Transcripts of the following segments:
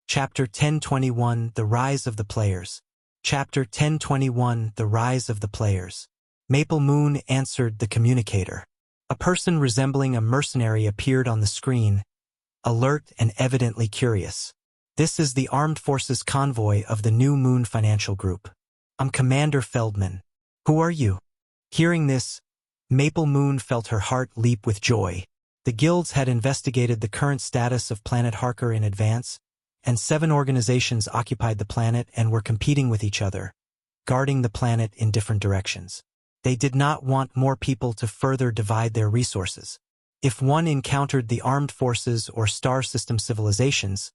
Chapter 1021, The Rise of the Players. Chapter 1021, The Rise of the Players. Maple Moon answered the communicator. A person resembling a mercenary appeared on the screen, alert and evidently curious. This is the Armed Forces convoy of the New Moon Financial Group. I'm Commander Feldman. Who are you? Hearing this, Maple Moon felt her heart leap with joy. The guilds had investigated the current status of Planet Harker in advance, and 7 organizations occupied the planet and were competing with each other, guarding the planet in different directions. They did not want more people to further divide their resources. If one encountered the armed forces or star system civilizations,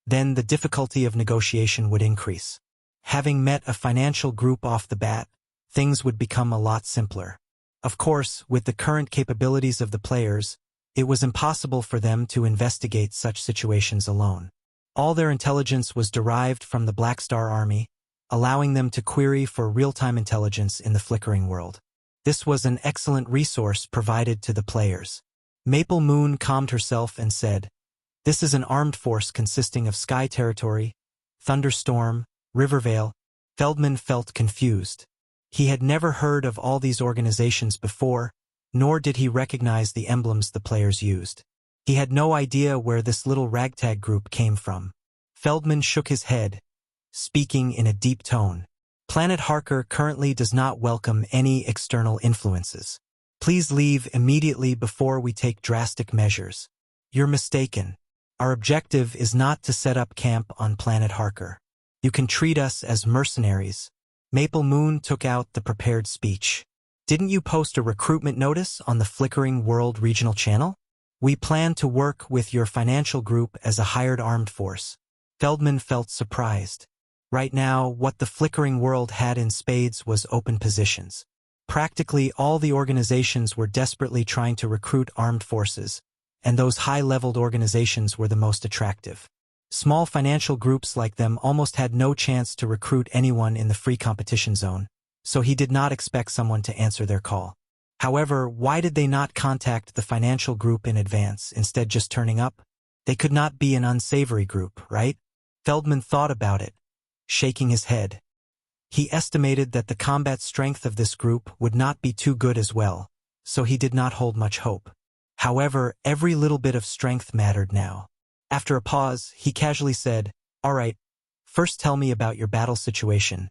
then the difficulty of negotiation would increase. Having met a financial group off the bat, things would become a lot simpler. Of course, with the current capabilities of the players, it was impossible for them to investigate such situations alone. All their intelligence was derived from the Black Star Army, allowing them to query for real-time intelligence in the Flickering world. This was an excellent resource provided to the players. Maple Moon calmed herself and said, "This is an armed force consisting of Sky Territory, Thunderstorm, Rivervale." Feldman felt confused. He had never heard of all these organizations before, nor did he recognize the emblems the players used. He had no idea where this little ragtag group came from. Feldman shook his head, speaking in a deep tone. Planet Harker currently does not welcome any external influences. Please leave immediately before we take drastic measures. You're mistaken. Our objective is not to set up camp on Planet Harker. You can treat us as mercenaries. Maple Moon took out the prepared speech. Didn't you post a recruitment notice on the Flickering World Regional Channel? We plan to work with your financial group as a hired armed force. Feldman felt surprised. Right now, what the Flickering world had in spades was open positions. Practically all the organizations were desperately trying to recruit armed forces, and those high-leveled organizations were the most attractive. Small financial groups like them almost had no chance to recruit anyone in the free competition zone, so he did not expect someone to answer their call. However, why did they not contact the financial group in advance, instead just turning up? They could not be an unsavory group, right? Feldman thought about it, shaking his head. He estimated that the combat strength of this group would not be too good as well, so he did not hold much hope. However, every little bit of strength mattered now. After a pause, he casually said, "All right, first tell me about your battle situation.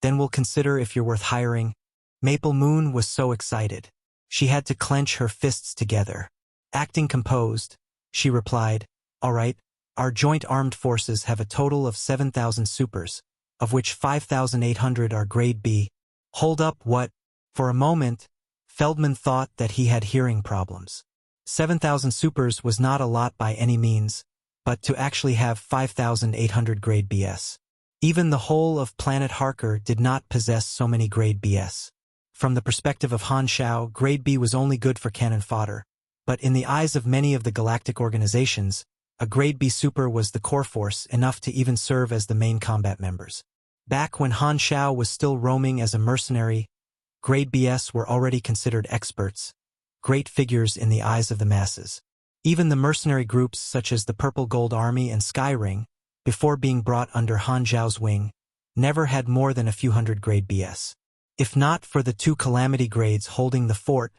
Then we'll consider if you're worth hiring." Maple Moon was so excited. She had to clench her fists together. Acting composed, she replied, "All right, our joint armed forces have a total of 7,000 supers, of which 5,800 are grade B." Hold up, what? For a moment, Feldman thought that he had hearing problems. 7,000 supers was not a lot by any means, but to actually have 5,800 grade BS. Even the whole of Planet Harker did not possess so many grade BS. From the perspective of Han Shao, grade B was only good for cannon fodder, but in the eyes of many of the Galactic organizations, a grade B super was the core force enough to even serve as the main combat members. Back when Han Shao was still roaming as a mercenary, grade BS were already considered experts, great figures in the eyes of the masses. Even the mercenary groups such as the Purple Gold Army and Skyring, before being brought under Han Zhao's wing, never had more than a few hundred grade BS. If not for the 2 calamity grades holding the fort,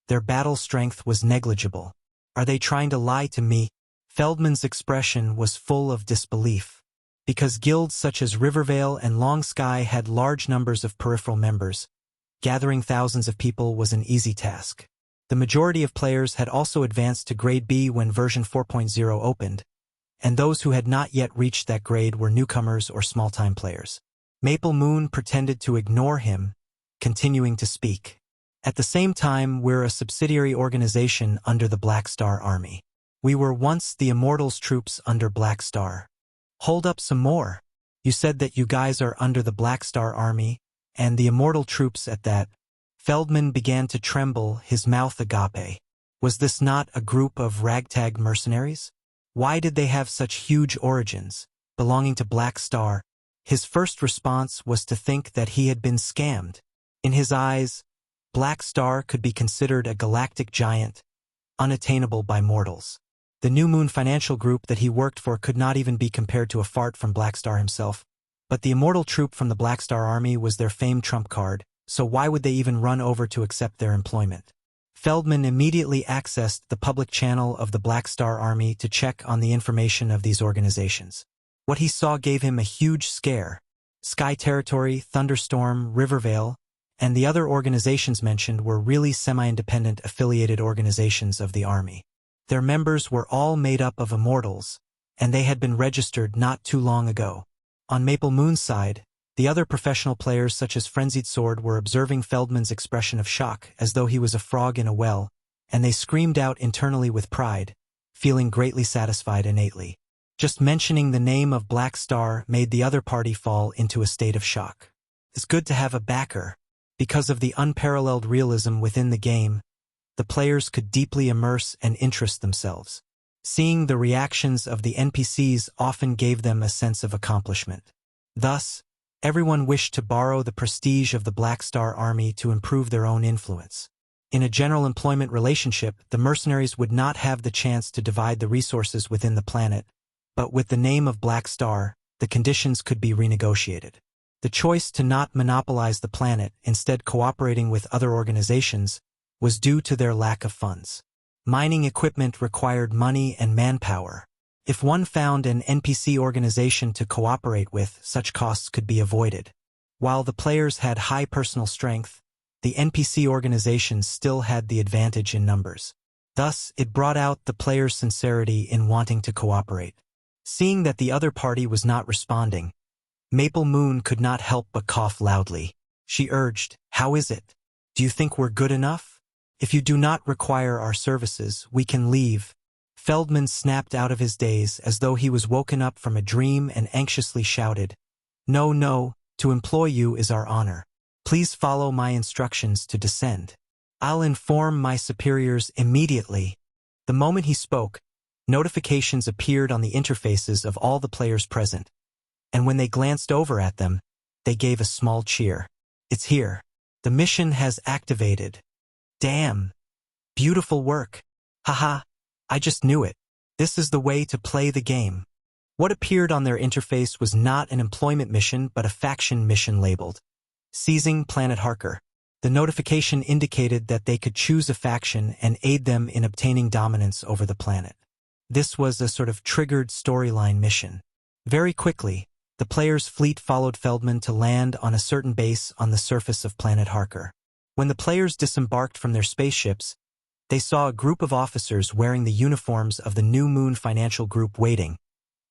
their battle strength was negligible. Are they trying to lie to me? Feldman's expression was full of disbelief. Because guilds such as Rivervale and Long Sky had large numbers of peripheral members, gathering thousands of people was an easy task. The majority of players had also advanced to grade B when version 4.0 opened, and those who had not yet reached that grade were newcomers or small-time players. Maple Moon pretended to ignore him, continuing to speak. At the same time, we're a subsidiary organization under the Black Star Army. We were once the Immortals troops under Black Star. Hold up some more. You said that you guys are under the Black Star Army, and the Immortal troops at that. Feldman began to tremble, his mouth agape. Was this not a group of ragtag mercenaries? Why did they have such huge origins, belonging to Black Star? His first response was to think that he had been scammed. In his eyes, Black Star could be considered a galactic giant, unattainable by mortals. The New Moon Financial Group that he worked for could not even be compared to a fart from Blackstar himself. But the Immortal troop from the Blackstar army was their famed trump card, so why would they even run over to accept their employment? Feldman immediately accessed the public channel of the Blackstar army to check on the information of these organizations. What he saw gave him a huge scare. Sky Territory, Thunderstorm, Rivervale, and the other organizations mentioned were really semi-independent affiliated organizations of the army. Their members were all made up of Immortals, and they had been registered not too long ago. On Maple Moon's side, the other professional players such as Frenzied Sword were observing Feldman's expression of shock as though he was a frog in a well, and they screamed out internally with pride, feeling greatly satisfied innately. Just mentioning the name of Blackstar made the other party fall into a state of shock. It's good to have a backer. Because of the unparalleled realism within the game, the players could deeply immerse and interest themselves. Seeing the reactions of the NPCs often gave them a sense of accomplishment. Thus, everyone wished to borrow the prestige of the Blackstar army to improve their own influence. In a general employment relationship, the mercenaries would not have the chance to divide the resources within the planet, but with the name of Blackstar, the conditions could be renegotiated. The choice to not monopolize the planet, instead cooperating with other organizations, was due to their lack of funds. Mining equipment required money and manpower. If one found an NPC organization to cooperate with, such costs could be avoided. While the players had high personal strength, the NPC organizations still had the advantage in numbers. Thus, it brought out the players' sincerity in wanting to cooperate. Seeing that the other party was not responding, Maple Moon could not help but cough loudly. She urged, "How is it? Do you think we're good enough? If you do not require our services, we can leave." Feldman snapped out of his daze as though he was woken up from a dream and anxiously shouted, "No, no, to employ you is our honor. Please follow my instructions to descend. I'll inform my superiors immediately." The moment he spoke, notifications appeared on the interfaces of all the players present, and when they glanced over at them, they gave a small cheer. "It's here. The mission has activated. Damn. Beautiful work. Haha, I just knew it. This is the way to play the game." What appeared on their interface was not an employment mission but a faction mission labeled Seizing Planet Harker. The notification indicated that they could choose a faction and aid them in obtaining dominance over the planet. This was a sort of triggered storyline mission. Very quickly, the player's fleet followed Feldman to land on a certain base on the surface of Planet Harker. When the players disembarked from their spaceships, they saw a group of officers wearing the uniforms of the New Moon Financial Group waiting,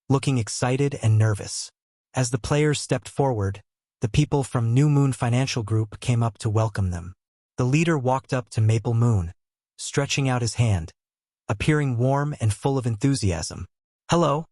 looking excited and nervous. As the players stepped forward, the people from New Moon Financial Group came up to welcome them. The leader walked up to Maple Moon, stretching out his hand, appearing warm and full of enthusiasm. "Hello,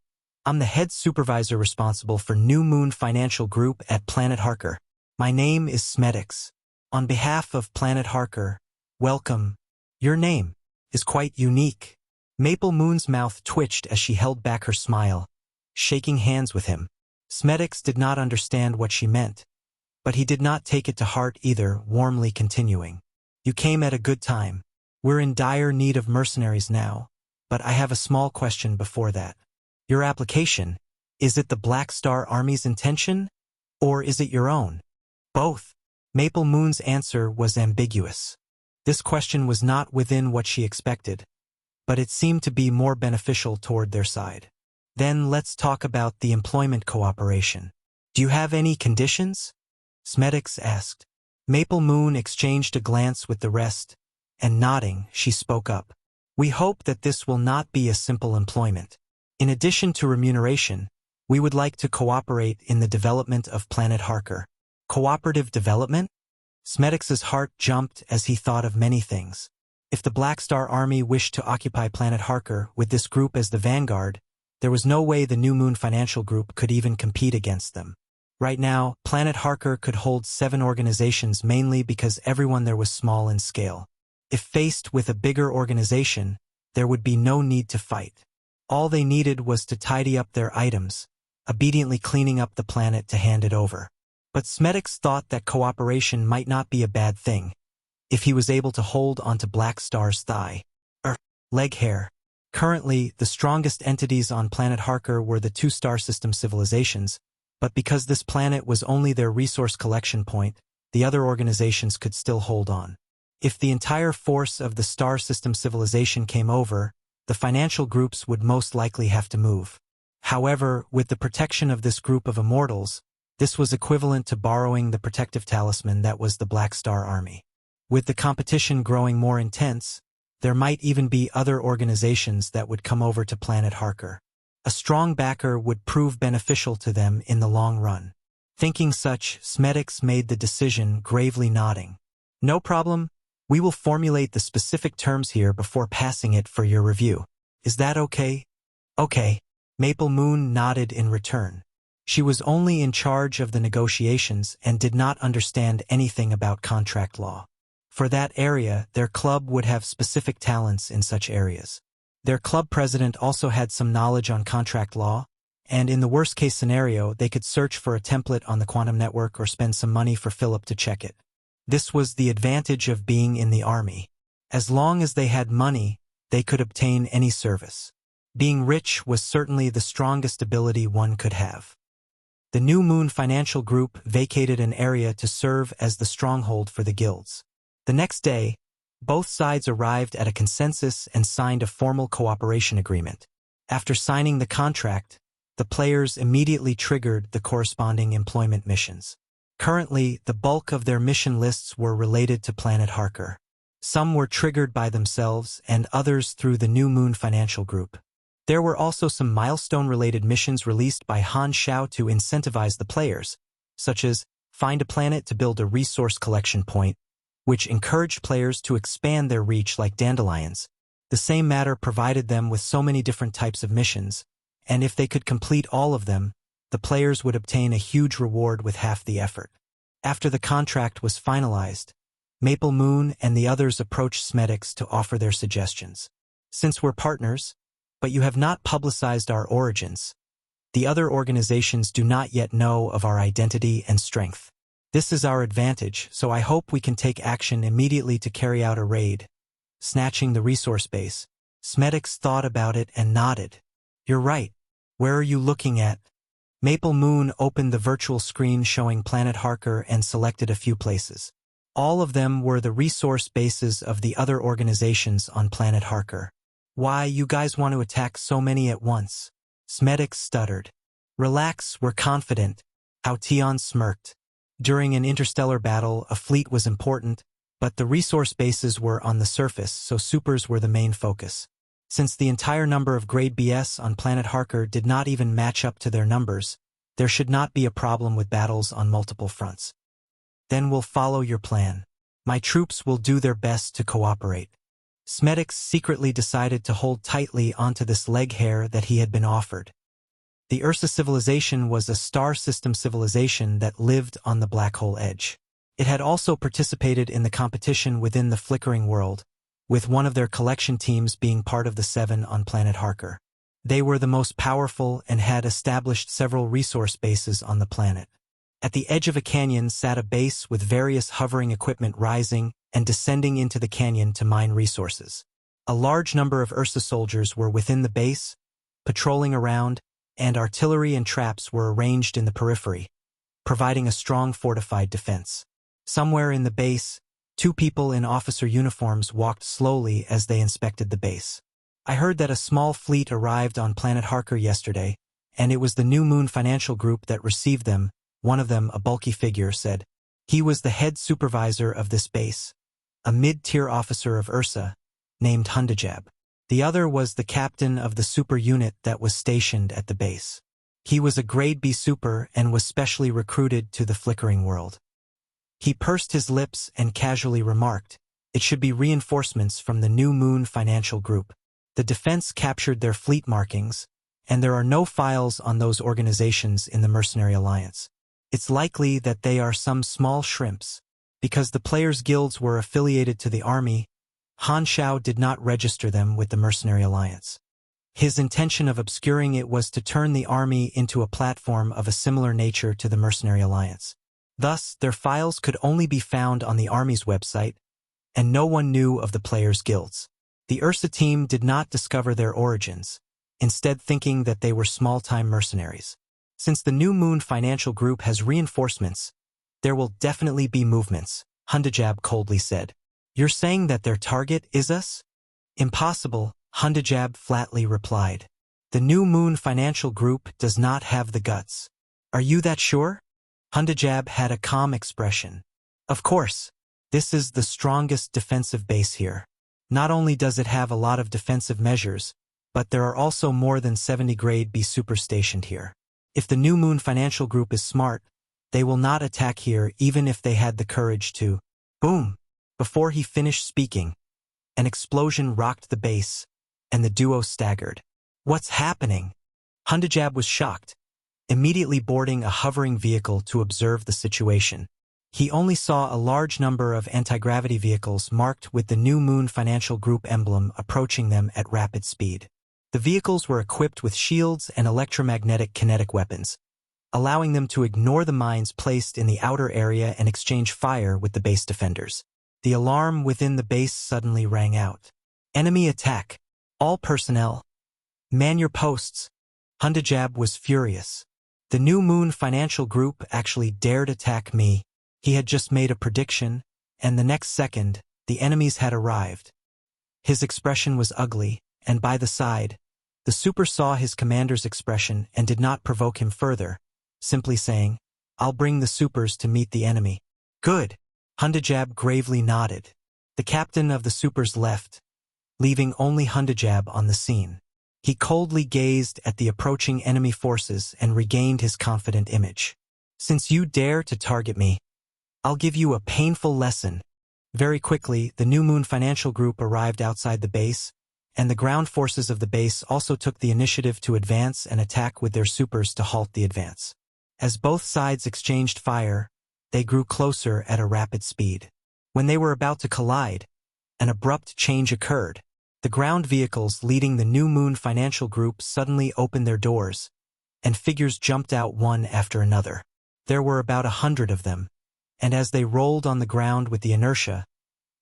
I'm the head supervisor responsible for New Moon Financial Group at Planet Harker. My name is Smedix. On behalf of Planet Harker, welcome. Your name is quite unique." Maple Moon's mouth twitched as she held back her smile, shaking hands with him. Smedix did not understand what she meant, but he did not take it to heart either, warmly continuing. "You came at a good time. We're in dire need of mercenaries now, but I have a small question before that. Your application, is it the Blackstar Army's intention, or is it your own?" "Both." Maple Moon's answer was ambiguous. This question was not within what she expected, but it seemed to be more beneficial toward their side. "Then let's talk about the employment cooperation. Do you have any conditions?" Smedix asked. Maple Moon exchanged a glance with the rest, and nodding, she spoke up. "We hope that this will not be a simple employment. In addition to remuneration, we would like to cooperate in the development of Planet Harker." "Cooperative development?" Smedix's heart jumped as he thought of many things. If the Blackstar Army wished to occupy Planet Harker with this group as the vanguard, there was no way the New Moon Financial Group could even compete against them. Right now, Planet Harker could hold 7 organizations mainly because everyone there was small in scale. If faced with a bigger organization, there would be no need to fight. All they needed was to tidy up their items, obediently cleaning up the planet to hand it over. But Smedix thought that cooperation might not be a bad thing, if he was able to hold onto Blackstar's thigh, or leg hair. Currently, the strongest entities on Planet Harker were the two star system civilizations, but because this planet was only their resource collection point, the other organizations could still hold on. If the entire force of the star system civilization came over, the financial groups would most likely have to move. However, with the protection of this group of Immortals, this was equivalent to borrowing the protective talisman that was the Black Star Army. With the competition growing more intense, there might even be other organizations that would come over to Planet Harker. A strong backer would prove beneficial to them in the long run. Thinking such, Smedix made the decision, gravely nodding. No problem. We will formulate the specific terms here before passing it for your review. Is that okay? Okay. Maple Moon nodded in return. She was only in charge of the negotiations and did not understand anything about contract law. For that area, their club would have specific talents in such areas. Their club president also had some knowledge on contract law, and in the worst-case scenario, they could search for a template on the quantum network or spend some money for Philip to check it. This was the advantage of being in the army. As long as they had money, they could obtain any service. Being rich was certainly the strongest ability one could have. The New Moon Financial Group vacated an area to serve as the stronghold for the guilds. The next day, both sides arrived at a consensus and signed a formal cooperation agreement. After signing the contract, the players immediately triggered the corresponding employment missions. Currently, the bulk of their mission lists were related to Planet Harker. Some were triggered by themselves and others through the New Moon Financial Group. There were also some milestone-related missions released by Han Xiao to incentivize the players, such as find a planet to build a resource collection point, which encouraged players to expand their reach like dandelions. The same matter provided them with so many different types of missions, and if they could complete all of them, the players would obtain a huge reward with half the effort. After the contract was finalized, Maple Moon and the others approached Smedix to offer their suggestions. Since we're partners, but you have not publicized our origins, the other organizations do not yet know of our identity and strength. This is our advantage, so I hope we can take action immediately to carry out a raid. Snatching the resource base, Smedix thought about it and nodded. You're right. Where are you looking at? Maple Moon opened the virtual screen showing Planet Harker and selected a few places. All of them were the resource bases of the other organizations on Planet Harker. Why, you guys want to attack so many at once? Smedix stuttered. Relax, we're confident. How Tion smirked. During an interstellar battle, a fleet was important, but the resource bases were on the surface, so supers were the main focus. Since the entire number of grade BS on Planet Harker did not even match up to their numbers, there should not be a problem with battles on multiple fronts. Then we'll follow your plan. My troops will do their best to cooperate. Smedix secretly decided to hold tightly onto this leg hair that he had been offered. The Ursa civilization was a star system civilization that lived on the black hole edge. It had also participated in the competition within the Flickering world, with one of their collection teams being part of the 7 on Planet Harker. They were the most powerful and had established several resource bases on the planet. At the edge of a canyon sat a base with various hovering equipment rising and descending into the canyon to mine resources. A large number of Ursa soldiers were within the base, patrolling around, and artillery and traps were arranged in the periphery, providing a strong fortified defense. Somewhere in the base, 2 people in officer uniforms walked slowly as they inspected the base. I heard that a small fleet arrived on Planet Harker yesterday, and it was the New Moon Financial Group that received them. One of them, a bulky figure, said. He was the head supervisor of this base, a mid-tier officer of Ursa, named Hundajab. The other was the captain of the super unit that was stationed at the base. He was a grade B super and was specially recruited to the Flickering world. He pursed his lips and casually remarked, it should be reinforcements from the New Moon Financial Group. The defense captured their fleet markings, and there are no files on those organizations in the Mercenary Alliance. It's likely that they are some small shrimps. Because the players' guilds were affiliated to the army, Han Xiao did not register them with the Mercenary Alliance. His intention of obscuring it was to turn the army into a platform of a similar nature to the Mercenary Alliance. Thus, their files could only be found on the army's website, and no one knew of the players' guilds. The Ursa team did not discover their origins, instead thinking that they were small-time mercenaries. Since the New Moon Financial Group has reinforcements, there will definitely be movements, Hundajab coldly said. You're saying that their target is us? Impossible, Hundajab flatly replied. The New Moon Financial Group does not have the guts. Are you that sure? Hundajab had a calm expression. Of course, this is the strongest defensive base here. Not only does it have a lot of defensive measures, but there are also more than 70 Grade B supers stationed here. If the New Moon Financial Group is smart, they will not attack here even if they had the courage to. Boom! Before he finished speaking, an explosion rocked the base, and the duo staggered. What's happening? Hundajab was shocked, immediately boarding a hovering vehicle to observe the situation. He only saw a large number of anti-gravity vehicles marked with the New Moon Financial Group emblem approaching them at rapid speed. The vehicles were equipped with shields and electromagnetic kinetic weapons, allowing them to ignore the mines placed in the outer area and exchange fire with the base defenders. The alarm within the base suddenly rang out. Enemy attack. All personnel. Man your posts. Hundajab was furious. The New Moon Financial Group actually dared attack me. He had just made a prediction, and the next second, the enemies had arrived. His expression was ugly, and by the side, the super saw his commander's expression and did not provoke him further, simply saying, I'll bring the supers to meet the enemy. Good. Hundajab gravely nodded. The captain of the supers left, leaving only Hundajab on the scene. He coldly gazed at the approaching enemy forces and regained his confident image. Since you dare to target me, I'll give you a painful lesson. Very quickly, the New Moon Financial Group arrived outside the base, and the ground forces of the base also took the initiative to advance and attack with their supers to halt the advance. As both sides exchanged fire, they grew closer at a rapid speed. When they were about to collide, an abrupt change occurred. The ground vehicles leading the New Moon Financial Group suddenly opened their doors, and figures jumped out one after another. There were about 100 of them, and as they rolled on the ground with the inertia,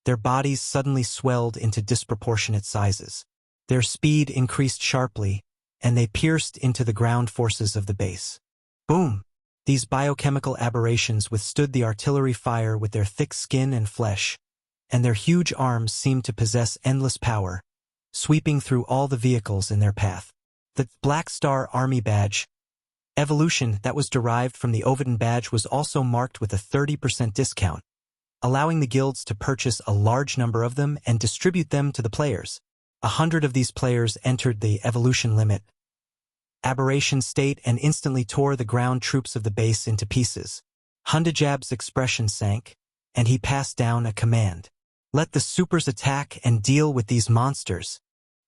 their bodies suddenly swelled into disproportionate sizes. Their speed increased sharply, and they pierced into the ground forces of the base. Boom! These biochemical aberrations withstood the artillery fire with their thick skin and flesh, and their huge arms seemed to possess endless power, sweeping through all the vehicles in their path. The Black Star Army badge, evolution that was derived from the Ovidin badge, was also marked with a 30% discount, allowing the guilds to purchase a large number of them and distribute them to the players. 100 of these players entered the evolution limit aberration state and instantly tore the ground troops of the base into pieces. Hundajab's expression sank, and he passed down a command. Let the supers attack and deal with these monsters.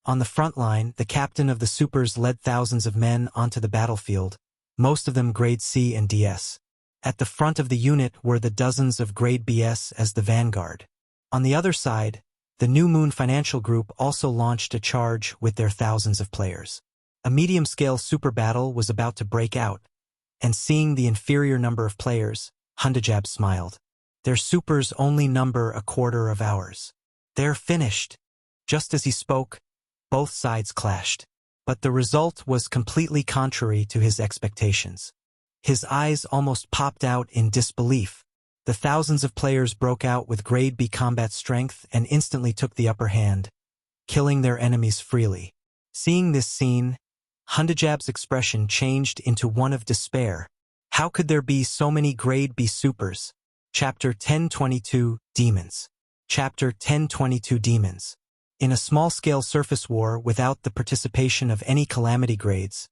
On the front line, the captain of the supers led thousands of men onto the battlefield, most of them grade C and DS. At the front of the unit were the dozens of grade BS as the vanguard. On the other side, the New Moon Financial Group also launched a charge with their thousands of players. A medium-scale super battle was about to break out, and seeing the inferior number of players, Hundajab smiled. Their supers only number a quarter of ours. They're finished. Just as he spoke, both sides clashed. But the result was completely contrary to his expectations. His eyes almost popped out in disbelief. The thousands of players broke out with grade B combat strength and instantly took the upper hand, killing their enemies freely. Seeing this scene, Hundajab's expression changed into one of despair. How could there be so many grade B supers? Chapter 1022, Demons. Chapter 1022, Demons. In a small-scale surface war without the participation of any calamity grades,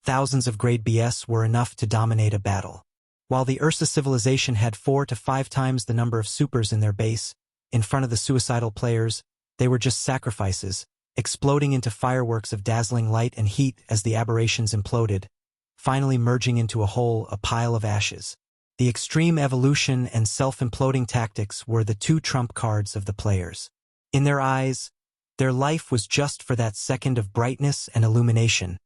thousands of grade BS were enough to dominate a battle. While the Ursa civilization had 4 to 5 times the number of supers in their base, in front of the suicidal players, they were just sacrifices, exploding into fireworks of dazzling light and heat as the aberrations imploded, finally merging into a pile of ashes. The extreme evolution and self-imploding tactics were the 2 trump cards of the players. In their eyes, their life was just for that second of brightness and illumination,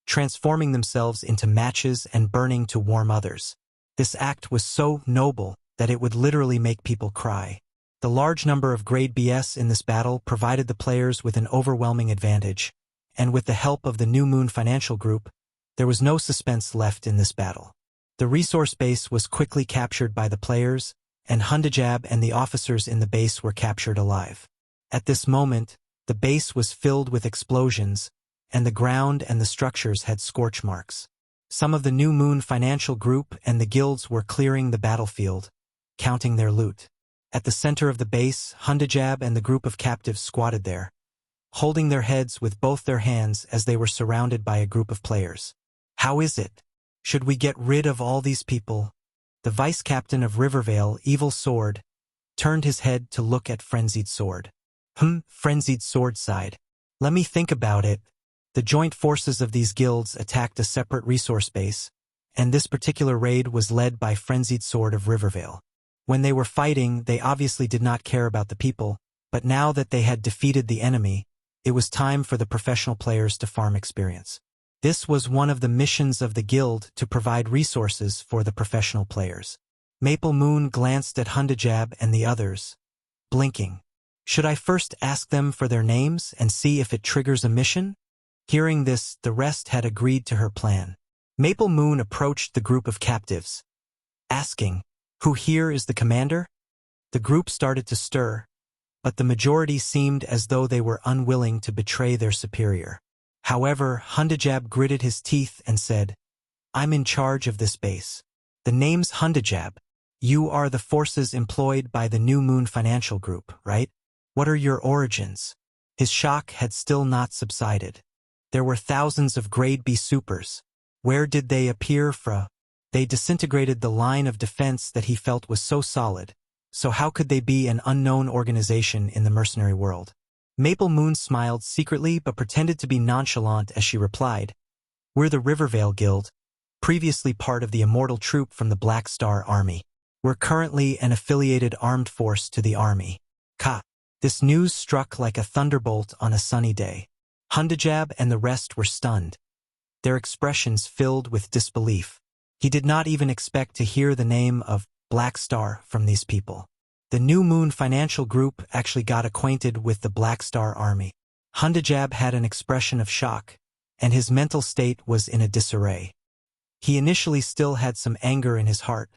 transforming themselves into matches and burning to warm others. This act was so noble that it would literally make people cry. The large number of grade BS in this battle provided the players with an overwhelming advantage, and with the help of the New Moon Financial Group, there was no suspense left in this battle. The resource base was quickly captured by the players, and Hundajab and the officers in the base were captured alive. At this moment, the base was filled with explosions, and the ground and the structures had scorch marks. Some of the New Moon Financial Group and the guilds were clearing the battlefield, counting their loot. At the center of the base, Hundajab and the group of captives squatted there, holding their heads with both their hands as they were surrounded by a group of players. "How is it? Should we get rid of all these people?" The vice-captain of Rivervale, Evil Sword, turned his head to look at Frenzied Sword. Frenzied Sword sighed. "Let me think about it. The joint forces of these guilds attacked a separate resource base, and this particular raid was led by Frenzied Sword of Rivervale. When they were fighting, they obviously did not care about the people, but now that they had defeated the enemy, it was time for the professional players to farm experience. This was one of the missions of the guild to provide resources for the professional players." Maple Moon glanced at Hundajab and the others, blinking. "Should I first ask them for their names and see if it triggers a mission?" Hearing this, the rest had agreed to her plan. Maple Moon approached the group of captives, asking, "Who here is the commander?" The group started to stir, but the majority seemed as though they were unwilling to betray their superior. However, Hundajab gritted his teeth and said, "I'm in charge of this base. The name's Hundajab. You are the forces employed by the New Moon Financial Group, right? What are your origins?" His shock had still not subsided. There were thousands of grade B supers. Where did they appear from? They disintegrated the line of defense that he felt was so solid, so how could they be an unknown organization in the mercenary world? Maple Moon smiled secretly but pretended to be nonchalant as she replied, "We're the Rivervale Guild, previously part of the Immortal troop from the Black Star Army. We're currently an affiliated armed force to the army." This news struck like a thunderbolt on a sunny day. Hundajab and the rest were stunned, their expressions filled with disbelief. He did not even expect to hear the name of Black Star from these people. The New Moon Financial Group actually got acquainted with the Black Star Army. Hundajab had an expression of shock, and his mental state was in a disarray. He initially still had some anger in his heart,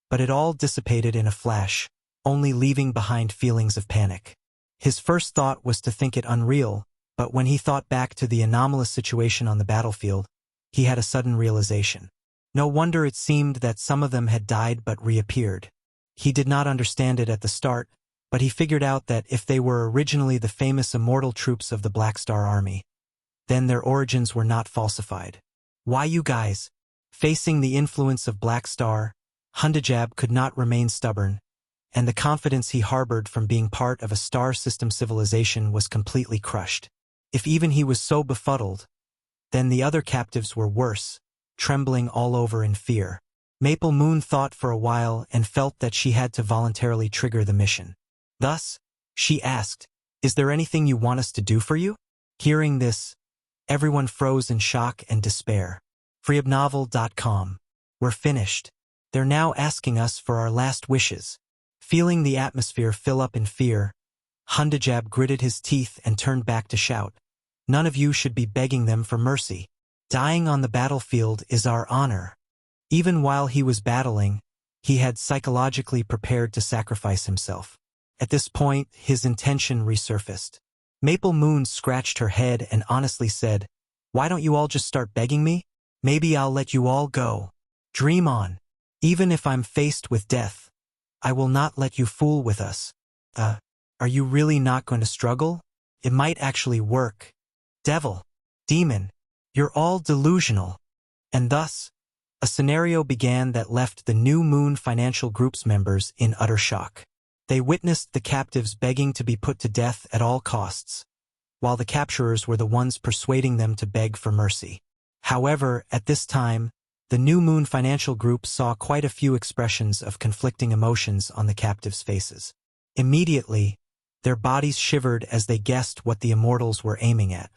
but it all dissipated in a flash, only leaving behind feelings of panic. His first thought was to think it unreal, but when he thought back to the anomalous situation on the battlefield, he had a sudden realization. No wonder it seemed that some of them had died but reappeared. He did not understand it at the start, but he figured out that if they were originally the famous Immortal troops of the Black Star Army, then their origins were not falsified. "Why you guys?" Facing the influence of Black Star, Hundajab could not remain stubborn, and the confidence he harbored from being part of a star system civilization was completely crushed. If even he was so befuddled, then the other captives were worse, trembling all over in fear. Maple Moon thought for a while and felt that she had to voluntarily trigger the mission. Thus, she asked, "Is there anything you want us to do for you?" Hearing this, everyone froze in shock and despair. Freeobnovel.com. "We're finished. They're now asking us for our last wishes." Feeling the atmosphere fill up in fear, Hundajab gritted his teeth and turned back to shout, "None of you should be begging them for mercy. Dying on the battlefield is our honor." Even while he was battling, he had psychologically prepared to sacrifice himself. At this point, his intention resurfaced. Maple Moon scratched her head and honestly said, "Why don't you all just start begging me? Maybe I'll let you all go. Dream on. Even if I'm faced with death, I will not let you fool with us." Are you really not going to struggle? It might actually work. Devil. Demon. You're all delusional. And thus, a scenario began that left the New Moon Financial Group's members in utter shock. They witnessed the captives begging to be put to death at all costs, while the capturers were the ones persuading them to beg for mercy. However, at this time, the New Moon Financial Group saw quite a few expressions of conflicting emotions on the captives' faces. Immediately, their bodies shivered as they guessed what the Immortals were aiming at.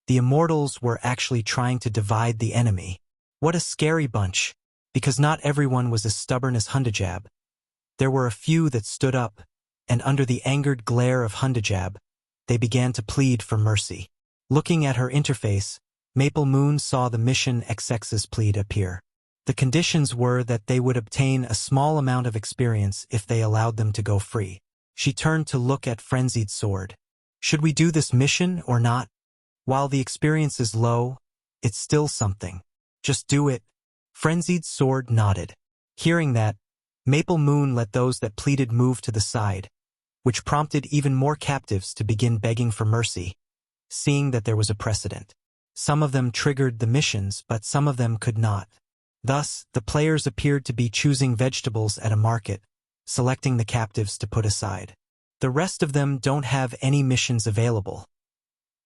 The Immortals were actually trying to divide the enemy. What a scary bunch! Because not everyone was as stubborn as Hundajab. There were a few that stood up, and under the angered glare of Hundajab, they began to plead for mercy. Looking at her interface, Maple Moon saw the mission XX's plead appear. The conditions were that they would obtain a small amount of experience if they allowed them to go free. She turned to look at Frenzied Sword. Should we do this mission or not? While the experience is low, it's still something. Just do it. Frenzied Sword nodded. Hearing that, Maple Moon let those that pleaded move to the side, which prompted even more captives to begin begging for mercy, seeing that there was a precedent. Some of them triggered the missions, but some of them could not. Thus, the players appeared to be choosing vegetables at a market, selecting the captives to put aside. The rest of them don't have any missions available.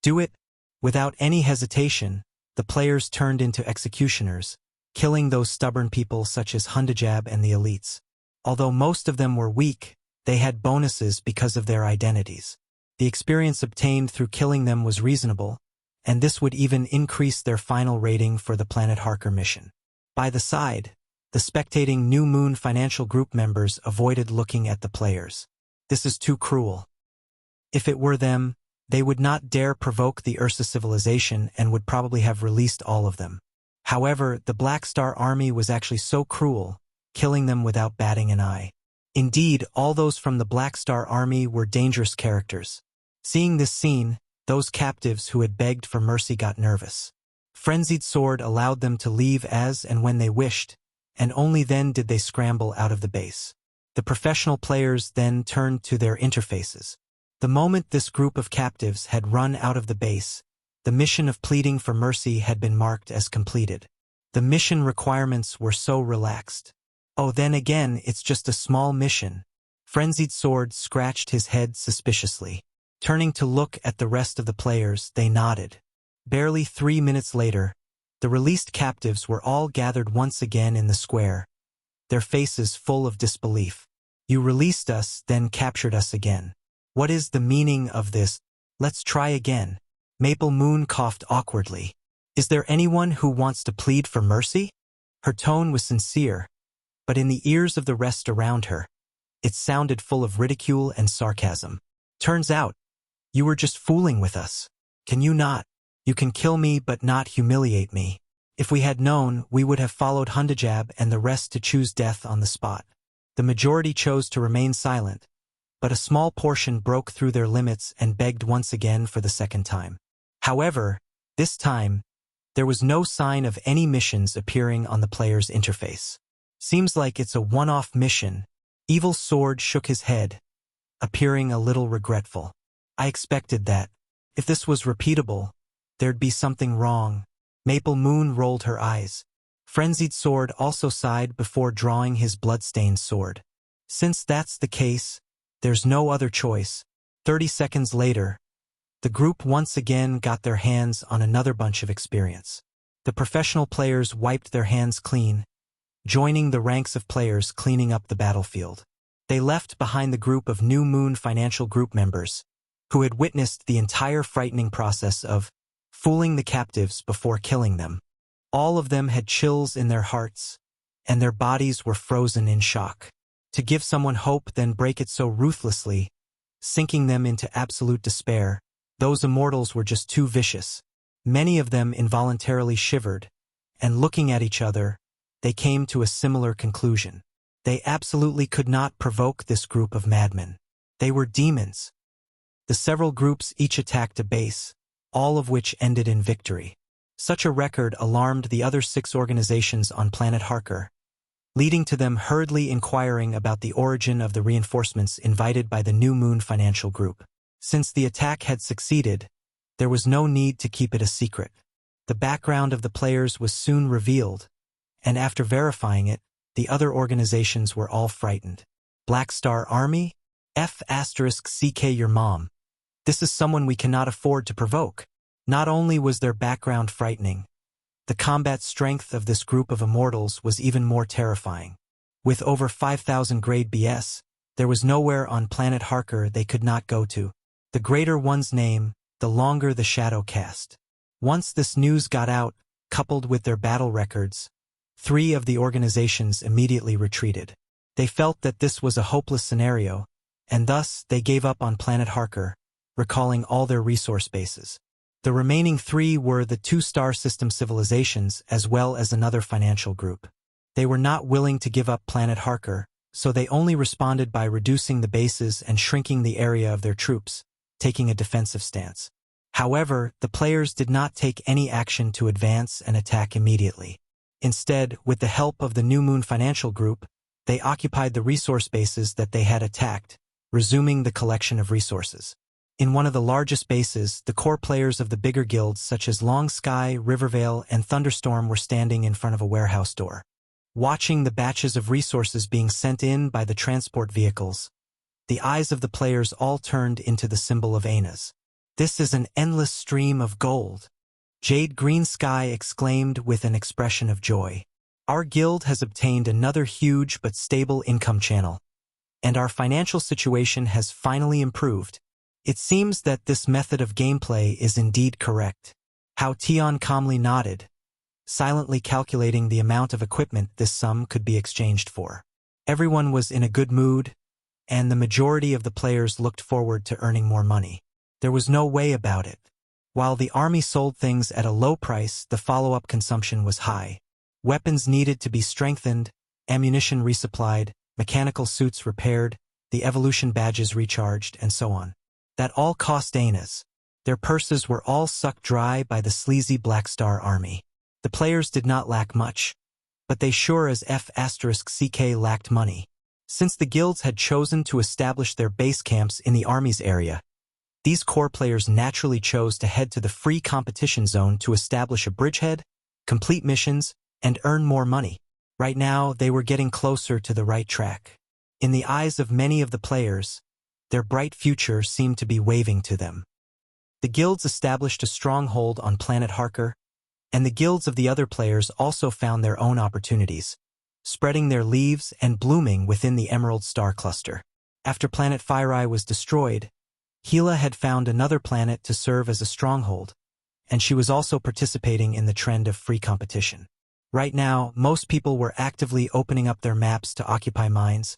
Do it. Without any hesitation, the players turned into executioners, killing those stubborn people such as Hundajab and the elites. Although most of them were weak, they had bonuses because of their identities. The experience obtained through killing them was reasonable, and this would even increase their final rating for the Planet Harker mission. By the side, the spectating New Moon Financial Group members avoided looking at the players. This is too cruel. If it were them, they would not dare provoke the Ursa civilization and would probably have released all of them. However, the Black Star Army was actually so cruel, killing them without batting an eye. Indeed, all those from the Black Star Army were dangerous characters. Seeing this scene, those captives who had begged for mercy got nervous. Frenzied Sword allowed them to leave as and when they wished, and only then did they scramble out of the base. The professional players then turned to their interfaces. The moment this group of captives had run out of the base, the mission of pleading for mercy had been marked as completed. The mission requirements were so relaxed. Oh, then again, it's just a small mission. Frenzied Sword scratched his head suspiciously. Turning to look at the rest of the players, they nodded. Barely 3 minutes later, the released captives were all gathered once again in the square, their faces full of disbelief. You released us, then captured us again. What is the meaning of this? Let's try again. Maple Moon coughed awkwardly. Is there anyone who wants to plead for mercy? Her tone was sincere, but in the ears of the rest around her, it sounded full of ridicule and sarcasm. Turns out, you were just fooling with us. Can you not? You can kill me but not humiliate me. If we had known, we would have followed Hundajab and the rest to choose death on the spot. The majority chose to remain silent, but a small portion broke through their limits and begged once again for the second time. However, this time, there was no sign of any missions appearing on the player's interface. Seems like it's a one-off mission. Evil Sword shook his head, appearing a little regretful. I expected that. If this was repeatable, there'd be something wrong. Maple Moon rolled her eyes. Frenzied Sword also sighed before drawing his blood-stained sword. Since that's the case, there's no other choice. 30 seconds later, the group once again got their hands on another bunch of experience. The professional players wiped their hands clean, joining the ranks of players cleaning up the battlefield. They left behind the group of New Moon Financial Group members, who had witnessed the entire frightening process of fooling the captives before killing them. All of them had chills in their hearts, and their bodies were frozen in shock. To give someone hope, then break it so ruthlessly, sinking them into absolute despair, those immortals were just too vicious. Many of them involuntarily shivered, and looking at each other, they came to a similar conclusion. They absolutely could not provoke this group of madmen. They were demons. The several groups each attacked a base, all of which ended in victory. Such a record alarmed the other 6 organizations on Planet Harker, leading to them hurriedly inquiring about the origin of the reinforcements invited by the New Moon Financial Group. Since the attack had succeeded, there was no need to keep it a secret. The background of the players was soon revealed, and after verifying it, the other organizations were all frightened. Black Star Army? F***CK your mom. This is someone we cannot afford to provoke. Not only was their background frightening, the combat strength of this group of immortals was even more terrifying. With over 5,000 grade BS, there was nowhere on Planet Harker they could not go to. The greater one's name, the longer the shadow cast. Once this news got out, coupled with their battle records, 3 of the organizations immediately retreated. They felt that this was a hopeless scenario, and thus they gave up on Planet Harker, recalling all their resource bases. The remaining 3 were the 2-star system civilizations as well as another financial group. They were not willing to give up Planet Harker, so they only responded by reducing the bases and shrinking the area of their troops, taking a defensive stance. However, the players did not take any action to advance and attack immediately. Instead, with the help of the New Moon Financial Group, they occupied the resource bases that they had attacked, resuming the collection of resources. In one of the largest bases, the core players of the bigger guilds such as Long Sky, Rivervale, and Thunderstorm were standing in front of a warehouse door, watching the batches of resources being sent in by the transport vehicles. The eyes of the players all turned into the symbol of Aenas. "This is an endless stream of gold," Jade Green Sky exclaimed with an expression of joy. "Our guild has obtained another huge but stable income channel, and our financial situation has finally improved. It seems that this method of gameplay is indeed correct." Hao Tian calmly nodded, silently calculating the amount of equipment this sum could be exchanged for. Everyone was in a good mood, and the majority of the players looked forward to earning more money. There was no way about it. While the army sold things at a low price, the follow-up consumption was high. Weapons needed to be strengthened, ammunition resupplied, mechanical suits repaired, the evolution badges recharged, and so on. That all cost Aenas. Their purses were all sucked dry by the sleazy Black Star army. The players did not lack much, but they sure as F***CK lacked money. Since the guilds had chosen to establish their base camps in the army's area, these core players naturally chose to head to the free competition zone to establish a bridgehead, complete missions, and earn more money. Right now, they were getting closer to the right track. In the eyes of many of the players, their bright future seemed to be waving to them. The guilds established a stronghold on Planet Harker, and the guilds of the other players also found their own opportunities, spreading their leaves and blooming within the Emerald Star Cluster. After Planet Fireye was destroyed, Gila had found another planet to serve as a stronghold, and she was also participating in the trend of free competition. Right now, most people were actively opening up their maps to occupy mines,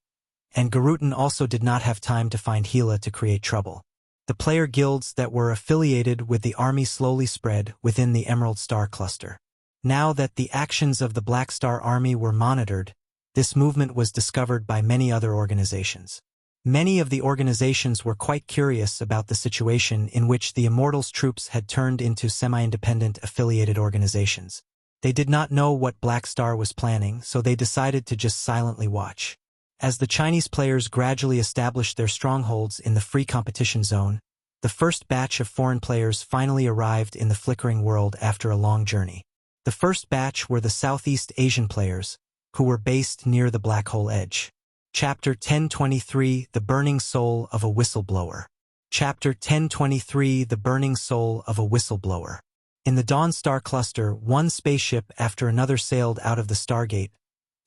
and Garutan also did not have time to find Gila to create trouble. The player guilds that were affiliated with the army slowly spread within the Emerald Star Cluster. Now that the actions of the Black Star Army were monitored, this movement was discovered by many other organizations. Many of the organizations were quite curious about the situation in which the Immortals troops had turned into semi-independent affiliated organizations. They did not know what Black Star was planning, so they decided to just silently watch. As the Chinese players gradually established their strongholds in the free competition zone, the first batch of foreign players finally arrived in the Flickering world after a long journey. The first batch were the Southeast Asian players, who were based near the Black Hole Edge. Chapter 1023, The Burning Soul of a Whistleblower. Chapter 1023, The Burning Soul of a Whistleblower. In the Dawn Star Cluster, one spaceship after another sailed out of the Stargate,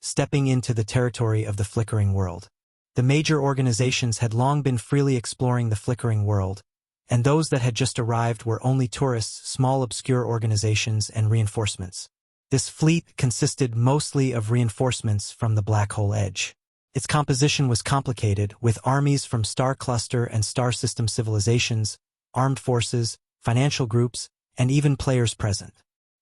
stepping into the territory of the Flickering world. The major organizations had long been freely exploring the Flickering world, and those that had just arrived were only tourists, small obscure organizations, and reinforcements. This fleet consisted mostly of reinforcements from the Black Hole Edge. Its composition was complicated, with armies from Star Cluster and Star System civilizations, armed forces, financial groups, and even players present.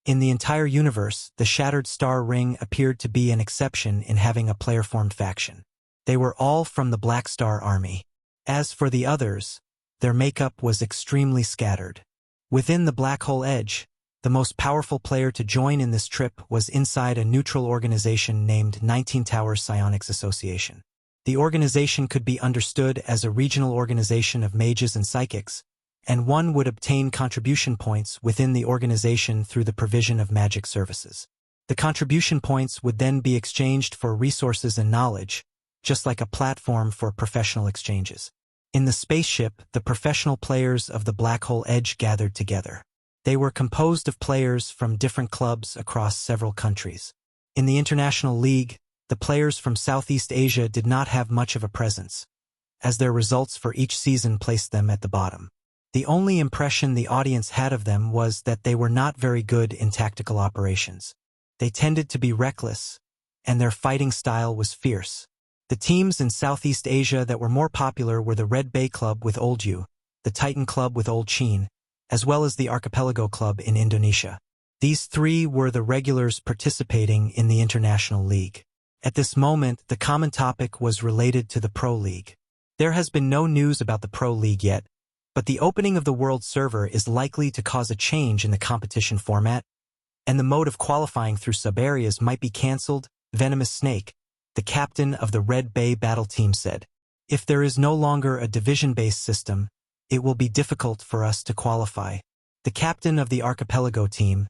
In the entire universe, the Shattered Star Ring appeared to be an exception in having a player-formed faction. They were all from the Black Star Army. As for the others, their makeup was extremely scattered. Within the Black Hole Edge, the most powerful player to join in this trip was inside a neutral organization named 19 Towers Psionics Association. The organization could be understood as a regional organization of mages and psychics, and one would obtain contribution points within the organization through the provision of magic services. The contribution points would then be exchanged for resources and knowledge, just like a platform for professional exchanges. In the spaceship, the professional players of the Black Hole Edge gathered together. They were composed of players from different clubs across several countries. In the International League, the players from Southeast Asia did not have much of a presence, as their results for each season placed them at the bottom. The only impression the audience had of them was that they were not very good in tactical operations. They tended to be reckless, and their fighting style was fierce. The teams in Southeast Asia that were more popular were the Red Bay Club with Old U, the Titan Club with Old Chin, as well as the Archipelago Club in Indonesia. These three were the regulars participating in the International League. At this moment, the common topic was related to the Pro League. There has been no news about the Pro League yet, but the opening of the world server is likely to cause a change in the competition format, and the mode of qualifying through sub-areas might be cancelled, Venomous Snake, the captain of the Red Bay battle team said. If there is no longer a division-based system, it will be difficult for us to qualify. The captain of the Archipelago team,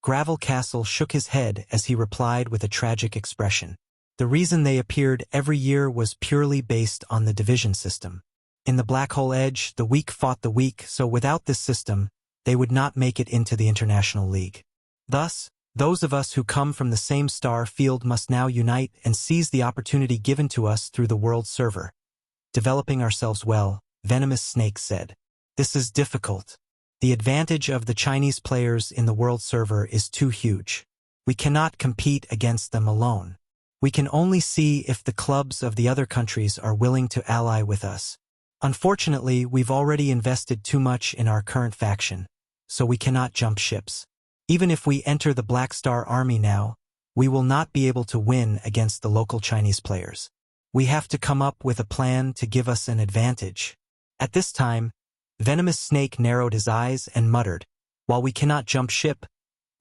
Gravel Castle, shook his head as he replied with a tragic expression. The reason they appeared every year was purely based on the division system. In the Black Hole Edge, the weak fought the weak, so without this system, they would not make it into the International League. Thus, those of us who come from the same star field must now unite and seize the opportunity given to us through the world server. Developing ourselves well, Venomous Snake said. This is difficult. The advantage of the Chinese players in the world server is too huge. We cannot compete against them alone. We can only see if the clubs of the other countries are willing to ally with us. Unfortunately, we've already invested too much in our current faction, so we cannot jump ships. Even if we enter the Black Star Army now, we will not be able to win against the local Chinese players. We have to come up with a plan to give us an advantage. At this time, Venomous Snake narrowed his eyes and muttered, while we cannot jump ship,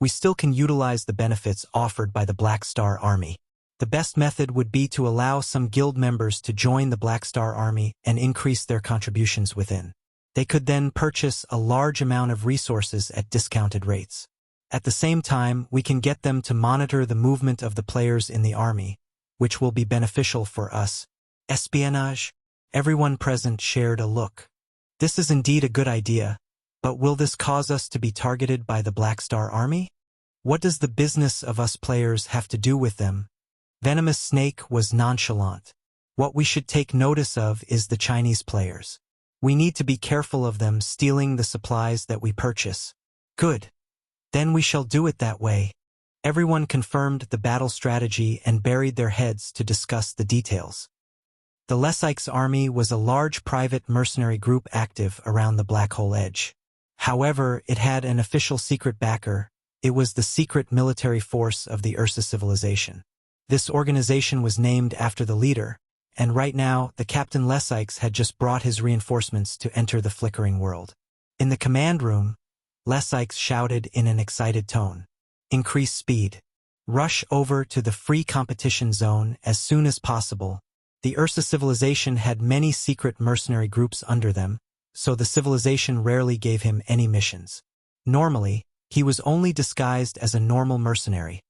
we still can utilize the benefits offered by the Black Star Army. The best method would be to allow some guild members to join the Black Star Army and increase their contributions within. They could then purchase a large amount of resources at discounted rates. At the same time, we can get them to monitor the movement of the players in the army, which will be beneficial for us. Espionage? Everyone present shared a look. This is indeed a good idea, but will this cause us to be targeted by the Black Star Army? What does the business of us players have to do with them? Venomous Snake was nonchalant. What we should take notice of is the Chinese players. We need to be careful of them stealing the supplies that we purchase. Good. Then we shall do it that way. Everyone confirmed the battle strategy and buried their heads to discuss the details. The Lessike's army was a large private mercenary group active around the Black Hole Edge. However, it had an official secret backer. It was the secret military force of the Ursa civilization. This organization was named after the leader, and right now, the Captain Lessike's had just brought his reinforcements to enter the Flickering world. In the command room, Lessike's shouted in an excited tone. Increase speed. Rush over to the free competition zone as soon as possible. The Ursa civilization had many secret mercenary groups under them, so the civilization rarely gave him any missions. Normally, he was only disguised as a normal mercenary,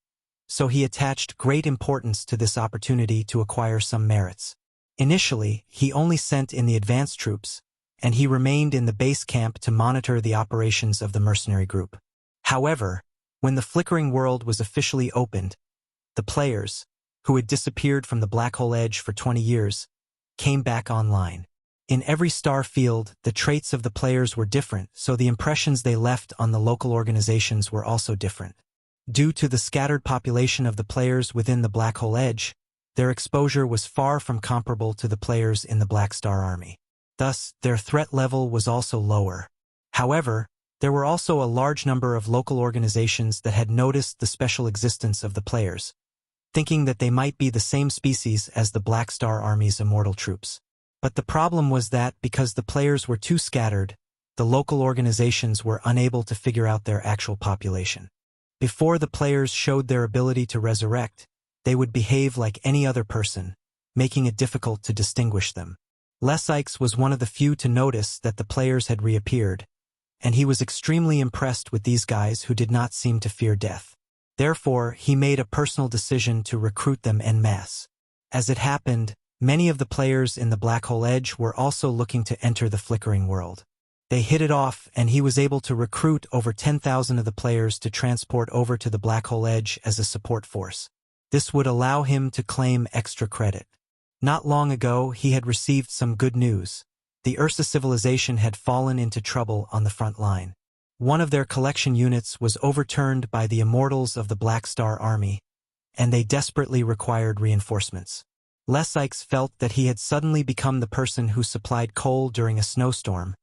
so he attached great importance to this opportunity to acquire some merits. Initially, he only sent in the advanced troops, and he remained in the base camp to monitor the operations of the mercenary group. However, when the Flickering world was officially opened, the players, who had disappeared from the Black Hole Edge for 20 years, came back online. In every star field, the traits of the players were different, so the impressions they left on the local organizations were also different. Due to the scattered population of the players within the Black Hole Edge, their exposure was far from comparable to the players in the Black Star Army. Thus, their threat level was also lower. However, there were also a large number of local organizations that had noticed the special existence of the players, thinking that they might be the same species as the Black Star Army's Immortal troops. But the problem was that because the players were too scattered, the local organizations were unable to figure out their actual population. Before the players showed their ability to resurrect, they would behave like any other person, making it difficult to distinguish them. Lessike's was one of the few to notice that the players had reappeared, and he was extremely impressed with these guys who did not seem to fear death. Therefore, he made a personal decision to recruit them en masse. As it happened, many of the players in the Black Hole Edge were also looking to enter the Flickering world. They hit it off, and he was able to recruit over 10,000 of the players to transport over to the Black Hole Edge as a support force. This would allow him to claim extra credit. Not long ago, he had received some good news. The Ursa civilization had fallen into trouble on the front line. One of their collection units was overturned by the Immortals of the Black Star Army, and they desperately required reinforcements. Lesykes felt that he had suddenly become the person who supplied coal during a snowstorm,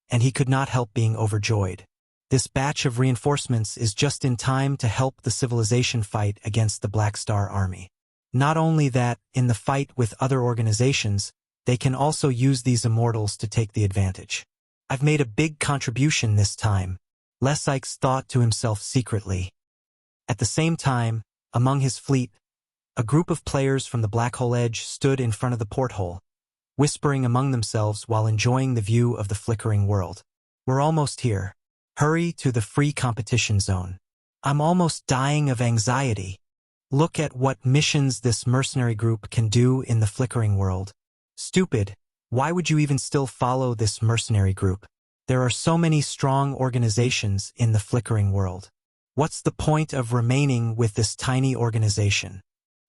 and he could not help being overjoyed. This batch of reinforcements is just in time to help the civilization fight against the Black Star Army. Not only that, in the fight with other organizations, they can also use these Immortals to take the advantage. I've made a big contribution this time, Lesykes thought to himself secretly. At the same time, among his fleet, a group of players from the Black Hole Edge stood in front of the porthole, whispering among themselves while enjoying the view of the flickering world. We're almost here. Hurry to the free competition zone. I'm almost dying of anxiety. Look at what missions this mercenary group can do in the flickering world. Stupid, why would you even still follow this mercenary group? There are so many strong organizations in the flickering world. What's the point of remaining with this tiny organization?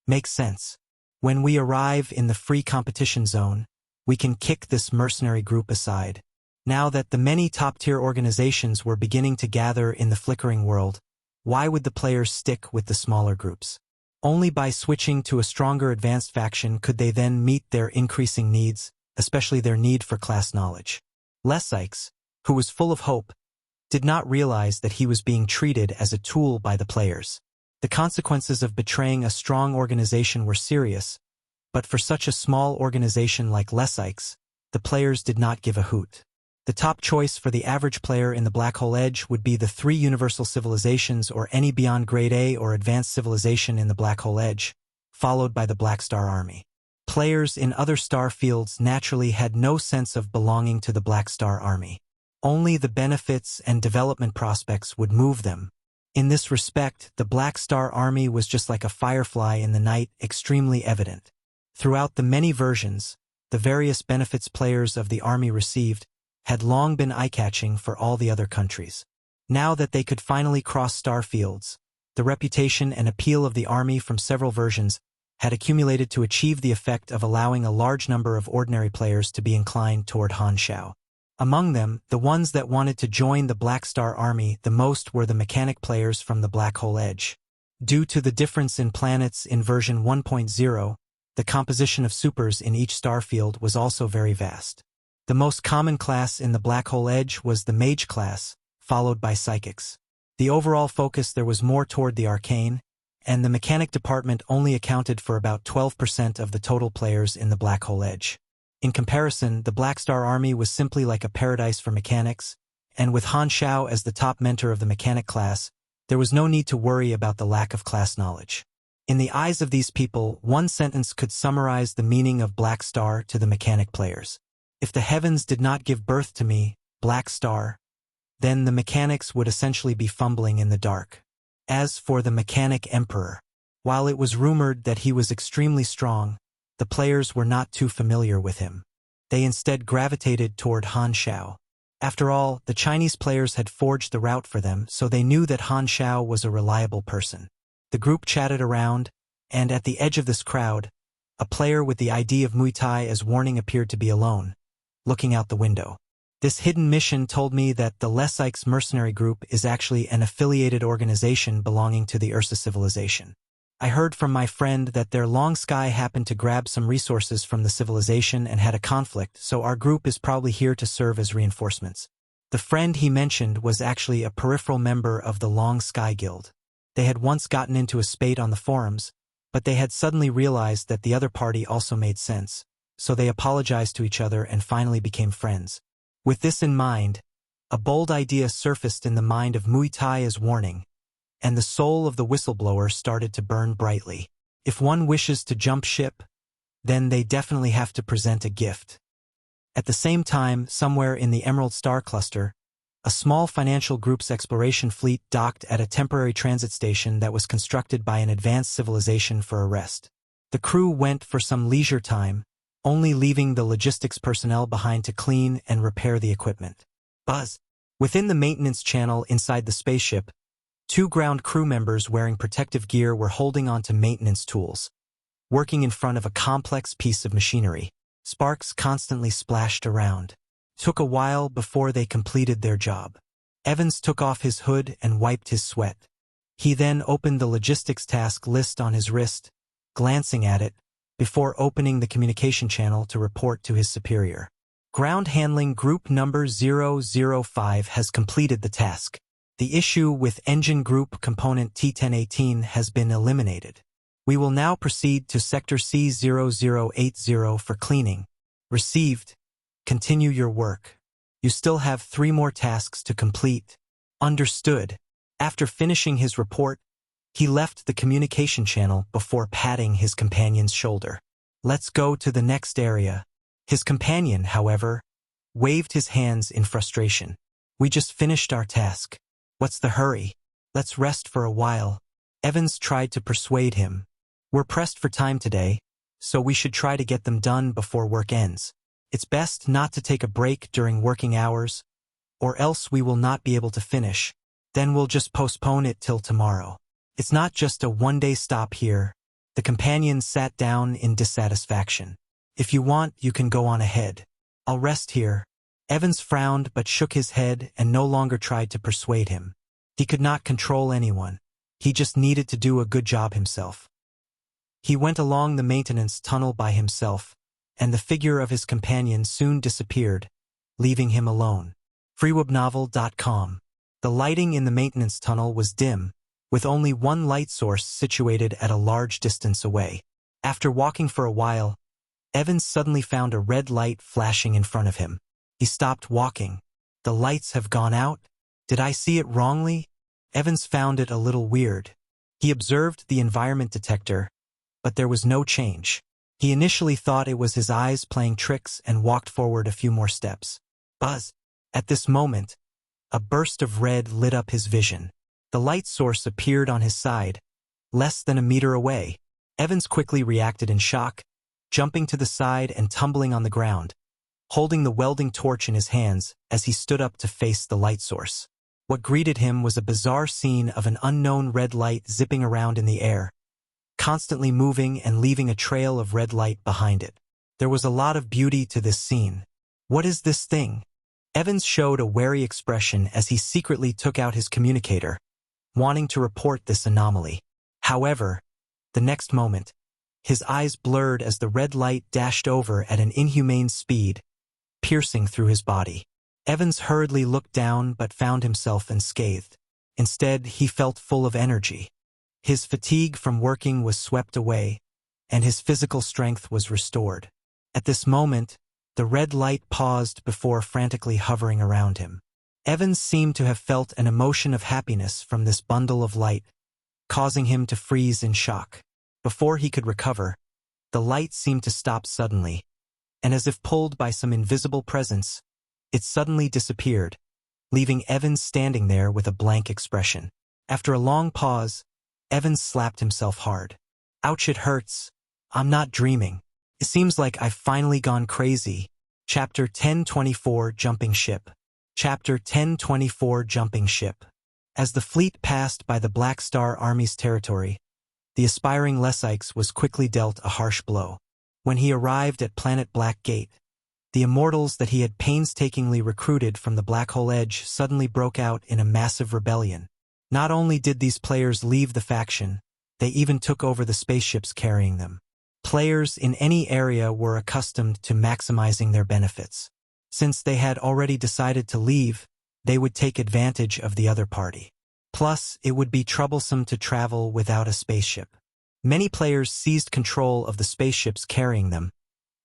Makes sense. When we arrive in the free competition zone, we can kick this mercenary group aside. Now that the many top-tier organizations were beginning to gather in the flickering world, why would the players stick with the smaller groups? Only by switching to a stronger advanced faction could they then meet their increasing needs, especially their need for class knowledge. Lesykes, who was full of hope, did not realize that he was being treated as a tool by the players. The consequences of betraying a strong organization were serious, but for such a small organization like Lesykes, the players did not give a hoot. The top choice for the average player in the Black Hole Edge would be the 3 universal civilizations or any beyond Grade A or advanced civilization in the Black Hole Edge, followed by the Black Star Army. Players in other star fields naturally had no sense of belonging to the Black Star Army. Only the benefits and development prospects would move them. In this respect, the Black Star Army was just like a firefly in the night, extremely evident. Throughout the many versions, the various benefits players of the army received had long been eye-catching for all the other countries. Now that they could finally cross star fields, the reputation and appeal of the army from several versions had accumulated to achieve the effect of allowing a large number of ordinary players to be inclined toward Han Shao. Among them, the ones that wanted to join the Black Star Army the most were the mechanic players from the Black Hole Edge. Due to the difference in planets in version 1.0, the composition of supers in each star field was also very vast. The most common class in the Black Hole Edge was the Mage class, followed by Psychics. The overall focus there was more toward the arcane, and the mechanic department only accounted for about 12% of the total players in the Black Hole Edge. In comparison, the Black Star Army was simply like a paradise for mechanics, and with Han Shao as the top mentor of the mechanic class, there was no need to worry about the lack of class knowledge. In the eyes of these people, one sentence could summarize the meaning of Black Star to the mechanic players. If the heavens did not give birth to me, Black Star, then the mechanics would essentially be fumbling in the dark. As for the Mechanic Emperor, while it was rumored that he was extremely strong, the players were not too familiar with him. They instead gravitated toward Han Shao. After all, the Chinese players had forged the route for them, so they knew that Han Shao was a reliable person. The group chatted around, and at the edge of this crowd, a player with the ID of Muay Thai as warning appeared to be alone, looking out the window. This hidden mission told me that the Lesykes mercenary group is actually an affiliated organization belonging to the Ursa civilization. I heard from my friend that their Long Sky happened to grab some resources from the civilization and had a conflict, so our group is probably here to serve as reinforcements. The friend he mentioned was actually a peripheral member of the Long Sky Guild. They had once gotten into a spate on the forums, but they had suddenly realized that the other party also made sense, so they apologized to each other and finally became friends. With this in mind, a bold idea surfaced in the mind of Muay Thai as warning, and the soul of the whistleblower started to burn brightly. If one wishes to jump ship, then they definitely have to present a gift. At the same time, somewhere in the Emerald Star Cluster, a small financial group's exploration fleet docked at a temporary transit station that was constructed by an advanced civilization for a rest. The crew went for some leisure time, only leaving the logistics personnel behind to clean and repair the equipment. Buzz. Within the maintenance channel inside the spaceship, 2 ground crew members wearing protective gear were holding onto maintenance tools, working in front of a complex piece of machinery. Sparks constantly splashed around. Took a while before they completed their job. Evans took off his hood and wiped his sweat. He then opened the logistics task list on his wrist, glancing at it, before opening the communication channel to report to his superior. Ground handling group number 005 has completed the task. The issue with engine group component T1018 has been eliminated. We will now proceed to sector C0080 for cleaning. Received. Continue your work. You still have 3 more tasks to complete. Understood. After finishing his report, he left the communication channel before patting his companion's shoulder. Let's go to the next area. His companion, however, waved his hands in frustration. We just finished our task. What's the hurry? Let's rest for a while. Evans tried to persuade him. We're pressed for time today, so we should try to get them done before work ends. It's best not to take a break during working hours, or else we will not be able to finish. Then we'll just postpone it till tomorrow. It's not just a one-day stop here. The companion sat down in dissatisfaction. If you want, you can go on ahead. I'll rest here. Evans frowned but shook his head and no longer tried to persuade him. He could not control anyone. He just needed to do a good job himself. He went along the maintenance tunnel by himself, and the figure of his companion soon disappeared, leaving him alone. freewebnovel.com. The lighting in the maintenance tunnel was dim, with only one light source situated at a large distance away. After walking for a while, Evans suddenly found a red light flashing in front of him. He stopped walking. The lights have gone out? Did I see it wrongly? Evans found it a little weird. He observed the environment detector, but there was no change. He initially thought it was his eyes playing tricks and walked forward a few more steps. Buzz! At this moment, a burst of red lit up his vision. The light source appeared on his side, less than a meter away. Evans quickly reacted in shock, jumping to the side and tumbling on the ground, holding the welding torch in his hands as he stood up to face the light source. What greeted him was a bizarre scene of an unknown red light zipping around in the air, constantly moving and leaving a trail of red light behind it. There was a lot of beauty to this scene. What is this thing? Evans showed a wary expression as he secretly took out his communicator, wanting to report this anomaly. However, the next moment, his eyes blurred as the red light dashed over at an inhumane speed, piercing through his body. Evans hurriedly looked down but found himself unscathed. Instead, he felt full of energy. His fatigue from working was swept away, and his physical strength was restored. At this moment, the red light paused before frantically hovering around him. Evans seemed to have felt an emotion of happiness from this bundle of light, causing him to freeze in shock. Before he could recover, the light seemed to stop suddenly, and as if pulled by some invisible presence, it suddenly disappeared, leaving Evans standing there with a blank expression. After a long pause, Evans slapped himself hard. Ouch, it hurts. I'm not dreaming. It seems like I've finally gone crazy. Chapter 1024 Jumping Ship. Chapter 1024 Jumping Ship. As the fleet passed by the Black Star Army's territory, the aspiring Lessix was quickly dealt a harsh blow. When he arrived at Planet Black Gate, the Immortals that he had painstakingly recruited from the Black Hole Edge suddenly broke out in a massive rebellion. Not only did these players leave the faction, they even took over the spaceships carrying them. Players in any area were accustomed to maximizing their benefits. Since they had already decided to leave, they would take advantage of the other party. Plus, it would be troublesome to travel without a spaceship. Many players seized control of the spaceships carrying them,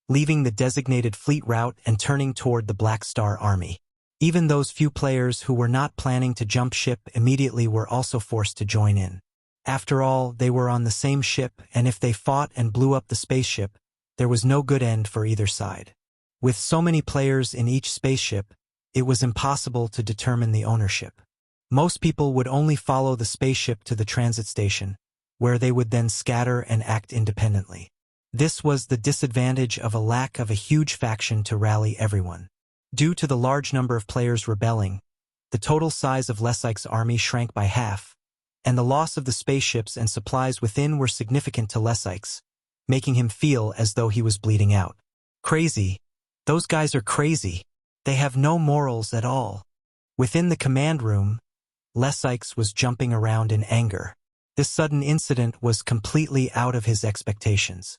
leaving the designated fleet route and turning toward the Black Star Army. Even those few players who were not planning to jump ship immediately were also forced to join in. After all, they were on the same ship, and if they fought and blew up the spaceship, there was no good end for either side. With so many players in each spaceship, it was impossible to determine the ownership. Most people would only follow the spaceship to the transit station, where they would then scatter and act independently. This was the disadvantage of a lack of a huge faction to rally everyone. Due to the large number of players rebelling, the total size of Lessix's army shrank by half, and the loss of the spaceships and supplies within were significant to Lessix, making him feel as though he was bleeding out. Crazy. Those guys are crazy. They have no morals at all. Within the command room, Lessix was jumping around in anger. This sudden incident was completely out of his expectations.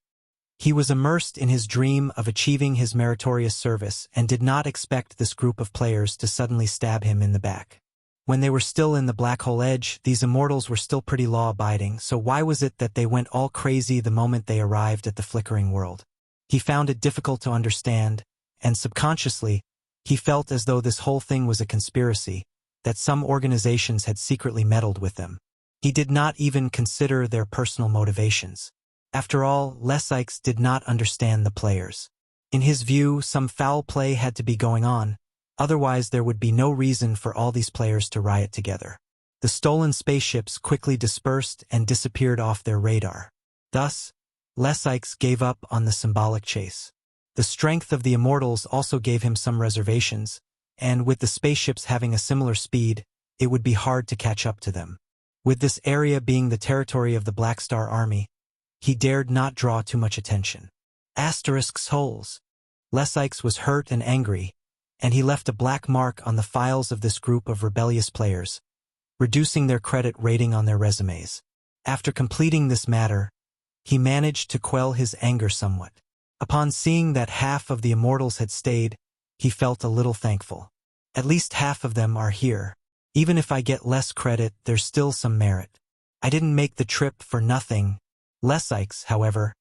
He was immersed in his dream of achieving his meritorious service and did not expect this group of players to suddenly stab him in the back. When they were still in the black hole edge, these immortals were still pretty law-abiding, so why was it that they went all crazy the moment they arrived at the Flickering world? He found it difficult to understand, and subconsciously, he felt as though this whole thing was a conspiracy, that some organizations had secretly meddled with them. He did not even consider their personal motivations. After all, Lesykes did not understand the players. In his view, some foul play had to be going on, otherwise there would be no reason for all these players to riot together. The stolen spaceships quickly dispersed and disappeared off their radar. Thus, Lesykes gave up on the symbolic chase. The strength of the Immortals also gave him some reservations, and with the spaceships having a similar speed, it would be hard to catch up to them. With this area being the territory of the Black Star Army, he dared not draw too much attention. Asterisks holes. Lesykes was hurt and angry, and he left a black mark on the files of this group of rebellious players, reducing their credit rating on their resumes. After completing this matter, he managed to quell his anger somewhat. Upon seeing that half of the Immortals had stayed, he felt a little thankful. At least half of them are here. Even if I get less credit, there's still some merit. I didn't make the trip for nothing. Lesykes, however,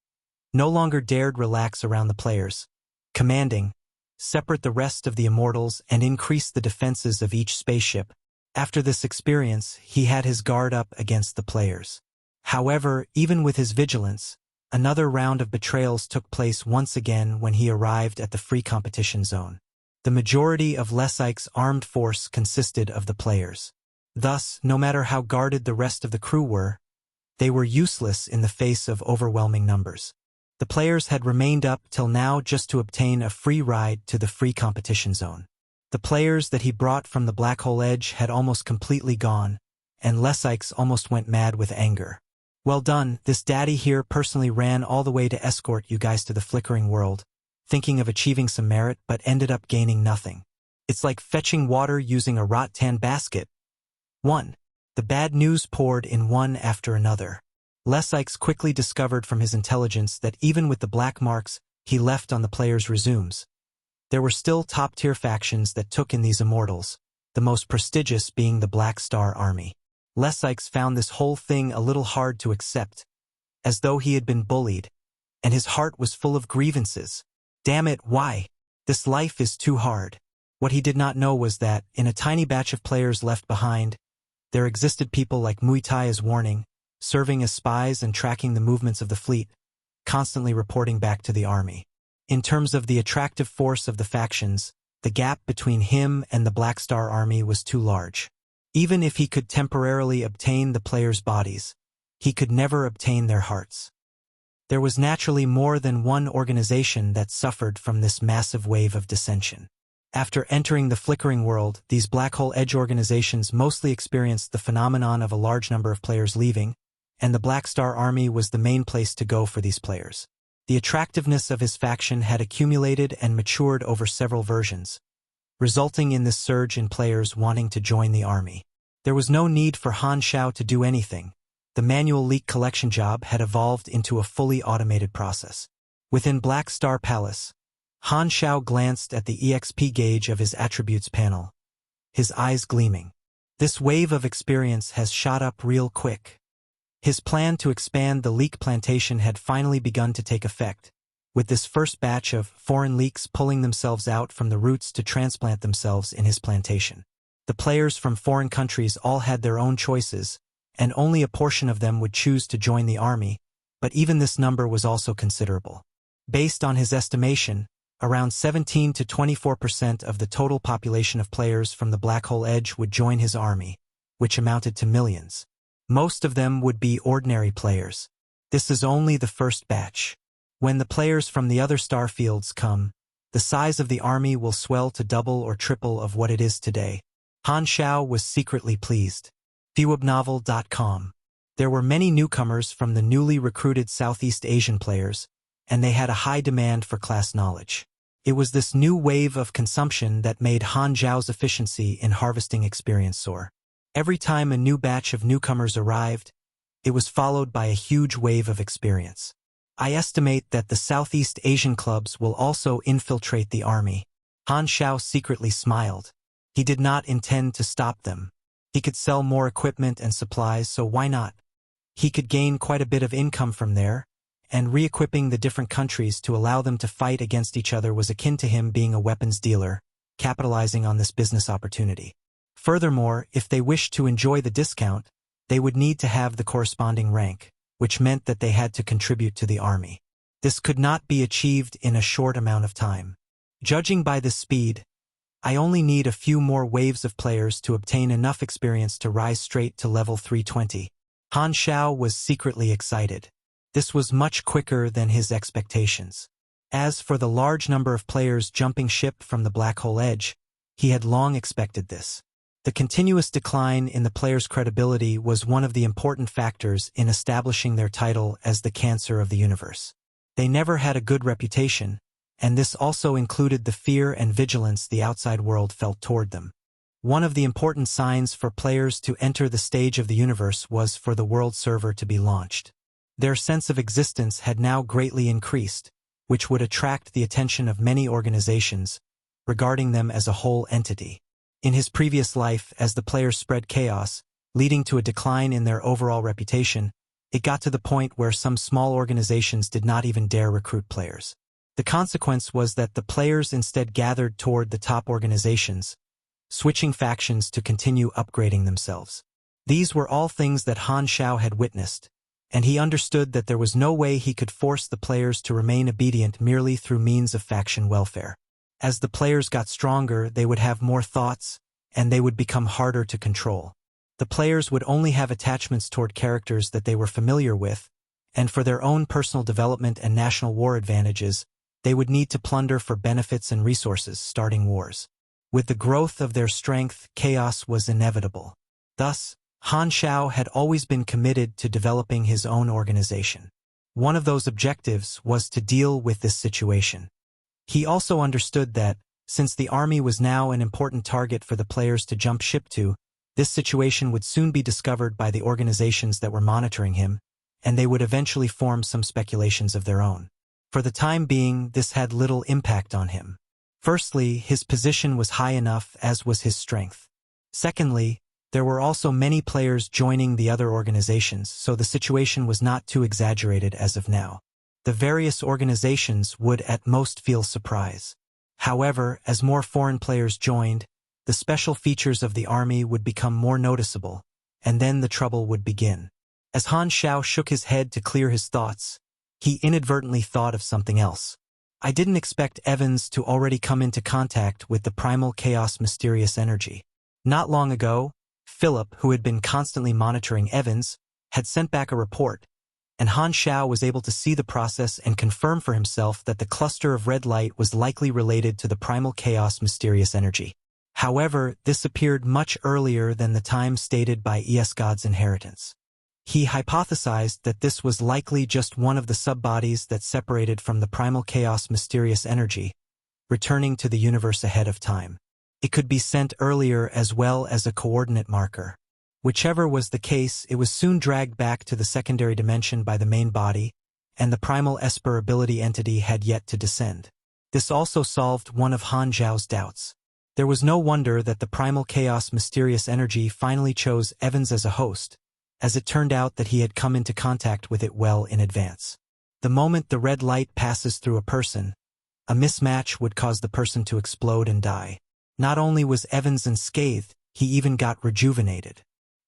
no longer dared relax around the players, commanding, separate the rest of the Immortals and increase the defenses of each spaceship. After this experience, he had his guard up against the players. However, even with his vigilance, another round of betrayals took place once again when he arrived at the free competition zone. The majority of Lesykes' armed force consisted of the players. Thus, no matter how guarded the rest of the crew were, they were useless in the face of overwhelming numbers. The players had remained up till now just to obtain a free ride to the free competition zone. The players that he brought from the black hole edge had almost completely gone, and Lesykes almost went mad with anger. Well done, this daddy here personally ran all the way to escort you guys to the Flickering world, thinking of achieving some merit but ended up gaining nothing. It's like fetching water using a rattan basket. 1. The bad news poured in one after another. Lesykes quickly discovered from his intelligence that even with the black marks he left on the players' resumes, there were still top-tier factions that took in these Immortals, the most prestigious being the Black Star Army. Lesykes found this whole thing a little hard to accept, as though he had been bullied, and his heart was full of grievances. Damn it, why? This life is too hard. What he did not know was that, in a tiny batch of players left behind, there existed people like Muay Thai as warning, serving as spies and tracking the movements of the fleet, constantly reporting back to the army. In terms of the attractive force of the factions, the gap between him and the Black Star Army was too large. Even if he could temporarily obtain the players' bodies, he could never obtain their hearts. There was naturally more than one organization that suffered from this massive wave of dissension. After entering the Flickering world, these black hole edge organizations mostly experienced the phenomenon of a large number of players leaving, and the Black Star Army was the main place to go for these players. The attractiveness of his faction had accumulated and matured over several versions, resulting in this surge in players wanting to join the army. There was no need for Han Shao to do anything. The manual leak collection job had evolved into a fully automated process. Within Black Star Palace, Han Shao glanced at the EXP gauge of his attributes panel, his eyes gleaming. This wave of experience has shot up real quick. His plan to expand the leek plantation had finally begun to take effect, with this first batch of foreign leeks pulling themselves out from the roots to transplant themselves in his plantation. The players from foreign countries all had their own choices, and only a portion of them would choose to join the army, but even this number was also considerable. Based on his estimation, around 17 to 24% of the total population of players from the Black Hole Edge would join his army, which amounted to millions. Most of them would be ordinary players. This is only the first batch. When the players from the other star fields come, the size of the army will swell to double or triple of what it is today. Han Shao was secretly pleased. TheWebNovel.com. There were many newcomers from the newly recruited Southeast Asian players, and they had a high demand for class knowledge. It was this new wave of consumption that made Han Zhao's efficiency in harvesting experience soar. Every time a new batch of newcomers arrived, it was followed by a huge wave of experience. I estimate that the Southeast Asian clubs will also infiltrate the army. Han Xiao secretly smiled. He did not intend to stop them. He could sell more equipment and supplies, so why not? He could gain quite a bit of income from there, and re-equipping the different countries to allow them to fight against each other was akin to him being a weapons dealer, capitalizing on this business opportunity. Furthermore, if they wished to enjoy the discount, they would need to have the corresponding rank, which meant that they had to contribute to the army. This could not be achieved in a short amount of time. Judging by this speed, I only need a few more waves of players to obtain enough experience to rise straight to level 320. Han Xiao was secretly excited. This was much quicker than his expectations. As for the large number of players jumping ship from the black hole edge, he had long expected this. The continuous decline in the players' credibility was one of the important factors in establishing their title as the cancer of the universe. They never had a good reputation, and this also included the fear and vigilance the outside world felt toward them. One of the important signs for players to enter the stage of the universe was for the world server to be launched. Their sense of existence had now greatly increased, which would attract the attention of many organizations, regarding them as a whole entity. In his previous life, as the players spread chaos, leading to a decline in their overall reputation, it got to the point where some small organizations did not even dare recruit players. The consequence was that the players instead gathered toward the top organizations, switching factions to continue upgrading themselves. These were all things that Han Xiao had witnessed, and he understood that there was no way he could force the players to remain obedient merely through means of faction welfare. As the players got stronger, they would have more thoughts, and they would become harder to control. The players would only have attachments toward characters that they were familiar with, and for their own personal development and national war advantages, they would need to plunder for benefits and resources, starting wars. With the growth of their strength, chaos was inevitable. Thus, Han Xiao had always been committed to developing his own organization. One of those objectives was to deal with this situation. He also understood that, since the army was now an important target for the players to jump ship to, this situation would soon be discovered by the organizations that were monitoring him, and they would eventually form some speculations of their own. For the time being, this had little impact on him. Firstly, his position was high enough, as was his strength. Secondly, there were also many players joining the other organizations, so the situation was not too exaggerated as of now. The various organizations would at most feel surprise. However, as more foreign players joined, the special features of the army would become more noticeable, and then the trouble would begin. As Han Xiao shook his head to clear his thoughts, he inadvertently thought of something else. I didn't expect Evans to already come into contact with the primal chaos mysterious energy. Not long ago, Philip, who had been constantly monitoring Evans, had sent back a report, and Han Xiao was able to see the process and confirm for himself that the cluster of red light was likely related to the primal chaos mysterious energy. However, this appeared much earlier than the time stated by Es God's inheritance. He hypothesized that this was likely just one of the subbodies that separated from the primal chaos mysterious energy, returning to the universe ahead of time. It could be sent earlier as well as a coordinate marker. Whichever was the case, it was soon dragged back to the secondary dimension by the main body, and the primal Esper ability entity had yet to descend. This also solved one of Han Xiao's doubts. There was no wonder that the primal chaos mysterious energy finally chose Evans as a host, as it turned out that he had come into contact with it well in advance. The moment the red light passes through a person, a mismatch would cause the person to explode and die. Not only was Evans unscathed, he even got rejuvenated.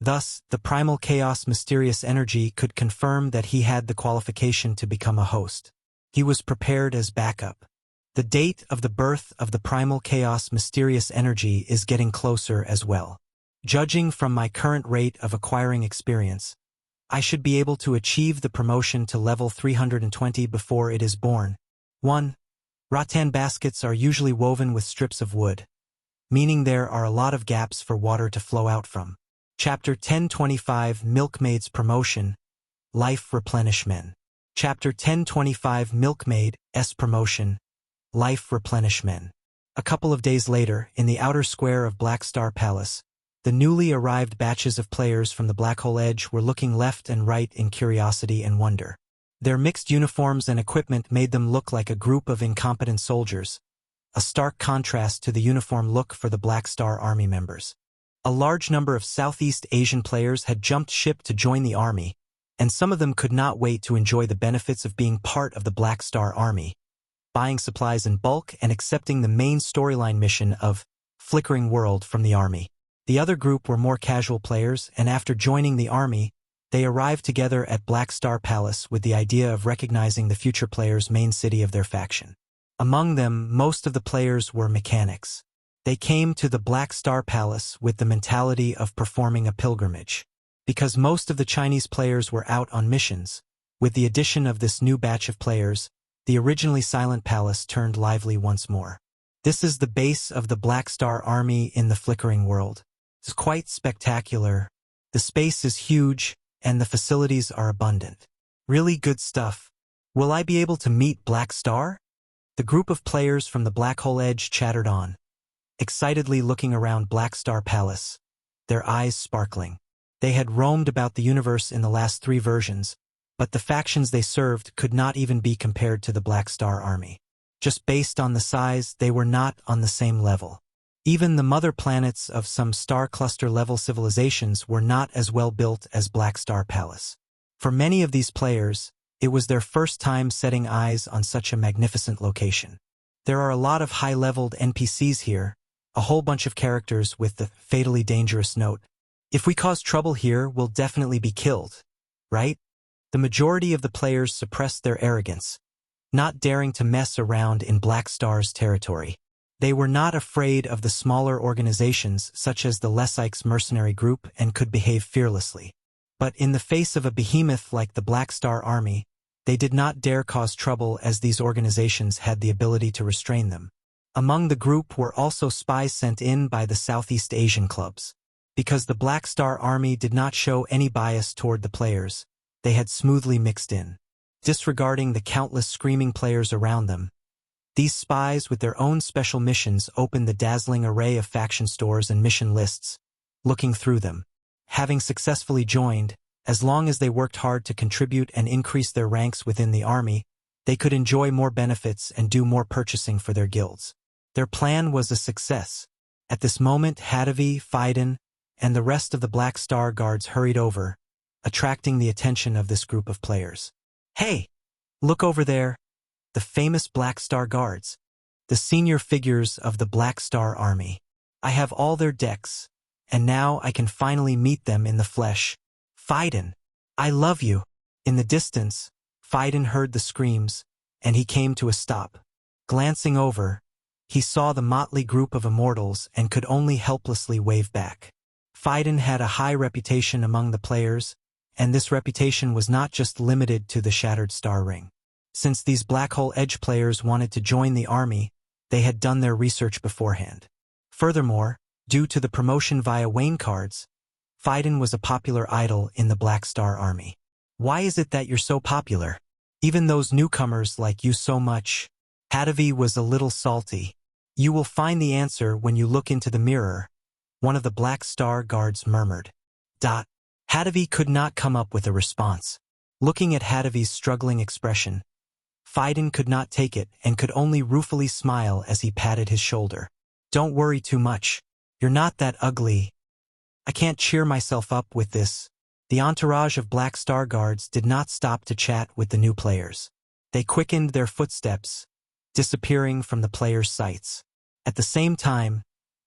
Thus, the primal chaos mysterious energy could confirm that he had the qualification to become a host. He was prepared as backup. The date of the birth of the primal chaos mysterious energy is getting closer as well. Judging from my current rate of acquiring experience, I should be able to achieve the promotion to level 320 before it is born. 1. Rattan baskets are usually woven with strips of wood, meaning there are a lot of gaps for water to flow out from. Chapter 1025 Milkmaid's Promotion, Life Replenishment. Chapter 1025 Milkmaid's Promotion, Life Replenishment. A couple of days later, in the outer square of Black Star Palace, the newly arrived batches of players from the Black Hole Edge were looking left and right in curiosity and wonder. Their mixed uniforms and equipment made them look like a group of incompetent soldiers, a stark contrast to the uniform look for the Black Star Army members. A large number of Southeast Asian players had jumped ship to join the army, and some of them could not wait to enjoy the benefits of being part of the Black Star Army, buying supplies in bulk and accepting the main storyline mission of Flickering World from the army. The other group were more casual players, and after joining the army, they arrived together at Black Star Palace with the idea of recognizing the future players' main city of their faction. Among them, most of the players were mechanics. They came to the Black Star Palace with the mentality of performing a pilgrimage. Because most of the Chinese players were out on missions, with the addition of this new batch of players, the originally silent palace turned lively once more. This is the base of the Black Star Army in the Flickering World. It's quite spectacular. The space is huge, and the facilities are abundant. Really good stuff. Will I be able to meet Black Star? The group of players from the Black Hole Edge chattered on, excitedly looking around Black Star Palace, their eyes sparkling. They had roamed about the universe in the last 3 versions, but the factions they served could not even be compared to the Black Star Army. Just based on the size, they were not on the same level. Even the mother planets of some star cluster-level civilizations were not as well built as Black Star Palace. For many of these players, it was their first time setting eyes on such a magnificent location. There are a lot of high-leveled NPCs here, a whole bunch of characters with the fatally dangerous note. If we cause trouble here, we'll definitely be killed, right? The majority of the players suppressed their arrogance, not daring to mess around in Black Star's territory. They were not afraid of the smaller organizations such as the Lessike's mercenary group and could behave fearlessly. But in the face of a behemoth like the Black Star Army, they did not dare cause trouble as these organizations had the ability to restrain them. Among the group were also spies sent in by the Southeast Asian clubs. Because the Black Star Army did not show any bias toward the players, they had smoothly mixed in. Disregarding the countless screaming players around them, these spies with their own special missions opened the dazzling array of faction stores and mission lists, looking through them. Having successfully joined, as long as they worked hard to contribute and increase their ranks within the army, they could enjoy more benefits and do more purchasing for their guilds. Their plan was a success. At this moment, Hadavi, Phaidon, and the rest of the Black Star guards hurried over, attracting the attention of this group of players. Hey! Look over there! The famous Black Star guards, the senior figures of the Black Star Army. I have all their decks, and now I can finally meet them in the flesh. Phaidon, I love you. In the distance, Phaidon heard the screams, and he came to a stop. Glancing over, he saw the motley group of Immortals and could only helplessly wave back. Phaidon had a high reputation among the players, and this reputation was not just limited to the Shattered Star Ring. Since these Black Hole Edge players wanted to join the army, they had done their research beforehand. Furthermore, due to the promotion via Wayne cards, Phaidon was a popular idol in the Black Star Army. Why is it that you're so popular? Even those newcomers like you so much. Hadavi was a little salty. You will find the answer when you look into the mirror, one of the Black Star guards murmured. Hadavi could not come up with a response. Looking at Hadavi's struggling expression, Phaidon could not take it and could only ruefully smile as he patted his shoulder. Don't worry too much. You're not that ugly. I can't cheer myself up with this. The entourage of Black Star guards did not stop to chat with the new players. They quickened their footsteps, disappearing from the players' sights. At the same time,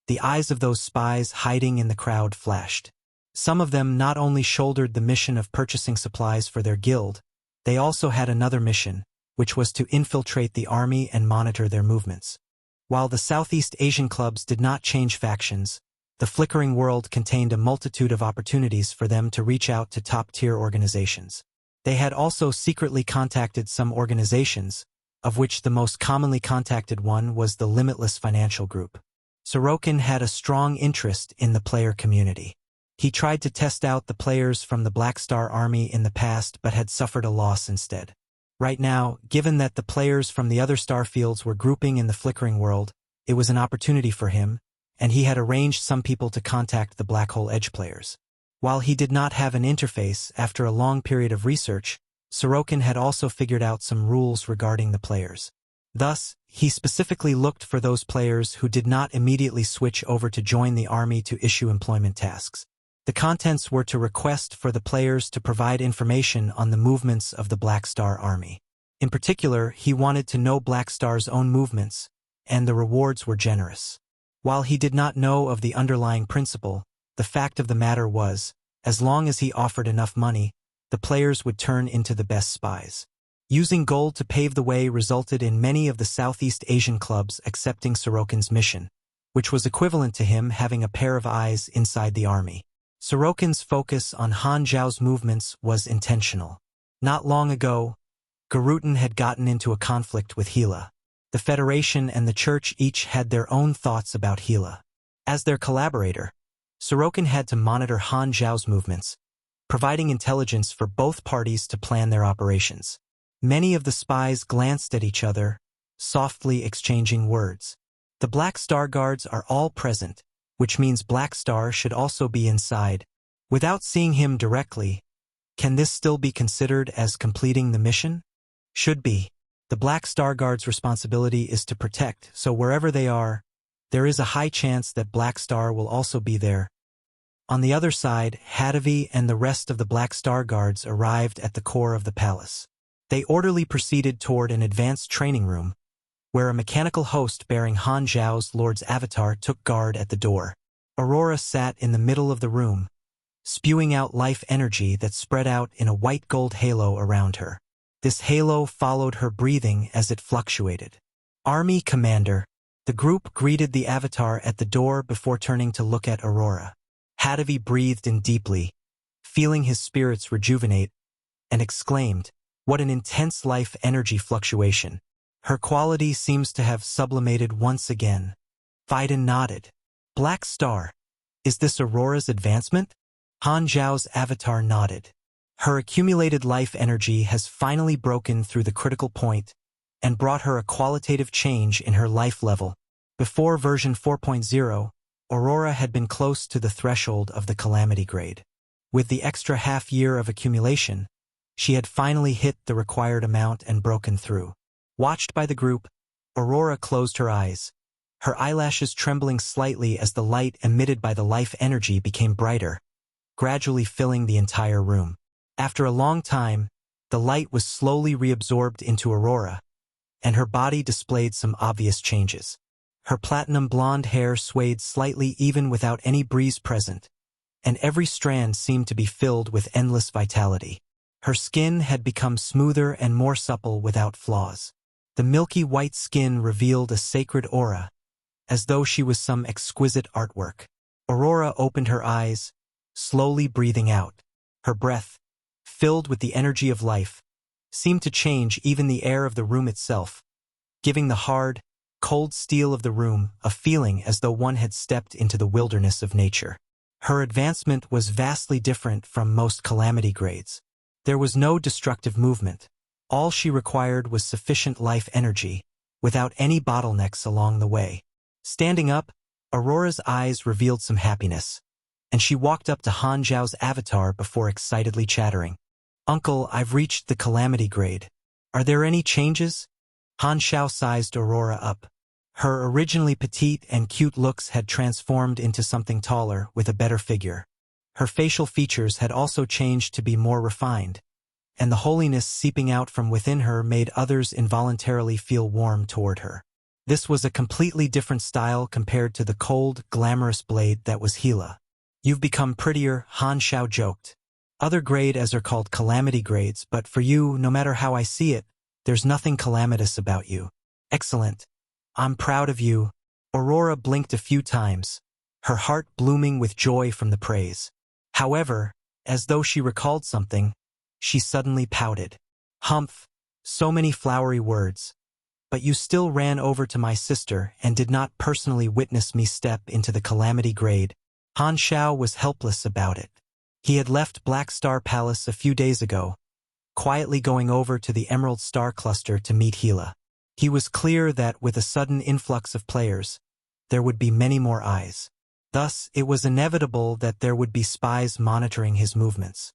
the eyes of those spies hiding in the crowd flashed. Some of them not only shouldered the mission of purchasing supplies for their guild, they also had another mission, which was to infiltrate the army and monitor their movements. While the Southeast Asian clubs did not change factions, the Flickering World contained a multitude of opportunities for them to reach out to top-tier organizations. They had also secretly contacted some organizations, of which the most commonly contacted one was the Limitless Financial Group. Sorokin had a strong interest in the player community. He tried to test out the players from the Black Star Army in the past but had suffered a loss instead. Right now, given that the players from the other starfields were grouping in the Flickering World, it was an opportunity for him, and he had arranged some people to contact the Black Hole Edge players. While he did not have an interface after a long period of research, Sorokin had also figured out some rules regarding the players. Thus, he specifically looked for those players who did not immediately switch over to join the army to issue employment tasks. The contents were to request for the players to provide information on the movements of the Black Star Army. In particular, he wanted to know Black Star's own movements, and the rewards were generous. While he did not know of the underlying principle, the fact of the matter was, as long as he offered enough money, the players would turn into the best spies. Using gold to pave the way resulted in many of the Southeast Asian clubs accepting Sorokin's mission, which was equivalent to him having a pair of eyes inside the army. Sorokin's focus on Han Zhao's movements was intentional. Not long ago, Garutan had gotten into a conflict with Gila. The Federation and the Church each had their own thoughts about Gila. As their collaborator, Sorokin had to monitor Han Zhao's movements, providing intelligence for both parties to plan their operations. Many of the spies glanced at each other, softly exchanging words. The Black Star Guards are all present, which means Black Star should also be inside. Without seeing him directly, can this still be considered as completing the mission? Should be. The Black Star Guard's responsibility is to protect, so wherever they are, there is a high chance that Black Star will also be there. On the other side, Hadavi and the rest of the Black Star Guards arrived at the core of the palace. They orderly proceeded toward an advanced training room, where a mechanical host bearing Han Zhao's Lord's avatar took guard at the door. Aurora sat in the middle of the room, spewing out life energy that spread out in a white gold halo around her. This halo followed her breathing as it fluctuated. Army Commander. The group greeted the avatar at the door before turning to look at Aurora. Hadavi breathed in deeply, feeling his spirits rejuvenate, and exclaimed, "What an intense life energy fluctuation. Her quality seems to have sublimated once again." Vidin nodded. "Black Star. Is this Aurora's advancement?" Han Zhao's avatar nodded. Her accumulated life energy has finally broken through the critical point and brought her a qualitative change in her life level. Before version 4.0, Aurora had been close to the threshold of the Calamity grade. With the extra half-year of accumulation, she had finally hit the required amount and broken through. Watched by the group, Aurora closed her eyes, her eyelashes trembling slightly as the light emitted by the life energy became brighter, gradually filling the entire room. After a long time, the light was slowly reabsorbed into Aurora, and her body displayed some obvious changes. Her platinum blonde hair swayed slightly even without any breeze present, and every strand seemed to be filled with endless vitality. Her skin had become smoother and more supple without flaws. The milky white skin revealed a sacred aura, as though she was some exquisite artwork. Aurora opened her eyes, slowly breathing out. Her breath, filled with the energy of life, seemed to change even the air of the room itself, giving the hard, cold steel of the room a feeling as though one had stepped into the wilderness of nature. Her advancement was vastly different from most Calamity grades. There was no destructive movement. All she required was sufficient life energy, without any bottlenecks along the way. Standing up, Aurora's eyes revealed some happiness, and she walked up to Han Zhao's avatar before excitedly chattering. "Uncle, I've reached the Calamity grade. Are there any changes?" Han Zhao sized Aurora up. Her originally petite and cute looks had transformed into something taller with a better figure. Her facial features had also changed to be more refined, and the holiness seeping out from within her made others involuntarily feel warm toward her. This was a completely different style compared to the cold, glamorous blade that was Gila. "You've become prettier," Han Zhao joked. "Other grade as are called Calamity grades, but for you, no matter how I see it, there's nothing calamitous about you. Excellent. I'm proud of you." Aurora blinked a few times, her heart blooming with joy from the praise. However, as though she recalled something, she suddenly pouted. "Humph, so many flowery words. But you still ran over to my sister and did not personally witness me step into the Calamity grade." Han Zhao was helpless about it. He had left Black Star Palace a few days ago, quietly going over to the Emerald Star Cluster to meet Gila. He was clear that with a sudden influx of players, there would be many more eyes. Thus, it was inevitable that there would be spies monitoring his movements.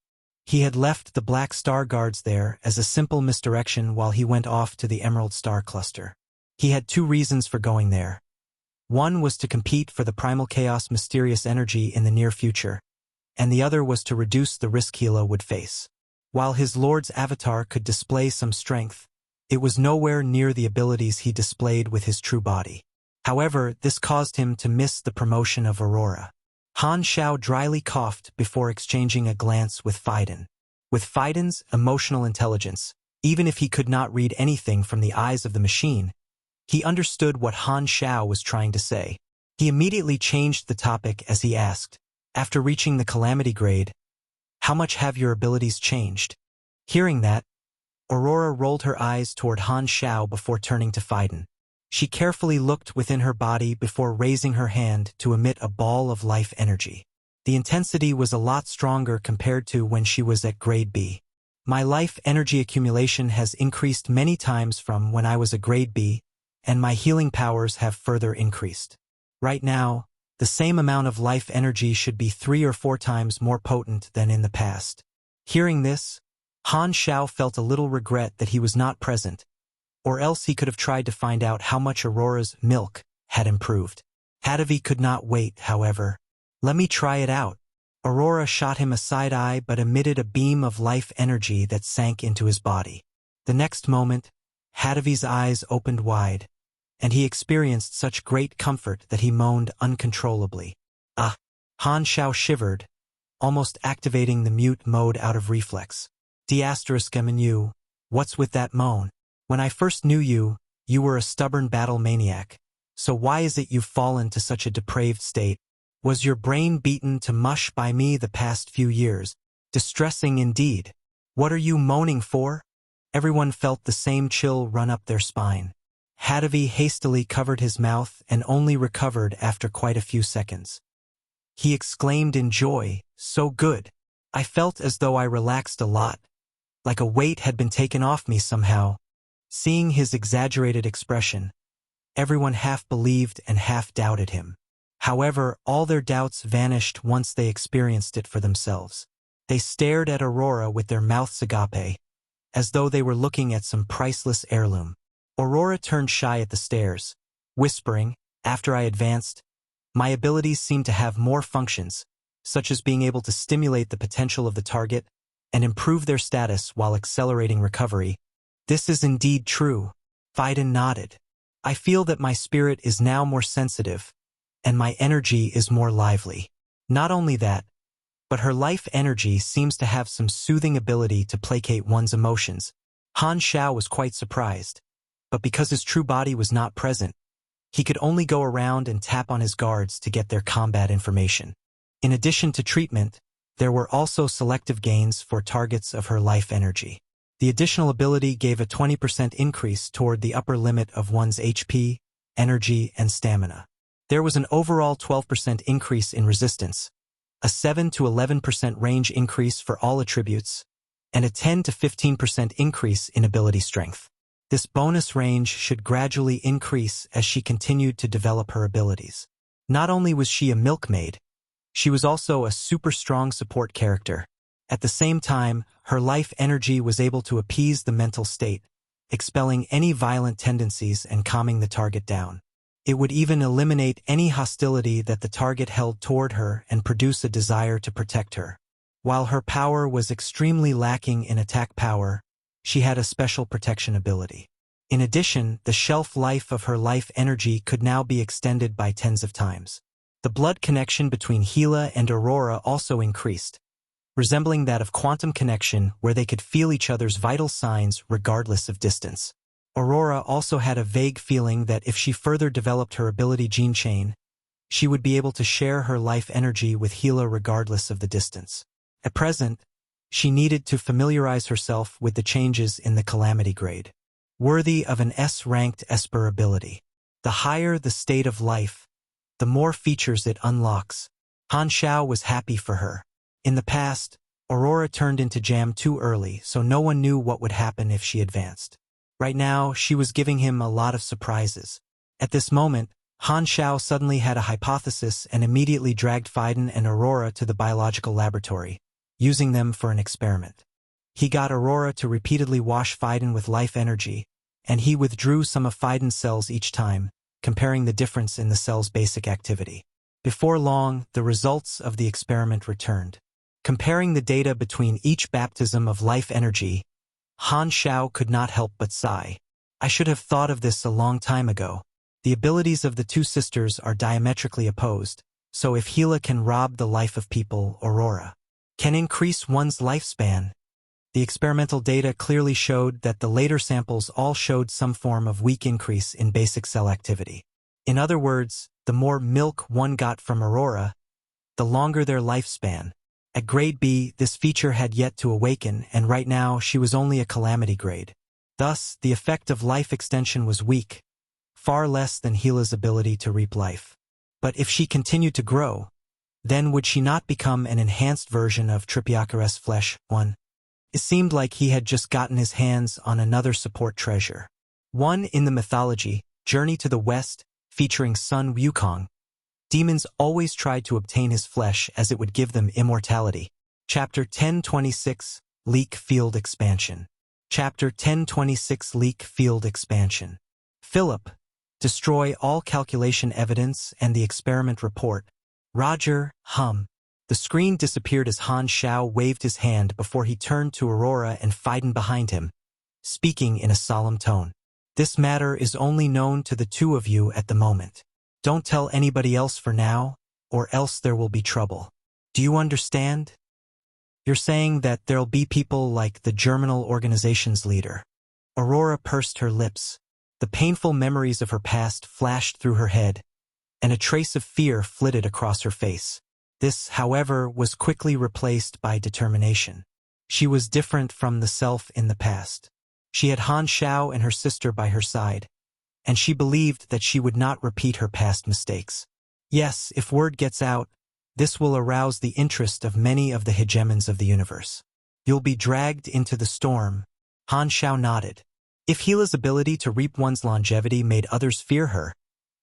He had left the Black Star Guards there as a simple misdirection while he went off to the Emerald Star Cluster. He had two reasons for going there. One was to compete for the Primal Chaos mysterious energy in the near future, and the other was to reduce the risk Hela would face. While his Lord's avatar could display some strength, it was nowhere near the abilities he displayed with his true body. However, this caused him to miss the promotion of Aurora. Han Xiao dryly coughed before exchanging a glance with Fiden. With Fiden's emotional intelligence, even if he could not read anything from the eyes of the machine, he understood what Han Xiao was trying to say. He immediately changed the topic as he asked, after reaching the Calamity grade, "How much have your abilities changed?" Hearing that, Aurora rolled her eyes toward Han Xiao before turning to Fiden. She carefully looked within her body before raising her hand to emit a ball of life energy. The intensity was a lot stronger compared to when she was at grade B. My life energy accumulation has increased many times from when I was a grade B, and my healing powers have further increased. Right now, the same amount of life energy should be 3 or 4 times more potent than in the past. Hearing this, Han Xiao felt a little regret that he was not present, or else he could have tried to find out how much Aurora's milk had improved. Hadavi could not wait, however. "Let me try it out." Aurora shot him a side eye but emitted a beam of life energy that sank into his body. The next moment, Hadavi's eyes opened wide, and he experienced such great comfort that he moaned uncontrollably. "Ah!" Han Xiao shivered, almost activating the mute mode out of reflex. "D****, what's with that moan? When I first knew you, you were a stubborn battle maniac. So why is it you've fallen to such a depraved state? Was your brain beaten to mush by me the past few years? Distressing indeed. What are you moaning for?" Everyone felt the same chill run up their spine. Hadavi hastily covered his mouth and only recovered after quite a few seconds. He exclaimed in joy, "So good. I felt as though I relaxed a lot, like a weight had been taken off me somehow." Seeing his exaggerated expression, everyone half believed and half doubted him. However, all their doubts vanished once they experienced it for themselves. They stared at Aurora with their mouths agape, as though they were looking at some priceless heirloom. Aurora turned shy at the stairs, whispering, "After I advanced, my abilities seemed to have more functions, such as being able to stimulate the potential of the target and improve their status while accelerating recovery." "This is indeed true." Fiden nodded. "I feel that my spirit is now more sensitive, and my energy is more lively. Not only that, but her life energy seems to have some soothing ability to placate one's emotions." Han Xiao was quite surprised, but because his true body was not present, he could only go around and tap on his guards to get their combat information. In addition to treatment, there were also selective gains for targets of her life energy. The additional ability gave a 20% increase toward the upper limit of one's HP, energy, and stamina. There was an overall 12% increase in resistance, a 7 to 11% range increase for all attributes, and a 10 to 15% increase in ability strength. This bonus range should gradually increase as she continued to develop her abilities. Not only was she a milkmaid, she was also a super strong support character. At the same time, her life energy was able to appease the mental state, expelling any violent tendencies and calming the target down. It would even eliminate any hostility that the target held toward her and produce a desire to protect her. While her power was extremely lacking in attack power, she had a special protection ability. In addition, the shelf life of her life energy could now be extended by tens of times. The blood connection between Hela and Aurora also increased, resembling that of quantum connection where they could feel each other's vital signs regardless of distance. Aurora also had a vague feeling that if she further developed her ability gene chain, she would be able to share her life energy with Hela regardless of the distance. At present, she needed to familiarize herself with the changes in the Calamity grade. Worthy of an S-ranked Esper ability. The higher the state of life, the more features it unlocks. Han Xiao was happy for her. In the past, Aurora turned into jam too early, so no one knew what would happen if she advanced. Right now, she was giving him a lot of surprises. At this moment, Han Xiao suddenly had a hypothesis and immediately dragged Fiden and Aurora to the biological laboratory. using them for an experiment. He got Aurora to repeatedly wash Phaidon with life energy, and he withdrew some of Phaidon's cells each time, comparing the difference in the cell's basic activity. Before long, the results of the experiment returned. Comparing the data between each baptism of life energy, Han Shao could not help but sigh. I should have thought of this a long time ago. The abilities of the two sisters are diametrically opposed, so if Gila can rob the life of people, Aurora can increase one's lifespan. The experimental data clearly showed that the later samples all showed some form of weak increase in basic cell activity. In other words, the more milk one got from Aurora, the longer their lifespan. At grade B, this feature had yet to awaken, and right now she was only a calamity grade. Thus, the effect of life extension was weak, far less than Gila's ability to reap life. But if she continued to grow, then would she not become an enhanced version of treacherous flesh? 1. It seemed like he had just gotten his hands on another support treasure. 1. In the mythology, Journey to the West, featuring Sun Wukong, demons always tried to obtain his flesh as it would give them immortality. Chapter 1026, Leak Field Expansion. Chapter 1026, Leak Field Expansion. Philip, destroy all calculation evidence and the experiment report. Roger, hum. The screen disappeared as Han Shao waved his hand before he turned to Aurora and Phaidon behind him, speaking in a solemn tone. This matter is only known to the two of you at the moment. Don't tell anybody else for now, or else there will be trouble. Do you understand? You're saying that there'll be people like the Germinal organization's leader. Aurora pursed her lips. The painful memories of her past flashed through her head, and a trace of fear flitted across her face. This, however, was quickly replaced by determination. She was different from the self in the past. She had Han Shao and her sister by her side, and she believed that she would not repeat her past mistakes. Yes, if word gets out, this will arouse the interest of many of the hegemons of the universe. You'll be dragged into the storm. Han Shao nodded. If Gila's ability to reap one's longevity made others fear her,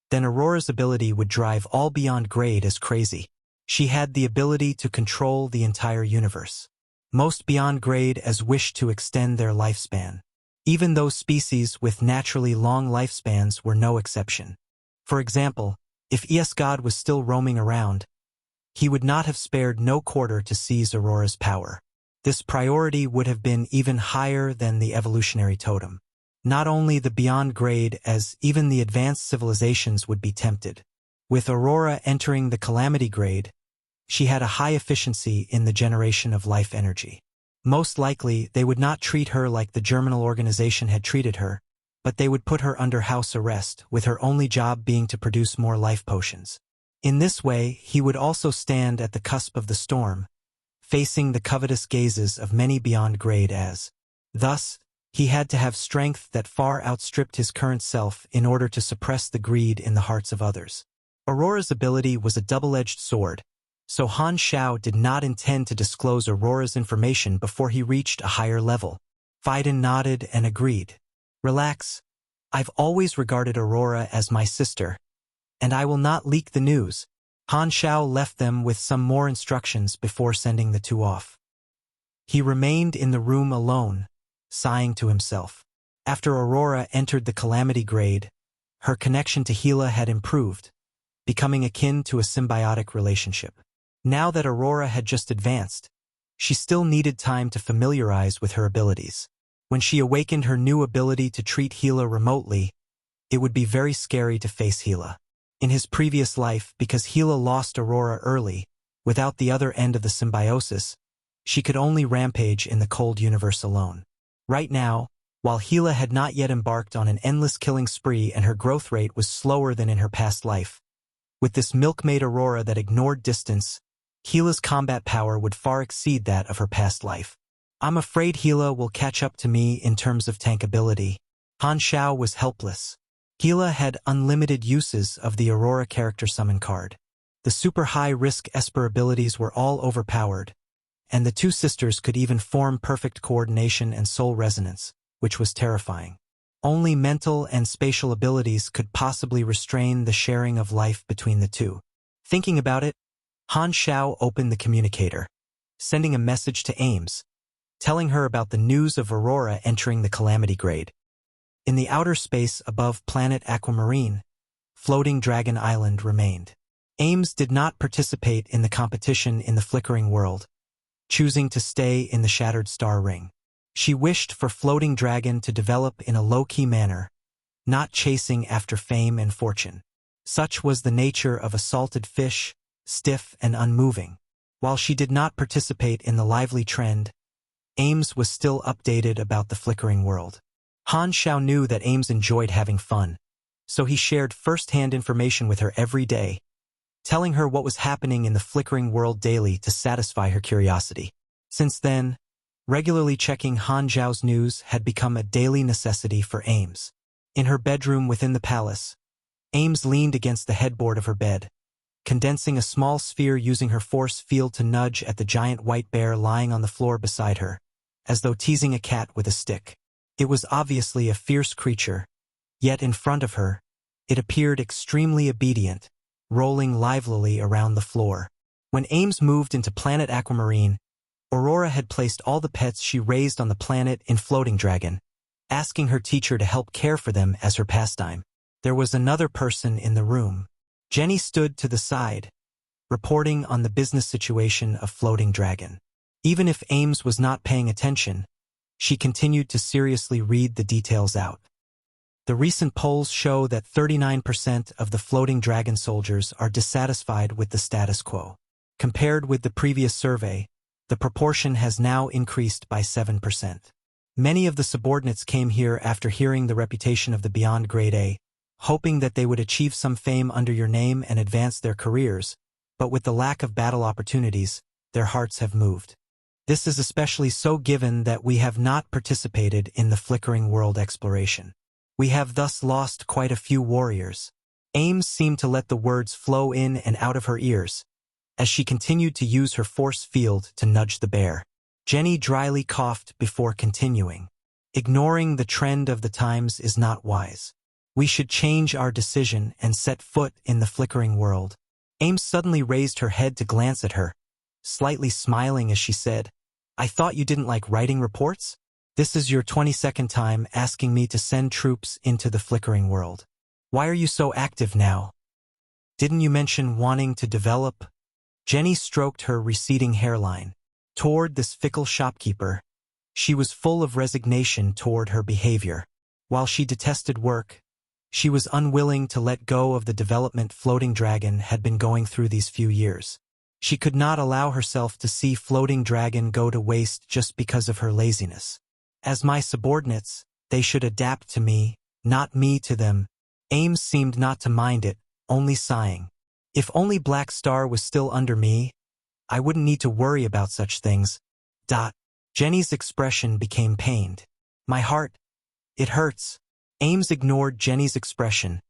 then Aurora's ability would drive all beyond grade as crazy. She had the ability to control the entire universe. Most beyond grade as wished to extend their lifespan. Even those species with naturally long lifespans were no exception. For example, if God was still roaming around, he would not have spared no quarter to seize Aurora's power. This priority would have been even higher than the evolutionary totem. Not only the beyond grade as even the advanced civilizations would be tempted. With Aurora entering the calamity grade, she had a high efficiency in the generation of life energy. Most likely, they would not treat her like the Germinal organization had treated her, but they would put her under house arrest, with her only job being to produce more life potions. In this way, he would also stand at the cusp of the storm, facing the covetous gazes of many beyond grade as. Thus, he had to have strength that far outstripped his current self in order to suppress the greed in the hearts of others. Aurora's ability was a double-edged sword, so Han Shao did not intend to disclose Aurora's information before he reached a higher level. Phaidon nodded and agreed. Relax. I've always regarded Aurora as my sister, and I will not leak the news. Han Shao left them with some more instructions before sending the two off. He remained in the room alone, sighing to himself. After Aurora entered the calamity grade, her connection to Gila had improved, becoming akin to a symbiotic relationship. Now that Aurora had just advanced, she still needed time to familiarize with her abilities. When she awakened her new ability to treat Gila remotely, it would be very scary to face Gila. In his previous life, because Gila lost Aurora early, without the other end of the symbiosis, she could only rampage in the cold universe alone. Right now, while Gila had not yet embarked on an endless killing spree and her growth rate was slower than in her past life, with this milkmaid Aurora that ignored distance, Gila's combat power would far exceed that of her past life. I'm afraid Gila will catch up to me in terms of tankability. Han Shao was helpless. Gila had unlimited uses of the Aurora character summon card. The super high-risk Esper abilities were all overpowered, and the two sisters could even form perfect coordination and soul resonance, which was terrifying. Only mental and spatial abilities could possibly restrain the sharing of life between the two. Thinking about it, Han Shao opened the communicator. sending a message to Ames, telling her about the news of Aurora entering the Calamity Grade. In the outer space above Planet Aquamarine, floating Dragon Island remained. Ames did not participate in the competition in the Flickering world, choosing to stay in the Shattered Star Ring. She wished for Floating Dragon to develop in a low-key manner, not chasing after fame and fortune. Such was the nature of a salted fish, stiff and unmoving. While she did not participate in the lively trend, Ames was still updated about the Flickering world. Han Xiao knew that Ames enjoyed having fun, so he shared first-hand information with her every day, telling her what was happening in the Flickering world daily to satisfy her curiosity. Since then, regularly checking Han Xiao's news had become a daily necessity for Ames. In her bedroom within the palace, Ames leaned against the headboard of her bed, condensing a small sphere using her force field to nudge at the giant white bear lying on the floor beside her, as though teasing a cat with a stick. It was obviously a fierce creature, yet in front of her, it appeared extremely obedient, rolling livelily around the floor. When Ames moved into Planet Aquamarine, Aurora had placed all the pets she raised on the planet in Floating Dragon, asking her teacher to help care for them as her pastime. There was another person in the room. Jenny stood to the side, reporting on the business situation of Floating Dragon. Even if Ames was not paying attention, she continued to seriously read the details out. The recent polls show that 39% of the Floating Dragon soldiers are dissatisfied with the status quo. Compared with the previous survey, the proportion has now increased by 7%. Many of the subordinates came here after hearing the reputation of the Beyond Grade A, hoping that they would achieve some fame under your name and advance their careers, but with the lack of battle opportunities, their hearts have moved. This is especially so given that we have not participated in the Flickering world exploration. We have thus lost quite a few warriors. Ames seemed to let the words flow in and out of her ears, as she continued to use her force field to nudge the bear. Jenny dryly coughed before continuing. Ignoring the trend of the times is not wise. We should change our decision and set foot in the Flickering world. Ames suddenly raised her head to glance at her, slightly smiling as she said, "I thought you didn't like writing reports? This is your 22nd time asking me to send troops into the Flickering world. Why are you so active now? Didn't you mention wanting to develop?" Jenny stroked her receding hairline. Toward this fickle shopkeeper, she was full of resignation toward her behavior. While she detested work, she was unwilling to let go of the development Floating Dragon had been going through these few years. She could not allow herself to see Floating Dragon go to waste just because of her laziness. As my subordinates, they should adapt to me, not me to them. Ames seemed not to mind it, only sighing. If only Black Star was still under me, I wouldn't need to worry about such things. Jenny's expression became pained. My heart, it hurts. Ames ignored Jenny's expression,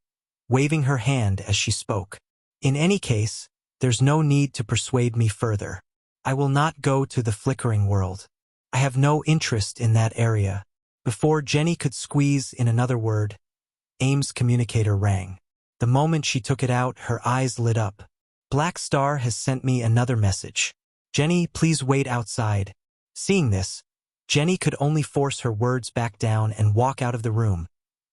waving her hand as she spoke. In any case, there's no need to persuade me further. I will not go to the Flickering world. I have no interest in that area. Before Jenny could squeeze in another word, Ames' communicator rang. The moment she took it out, her eyes lit up. Black Star has sent me another message. Jenny, please wait outside. Seeing this, Jenny could only force her words back down and walk out of the room,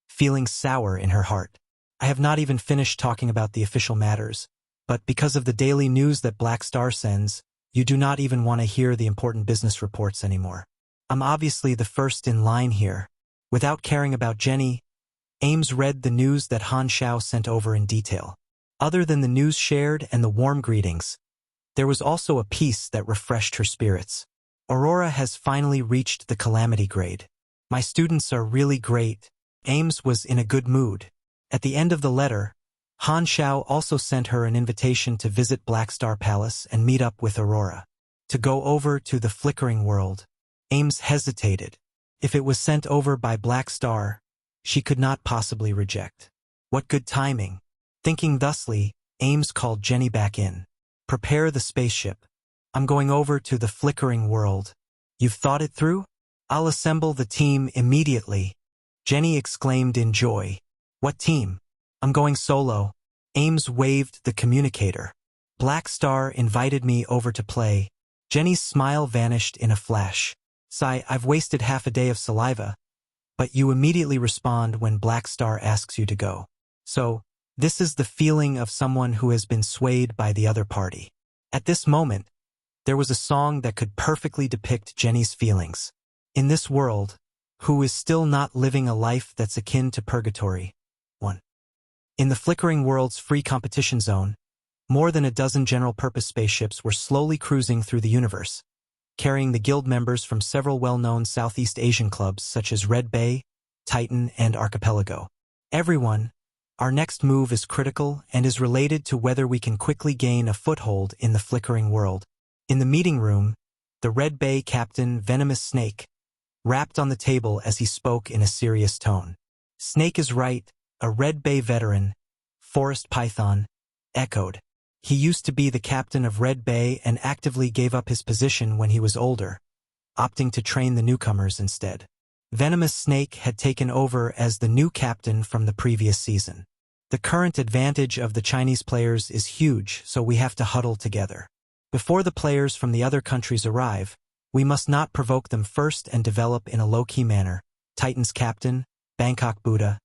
feeling sour in her heart. I have not even finished talking about the official matters, but because of the daily news that Black Star sends, you do not even want to hear the important business reports anymore. I'm obviously the first in line here. Without caring about Jenny, Ames read the news that Han Xiao sent over in detail. Other than the news shared and the warm greetings, there was also a piece that refreshed her spirits. Aurora has finally reached the Calamity Grade. My students are really great. Ames was in a good mood. At the end of the letter, Han Xiao also sent her an invitation to visit Black Star Palace and meet up with Aurora. To go over to the Flickering world, Ames hesitated. If it was sent over by Black Star, she could not possibly reject. What good timing. Thinking thusly, Ames called Jenny back in. Prepare the spaceship. I'm going over to the Flickering world. You've thought it through? I'll assemble the team immediately. Jenny exclaimed in joy. What team? I'm going solo. Ames waved the communicator. Black Star invited me over to play. Jenny's smile vanished in a flash. Sigh, I've wasted half a day of saliva. But you immediately respond when Black Star asks you to go. So, this is the feeling of someone who has been swayed by the other party. At this moment, there was a song that could perfectly depict Jenny's feelings. In this world, who is still not living a life that's akin to purgatory? 1. In the Flickering world's free competition zone, more than a dozen general-purpose spaceships were slowly cruising through the universe, carrying the guild members from several well-known Southeast Asian clubs such as Red Bay, Titan, and Archipelago. Everyone, our next move is critical and is related to whether we can quickly gain a foothold in the Flickering world. In the meeting room, the Red Bay captain, Venomous Snake, rapped on the table as he spoke in a serious tone. Snake is right, a Red Bay veteran, Forest Python, echoed. He used to be the captain of Red Bay and actively gave up his position when he was older, opting to train the newcomers instead. Venomous Snake had taken over as the new captain from the previous season. The current advantage of the Chinese players is huge, so we have to huddle together. Before the players from the other countries arrive, we must not provoke them first and develop in a low-key manner, Titan's captain, Bangkok Buddha,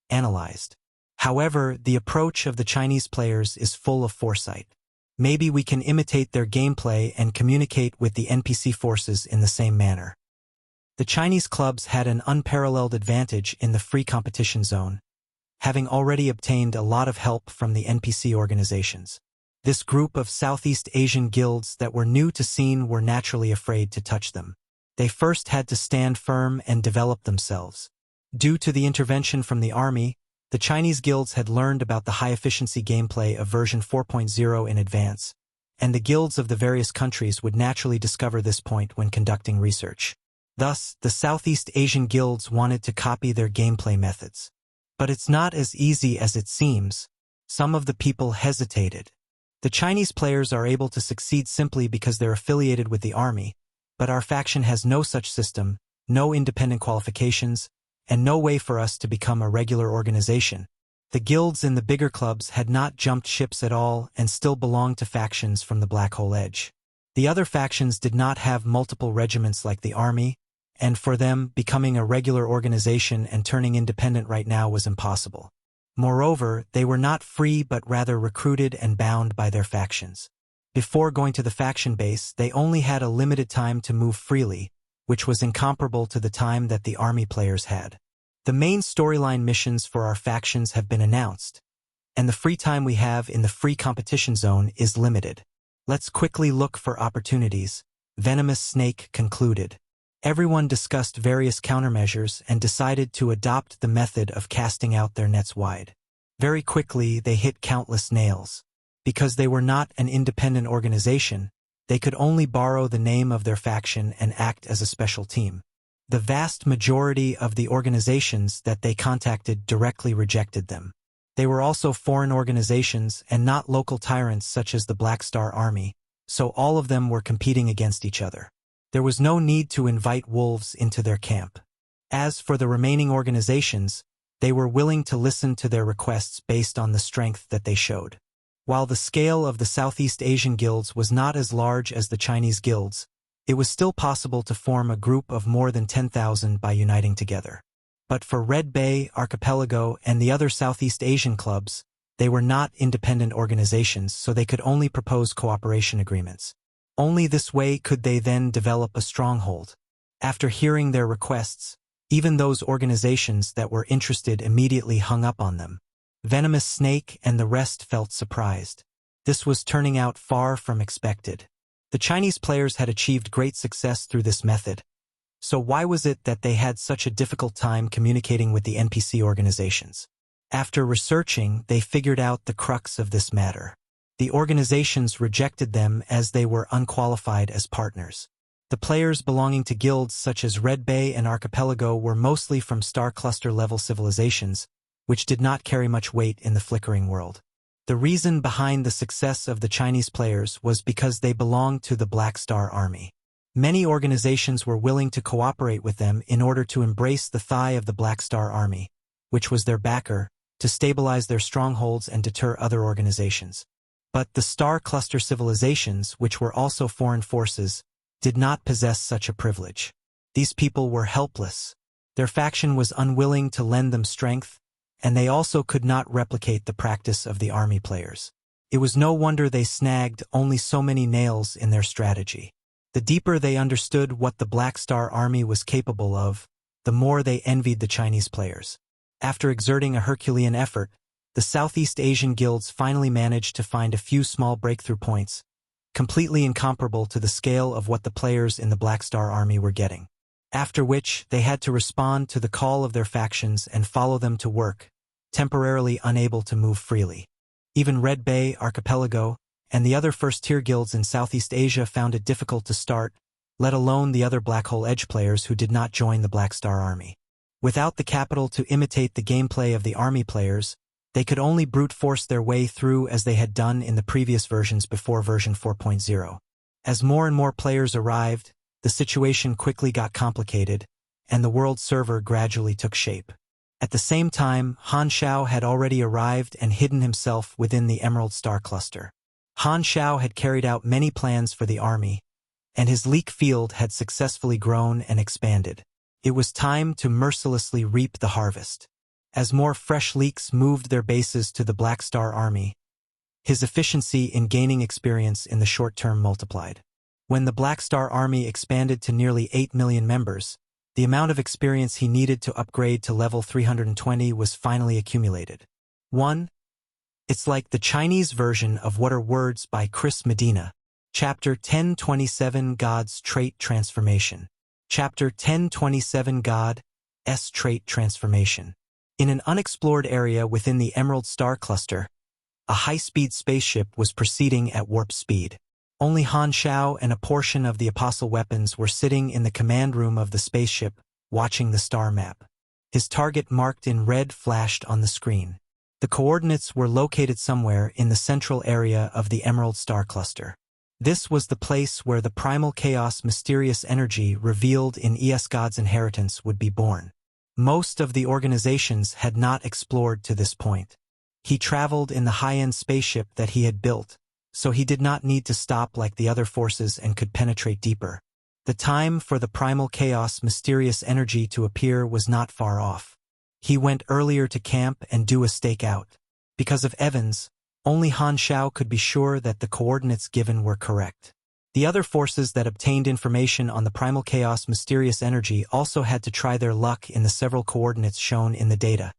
analyzed. However, the approach of the Chinese players is full of foresight. Maybe we can imitate their gameplay and communicate with the NPC forces in the same manner. The Chinese clubs had an unparalleled advantage in the free competition zone, having already obtained a lot of help from the NPC organizations. This group of Southeast Asian guilds that were new to scene were naturally afraid to touch them. They first had to stand firm and develop themselves. Due to the intervention from the army, the Chinese guilds had learned about the high-efficiency gameplay of version 4.0 in advance, and the guilds of the various countries would naturally discover this point when conducting research. Thus, the Southeast Asian guilds wanted to copy their gameplay methods. But it's not as easy as it seems. Some of the people hesitated. The Chinese players are able to succeed simply because they're affiliated with the army, but our faction has no such system, no independent qualifications, and no way for us to become a regular organization. The guilds in the bigger clubs had not jumped ships at all and still belonged to factions from the Black Hole Edge. The other factions did not have multiple regiments like the army, and for them, becoming a regular organization and turning independent right now was impossible. Moreover, they were not free but rather recruited and bound by their factions. Before going to the faction base, they only had a limited time to move freely, which was incomparable to the time that the army players had. The main storyline missions for our factions have been announced, and the free time we have in the free competition zone is limited. Let's quickly look for opportunities, Venomous Snake concluded. Everyone discussed various countermeasures and decided to adopt the method of casting out their nets wide. Very quickly, they hit countless nails. Because they were not an independent organization, they could only borrow the name of their faction and act as a special team. The vast majority of the organizations that they contacted directly rejected them. They were also foreign organizations and not local tyrants such as the Black Star Army, so all of them were competing against each other. There was no need to invite wolves into their camp. As for the remaining organizations, they were willing to listen to their requests based on the strength that they showed. While the scale of the Southeast Asian guilds was not as large as the Chinese guilds, it was still possible to form a group of more than 10,000 by uniting together. But for Red Bay, Archipelago, and the other Southeast Asian clubs, they were not independent organizations, so they could only propose cooperation agreements. Only this way could they then develop a stronghold. After hearing their requests, even those organizations that were interested immediately hung up on them. Venomous Snake and the rest felt surprised. This was turning out far from expected. The Chinese players had achieved great success through this method. So why was it that they had such a difficult time communicating with the NPC organizations? After researching, they figured out the crux of this matter. The organizations rejected them as they were unqualified as partners. The players belonging to guilds such as Red Bay and Archipelago were mostly from star cluster level civilizations, which did not carry much weight in the Flickering world. The reason behind the success of the Chinese players was because they belonged to the Black Star Army. Many organizations were willing to cooperate with them in order to embrace the thigh of the Black Star Army, which was their backer, to stabilize their strongholds and deter other organizations. But the star cluster civilizations, which were also foreign forces, did not possess such a privilege. These people were helpless. Their faction was unwilling to lend them strength, and they also could not replicate the practice of the army players. It was no wonder they snagged only so many nails in their strategy. The deeper they understood what the Black Star Army was capable of, the more they envied the Chinese players. After exerting a Herculean effort, the Southeast Asian guilds finally managed to find a few small breakthrough points, completely incomparable to the scale of what the players in the Black Star Army were getting. After which, they had to respond to the call of their factions and follow them to work, temporarily unable to move freely. Even Red Bay Archipelago and the other first-tier guilds in Southeast Asia found it difficult to start, let alone the other Black Hole Edge players who did not join the Black Star Army. Without the capital to imitate the gameplay of the army players, they could only brute force their way through as they had done in the previous versions before version 4.0. As more and more players arrived, the situation quickly got complicated, and the world server gradually took shape. At the same time, Han Shao had already arrived and hidden himself within the Emerald Star Cluster. Han Shao had carried out many plans for the army, and his leak field had successfully grown and expanded. It was time to mercilessly reap the harvest. As more fresh leaks moved their bases to the Black Star Army, his efficiency in gaining experience in the short term multiplied. When the Black Star Army expanded to nearly 8 million members, the amount of experience he needed to upgrade to level 320 was finally accumulated. 1. It's like the Chinese version of What Are Words by Chris Medina. Chapter 1027 God's Trait Transformation. Chapter 1027 God's Trait Transformation. In an unexplored area within the Emerald Star Cluster, a high-speed spaceship was proceeding at warp speed. Only Han Shao and a portion of the Apostle weapons were sitting in the command room of the spaceship, watching the star map. His target marked in red flashed on the screen. The coordinates were located somewhere in the central area of the Emerald Star Cluster. This was the place where the primal chaos mysterious energy revealed in ES God's inheritance would be born. Most of the organizations had not explored to this point. He traveled in the high-end spaceship that he had built, so he did not need to stop like the other forces and could penetrate deeper. The time for the primal chaos mysterious energy to appear was not far off. He went earlier to camp and do a stakeout. Because of Evans, only Han Shao could be sure that the coordinates given were correct. The other forces that obtained information on the primal chaos mysterious energy also had to try their luck in the several coordinates shown in the data,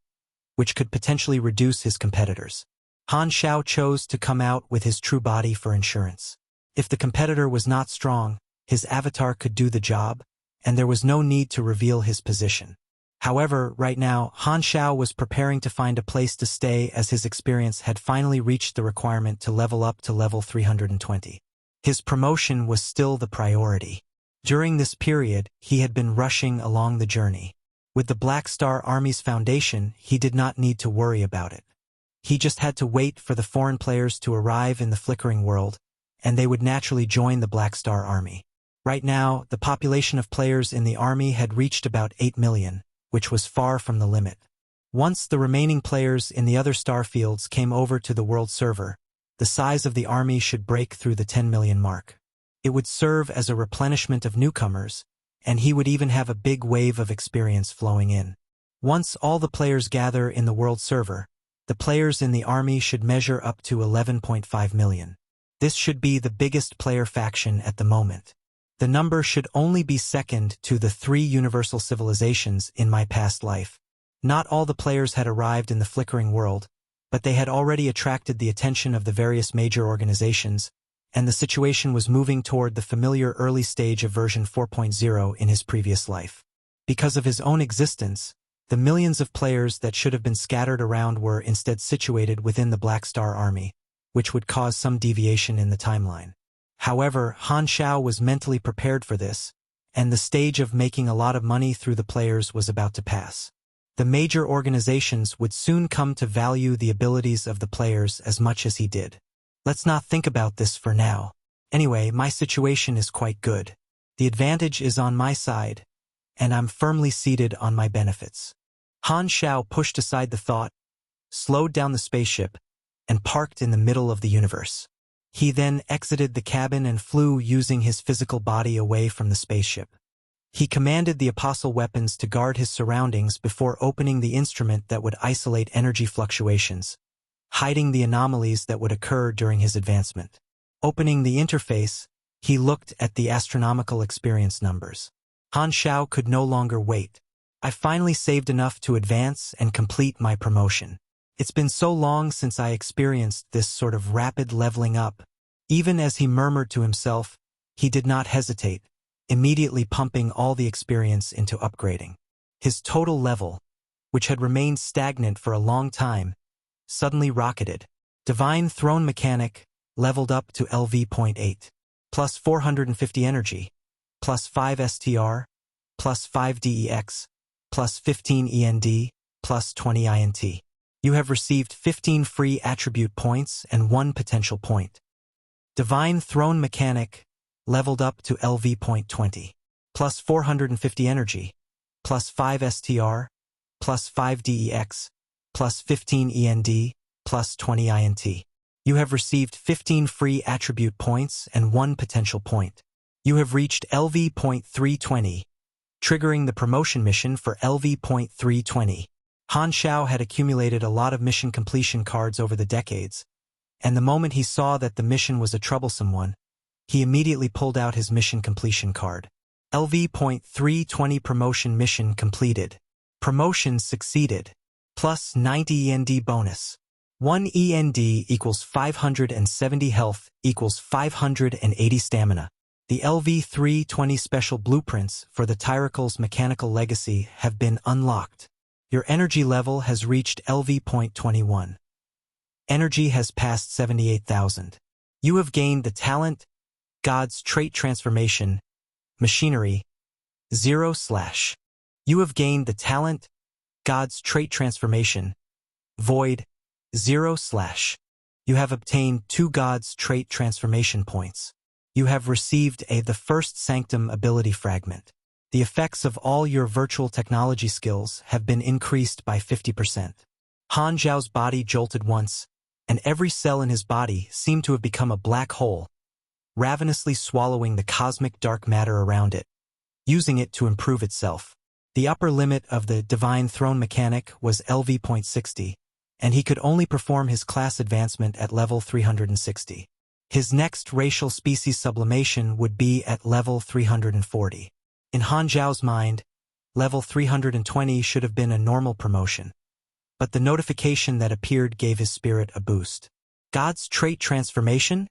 which could potentially reduce his competitors. Han Shao chose to come out with his true body for insurance. If the competitor was not strong, his avatar could do the job, and there was no need to reveal his position. However, right now, Han Shao was preparing to find a place to stay as his experience had finally reached the requirement to level up to level 320. His promotion was still the priority. During this period, he had been rushing along the journey. With the Black Star Army's foundation, he did not need to worry about it. He just had to wait for the foreign players to arrive in the Flickering world, and they would naturally join the Black Star Army. Right now, the population of players in the army had reached about 8 million, which was far from the limit. Once the remaining players in the other star fields came over to the world server, the size of the army should break through the 10 million mark. It would serve as a replenishment of newcomers, and he would even have a big wave of experience flowing in. Once all the players gather in the world server, the players in the army should measure up to 11.5 million. This should be the biggest player faction at the moment. The number should only be second to the 3 universal civilizations in my past life. Not all the players had arrived in the Flickering world, but they had already attracted the attention of the various major organizations, and the situation was moving toward the familiar early stage of version 4.0 in his previous life. Because of his own existence, the millions of players that should have been scattered around were instead situated within the Black Star Army, which would cause some deviation in the timeline. However, Han Shao was mentally prepared for this, and the stage of making a lot of money through the players was about to pass. The major organizations would soon come to value the abilities of the players as much as he did. Let's not think about this for now. Anyway, my situation is quite good. The advantage is on my side, and I'm firmly seated on my benefits. Han Shao pushed aside the thought, slowed down the spaceship, and parked in the middle of the universe. He then exited the cabin and flew using his physical body away from the spaceship. He commanded the Apostle weapons to guard his surroundings before opening the instrument that would isolate energy fluctuations, hiding the anomalies that would occur during his advancement. Opening the interface, he looked at the astronomical experience numbers. Han Xiao could no longer wait. I finally saved enough to advance and complete my promotion. It's been so long since I experienced this sort of rapid leveling up. Even as he murmured to himself, he did not hesitate, immediately pumping all the experience into upgrading. His total level, which had remained stagnant for a long time, suddenly rocketed. Divine Throne Mechanic leveled up to LV.8, plus 450 energy, plus 5 STR, plus 5 DEX, plus 15 END, plus 20 INT. You have received 15 free attribute points and 1 potential point. Divine Throne Mechanic leveled up to LV.20, plus 450 energy, plus 5 STR, plus 5 DEX, plus 15 END, plus 20 INT. You have received 15 free attribute points and 1 potential point. You have reached LV.320, triggering the promotion mission for LV.320. Han Xiao had accumulated a lot of mission completion cards over the decades, and the moment he saw that the mission was a troublesome one, he immediately pulled out his mission completion card. LV.320 promotion mission completed. Promotion succeeded. Plus 90 END bonus. 1 END equals 570 health equals 580 stamina. The LV.320 special blueprints for the Tyracle's mechanical legacy have been unlocked. Your energy level has reached LV.21. Energy has passed 78,000. You have gained the talent, God's trait transformation, machinery, 0/. You have gained the talent, God's trait transformation, void, 0/. You have obtained 2 God's trait transformation points. You have received the first sanctum ability fragment. The effects of all your virtual technology skills have been increased by 50%. Han Xiao's body jolted once, and every cell in his body seemed to have become a black hole, ravenously swallowing the cosmic dark matter around it, using it to improve itself. The upper limit of the Divine Throne Mechanic was LV.60, and he could only perform his class advancement at level 360. His next racial species sublimation would be at level 340. In Han Xiao's mind, level 320 should have been a normal promotion, but the notification that appeared gave his spirit a boost. God's trait transformation?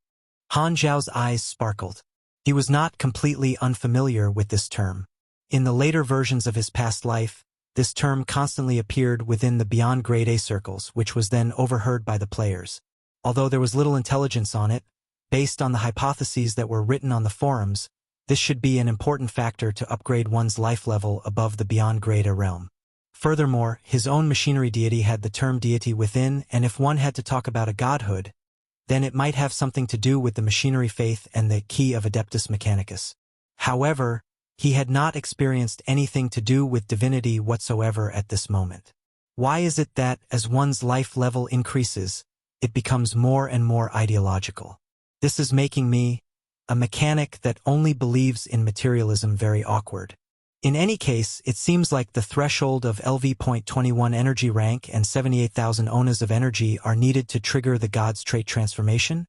Han Xiao's eyes sparkled. He was not completely unfamiliar with this term. In the later versions of his past life, this term constantly appeared within the Beyond Grade A circles, which was then overheard by the players. Although there was little intelligence on it, based on the hypotheses that were written on the forums, this should be an important factor to upgrade one's life level above the Beyond Grade A realm. Furthermore, his own machinery deity had the term deity within, and if one had to talk about a godhood, then it might have something to do with the machinery faith and the key of Adeptus Mechanicus. However, he had not experienced anything to do with divinity whatsoever at this moment. Why is it that, as one's life level increases, it becomes more and more ideological? This is making me, a mechanic that only believes in materialism, very awkward. In any case, it seems like the threshold of LV.21 energy rank and 78,000 onas of energy are needed to trigger the God's trait transformation.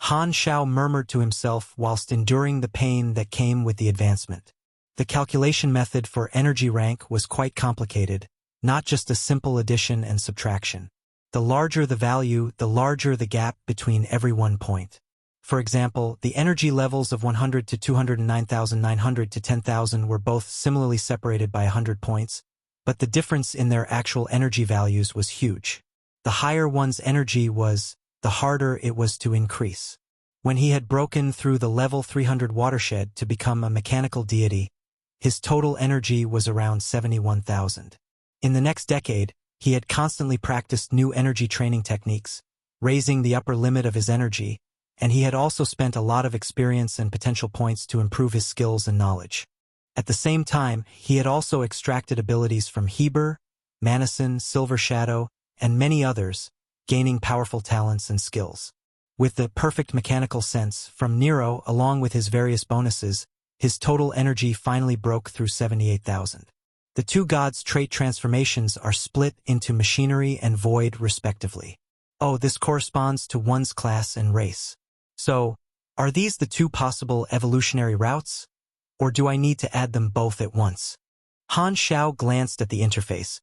Han Xiao murmured to himself whilst enduring the pain that came with the advancement. The calculation method for energy rank was quite complicated, not just a simple addition and subtraction. The larger the value, the larger the gap between every 1 point. For example, the energy levels of 100 to 209,900 to 10,000 were both similarly separated by 100 points, but the difference in their actual energy values was huge. The higher one's energy was, the harder it was to increase. When he had broken through the level 300 watershed to become a mechanical deity, his total energy was around 71,000. In the next decade, he had constantly practiced new energy training techniques, raising the upper limit of his energy, and he had also spent a lot of experience and potential points to improve his skills and knowledge. At the same time, he had also extracted abilities from Heber, Manison, Silver Shadow, and many others, gaining powerful talents and skills. With the perfect mechanical sense from Nero along with his various bonuses, his total energy finally broke through 78,000. The two gods' trait transformations are split into machinery and void respectively. Oh, this corresponds to one's class and race. So, are these the two possible evolutionary routes? Or do I need to add them both at once? Han Xiao glanced at the interface,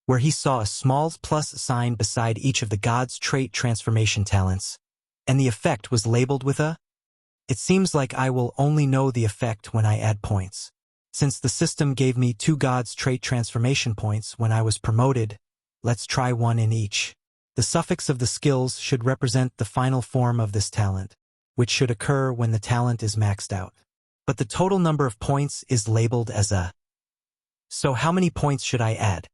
where he saw a small plus sign beside each of the gods' trait transformation talents, and the effect was labeled with a. It seems like I will only know the effect when I add points. Since the system gave me two gods' trait transformation points when I was promoted, let's try one in each. The suffix of the skills should represent the final form of this talent, which should occur when the talent is maxed out. But the total number of points is labeled as a. So how many points should I add?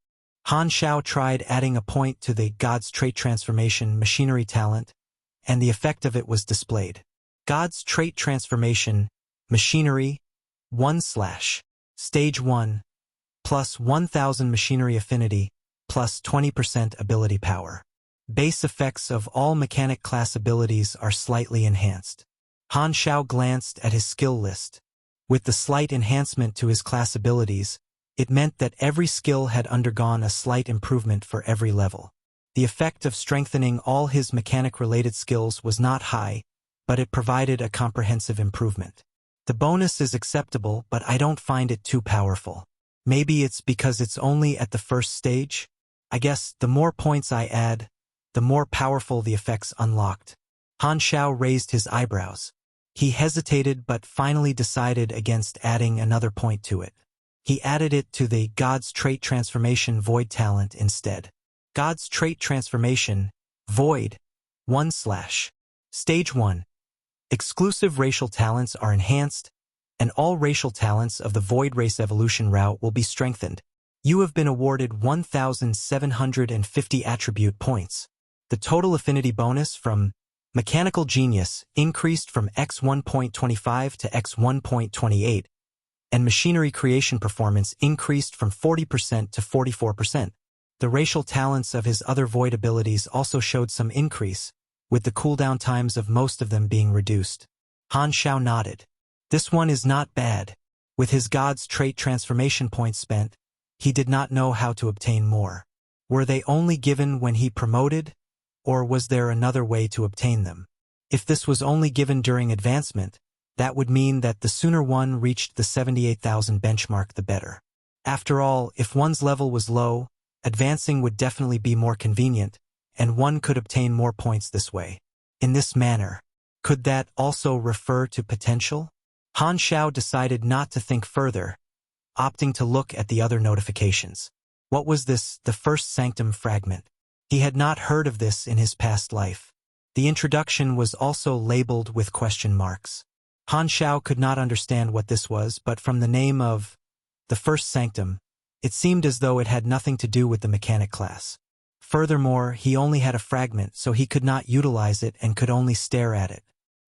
Han Xiao tried adding a point to the God's Trait Transformation Machinery talent, and the effect of it was displayed. God's Trait Transformation Machinery 1/ Stage 1 plus 1000 Machinery Affinity plus 20% ability power. Base effects of all mechanic class abilities are slightly enhanced. Han Xiao glanced at his skill list. With the slight enhancement to his class abilities, it meant that every skill had undergone a slight improvement for every level. The effect of strengthening all his mechanic-related skills was not high, but it provided a comprehensive improvement. The bonus is acceptable, but I don't find it too powerful. Maybe it's because it's only at the first stage? I guess the more points I add, the more powerful the effects unlocked. Han Xiao raised his eyebrows. He hesitated but finally decided against adding another point to it. He added it to the God's Trait Transformation Void talent instead. God's Trait Transformation Void 1/ Stage 1. Exclusive racial talents are enhanced, and all racial talents of the Void Race Evolution route will be strengthened. You have been awarded 1,750 attribute points. The total affinity bonus from Mechanical Genius increased from x 1.25 to x 1.28, and Machinery Creation Performance increased from 40% to 44%. The racial talents of his other void abilities also showed some increase, with the cooldown times of most of them being reduced. Han Xiao nodded. This one is not bad. With his God's Trait Transformation points spent, he did not know how to obtain more. Were they only given when he promoted, or was there another way to obtain them? If this was only given during advancement, that would mean that the sooner one reached the 78,000 benchmark the better. After all, if one's level was low, advancing would definitely be more convenient, and one could obtain more points this way. In this manner, could that also refer to potential? Han Xiao decided not to think further, opting to look at the other notifications. What was this, the first sanctum fragment? He had not heard of this in his past life. The introduction was also labeled with question marks. Han Xiao could not understand what this was, but from the name of the first sanctum, it seemed as though it had nothing to do with the mechanic class. Furthermore, he only had a fragment, so he could not utilize it and could only stare at it.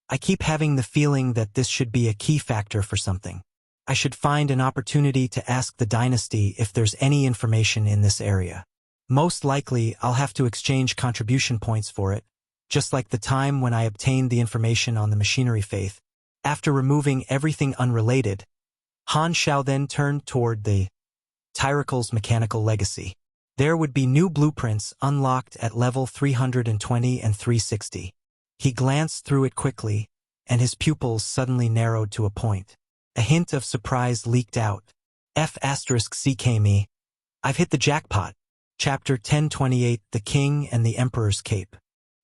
I keep having the feeling that this should be a key factor for something. I should find an opportunity to ask the dynasty if there's any information in this area. Most likely, I'll have to exchange contribution points for it, just like the time when I obtained the information on the machinery faith. After removing everything unrelated, Han Xiao then turned toward the Tyrical's Mechanical Legacy. There would be new blueprints unlocked at level 320 and 360. He glanced through it quickly, and his pupils suddenly narrowed to a point. A hint of surprise leaked out. F***CKME. I've hit the jackpot. Chapter 1028, The King and the Emperor's Cape.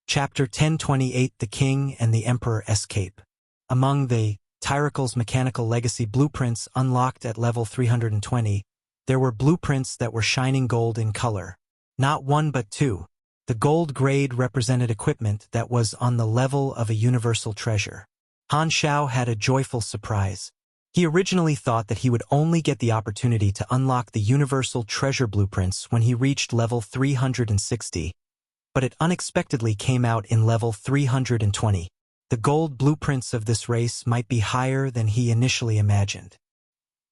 Chapter 1028, The King and the Emperor's Cape. Among the Tyrical's Mechanical Legacy blueprints unlocked at level 320, there were blueprints that were shining gold in color. Not one but two. The gold grade represented equipment that was on the level of a universal treasure. Han Xiao had a joyful surprise. He originally thought that he would only get the opportunity to unlock the universal treasure blueprints when he reached level 360, but it unexpectedly came out in level 320. The gold blueprints of this race might be higher than he initially imagined.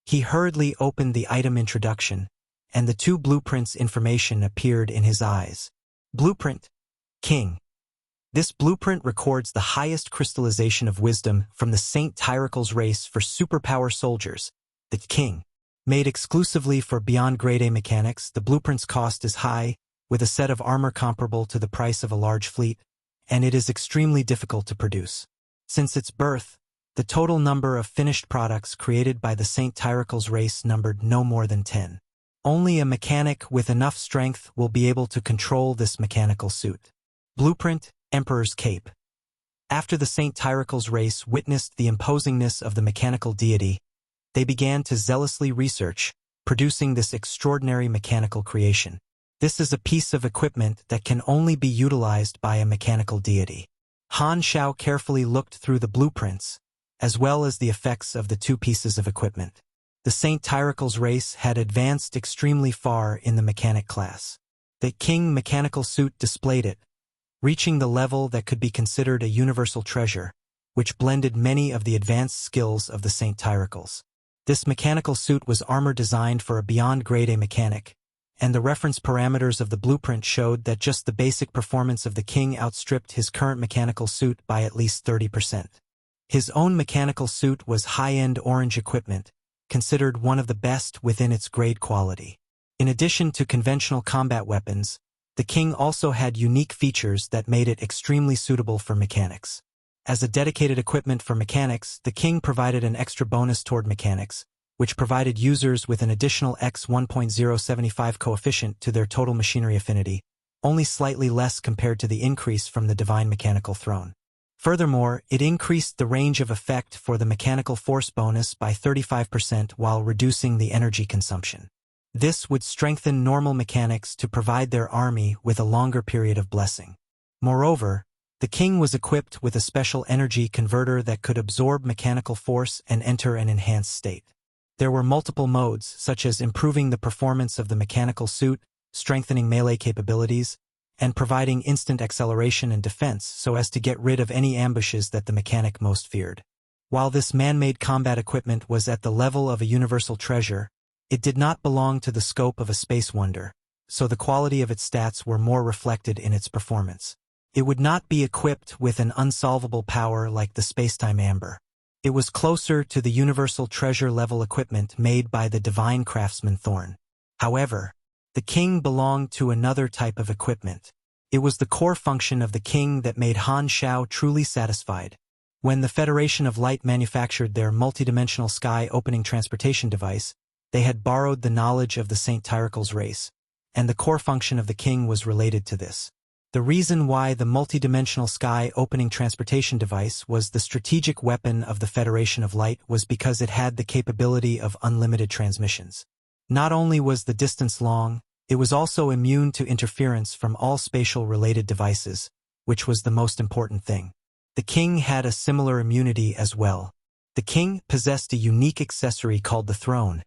He hurriedly opened the item introduction, and the two blueprints information appeared in his eyes. Blueprint King. This blueprint records the highest crystallization of wisdom from the Saint Tyrical's race for superpower soldiers, the King. Made exclusively for Beyond Grade A mechanics, the blueprint's cost is high, with a set of armor comparable to the price of a large fleet, and it is extremely difficult to produce. Since its birth, the total number of finished products created by the Saint Tyrical's race numbered no more than 10. Only a mechanic with enough strength will be able to control this mechanical suit. Blueprint, Emperor's Cape. After the Saint Tyrical's race witnessed the imposingness of the mechanical deity, they began to zealously research, producing this extraordinary mechanical creation. This is a piece of equipment that can only be utilized by a mechanical deity. Han Shao carefully looked through the blueprints, as well as the effects of the two pieces of equipment. The Saint Tyrical's race had advanced extremely far in the mechanic class. The King mechanical suit displayed it, reaching the level that could be considered a universal treasure, which blended many of the advanced skills of the Saint Tyricals. This mechanical suit was armor designed for a Beyond Grade A mechanic, and the reference parameters of the blueprint showed that just the basic performance of the King outstripped his current mechanical suit by at least 30%. His own mechanical suit was high-end orange equipment, considered one of the best within its grade quality. In addition to conventional combat weapons, the King also had unique features that made it extremely suitable for mechanics. As a dedicated equipment for mechanics, the King provided an extra bonus toward mechanics, which provided users with an additional x 1.075 coefficient to their total machinery affinity, only slightly less compared to the increase from the divine mechanical throne. Furthermore, it increased the range of effect for the mechanical force bonus by 35% while reducing the energy consumption. This would strengthen normal mechanics to provide their army with a longer period of blessing. Moreover, the King was equipped with a special energy converter that could absorb mechanical force and enter an enhanced state. There were multiple modes, such as improving the performance of the mechanical suit, strengthening melee capabilities, and providing instant acceleration and defense so as to get rid of any ambushes that the mechanic most feared. While this man-made combat equipment was at the level of a universal treasure, it did not belong to the scope of a space wonder, so the quality of its stats were more reflected in its performance. It would not be equipped with an unsolvable power like the spacetime amber. It was closer to the universal treasure-level equipment made by the divine craftsman Thorn. However, the King belonged to another type of equipment. It was the core function of the King that made Han Shao truly satisfied. When the Federation of Light manufactured their multidimensional sky-opening transportation device, they had borrowed the knowledge of the Saint Tyrical's race, and the core function of the King was related to this. The reason why the multidimensional sky-opening transportation device was the strategic weapon of the Federation of Light was because it had the capability of unlimited transmissions. Not only was the distance long, it was also immune to interference from all spatial-related devices, which was the most important thing. The King had a similar immunity as well. The King possessed a unique accessory called the throne,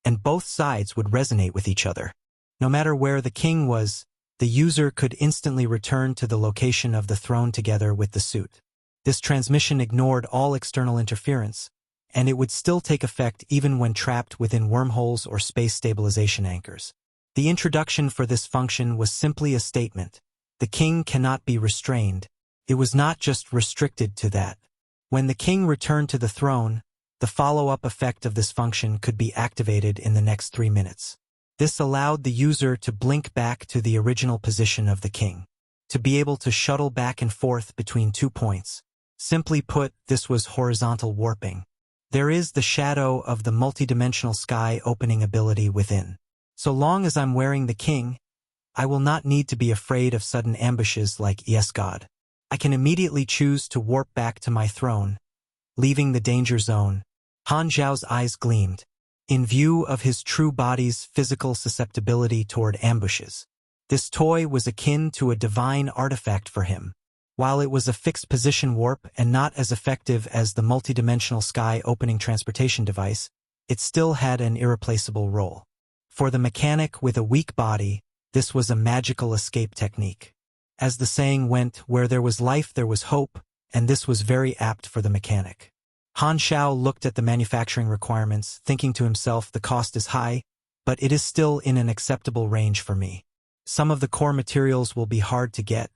and both sides would resonate with each other. No matter where the King was, the user could instantly return to the location of the throne together with the suit. This transmission ignored all external interference, and it would still take effect even when trapped within wormholes or space stabilization anchors. The introduction for this function was simply a statement. The King cannot be restrained. It was not just restricted to that. When the King returned to the throne, the follow-up effect of this function could be activated in the next 3 minutes. This allowed the user to blink back to the original position of the King, to be able to shuttle back and forth between 2 points. Simply put, this was horizontal warping. There is the shadow of the multidimensional sky opening ability within. So long as I'm wearing the King, I will not need to be afraid of sudden ambushes like Yes God. I can immediately choose to warp back to my throne, leaving the danger zone. Han Zhao's eyes gleamed, in view of his true body's physical susceptibility toward ambushes. This toy was akin to a divine artifact for him. While it was a fixed position warp and not as effective as the multidimensional sky opening transportation device, it still had an irreplaceable role. For the mechanic with a weak body, this was a magical escape technique. As the saying went, where there was life there was hope, and this was very apt for the mechanic. Han Shao looked at the manufacturing requirements, thinking to himself, the cost is high, but it is still in an acceptable range for me. Some of the core materials will be hard to get,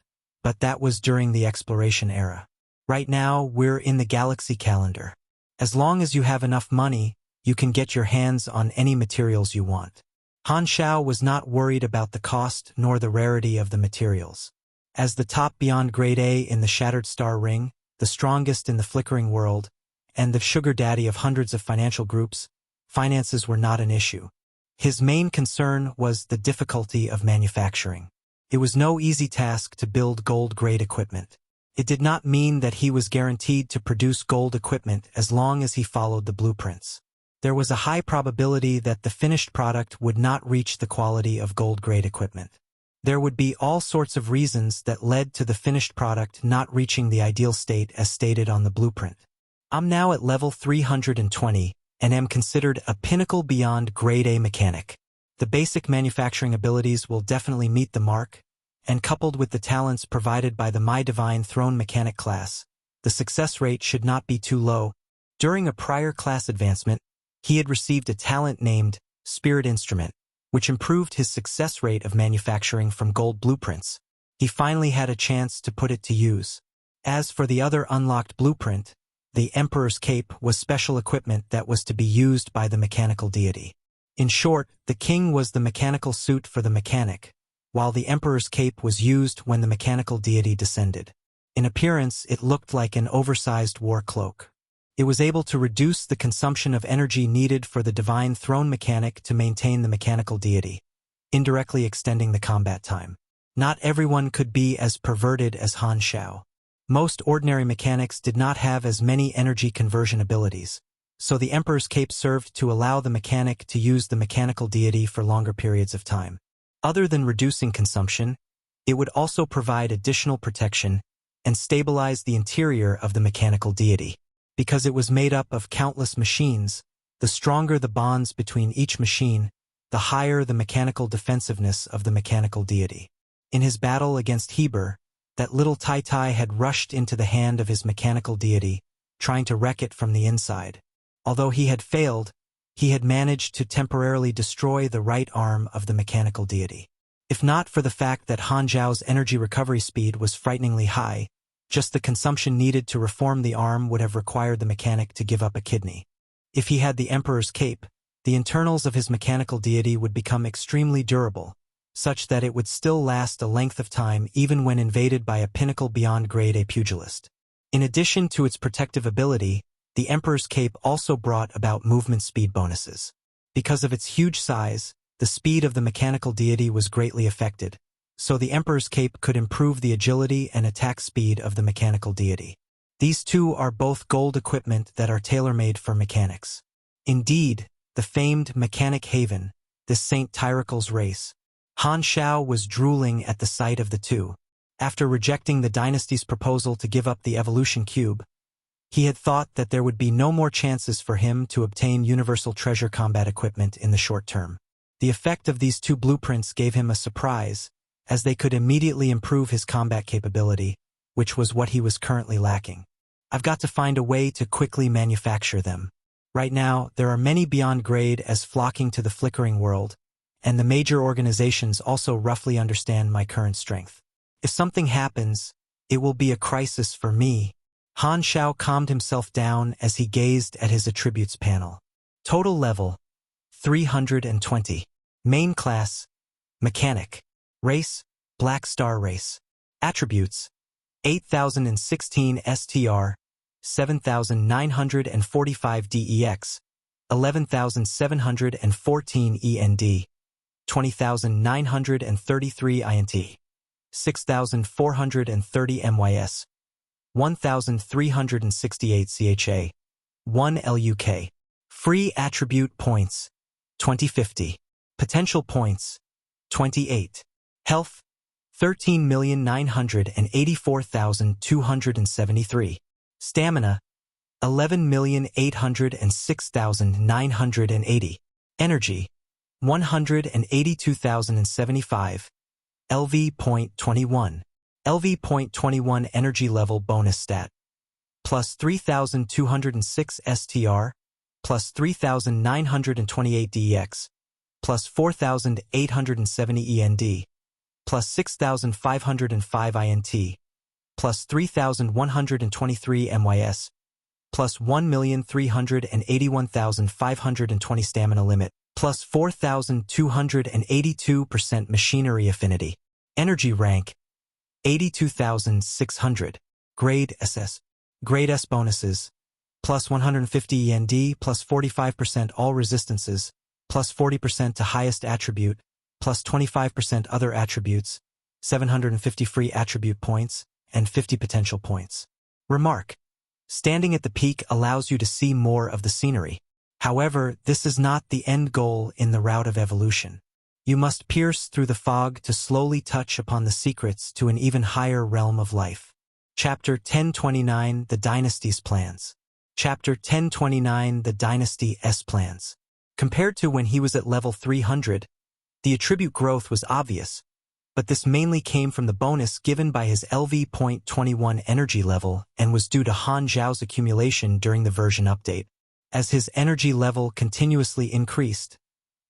but that was during the exploration era. Right now, we're in the galaxy calendar. As long as you have enough money, you can get your hands on any materials you want. Han Xiao was not worried about the cost nor the rarity of the materials. As the top beyond grade A in the Shattered Star Ring, the strongest in the Flickering world, and the sugar daddy of hundreds of financial groups, finances were not an issue. His main concern was the difficulty of manufacturing. It was no easy task to build gold-grade equipment. It did not mean that he was guaranteed to produce gold equipment as long as he followed the blueprints. There was a high probability that the finished product would not reach the quality of gold-grade equipment. There would be all sorts of reasons that led to the finished product not reaching the ideal state as stated on the blueprint. I'm now at level 320 and am considered a pinnacle beyond grade A mechanic. The basic manufacturing abilities will definitely meet the mark, and coupled with the talents provided by the My Divine Throne mechanic class, the success rate should not be too low. During a prior class advancement, he had received a talent named Spirit Instrument, which improved his success rate of manufacturing from gold blueprints. He finally had a chance to put it to use. As for the other unlocked blueprint, the Emperor's Cape was special equipment that was to be used by the mechanical deity. In short, the king was the mechanical suit for the mechanic, while the Emperor's Cape was used when the mechanical deity descended. In appearance, it looked like an oversized war cloak. It was able to reduce the consumption of energy needed for the Divine Throne mechanic to maintain the mechanical deity, indirectly extending the combat time. Not everyone could be as perverted as Han Xiao. Most ordinary mechanics did not have as many energy conversion abilities, so the Emperor's Cape served to allow the mechanic to use the mechanical deity for longer periods of time. Other than reducing consumption, it would also provide additional protection and stabilize the interior of the mechanical deity. Because it was made up of countless machines, the stronger the bonds between each machine, the higher the mechanical defensiveness of the mechanical deity. In his battle against Heber, that little Tai Tai had rushed into the hand of his mechanical deity, trying to wreck it from the inside. Although he had failed, he had managed to temporarily destroy the right arm of the mechanical deity. If not for the fact that Han Zhao's energy recovery speed was frighteningly high, just the consumption needed to reform the arm would have required the mechanic to give up a kidney. If he had the Emperor's Cape, the internals of his mechanical deity would become extremely durable, such that it would still last a length of time even when invaded by a pinnacle beyond grade A pugilist. In addition to its protective ability, the Emperor's Cape also brought about movement speed bonuses. Because of its huge size, the speed of the mechanical deity was greatly affected, so the Emperor's Cape could improve the agility and attack speed of the mechanical deity. These two are both gold equipment that are tailor-made for mechanics. Indeed, the famed Mechanic Haven, this Saint Tyrical's race, Han Xiao was drooling at the sight of the two. After rejecting the dynasty's proposal to give up the evolution cube, he had thought that there would be no more chances for him to obtain universal treasure combat equipment in the short term. The effect of these two blueprints gave him a surprise, as they could immediately improve his combat capability, which was what he was currently lacking. I've got to find a way to quickly manufacture them. Right now, there are many beyond grade as flocking to the Flickering world, and the major organizations also roughly understand my current strength. If something happens, it will be a crisis for me. Han Xiao calmed himself down as he gazed at his attributes panel. Total level, 320. Main class, Mechanic. Race, Black Star Race. Attributes, 8016 STR, 7945 DEX, 11714 END, 20933 INT, 6430 MYS, 1368 CHA, 1 LUK. Free attribute points, 2050. Potential points, 28. Health, 13,984,273. Stamina, 11,806,980. Energy, 182,075. LV.21. LV.21 energy level bonus stat. Plus 3,206 STR, plus 3,928 DEX, plus 4,870 END, plus 6,505 INT, plus 3,123 MYS, plus 1,381,520 stamina limit, plus 4,282% machinery affinity. Energy rank, 82,600. Grade SS. Grade S bonuses, plus 150 END, plus 45% all resistances, plus 40% to highest attribute, plus 25% other attributes, 750 free attribute points, and 50 potential points. Remark: standing at the peak allows you to see more of the scenery. However, this is not the end goal in the route of evolution. You must pierce through the fog to slowly touch upon the secrets to an even higher realm of life. Chapter 1029, The Dynasty's Plans. Chapter 1029, The Dynasty S Plans. Compared to when he was at level 300, the attribute growth was obvious, but this mainly came from the bonus given by his LV.21 energy level and was due to Han Zhao's accumulation during the version update. As his energy level continuously increased,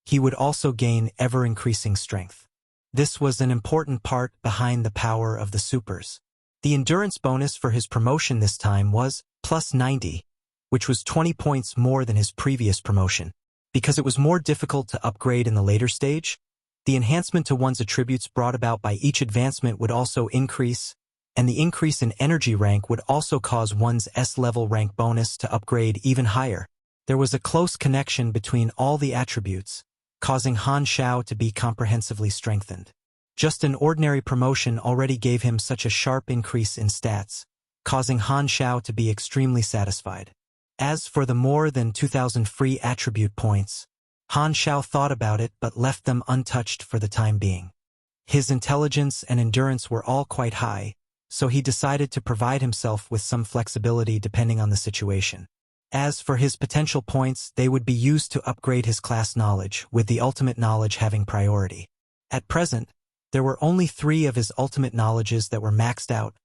he would also gain ever-increasing strength. This was an important part behind the power of the supers. The endurance bonus for his promotion this time was plus 90, which was 20 points more than his previous promotion. Because it was more difficult to upgrade in the later stage, the enhancement to one's attributes brought about by each advancement would also increase, and the increase in energy rank would also cause one's S-level rank bonus to upgrade even higher. There was a close connection between all the attributes, causing Han Zhao to be comprehensively strengthened. Just an ordinary promotion already gave him such a sharp increase in stats, causing Han Zhao to be extremely satisfied. As for the more than 2,000 free attribute points, Han Zhao thought about it but left them untouched for the time being. His intelligence and endurance were all quite high, so he decided to provide himself with some flexibility depending on the situation. As for his potential points, they would be used to upgrade his class knowledge, with the ultimate knowledge having priority. At present, there were only 3 of his ultimate knowledges that were maxed out,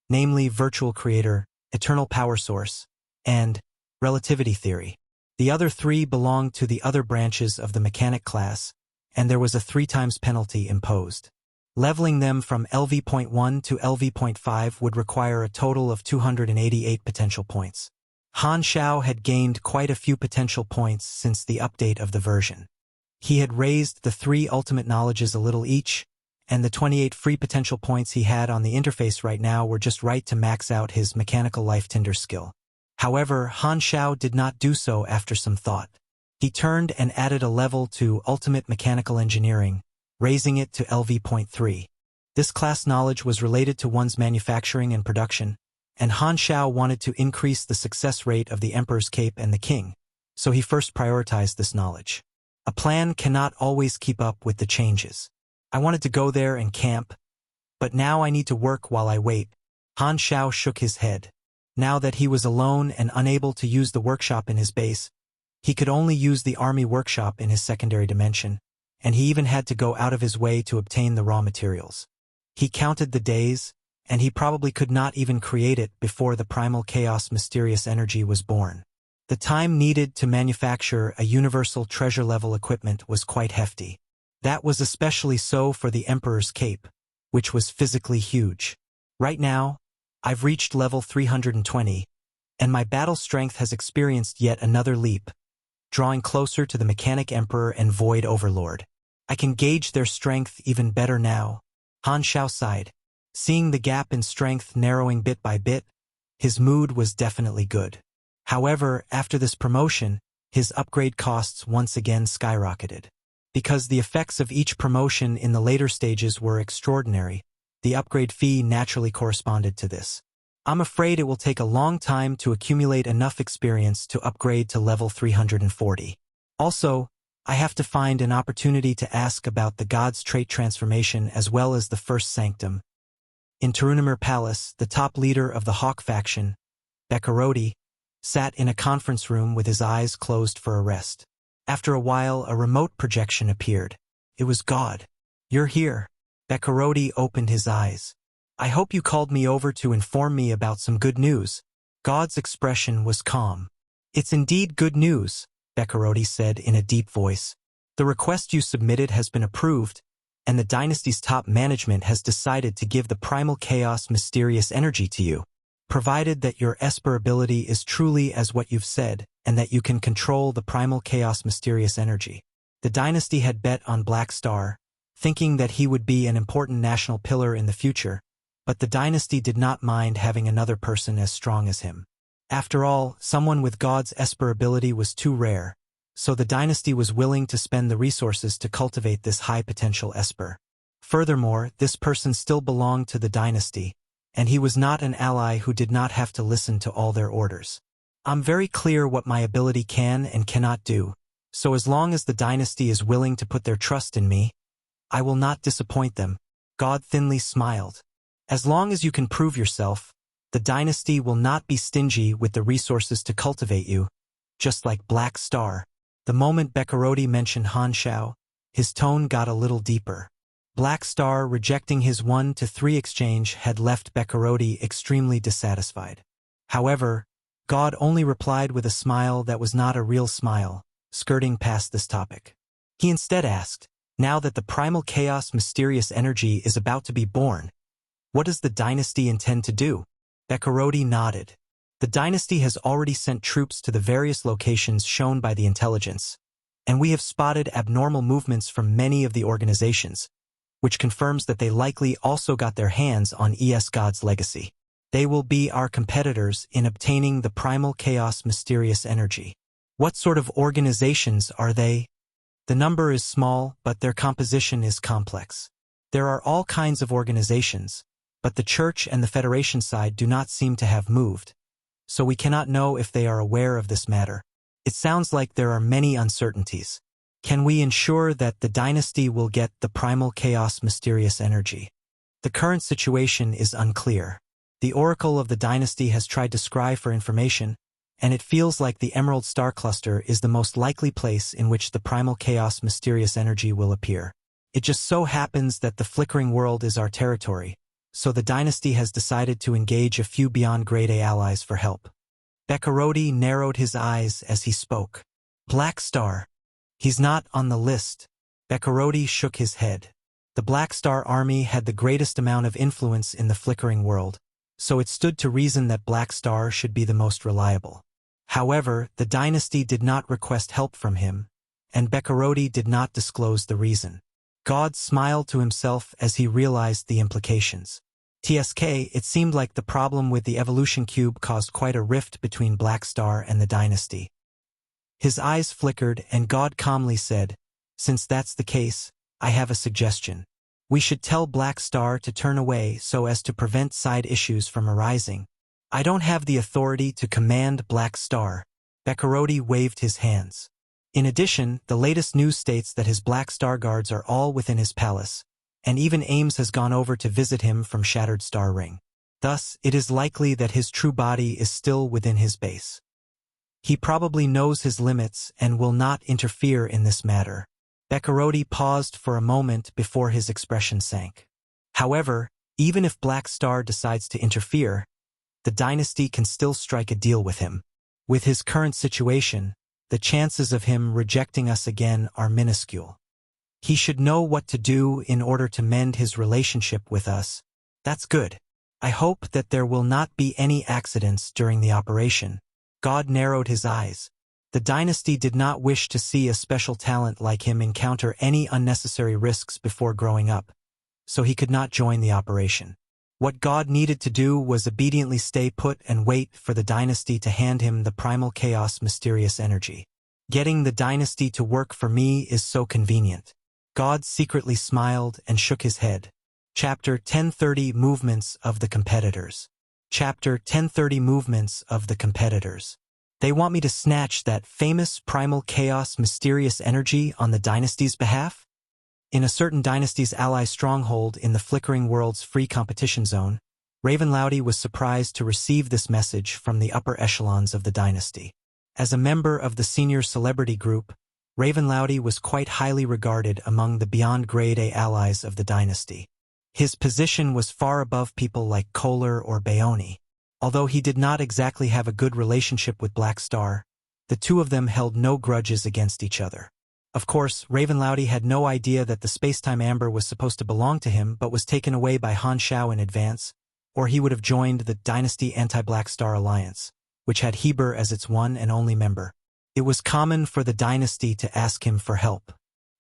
namely Virtual Creator, Eternal Power Source, and Relativity Theory. The other 3 belonged to the other branches of the mechanic class, and there was a 3 times penalty imposed. Leveling them from LV.1 to LV.5 would require a total of 288 potential points. Han Zhao had gained quite a few potential points since the update of the version. He had raised the 3 ultimate knowledges a little each, and the 28 free potential points he had on the interface right now were just right to max out his mechanical life tinder skill. However, Han Zhao did not do so after some thought. He turned and added a level to Ultimate Mechanical Engineering, raising it to LV.3. This class knowledge was related to one's manufacturing and production, and Han Zhao wanted to increase the success rate of the Emperor's Cape and the King, so he first prioritized this knowledge. A plan cannot always keep up with the changes. I wanted to go there and camp, but now I need to work while I wait. Han Zhao shook his head. Now that he was alone and unable to use the workshop in his base, he could only use the army workshop in his secondary dimension, and he even had to go out of his way to obtain the raw materials. He counted the days, and he probably could not even create it before the primal chaos mysterious energy was born. The time needed to manufacture a universal treasure-level equipment was quite hefty. That was especially so for the Emperor's Cape, which was physically huge. Right now, I've reached level 320, and my battle strength has experienced yet another leap, drawing closer to the Mechanic Emperor and Void Overlord. I can gauge their strength even better now. Han Zhao sighed. Seeing the gap in strength narrowing bit by bit, his mood was definitely good. However, after this promotion, his upgrade costs once again skyrocketed. Because the effects of each promotion in the later stages were extraordinary, the upgrade fee naturally corresponded to this. I'm afraid it will take a long time to accumulate enough experience to upgrade to level 340. Also, I have to find an opportunity to ask about the God's trait transformation as well as the First Sanctum. In Tarunimir Palace, the top leader of the Hawk faction, Bekarodi, sat in a conference room with his eyes closed for a rest. After a while, a remote projection appeared. It was God. You're here. Bekarodi opened his eyes. I hope you called me over to inform me about some good news. God's expression was calm. It's indeed good news, Bekarodi said in a deep voice. The request you submitted has been approved, and the dynasty's top management has decided to give the primal chaos mysterious energy to you. Provided that your Esper ability is truly as what you've said, and that you can control the primal chaos mysterious energy. The dynasty had bet on Black Star, thinking that he would be an important national pillar in the future, but the dynasty did not mind having another person as strong as him. After all, someone with God's Esper ability was too rare, so the dynasty was willing to spend the resources to cultivate this high-potential Esper. Furthermore, this person still belonged to the dynasty, and he was not an ally who did not have to listen to all their orders. I'm very clear what my ability can and cannot do, so as long as the dynasty is willing to put their trust in me, I will not disappoint them. God thinly smiled. As long as you can prove yourself, the dynasty will not be stingy with the resources to cultivate you, just like Black Star. The moment Bekarodi mentioned Han Shao, his tone got a little deeper. Black Star rejecting his 1-to-3 exchange had left Bekarodi extremely dissatisfied. However, God only replied with a smile that was not a real smile, skirting past this topic. He instead asked, now that the primal chaos mysterious energy is about to be born, what does the dynasty intend to do? Bekarodi nodded. The dynasty has already sent troops to the various locations shown by the intelligence, and we have spotted abnormal movements from many of the organizations, which confirms that they likely also got their hands on ES God's legacy. They will be our competitors in obtaining the primal chaos mysterious energy. What sort of organizations are they? The number is small, but their composition is complex. There are all kinds of organizations, but the Church and the Federation side do not seem to have moved, so we cannot know if they are aware of this matter. It sounds like there are many uncertainties. Can we ensure that the dynasty will get the primal chaos mysterious energy? The current situation is unclear. The Oracle of the dynasty has tried to scry for information, and it feels like the Emerald Star Cluster is the most likely place in which the primal chaos mysterious energy will appear. It just so happens that the Flickering world is our territory, so the dynasty has decided to engage a few beyond Grade A allies for help. Bekarodi narrowed his eyes as he spoke. Black Star. He's not on the list. Bekarodi shook his head. The Black Star Army had the greatest amount of influence in the Flickering world, so it stood to reason that Black Star should be the most reliable. However, the dynasty did not request help from him, and Bekarodi did not disclose the reason. God smiled to himself as he realized the implications. TSK, it seemed like the problem with the evolution cube caused quite a rift between Black Star and the dynasty. His eyes flickered and God calmly said, since that's the case, I have a suggestion. We should tell Black Star to turn away so as to prevent side issues from arising. I don't have the authority to command Black Star. Bekarodi waved his hands. In addition, the latest news states that his Black Star guards are all within his palace, and even Ames has gone over to visit him from Shattered Star Ring. Thus, it is likely that his true body is still within his base. He probably knows his limits and will not interfere in this matter. Bekarodi paused for a moment before his expression sank. However, even if Black Star decides to interfere, the dynasty can still strike a deal with him. With his current situation, the chances of him rejecting us again are minuscule. He should know what to do in order to mend his relationship with us. That's good. I hope that there will not be any accidents during the operation. God narrowed his eyes. The dynasty did not wish to see a special talent like him encounter any unnecessary risks before growing up, so he could not join the operation. What God needed to do was obediently stay put and wait for the dynasty to hand him the primal chaos mysterious energy. Getting the dynasty to work for me is so convenient. God secretly smiled and shook his head. Chapter 1030 Movements of the Competitors. Chapter 1030 Movements of the Competitors. They want me to snatch that famous primal chaos mysterious energy on the dynasty's behalf? In a certain dynasty's ally stronghold in the Flickering world's free competition zone, Ravenloudy was surprised to receive this message from the upper echelons of the dynasty. As a member of the senior celebrity group, Ravenloudy was quite highly regarded among the beyond Grade A allies of the dynasty. His position was far above people like Kohler or Baoni. Although he did not exactly have a good relationship with Black Star, the two of them held no grudges against each other. Of course, Ravenlouty had no idea that the spacetime amber was supposed to belong to him but was taken away by Han Shao in advance, or he would have joined the Dynasty Anti-Black Star Alliance, which had Heber as its one and only member. It was common for the Dynasty to ask him for help.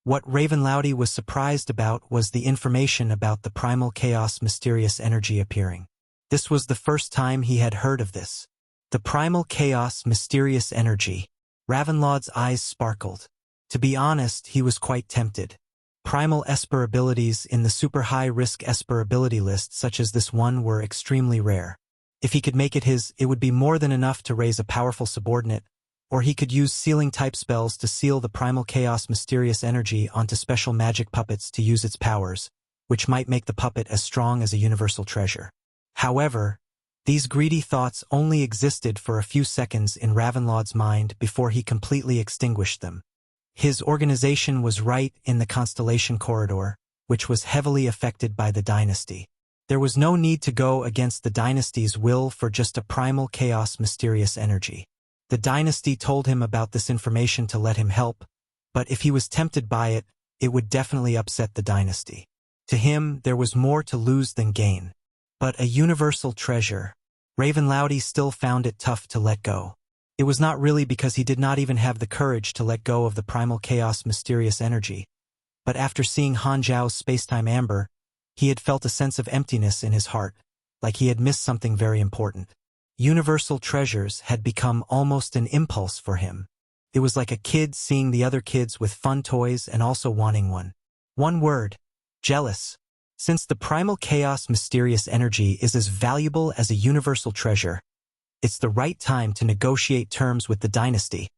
What Ravenlouty was surprised about was the information about the primal chaos mysterious energy appearing. This was the first time he had heard of this. The primal chaos mysterious energy. Ravenloud's eyes sparkled. To be honest, he was quite tempted. Primal Esper abilities in the super high-risk Esper ability list such as this one were extremely rare. If he could make it his, it would be more than enough to raise a powerful subordinate, or he could use sealing-type spells to seal the primal chaos mysterious energy onto special magic puppets to use its powers, which might make the puppet as strong as a universal treasure. However, these greedy thoughts only existed for a few seconds in Ravenloud's mind before he completely extinguished them. His organization was right in the Constellation Corridor, which was heavily affected by the Dynasty. There was no need to go against the Dynasty's will for just a primal chaos mysterious energy. The Dynasty told him about this information to let him help, but if he was tempted by it, it would definitely upset the Dynasty. To him, there was more to lose than gain. But a universal treasure. Ravenlouty still found it tough to let go. It was not really because he did not even have the courage to let go of the primal chaos mysterious energy, but after seeing Han Zhao's spacetime amber, he had felt a sense of emptiness in his heart, like he had missed something very important. Universal treasures had become almost an impulse for him. It was like a kid seeing the other kids with fun toys and also wanting one. One word: jealous. Since the primal chaos mysterious energy is as valuable as a universal treasure, it's the right time to negotiate terms with the Dynasty.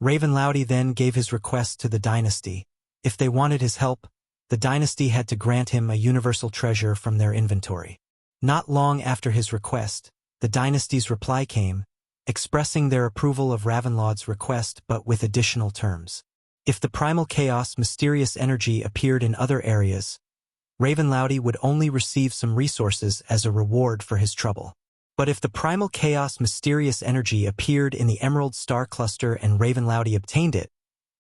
Ravenlouty then gave his request to the Dynasty. If they wanted his help, the Dynasty had to grant him a universal treasure from their inventory. Not long after his request, the Dynasty's reply came, expressing their approval of Ravenloud's request but with additional terms. If the primal chaos mysterious energy appeared in other areas, Ravenlouty would only receive some resources as a reward for his trouble. But if the primal chaos mysterious energy appeared in the Emerald Star Cluster and Ravenlouty obtained it,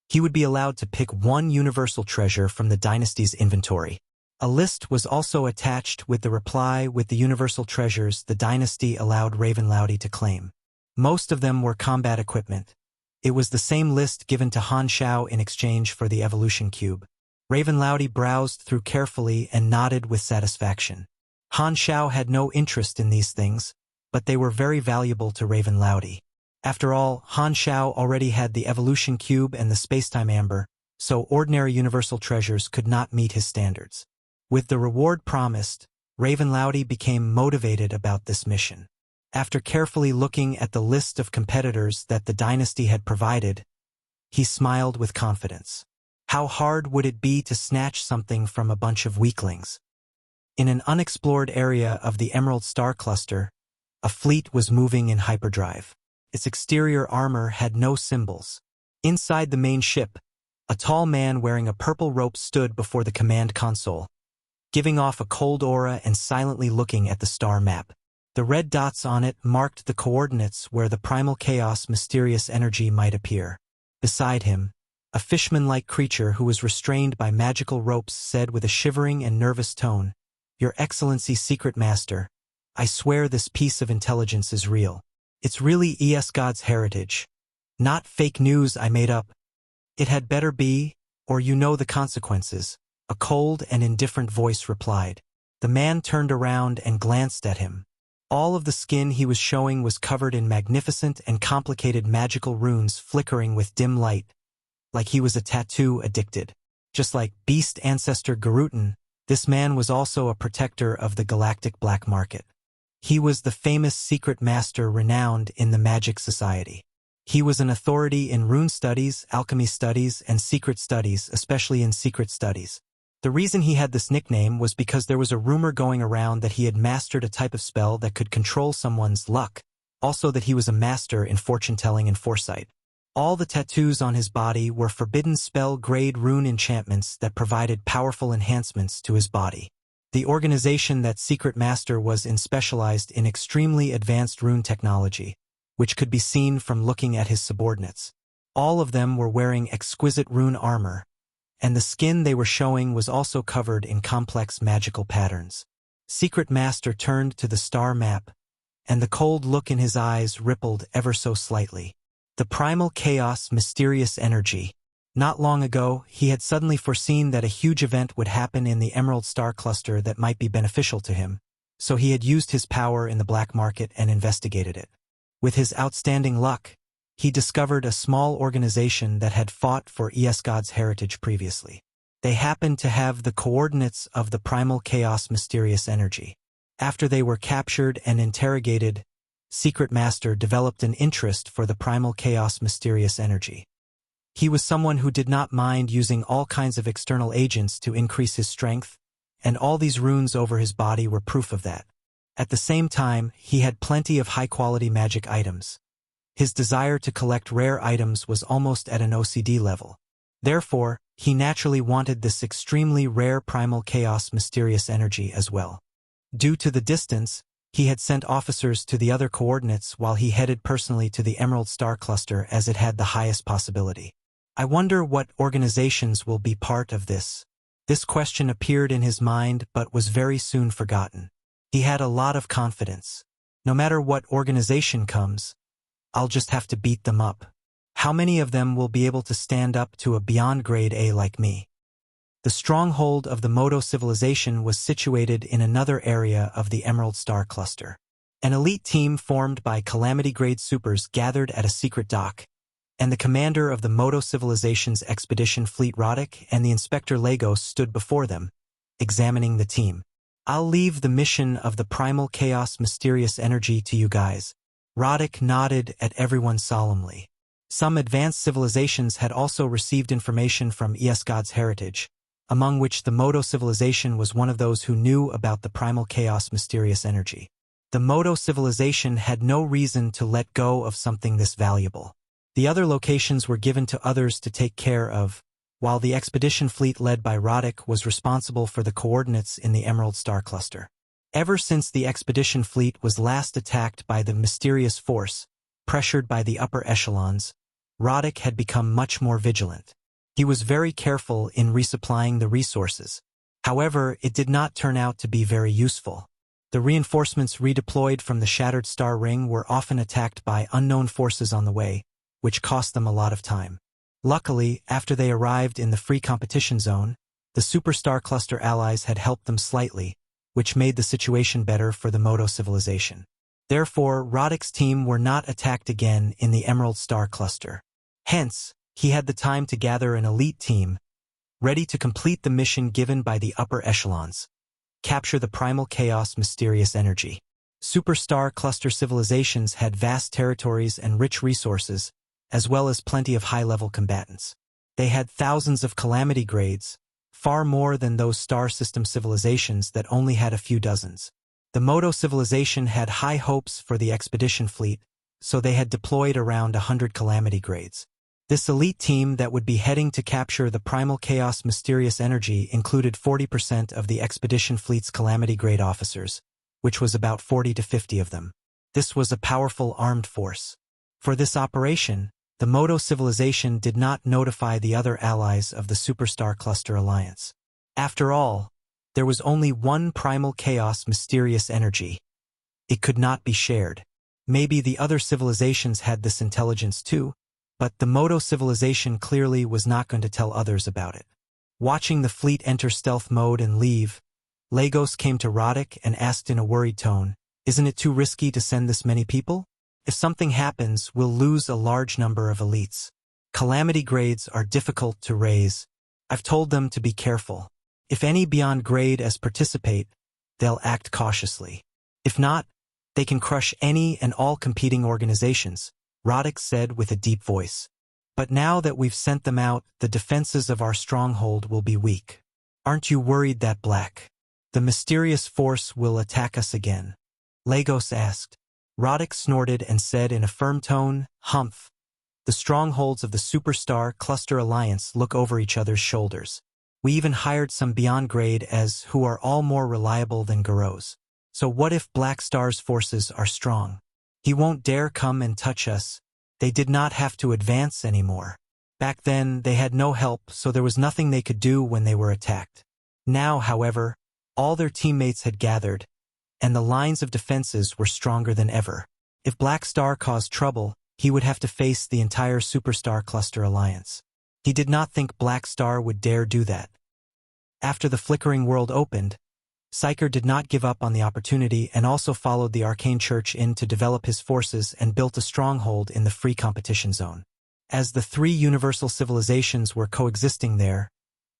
he would be allowed to pick one universal treasure from the Dynasty's inventory. A list was also attached with the reply with the universal treasures the Dynasty allowed Ravenlouty to claim. Most of them were combat equipment. It was the same list given to Han Shao in exchange for the evolution cube. Ravenlouty browsed through carefully and nodded with satisfaction. Han Shao had no interest in these things, but they were very valuable to Ravenlouty. After all, Han Shao already had the evolution cube and the spacetime amber, so ordinary universal treasures could not meet his standards. With the reward promised, Ravenlouty became motivated about this mission. After carefully looking at the list of competitors that the Dynasty had provided, he smiled with confidence. How hard would it be to snatch something from a bunch of weaklings? In an unexplored area of the Emerald Star Cluster, a fleet was moving in hyperdrive. Its exterior armor had no symbols. Inside the main ship, a tall man wearing a purple robe stood before the command console, giving off a cold aura and silently looking at the star map. The red dots on it marked the coordinates where the primal chaos mysterious energy might appear. Beside him, a fishman-like creature who was restrained by magical ropes said with a shivering and nervous tone, "Your Excellency, Secret Master, I swear this piece of intelligence is real. It's really God's heritage. Not fake news I made up. It had better be, or you know the consequences," a cold and indifferent voice replied. The man turned around and glanced at him. All of the skin he was showing was covered in magnificent and complicated magical runes flickering with dim light, like he was a tattoo addicted. Just like beast ancestor Garutan, this man was also a protector of the galactic black market. He was the famous secret master renowned in the Magic Society. He was an authority in rune studies, alchemy studies, and secret studies, especially in secret studies. The reason he had this nickname was because there was a rumor going around that he had mastered a type of spell that could control someone's luck, also that he was a master in fortune-telling and foresight. All the tattoos on his body were forbidden spell-grade rune enchantments that provided powerful enhancements to his body. The organization that Secret Master was in specialized in extremely advanced rune technology, which could be seen from looking at his subordinates. All of them were wearing exquisite rune armor, and the skin they were showing was also covered in complex magical patterns. Secret Master turned to the star map, and the cold look in his eyes rippled ever so slightly. The primal chaos, mysterious energy. Not long ago, he had suddenly foreseen that a huge event would happen in the Emerald Star Cluster that might be beneficial to him, so he had used his power in the black market and investigated it. With his outstanding luck, he discovered a small organization that had fought for God's heritage previously. They happened to have the coordinates of the primal chaos, mysterious energy. After they were captured and interrogated, Secret Master developed an interest for the primal chaos, mysterious energy. He was someone who did not mind using all kinds of external agents to increase his strength, and all these runes over his body were proof of that. At the same time, he had plenty of high-quality magic items. His desire to collect rare items was almost at an OCD level. Therefore, he naturally wanted this extremely rare primal chaos, mysterious energy as well. Due to the distance, he had sent officers to the other coordinates while he headed personally to the Emerald Star Cluster as it had the highest possibility. I wonder what organizations will be part of this. This question appeared in his mind but was very soon forgotten. He had a lot of confidence. No matter what organization comes, I'll just have to beat them up. How many of them will be able to stand up to a beyond grade A like me? The stronghold of the Moto civilization was situated in another area of the Emerald Star Cluster. An elite team formed by Calamity-grade supers gathered at a secret dock, and the commander of the Moto civilization's expedition fleet Roddick and the inspector Lagos stood before them, examining the team. I'll leave the mission of the primal chaos, mysterious energy to you guys. Roddick nodded at everyone solemnly. Some advanced civilizations had also received information from God's heritage, among which the Moto civilization was one of those who knew about the primal chaos, mysterious energy. The Moto civilization had no reason to let go of something this valuable. The other locations were given to others to take care of, while the expedition fleet led by Roddick was responsible for the coordinates in the Emerald Star Cluster. Ever since the expedition fleet was last attacked by the mysterious force, pressured by the upper echelons, Roddick had become much more vigilant. He was very careful in resupplying the resources. However, it did not turn out to be very useful. The reinforcements redeployed from the Shattered Star Ring were often attacked by unknown forces on the way, which cost them a lot of time. Luckily, after they arrived in the free competition zone, the Superstar Cluster allies had helped them slightly, which made the situation better for the Moto civilization. Therefore, Roddick's team were not attacked again in the Emerald Star Cluster. Hence, he had the time to gather an elite team, ready to complete the mission given by the upper echelons. Capture the primal chaos, mysterious energy. Superstar Cluster civilizations had vast territories and rich resources, as well as plenty of high-level combatants. They had thousands of calamity grades, far more than those star system civilizations that only had a few dozens. The Moto civilization had high hopes for the expedition fleet, so they had deployed around 100 calamity grades. This elite team that would be heading to capture the primal chaos, mysterious energy included 40% of the expedition fleet's calamity grade officers, which was about 40 to 50 of them. This was a powerful armed force. For this operation, the Moto civilization did not notify the other allies of the Superstar Cluster Alliance. After all, there was only one primal chaos, mysterious energy. It could not be shared. Maybe the other civilizations had this intelligence too, but the Moto civilization clearly was not going to tell others about it. Watching the fleet enter stealth mode and leave, Lagos came to Roddick and asked in a worried tone, "Isn't it too risky to send this many people? If something happens, we'll lose a large number of elites. Calamity grades are difficult to raise. I've told them to be careful. If any beyond grade as participate, they'll act cautiously. If not, they can crush any and all competing organizations," Roddick said with a deep voice. "But now that we've sent them out, the defenses of our stronghold will be weak. Aren't you worried that the mysterious force will attack us again?" Lagos asked. Roddick snorted and said in a firm tone, "Humph. The strongholds of the Superstar Cluster Alliance look over each other's shoulders. We even hired some beyond grade as who are all more reliable than Garros. So what if Black Star's forces are strong? He won't dare come and touch us, They did not have to advance anymore. Back then, they had no help, so there was nothing they could do when they were attacked. Now, however, all their teammates had gathered, and the lines of defenses were stronger than ever. If Black Star caused trouble, he would have to face the entire Superstar Cluster Alliance. He did not think Black Star would dare do that. After the Flickering world opened, Psyker did not give up on the opportunity and also followed the Arcane Church in to develop his forces and built a stronghold in the free competition zone. As the three universal civilizations were coexisting there,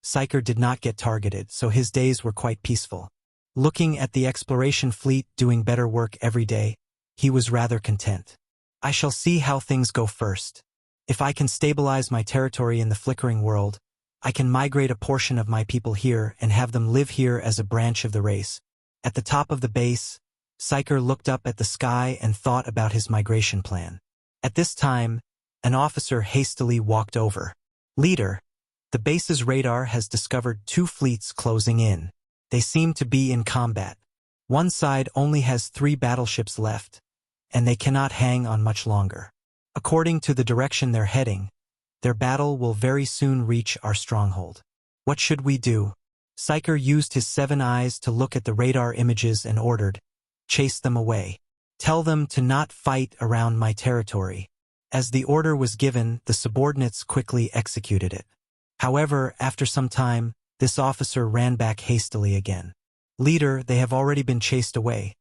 Psyker did not get targeted, so his days were quite peaceful. Looking at the exploration fleet doing better work every day, he was rather content. I shall see how things go first. If I can stabilize my territory in the Flickering world, I can migrate a portion of my people here and have them live here as a branch of the race. At the top of the base, Psyker looked up at the sky and thought about his migration plan. At this time, an officer hastily walked over. Leader, the base's radar has discovered 2 fleets closing in. They seem to be in combat. One side only has 3 battleships left, and they cannot hang on much longer. According to the direction they're heading, their battle will very soon reach our stronghold. What should we do? Psyker used his 7 eyes to look at the radar images and ordered, chase them away. Tell them to not fight around my territory. As the order was given, the subordinates quickly executed it. However, after some time, this officer ran back hastily again. Leader, they have already been chased away.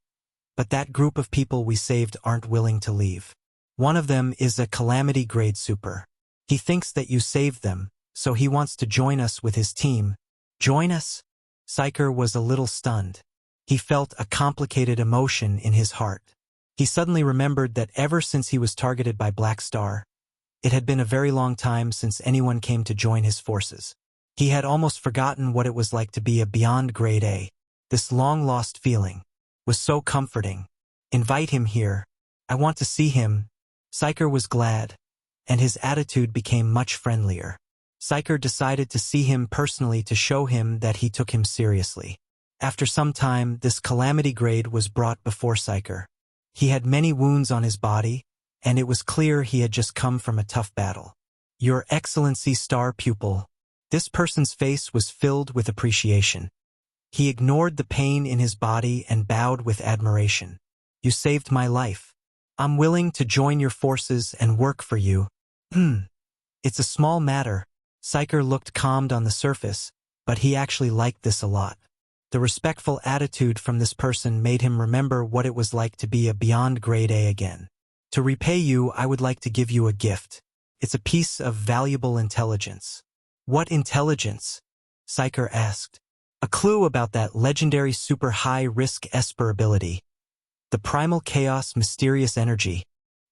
But that group of people we saved aren't willing to leave. One of them is a Calamity grade super. He thinks that you saved them, so he wants to join us with his team. Join us? Psyker was a little stunned. He felt a complicated emotion in his heart. He suddenly remembered that ever since he was targeted by Black Star, it had been a very long time since anyone came to join his forces. He had almost forgotten what it was like to be a Beyond Grade A. This long-lost feeling was so comforting. Invite him here. I want to see him. Psyker was glad, and his attitude became much friendlier. Psyker decided to see him personally to show him that he took him seriously. After some time, this Calamity grade was brought before Psyker. He had many wounds on his body, and it was clear he had just come from a tough battle. Your Excellency Star Pupil. This person's face was filled with appreciation. He ignored the pain in his body and bowed with admiration. You saved my life. I'm willing to join your forces and work for you. It's a small matter. Psyker looked calmed on the surface, but he actually liked this a lot. The respectful attitude from this person made him remember what it was like to be a Beyond Grade A again. To repay you, I would like to give you a gift. It's a piece of valuable intelligence. What intelligence? Psyker asked. A clue about that legendary super high-risk Esper ability. The Primal Chaos Mysterious Energy.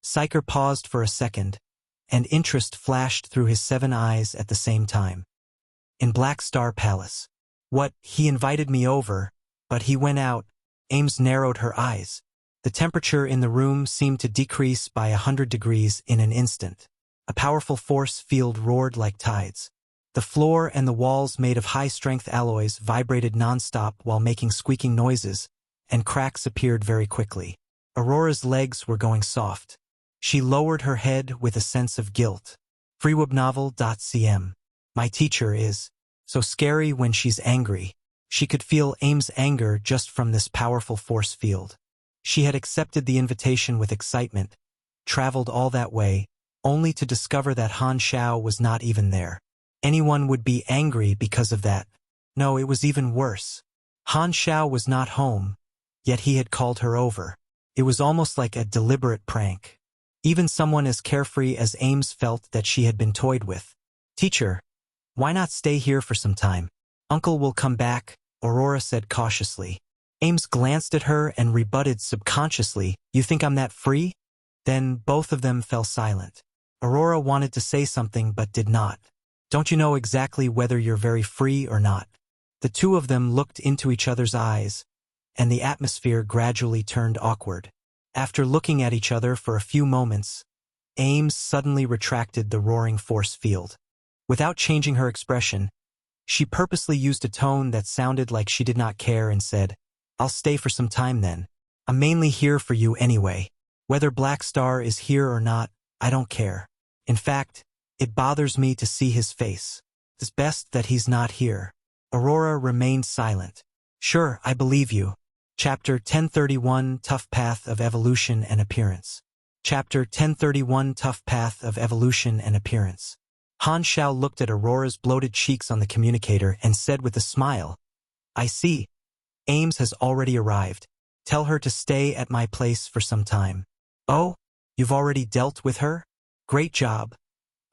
Psyker paused for a second, and interest flashed through his 7 eyes at the same time. In Black Star Palace. What, he invited me over, but he went out. Ames narrowed her eyes. The temperature in the room seemed to decrease by 100 degrees in an instant. A powerful force field roared like tides. The floor and the walls made of high-strength alloys vibrated non-stop while making squeaking noises, and cracks appeared very quickly. Aurora's legs were going soft. She lowered her head with a sense of guilt. freewebnovel.cm. My teacher is so scary when she's angry. She could feel Ames' anger just from this powerful force field. She had accepted the invitation with excitement, traveled all that way, only to discover that Han Xiao was not even there. Anyone would be angry because of that. No, it was even worse. Han Xiao was not home, yet he had called her over. It was almost like a deliberate prank. Even someone as carefree as Ames felt that she had been toyed with. Teacher, why not stay here for some time? Uncle will come back, Aurora said cautiously. Ames glanced at her and rebutted subconsciously, you think I'm that free? Then both of them fell silent. Aurora wanted to say something but did not. Don't you know exactly whether you're very free or not? The two of them looked into each other's eyes, and the atmosphere gradually turned awkward. After looking at each other for a few moments, Ames suddenly retracted the roaring force field. Without changing her expression, she purposely used a tone that sounded like she did not care and said, I'll stay for some time then. I'm mainly here for you anyway. Whether Black Star is here or not, I don't care. In fact, it bothers me to see his face. It's best that he's not here. Aurora remained silent. Sure, I believe you. Chapter 1031 Tough Path of Evolution and Appearance. Chapter 1031 Tough Path of Evolution and Appearance. Han Shao looked at Aurora's bloated cheeks on the communicator and said with a smile, I see. Ames has already arrived. Tell her to stay at my place for some time. Oh, you've already dealt with her? Great job.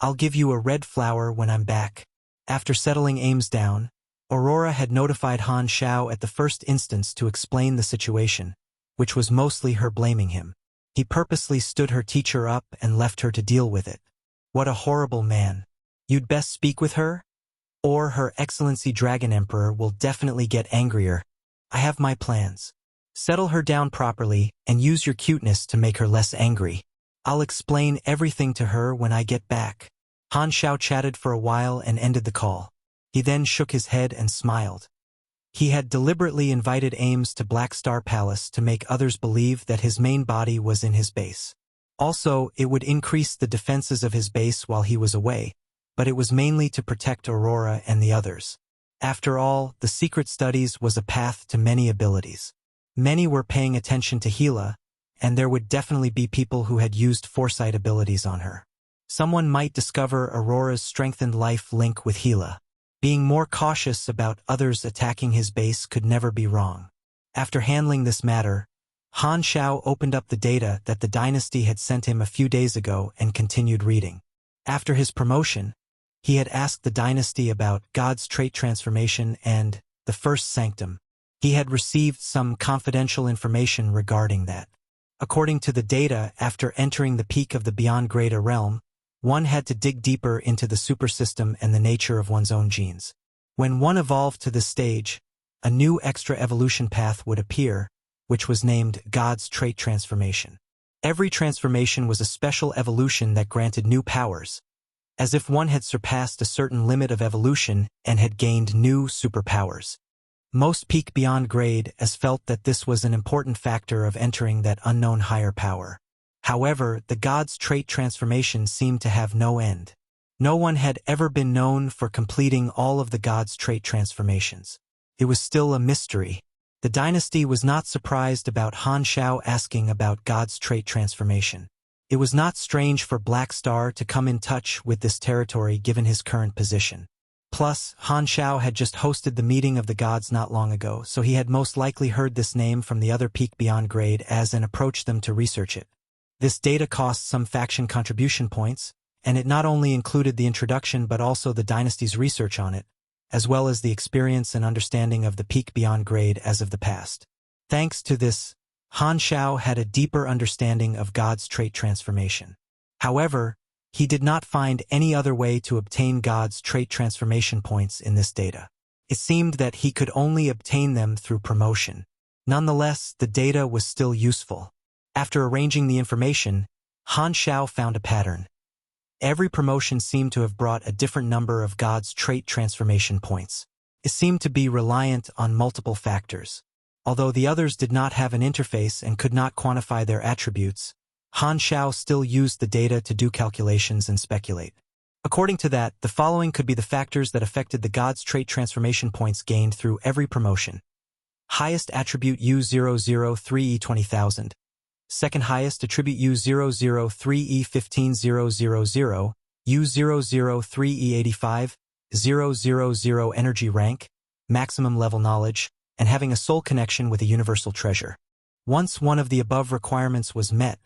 I'll give you a red flower when I'm back. After settling Ames down, Aurora had notified Han Shao at the first instance to explain the situation, which was mostly her blaming him. He purposely stood her teacher up and left her to deal with it. What a horrible man. You'd best speak with her, or Her Excellency Dragon Emperor will definitely get angrier. I have my plans. Settle her down properly and use your cuteness to make her less angry. I'll explain everything to her when I get back. Han Shao chatted for a while and ended the call. He then shook his head and smiled. He had deliberately invited Ames to Black Star Palace to make others believe that his main body was in his base. Also, it would increase the defenses of his base while he was away, but it was mainly to protect Aurora and the others. After all, the secret studies was a path to many abilities. Many were paying attention to Gila, and there would definitely be people who had used foresight abilities on her. Someone might discover Aurora's strengthened life link with Gila. Being more cautious about others attacking his base could never be wrong. After handling this matter, Han Shao opened up the data that the dynasty had sent him a few days ago and continued reading. After his promotion, he had asked the dynasty about God's trait transformation and the first sanctum. He had received some confidential information regarding that. According to the data, after entering the peak of the Beyond Grade realm, one had to dig deeper into the supersystem and the nature of one's own genes. When one evolved to this stage, a new extra evolution path would appear, which was named God's trait transformation. Every transformation was a special evolution that granted new powers, as if one had surpassed a certain limit of evolution and had gained new superpowers. Most peak Beyond Grade as felt that this was an important factor of entering that unknown higher power. However, the God's trait transformation seemed to have no end. No one had ever been known for completing all of the God's trait transformations. It was still a mystery. The dynasty was not surprised about Han Shao asking about God's trait transformation. It was not strange for Black Star to come in touch with this territory given his current position. Plus, Han Shao had just hosted the meeting of the gods not long ago, so he had most likely heard this name from the other peak Beyond Grade and approached them to research it. This data cost some faction contribution points, and it not only included the introduction but also the dynasty's research on it, as well as the experience and understanding of the peak Beyond Grade as of the past. Thanks to this, Han Shao had a deeper understanding of God's trait transformation. However, he did not find any other way to obtain God's trait transformation points in this data. It seemed that he could only obtain them through promotion. Nonetheless, the data was still useful. After arranging the information, Han Shao found a pattern. Every promotion seemed to have brought a different number of God's trait transformation points. It seemed to be reliant on multiple factors. Although the others did not have an interface and could not quantify their attributes, Han Shao still used the data to do calculations and speculate. According to that, the following could be the factors that affected the God's trait transformation points gained through every promotion. Highest attribute U003E20,000. Second highest attribute U003E15000, U003E85, 000 energy rank, maximum level knowledge, and having a soul connection with a universal treasure. Once one of the above requirements was met,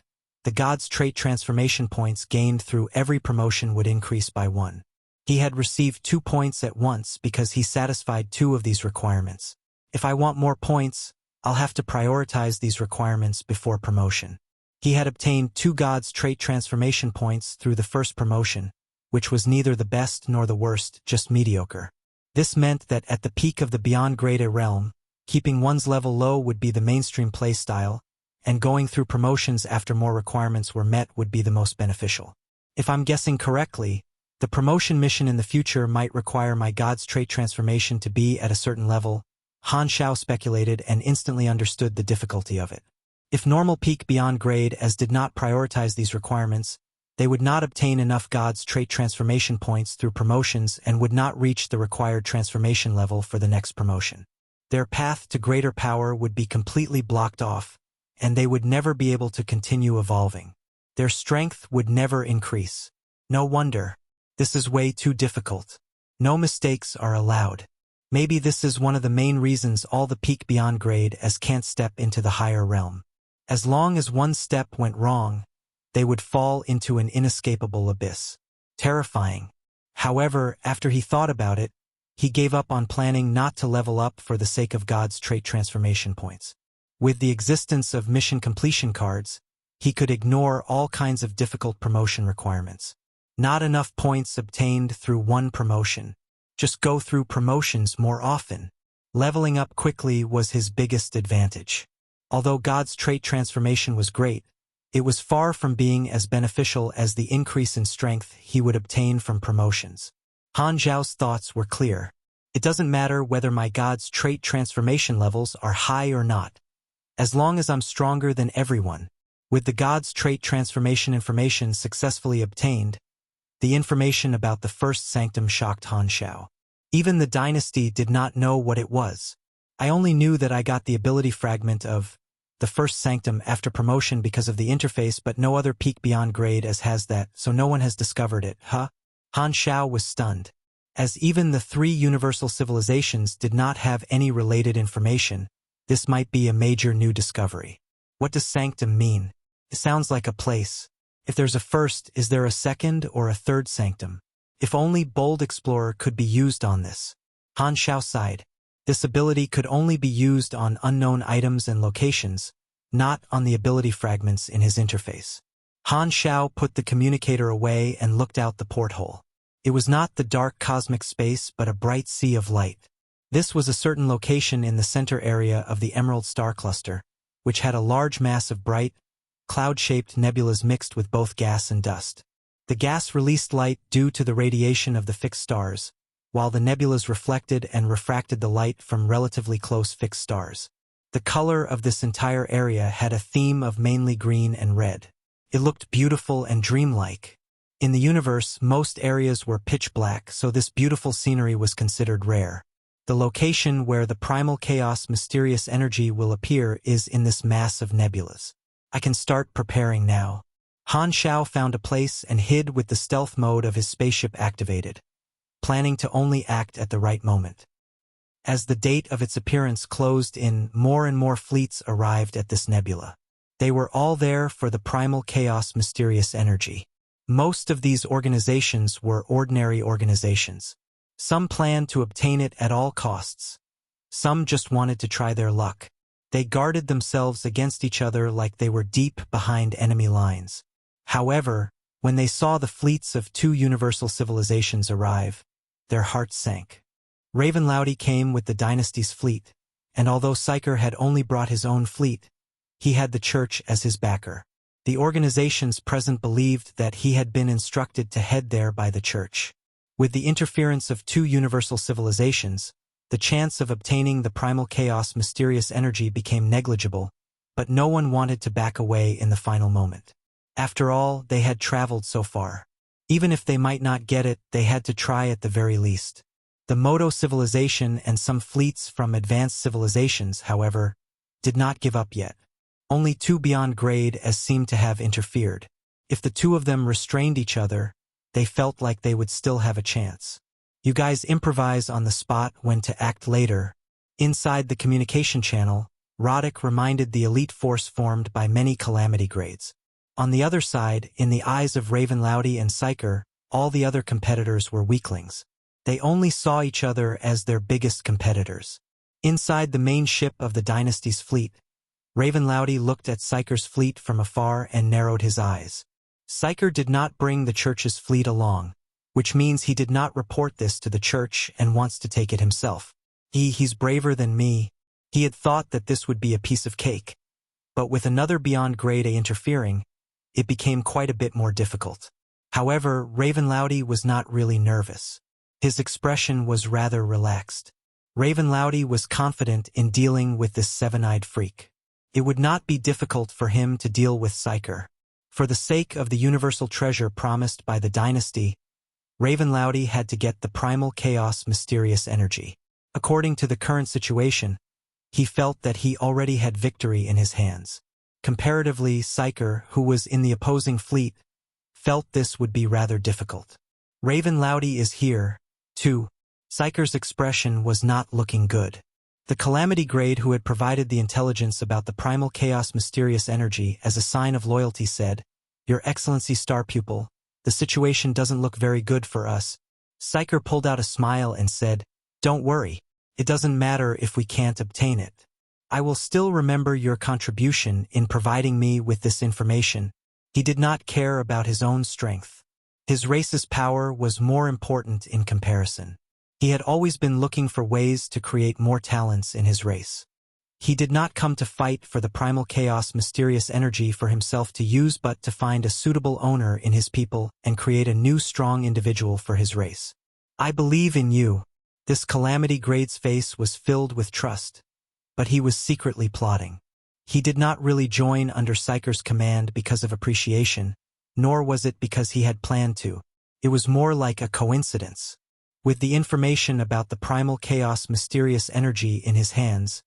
the God's trait transformation points gained through every promotion would increase by 1. He had received 2 points at once because he satisfied 2 of these requirements. If I want more points, I'll have to prioritize these requirements before promotion. He had obtained 2 God's trait transformation points through the first promotion, which was neither the best nor the worst, just mediocre. This meant that at the peak of the Beyond Grade realm, keeping one's level low would be the mainstream playstyle, and going through promotions after more requirements were met would be the most beneficial. If I'm guessing correctly, the promotion mission in the future might require my God's trait transformation to be at a certain level. Han Shao speculated and instantly understood the difficulty of it. If normal peak Beyond Grade did not prioritize these requirements, They would not obtain enough God's trait transformation points through promotions and would not reach the required transformation level for the next promotion. Their path to greater power would be completely blocked off, and they would never be able to continue evolving. Their strength would never increase. No wonder. This is way too difficult. No mistakes are allowed. Maybe this is one of the main reasons all the peak beyond grade as can't step into the higher realm. As long as one step went wrong, they would fall into an inescapable abyss. Terrifying. However, after he thought about it, he gave up on planning not to level up for the sake of God's trait transformation points. With the existence of mission completion cards, he could ignore all kinds of difficult promotion requirements. Not enough points obtained through one promotion. Just go through promotions more often. Leveling up quickly was his biggest advantage. Although God's trait transformation was great, it was far from being as beneficial as the increase in strength he would obtain from promotions. Han Zhao's thoughts were clear. It doesn't matter whether my God's trait transformation levels are high or not, as long as I'm stronger than everyone. With the God's trait transformation information successfully obtained, the information about the first sanctum shocked Han Zhao. Even the dynasty did not know what it was. I only knew that I got the ability fragment of the first sanctum after promotion because of the interface, but no other peak beyond grade as has that, so no one has discovered it, huh? Han Zhao was stunned. As even the 3 universal civilizations did not have any related information, this might be a major new discovery. What does sanctum mean? It sounds like a place. If there's a first, is there a second or a third sanctum? If only Bold Explorer could be used on this. Han Zhao sighed. This ability could only be used on unknown items and locations, not on the ability fragments in his interface. Han Zhao put the communicator away and looked out the porthole. It was not the dark cosmic space but a bright sea of light. This was a certain location in the center area of the Emerald Star Cluster, which had a large mass of bright, cloud-shaped nebulas mixed with both gas and dust. The gas released light due to the radiation of the fixed stars, while the nebulas reflected and refracted the light from relatively close fixed stars. The color of this entire area had a theme of mainly green and red. It looked beautiful and dreamlike. In the universe, most areas were pitch black, so this beautiful scenery was considered rare. The location where the primal chaos mysterious energy will appear is in this mass of nebulas. I can start preparing now. Han Zhao found a place and hid with the stealth mode of his spaceship activated, planning to only act at the right moment. As the date of its appearance closed in, more and more fleets arrived at this nebula. They were all there for the primal chaos mysterious energy. Most of these organizations were ordinary organizations. Some planned to obtain it at all costs. Some just wanted to try their luck. They guarded themselves against each other like they were deep behind enemy lines. However, when they saw the fleets of 2 universal civilizations arrive, their hearts sank. Raven Loudy came with the dynasty's fleet, and although Psyker had only brought his own fleet, he had the church as his backer. The organizations present believed that he had been instructed to head there by the church. With the interference of 2 universal civilizations, the chance of obtaining the primal chaos mysterious energy became negligible, but no one wanted to back away in the final moment. After all, they had traveled so far. Even if they might not get it, they had to try at the very least. The Moto civilization and some fleets from advanced civilizations, however, did not give up yet. Only 2 beyond grade as seemed to have interfered. If the 2 of them restrained each other, they felt like they would still have a chance. You guys improvise on the spot when to act later. Inside the communication channel, Roddick reminded the elite force formed by many calamity grades. On the other side, in the eyes of Raven Loudy and Psyker, all the other competitors were weaklings. They only saw each other as their biggest competitors. Inside the main ship of the dynasty's fleet, Raven Loudy looked at Psyker's fleet from afar and narrowed his eyes. Psyker did not bring the church's fleet along, which means he did not report this to the church and wants to take it himself. He's braver than me. He had thought that this would be a piece of cake. But with another beyond grade A interfering, it became quite a bit more difficult. However, Raven Loudy was not really nervous. His expression was rather relaxed. Raven Loudy was confident in dealing with this 7-eyed freak. It would not be difficult for him to deal with Psyker. For the sake of the universal treasure promised by the dynasty, Ravenlowdy had to get the primal chaos mysterious energy. According to the current situation, he felt that he already had victory in his hands. Comparatively, Psyker, who was in the opposing fleet, felt this would be rather difficult. Ravenlowdy is here, too. Psyker's expression was not looking good. The Calamity Grade who had provided the intelligence about the primal chaos mysterious energy as a sign of loyalty said, "Your Excellency Star Pupil, the situation doesn't look very good for us." Psyker pulled out a smile and said, "Don't worry. It doesn't matter if we can't obtain it. I will still remember your contribution in providing me with this information." He did not care about his own strength. His race's power was more important in comparison. He had always been looking for ways to create more talents in his race. He did not come to fight for the primal chaos mysterious energy for himself to use but to find a suitable owner in his people and create a new strong individual for his race. "I believe in you." This Calamity Grade's face was filled with trust, but he was secretly plotting. He did not really join under Psyker's command because of appreciation, nor was it because he had planned to. It was more like a coincidence. With the information about the primal chaos mysterious energy in his hands,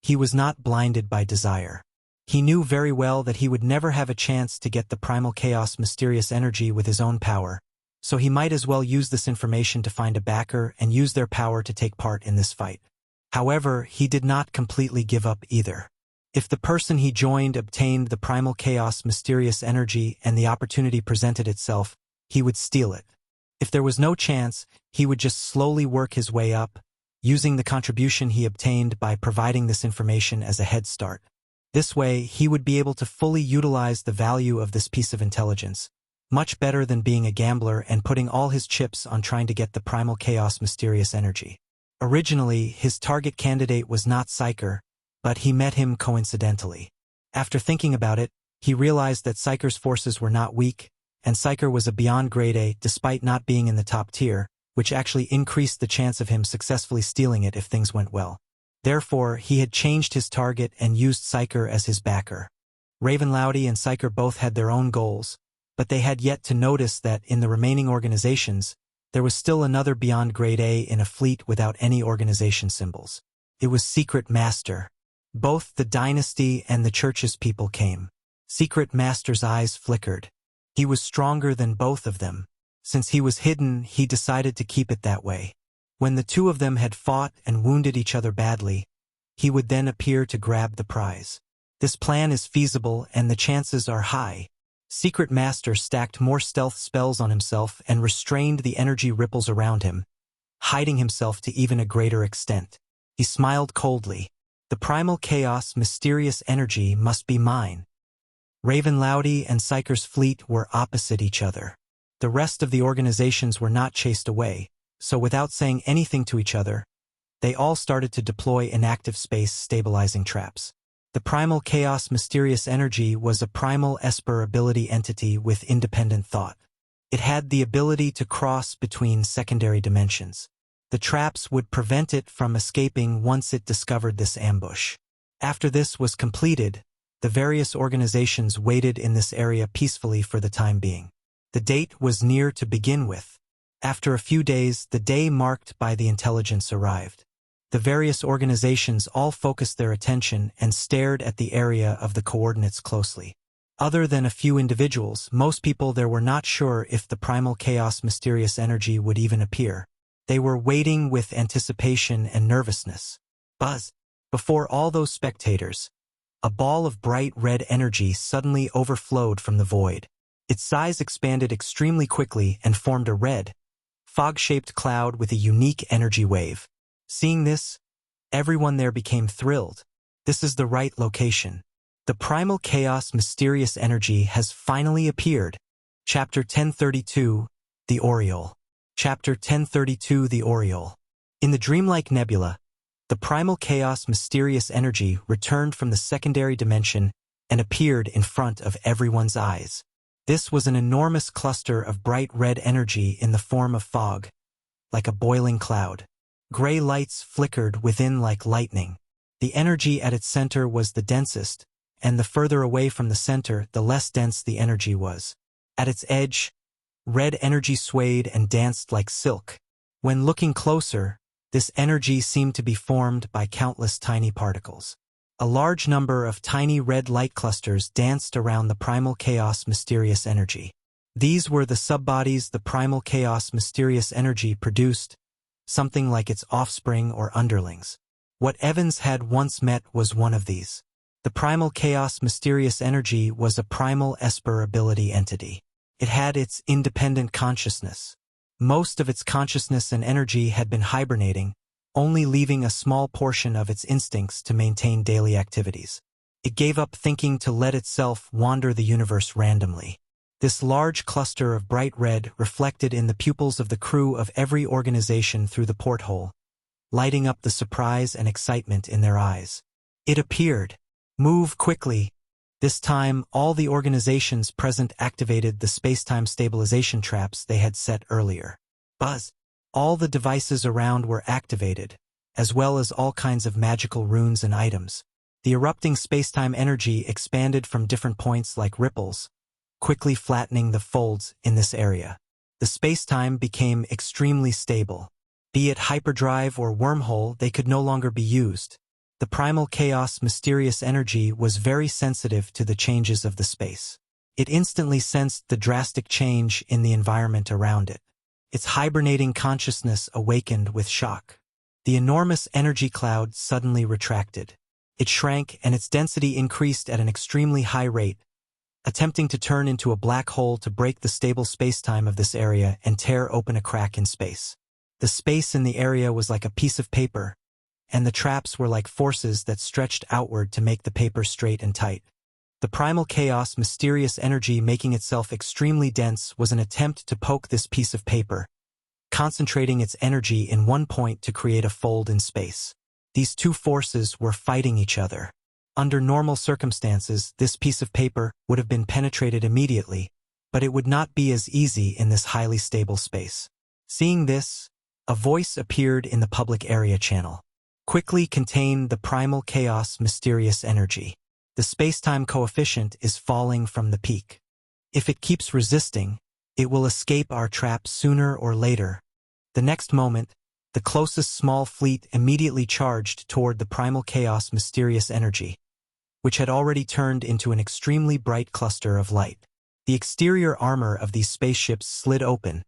he was not blinded by desire. He knew very well that he would never have a chance to get the primal chaos mysterious energy with his own power, so he might as well use this information to find a backer and use their power to take part in this fight. However, he did not completely give up either. If the person he joined obtained the primal chaos mysterious energy and the opportunity presented itself, he would steal it. If there was no chance, he would just slowly work his way up, using the contribution he obtained by providing this information as a head start. This way, he would be able to fully utilize the value of this piece of intelligence, much better than being a gambler and putting all his chips on trying to get the primal chaos mysterious energy. Originally, his target candidate was not Psyker, but he met him coincidentally. After thinking about it, he realized that Psyker's forces were not weak, and Psyker was a beyond grade A despite not being in the top tier, which actually increased the chance of him successfully stealing it if things went well. Therefore, he had changed his target and used Psyker as his backer. Ravenlowdy and Psyker both had their own goals, but they had yet to notice that in the remaining organizations, there was still another beyond grade A in a fleet without any organization symbols. It was Secret Master. Both the dynasty and the church's people came. Secret Master's eyes flickered. He was stronger than both of them. Since he was hidden, he decided to keep it that way. When the two of them had fought and wounded each other badly, he would then appear to grab the prize. This plan is feasible and the chances are high. Secret Master stacked more stealth spells on himself and restrained the energy ripples around him, hiding himself to even a greater extent. He smiled coldly. "The primal chaos mysterious energy must be mine." Ravenlowdy and Psyker's fleet were opposite each other. The rest of the organizations were not chased away, so without saying anything to each other, they all started to deploy inactive space stabilizing traps. The primal chaos mysterious energy was a primal esper ability entity with independent thought. It had the ability to cross between secondary dimensions. The traps would prevent it from escaping once it discovered this ambush. After this was completed, the various organizations waited in this area peacefully for the time being. The date was near to begin with. After a few days, the day marked by the intelligence arrived. The various organizations all focused their attention and stared at the area of the coordinates closely. Other than a few individuals, most people there were not sure if the primal chaos mysterious energy would even appear. They were waiting with anticipation and nervousness. Buzz! Before all those spectators, a ball of bright red energy suddenly overflowed from the void. Its size expanded extremely quickly and formed a red, fog-shaped cloud with a unique energy wave. Seeing this, everyone there became thrilled. This is the right location. The primal chaos mysterious energy has finally appeared. Chapter 1032, The Oriole. Chapter 1032, The Oriole. In the dreamlike nebula, the primal chaos mysterious energy returned from the secondary dimension and appeared in front of everyone's eyes. This was an enormous cluster of bright red energy in the form of fog, like a boiling cloud. Gray lights flickered within like lightning. The energy at its center was the densest, and the further away from the center, the less dense the energy was. At its edge, red energy swayed and danced like silk. When looking closer, this energy seemed to be formed by countless tiny particles. A large number of tiny red light clusters danced around the primal chaos mysterious energy. These were the subbodies the primal chaos mysterious energy produced, something like its offspring or underlings. What Evans had once met was one of these. The primal chaos mysterious energy was a primal esper ability entity. It had its independent consciousness. Most of its consciousness and energy had been hibernating, only leaving a small portion of its instincts to maintain daily activities. It gave up thinking to let itself wander the universe randomly. This large cluster of bright red reflected in the pupils of the crew of every organization through the porthole, lighting up the surprise and excitement in their eyes. It appeared. Move quickly. This time, all the organizations present activated the space-time stabilization traps they had set earlier. Buzz. All the devices around were activated, as well as all kinds of magical runes and items. The erupting space-time energy expanded from different points like ripples, quickly flattening the folds in this area. The space-time became extremely stable. Be it hyperdrive or wormhole, they could no longer be used. The primal chaos mysterious energy was very sensitive to the changes of the space. It instantly sensed the drastic change in the environment around it. Its hibernating consciousness awakened with shock. The enormous energy cloud suddenly retracted. It shrank and its density increased at an extremely high rate, attempting to turn into a black hole to break the stable spacetime of this area and tear open a crack in space. The space in the area was like a piece of paper, and the traps were like forces that stretched outward to make the paper straight and tight. The primal chaos mysterious energy making itself extremely dense was an attempt to poke this piece of paper, concentrating its energy in one point to create a fold in space. These two forces were fighting each other. Under normal circumstances, this piece of paper would have been penetrated immediately, but it would not be as easy in this highly stable space. Seeing this, a voice appeared in the public area channel. Quickly contain the primal chaos mysterious energy. The spacetime coefficient is falling from the peak. If it keeps resisting, it will escape our trap sooner or later. The next moment, the closest small fleet immediately charged toward the primal chaos mysterious energy, which had already turned into an extremely bright cluster of light. The exterior armor of these spaceships slid open,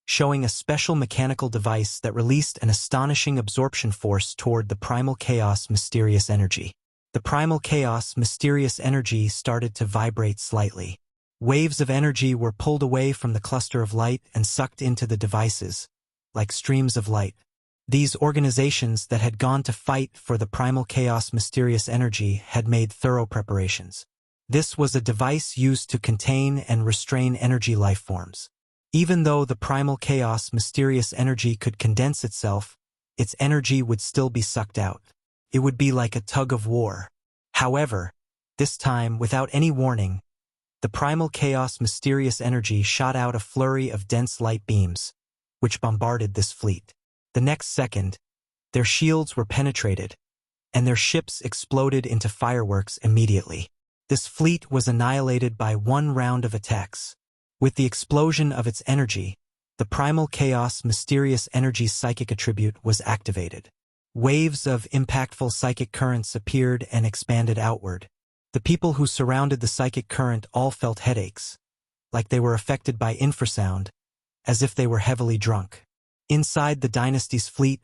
showing a special mechanical device that released an astonishing absorption force toward the primal chaos mysterious energy. The primal chaos mysterious energy started to vibrate slightly. Waves of energy were pulled away from the cluster of light and sucked into the devices, like streams of light. These organizations that had gone to fight for the primal chaos mysterious energy had made thorough preparations. This was a device used to contain and restrain energy life forms. Even though the primal chaos mysterious energy could condense itself, its energy would still be sucked out. It would be like a tug of war. However, this time, without any warning, the primal chaos mysterious energy shot out a flurry of dense light beams, which bombarded this fleet. The next second, their shields were penetrated, and their ships exploded into fireworks immediately. This fleet was annihilated by one round of attacks. With the explosion of its energy, the primal chaos mysterious energy's psychic attribute was activated. Waves of impactful psychic currents appeared and expanded outward. The people who surrounded the psychic current all felt headaches, like they were affected by infrasound, as if they were heavily drunk. Inside the dynasty's fleet,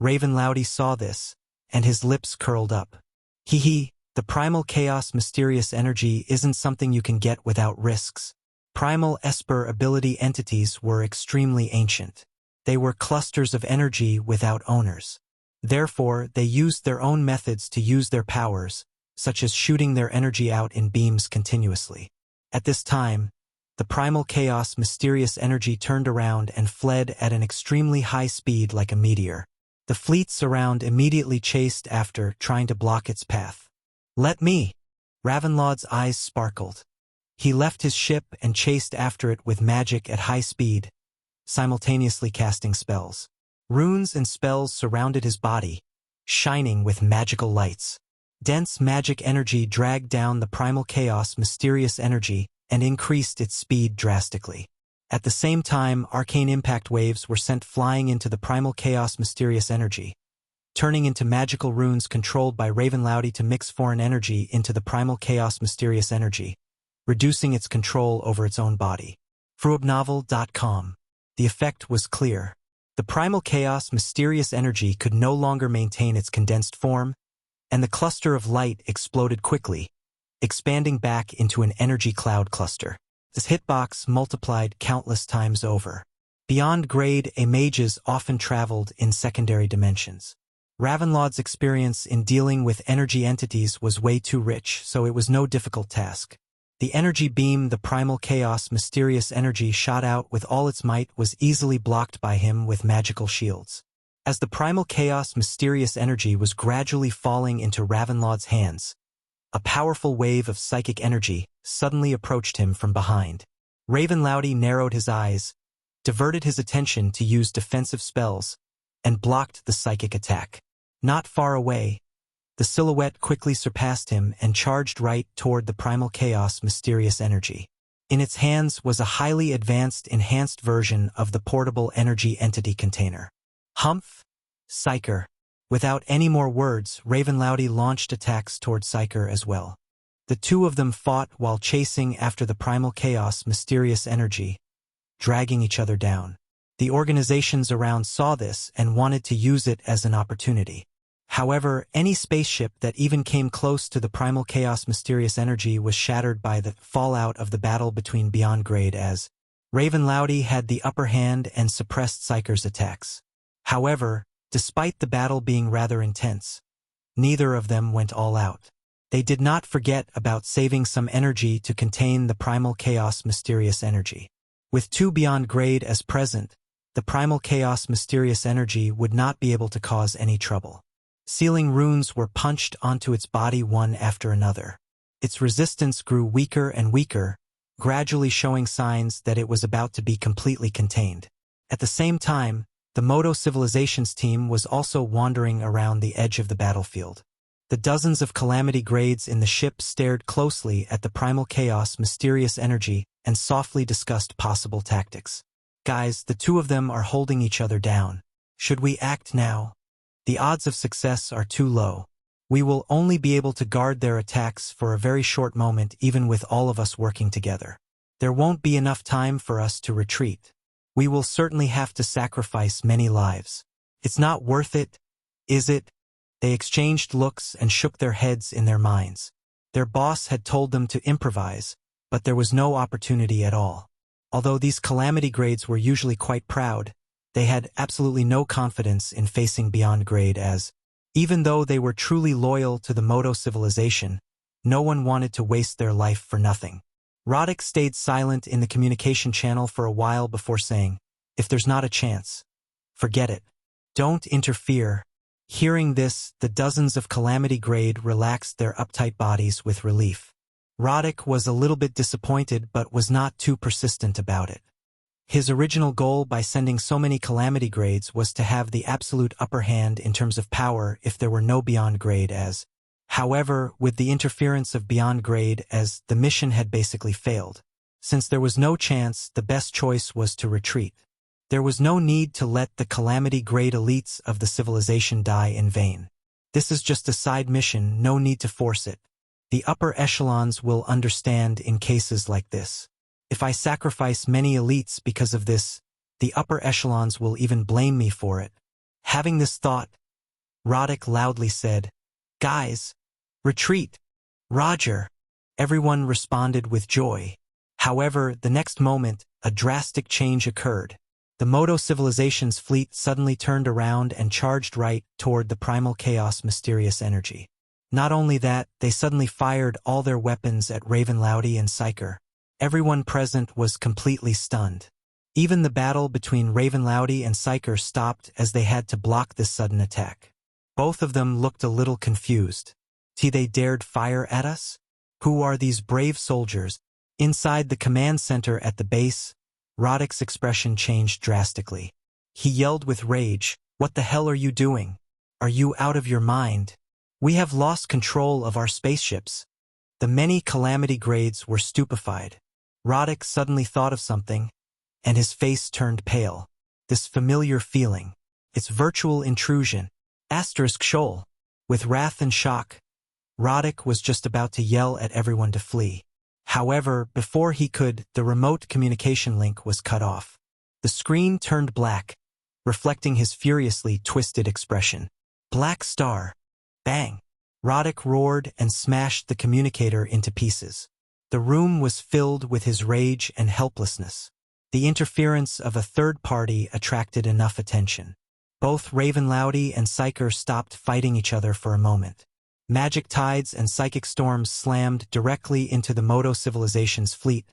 Raven Loudy saw this, and his lips curled up. Hee, the primal chaos mysterious energy isn't something you can get without risks. Primal esper ability entities were extremely ancient. They were clusters of energy without owners. Therefore, they used their own methods to use their powers, such as shooting their energy out in beams continuously. At this time, the primal chaos mysterious energy turned around and fled at an extremely high speed like a meteor. The fleets around immediately chased after, trying to block its path. Let me! Ravenlaud's eyes sparkled. He left his ship and chased after it with magic at high speed, simultaneously casting spells. Runes and spells surrounded his body, shining with magical lights. Dense magic energy dragged down the primal chaos mysterious energy and increased its speed drastically. At the same time, arcane impact waves were sent flying into the primal chaos mysterious energy, turning into magical runes controlled by Ravenloudy to mix foreign energy into the primal chaos mysterious energy, reducing its control over its own body. Fruobnovel.com. The effect was clear. The primal chaos mysterious energy could no longer maintain its condensed form, and the cluster of light exploded quickly, expanding back into an energy cloud cluster. This hitbox multiplied countless times over. Beyond grade, mages often traveled in secondary dimensions. Ravenloud's experience in dealing with energy entities was way too rich, so it was no difficult task. The energy beam the primal chaos mysterious energy shot out with all its might was easily blocked by him with magical shields. As the primal chaos mysterious energy was gradually falling into Ravenloud's hands, a powerful wave of psychic energy suddenly approached him from behind. Ravenloudy narrowed his eyes, diverted his attention to use defensive spells, and blocked the psychic attack. Not far away, the silhouette quickly surpassed him and charged right toward the primal chaos mysterious energy. In its hands was a highly advanced enhanced version of the portable energy entity container. Humph! Psyker. Without any more words, Ravenloudy launched attacks toward Psyker as well. The two of them fought while chasing after the primal chaos mysterious energy, dragging each other down. The organizations around saw this and wanted to use it as an opportunity. However, any spaceship that even came close to the primal chaos mysterious energy was shattered by the fallout of the battle between Beyond Grade as Ravenloudy had the upper hand and suppressed Psyker's attacks. However, despite the battle being rather intense, neither of them went all out. They did not forget about saving some energy to contain the primal chaos mysterious energy. With two Beyond Grade as present, the primal chaos mysterious energy would not be able to cause any trouble. Sealing runes were punched onto its body one after another. Its resistance grew weaker and weaker, gradually showing signs that it was about to be completely contained. At the same time, the Moto Civilizations team was also wandering around the edge of the battlefield. The dozens of calamity grades in the ship stared closely at the primal chaos mysterious energy and softly discussed possible tactics. Guys, the two of them are holding each other down. Should we act now? The odds of success are too low. We will only be able to guard their attacks for a very short moment even with all of us working together. There won't be enough time for us to retreat. We will certainly have to sacrifice many lives. It's not worth it, is it? They exchanged looks and shook their heads in their minds. Their boss had told them to improvise, but there was no opportunity at all. Although these calamity grades were usually quite proud, they had absolutely no confidence in facing Beyond Grade as, even though they were truly loyal to the Moto civilization, no one wanted to waste their life for nothing. Roddick stayed silent in the communication channel for a while before saying, "If there's not a chance, forget it. Don't interfere." Hearing this, the dozens of calamity grade relaxed their uptight bodies with relief. Roddick was a little bit disappointed but was not too persistent about it. His original goal by sending so many calamity grades was to have the absolute upper hand in terms of power if there were no Beyond Grade as. However, with the interference of Beyond Grade as, the mission had basically failed. Since there was no chance, the best choice was to retreat. There was no need to let the calamity grade elites of the civilization die in vain. This is just a side mission, no need to force it. The upper echelons will understand in cases like this. If I sacrifice many elites because of this, the upper echelons will even blame me for it. Having this thought, Roddick loudly said, "Guys, retreat." "Roger." Everyone responded with joy. However, the next moment, a drastic change occurred. The Moto Civilization's fleet suddenly turned around and charged right toward the primal chaos mysterious energy. Not only that, they suddenly fired all their weapons at Ravenloudy and Psyker. Everyone present was completely stunned. Even the battle between Ravenloudy and Psyker stopped as they had to block this sudden attack. Both of them looked a little confused. They dared fire at us? Who are these brave soldiers? Inside the command center at the base, Roddick's expression changed drastically. He yelled with rage, "What the hell are you doing? Are you out of your mind?" We have lost control of our spaceships. The many calamity grades were stupefied. Roddick suddenly thought of something, and his face turned pale. This familiar feeling. Its virtual intrusion. Shoal. With wrath and shock, Roddick was just about to yell at everyone to flee. However, before he could, the remote communication link was cut off. The screen turned black, reflecting his furiously twisted expression. Black Star. Bang! Roddick roared and smashed the communicator into pieces. The room was filled with his rage and helplessness. The interference of a third party attracted enough attention. Both Ravenlowdy and Psyker stopped fighting each other for a moment. Magic tides and psychic storms slammed directly into the Moto civilization's fleet,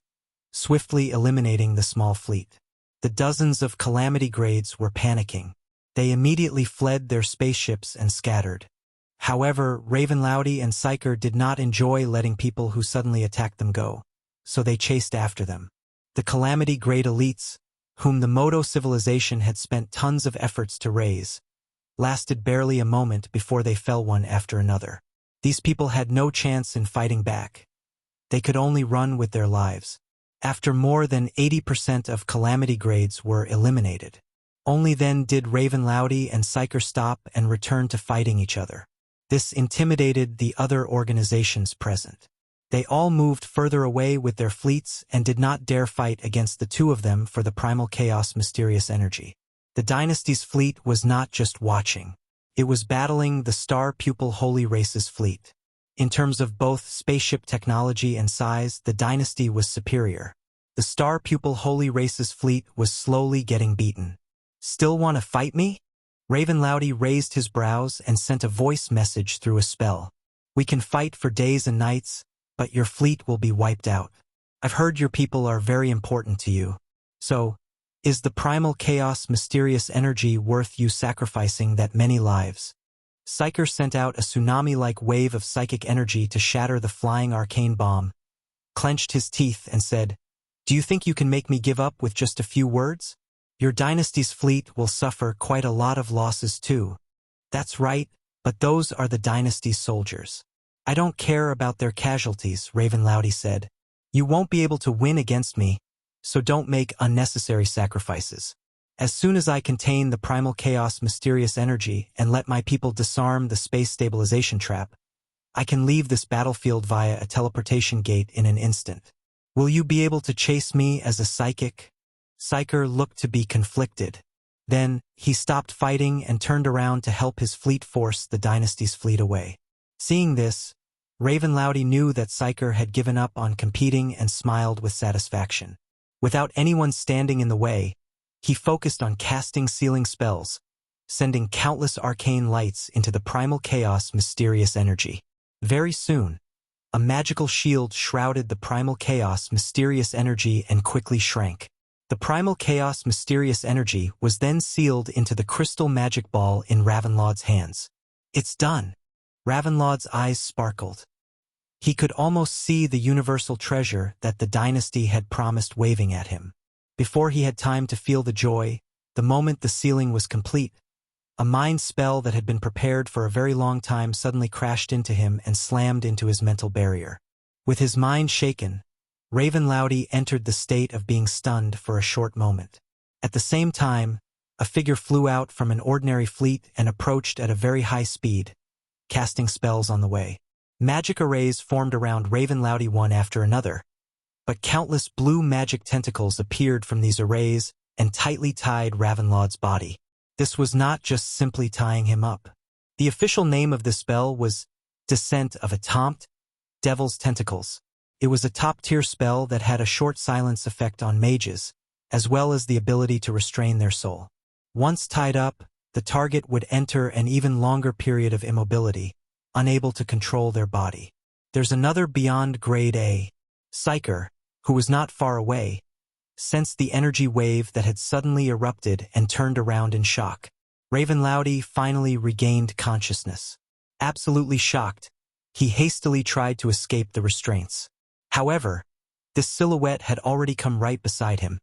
swiftly eliminating the small fleet. The dozens of calamity grades were panicking. They immediately fled their spaceships and scattered. However, Ravenlowdy and Psyker did not enjoy letting people who suddenly attacked them go, so they chased after them. The calamity grade elites, whom the Moto civilization had spent tons of efforts to raise, lasted barely a moment before they fell one after another. These people had no chance in fighting back. They could only run with their lives. After more than 80% of calamity grades were eliminated, only then did Ravenlowdy and Psyker stop and return to fighting each other. This intimidated the other organizations present. They all moved further away with their fleets and did not dare fight against the two of them for the primal chaos mysterious energy. The dynasty's fleet was not just watching. It was battling the star pupil holy race's fleet. In terms of both spaceship technology and size, the dynasty was superior. The star pupil holy race's fleet was slowly getting beaten. Still want to fight me? Ravenlowdy raised his brows and sent a voice message through a spell. We can fight for days and nights, but your fleet will be wiped out. I've heard your people are very important to you. So, is the primal chaos mysterious energy worth you sacrificing that many lives? Psyker sent out a tsunami-like wave of psychic energy to shatter the flying arcane bomb, clenched his teeth and said, "Do you think you can make me give up with just a few words? Your dynasty's fleet will suffer quite a lot of losses too." That's right, but those are the dynasty's soldiers. I don't care about their casualties, Ravenlowdy said. You won't be able to win against me, so don't make unnecessary sacrifices. As soon as I contain the primal chaos mysterious energy and let my people disarm the space stabilization trap, I can leave this battlefield via a teleportation gate in an instant. Will you be able to chase me as a psychic? Psyker looked to be conflicted. Then, he stopped fighting and turned around to help his fleet force the dynasty's fleet away. Seeing this, Ravenlowdy knew that Psyker had given up on competing and smiled with satisfaction. Without anyone standing in the way, he focused on casting sealing spells, sending countless arcane lights into the primal chaos mysterious energy. Very soon, a magical shield shrouded the primal chaos mysterious energy and quickly shrank. The primal chaos mysterious energy was then sealed into the crystal magic ball in Ravenlodd's hands. It's done. Ravenlodd's eyes sparkled. He could almost see the universal treasure that the dynasty had promised waving at him. Before he had time to feel the joy, the moment the sealing was complete, a mind spell that had been prepared for a very long time suddenly crashed into him and slammed into his mental barrier. With his mind shaken, Ravenlowdy entered the state of being stunned for a short moment. At the same time, a figure flew out from an ordinary fleet and approached at a very high speed, casting spells on the way. Magic arrays formed around Ravenlowdy one after another, but countless blue magic tentacles appeared from these arrays and tightly tied Ravenlodd's body. This was not just simply tying him up. The official name of this spell was Descent of Atomt, Devil's Tentacles. It was a top-tier spell that had a short silence effect on mages, as well as the ability to restrain their soul. Once tied up, the target would enter an even longer period of immobility, unable to control their body. There's another beyond grade A. Psyker, who was not far away, sensed the energy wave that had suddenly erupted and turned around in shock. Ravenlowdy finally regained consciousness. Absolutely shocked, he hastily tried to escape the restraints. However, this silhouette had already come right beside him,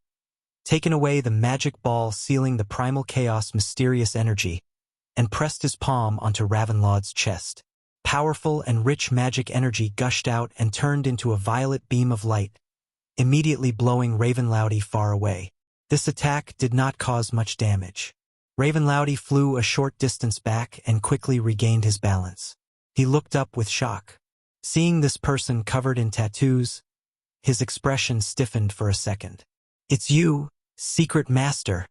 taken away the magic ball sealing the primal chaos mysterious energy, and pressed his palm onto Ravenlodd's chest. powerful and rich magic energy gushed out and turned into a violet beam of light, immediately blowing Ravenlouty far away. This attack did not cause much damage. Ravenlouty flew a short distance back and quickly regained his balance. He looked up with shock. Seeing this person covered in tattoos, his expression stiffened for a second. "It's you, Secret Master."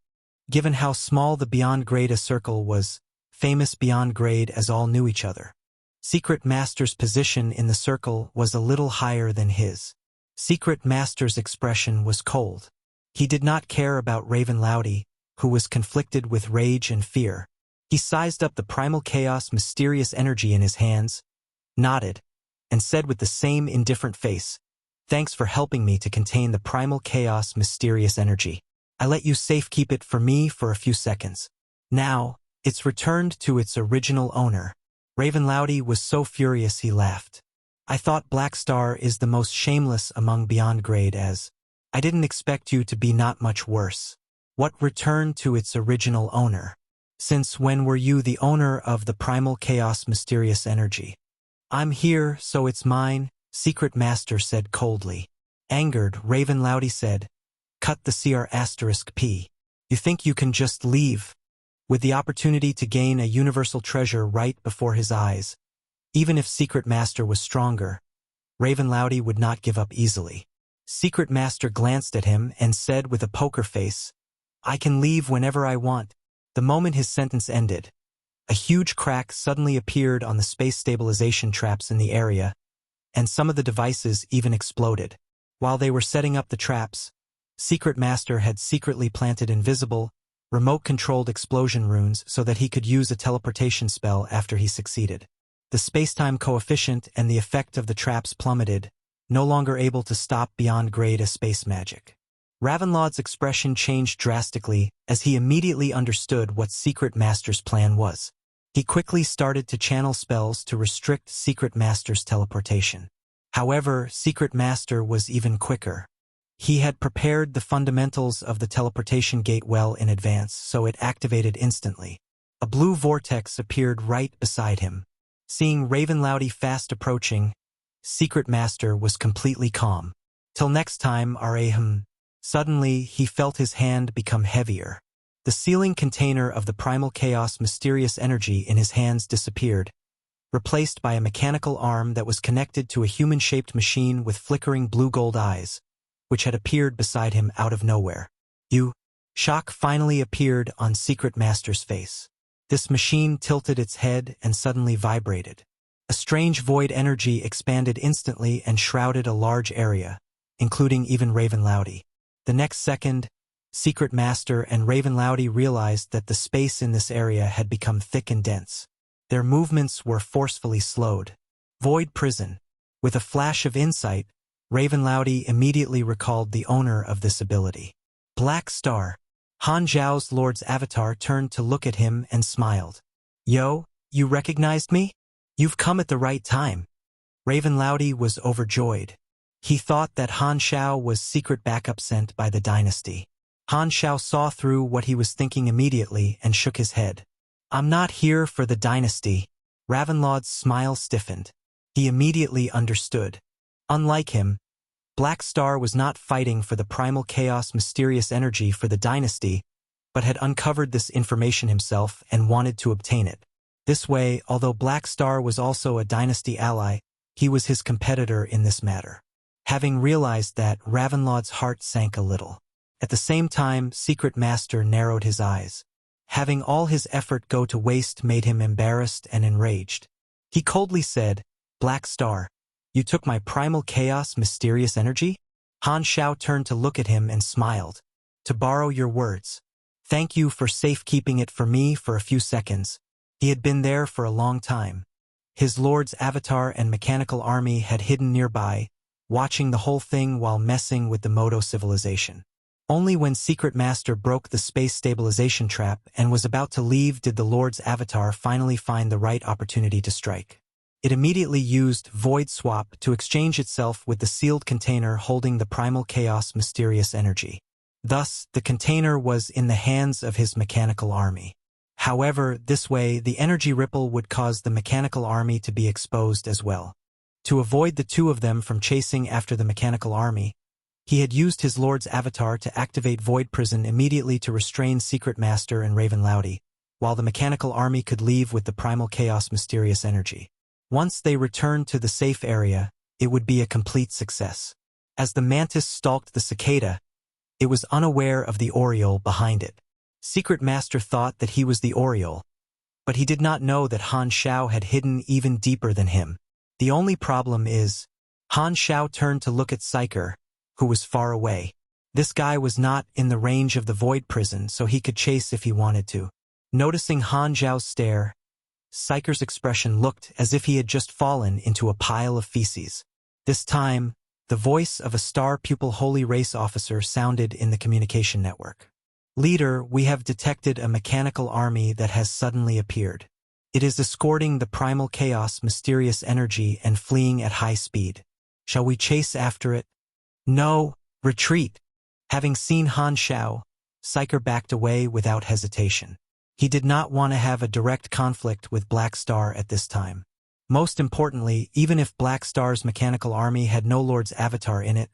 Given how small the Beyond Grade circle was, famous beyond grade as all knew each other. Secret Master's position in the circle was a little higher than his. Secret Master's expression was cold. He did not care about Ravenlouty, who was conflicted with rage and fear. He sized up the primal chaos mysterious energy in his hands, nodded, and said with the same indifferent face, "Thanks for helping me to contain the primal chaos mysterious energy. I let you safekeep it for me for a few seconds. Now, it's returned to its original owner." Ravenlouty was so furious he laughed. "I thought Black Star is the most shameless among Beyond Grade as. I didn't expect you to be not much worse. What returned to its original owner? Since when were you the owner of the primal chaos mysterious energy?" "I'm here, so it's mine," Secret Master said coldly. Angered, Ravenlouty said, "Cut the CR*P. You think you can just leave?" With the opportunity to gain a universal treasure right before his eyes, even if Secret Master was stronger, Ravenlouty would not give up easily. Secret Master glanced at him and said with a poker face, "I can leave whenever I want." The moment his sentence ended, a huge crack suddenly appeared on the space stabilization traps in the area, and some of the devices even exploded. While they were setting up the traps, Secret Master had secretly planted invisible, remote-controlled explosion runes so that he could use a teleportation spell after he succeeded. The space-time coefficient and the effect of the traps plummeted, no longer able to stop Beyond Grade space magic. Ravenloud's expression changed drastically as he immediately understood what Secret Master's plan was. He quickly started to channel spells to restrict Secret Master's teleportation. However, Secret Master was even quicker. He had prepared the fundamentals of the teleportation gate well in advance, so it activated instantly. A blue vortex appeared right beside him. Seeing Ravenlouty fast approaching, Secret Master was completely calm. "Till next time, Rahim." Suddenly, he felt his hand become heavier. The sealing container of the primal chaos mysterious energy in his hands disappeared, replaced by a mechanical arm that was connected to a human-shaped machine with flickering blue-gold eyes, which had appeared beside him out of nowhere. "You?" Shock finally appeared on Secret Master's face. This machine tilted its head and suddenly vibrated. A strange void energy expanded instantly and shrouded a large area, including even Ravenlouty. The next second, Secret Master and Ravenlouty realized that the space in this area had become thick and dense. Their movements were forcefully slowed. Void prison. With a flash of insight, Ravenlouty immediately recalled the owner of this ability. Black Star. Han Zhao's Lord's avatar turned to look at him and smiled. "Yo, you recognized me? You've come at the right time." Ravenlouty was overjoyed. He thought that Han Zhao was secret backup sent by the dynasty. Han Zhao saw through what he was thinking immediately and shook his head. "I'm not here for the dynasty." Ravenloud's smile stiffened. He immediately understood. Unlike him, Black Star was not fighting for the primal chaos mysterious energy for the dynasty, but had uncovered this information himself and wanted to obtain it. This way, although Black Star was also a dynasty ally, he was his competitor in this matter. Having realized that, Ravenloud's heart sank a little. At the same time, Secret Master narrowed his eyes. Having all his effort go to waste made him embarrassed and enraged. He coldly said, "Black Star, you took my primal chaos mysterious energy?" Han Zhao turned to look at him and smiled. "To borrow your words. Thank you for safekeeping it for me for a few seconds." He had been there for a long time. His lord's avatar and mechanical army had hidden nearby, watching the whole thing while messing with the Moto civilization. Only when Secret Master broke the space stabilization trap and was about to leave did the Lord's avatar finally find the right opportunity to strike. It immediately used Void Swap to exchange itself with the sealed container holding the primal chaos mysterious energy. Thus, the container was in the hands of his mechanical army. However, this way, the energy ripple would cause the mechanical army to be exposed as well. To avoid the two of them from chasing after the mechanical army, he had used his lord's avatar to activate Void Prison immediately to restrain Secret Master and Raven Loudy, while the mechanical army could leave with the primal chaos mysterious energy. Once they returned to the safe area, it would be a complete success. As the mantis stalked the cicada, it was unaware of the Oriole behind it. Secret Master thought that he was the Oriole, but he did not know that Han Shao had hidden even deeper than him. The only problem is, Han Shao turned to look at Psyker, who was far away. This guy was not in the range of the Void Prison, so he could chase if he wanted to. Noticing Han Zhao's stare, Psyker's expression looked as if he had just fallen into a pile of feces. This time, the voice of a star pupil holy race officer sounded in the communication network. Leader, we have detected a mechanical army that has suddenly appeared. It is escorting the primal chaos mysterious energy and fleeing at high speed. Shall we chase after it? No, retreat. Having seen Han Shao, Psyker backed away without hesitation. He did not want to have a direct conflict with Black Star at this time. Most importantly, even if Black Star's mechanical army had no Lord's avatar in it,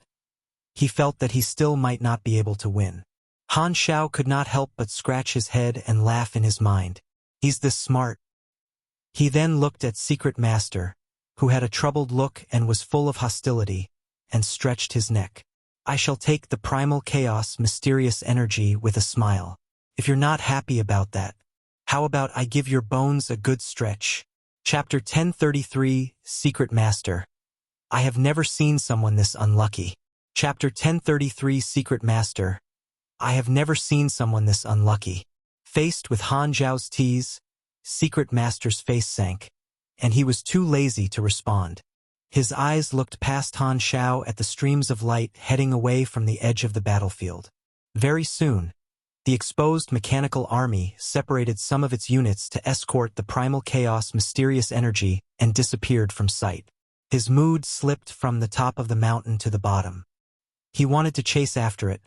he felt that he still might not be able to win. Han Shao could not help but scratch his head and laugh in his mind. He's this smart. He then looked at Secret Master, who had a troubled look and was full of hostility, and stretched his neck. I shall take the primal chaos mysterious energy with a smile. If you're not happy about that, how about I give your bones a good stretch? Chapter 1033, Secret Master. I have never seen someone this unlucky. Chapter 1033, Secret Master. I have never seen someone this unlucky. Faced with Han Zhao's tease, Secret Master's face sank, and he was too lazy to respond. His eyes looked past Han Shao at the streams of light heading away from the edge of the battlefield. Very soon, the exposed mechanical army separated some of its units to escort the primal chaos mysterious energy and disappeared from sight. His mood slipped from the top of the mountain to the bottom. He wanted to chase after it,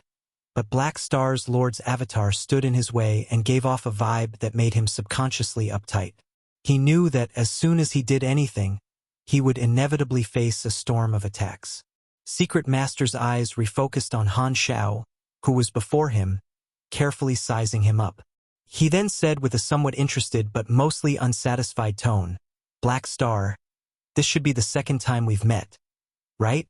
but Black Star's Lord's avatar stood in his way and gave off a vibe that made him subconsciously uptight. He knew that as soon as he did anything, he would inevitably face a storm of attacks. Secret Master's eyes refocused on Han Shao, who was before him, carefully sizing him up. He then said with a somewhat interested but mostly unsatisfied tone, Black Star, this should be the second time we've met, right?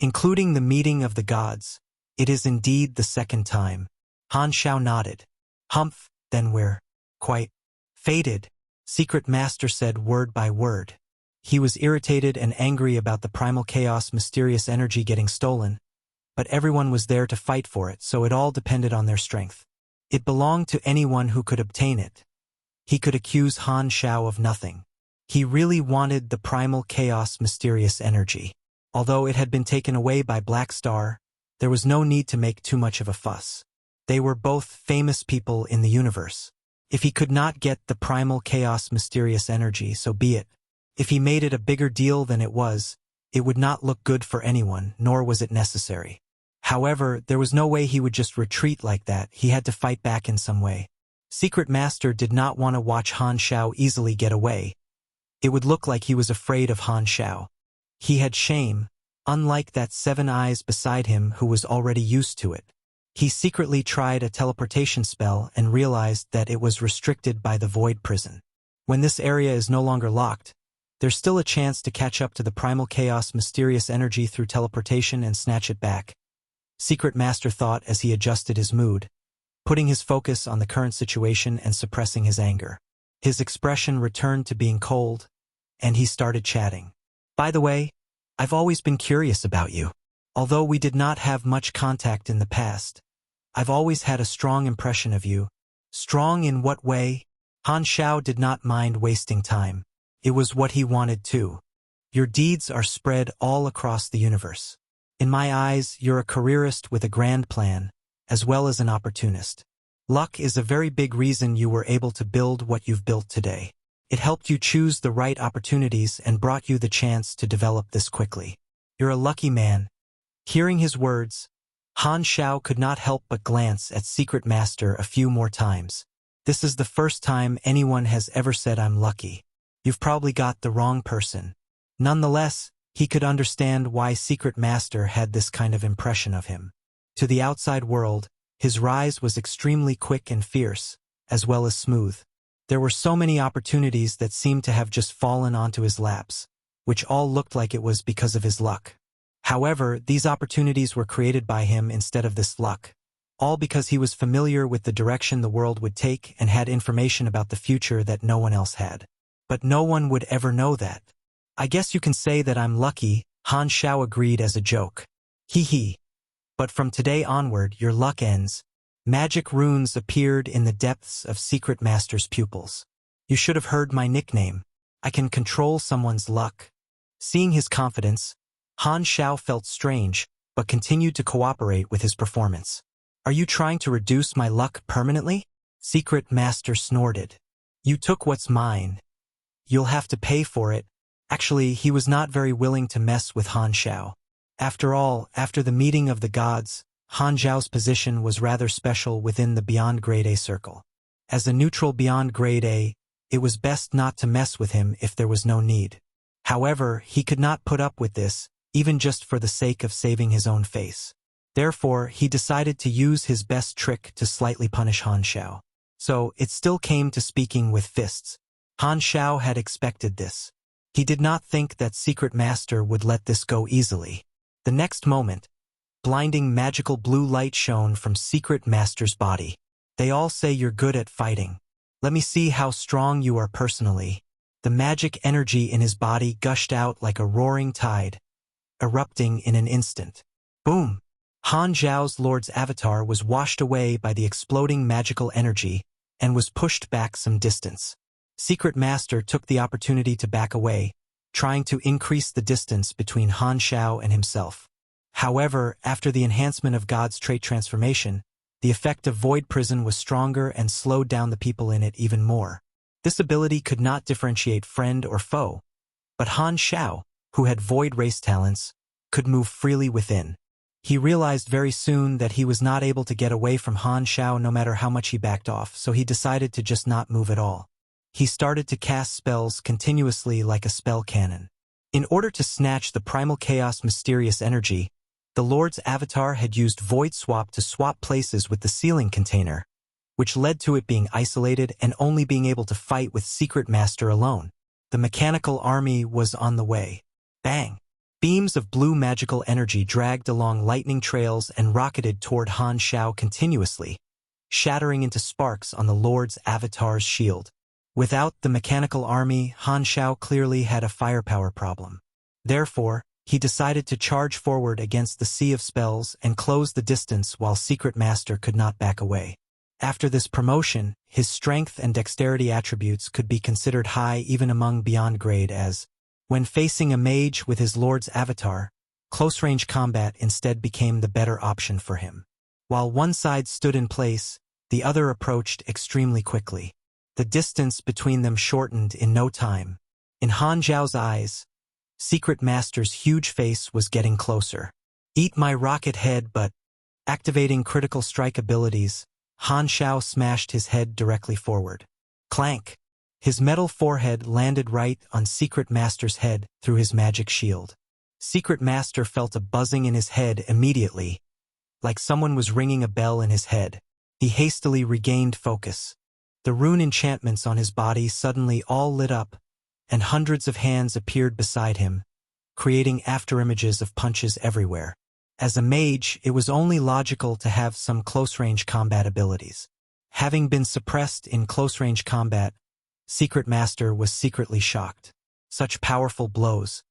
Including the meeting of the gods, it is indeed the second time. Han Shao nodded. Humph, then we're quite fated, Secret Master said word by word. He was irritated and angry about the primal chaos mysterious energy getting stolen, but everyone was there to fight for it, so it all depended on their strength. It belonged to anyone who could obtain it. He could accuse Han Shao of nothing. He really wanted the primal chaos mysterious energy. Although it had been taken away by Black Star, there was no need to make too much of a fuss. They were both famous people in the universe. If he could not get the primal chaos mysterious energy, so be it. If he made it a bigger deal than it would not look good for anyone, nor was it necessary. However, there was no way he would just retreat like that. He had to fight back in some way. Secret Master did not want to watch Han Shao easily get away. It would look like he was afraid of Han Shao. He had shame, unlike that Seven Eyes beside him who was already used to it. He secretly tried a teleportation spell and realized that it was restricted by the Void Prison. When this area is no longer locked, there's still a chance to catch up to the primal chaos mysterious energy through teleportation and snatch it back. Secret Master thought as he adjusted his mood, putting his focus on the current situation and suppressing his anger. His expression returned to being cold, and he started chatting. By the way, I've always been curious about you. Although we did not have much contact in the past, I've always had a strong impression of you. Strong in what way? Han Shao did not mind wasting time. It was what he wanted too. Your deeds are spread all across the universe. In my eyes, you're a careerist with a grand plan, as well as an opportunist. Luck is a very big reason you were able to build what you've built today. It helped you choose the right opportunities and brought you the chance to develop this quickly. You're a lucky man. Hearing his words, Han Shao could not help but glance at Secret Master a few more times. This is the first time anyone has ever said I'm lucky. You've probably got the wrong person. Nonetheless, he could understand why Secret Master had this kind of impression of him. To the outside world, his rise was extremely quick and fierce, as well as smooth. There were so many opportunities that seemed to have just fallen onto his laps, which all looked like it was because of his luck. However, these opportunities were created by him instead of this luck, all because he was familiar with the direction the world would take and had information about the future that no one else had. But no one would ever know that. I guess you can say that I'm lucky, Han Xiao agreed as a joke. Hee hee. But from today onward, your luck ends. Magic runes appeared in the depths of Secret Master's pupils. You should have heard my nickname. I can control someone's luck. Seeing his confidence, Han Xiao felt strange, but continued to cooperate with his performance. Are you trying to reduce my luck permanently? Secret Master snorted. You took what's mine. You'll have to pay for it. Actually, he was not very willing to mess with Han Xiao. After all, after the meeting of the gods, Han Xiao's position was rather special within the Beyond Grade A circle. As a neutral Beyond Grade A, it was best not to mess with him if there was no need. However, he could not put up with this, even just for the sake of saving his own face. Therefore, he decided to use his best trick to slightly punish Han Xiao. So, it still came to speaking with fists. Han Xiao had expected this. He did not think that Secret Master would let this go easily. The next moment, blinding magical blue light shone from Secret Master's body. They all say you're good at fighting. Let me see how strong you are personally. The magic energy in his body gushed out like a roaring tide, erupting in an instant. Boom! Han Xiao's Lord's avatar was washed away by the exploding magical energy and was pushed back some distance. Secret Master took the opportunity to back away, trying to increase the distance between Han Xiao and himself. However, after the enhancement of God's trait transformation, the effect of Void Prison was stronger and slowed down the people in it even more. This ability could not differentiate friend or foe, but Han Xiao, who had Void Race talents, could move freely within. He realized very soon that he was not able to get away from Han Xiao no matter how much he backed off, so he decided to just not move at all. He started to cast spells continuously like a spell cannon. In order to snatch the Primal Chaos mysterious energy, the Lord's avatar had used Void Swap to swap places with the sealing container, which led to it being isolated and only being able to fight with Secret Master alone. The mechanical army was on the way. Bang! Beams of blue magical energy dragged along lightning trails and rocketed toward Han Xiao continuously, shattering into sparks on the Lord's avatar's shield. Without the mechanical army, Han Xiao clearly had a firepower problem. Therefore, he decided to charge forward against the sea of spells and close the distance while Secret Master could not back away. After this promotion, his strength and dexterity attributes could be considered high even among Beyond Grade as, when facing a mage with his Lord's avatar, close-range combat instead became the better option for him. While one side stood in place, the other approached extremely quickly. The distance between them shortened in no time. In Han Xiao's eyes, Secret Master's huge face was getting closer. Eat my rocket head, but activating critical strike abilities, Han Xiao smashed his head directly forward. Clank! His metal forehead landed right on Secret Master's head through his magic shield. Secret Master felt a buzzing in his head immediately, like someone was ringing a bell in his head. He hastily regained focus. The rune enchantments on his body suddenly all lit up, and hundreds of hands appeared beside him, creating afterimages of punches everywhere. As a mage, it was only logical to have some close-range combat abilities. Having been suppressed in close-range combat, Secret Master was secretly shocked. Such powerful blows.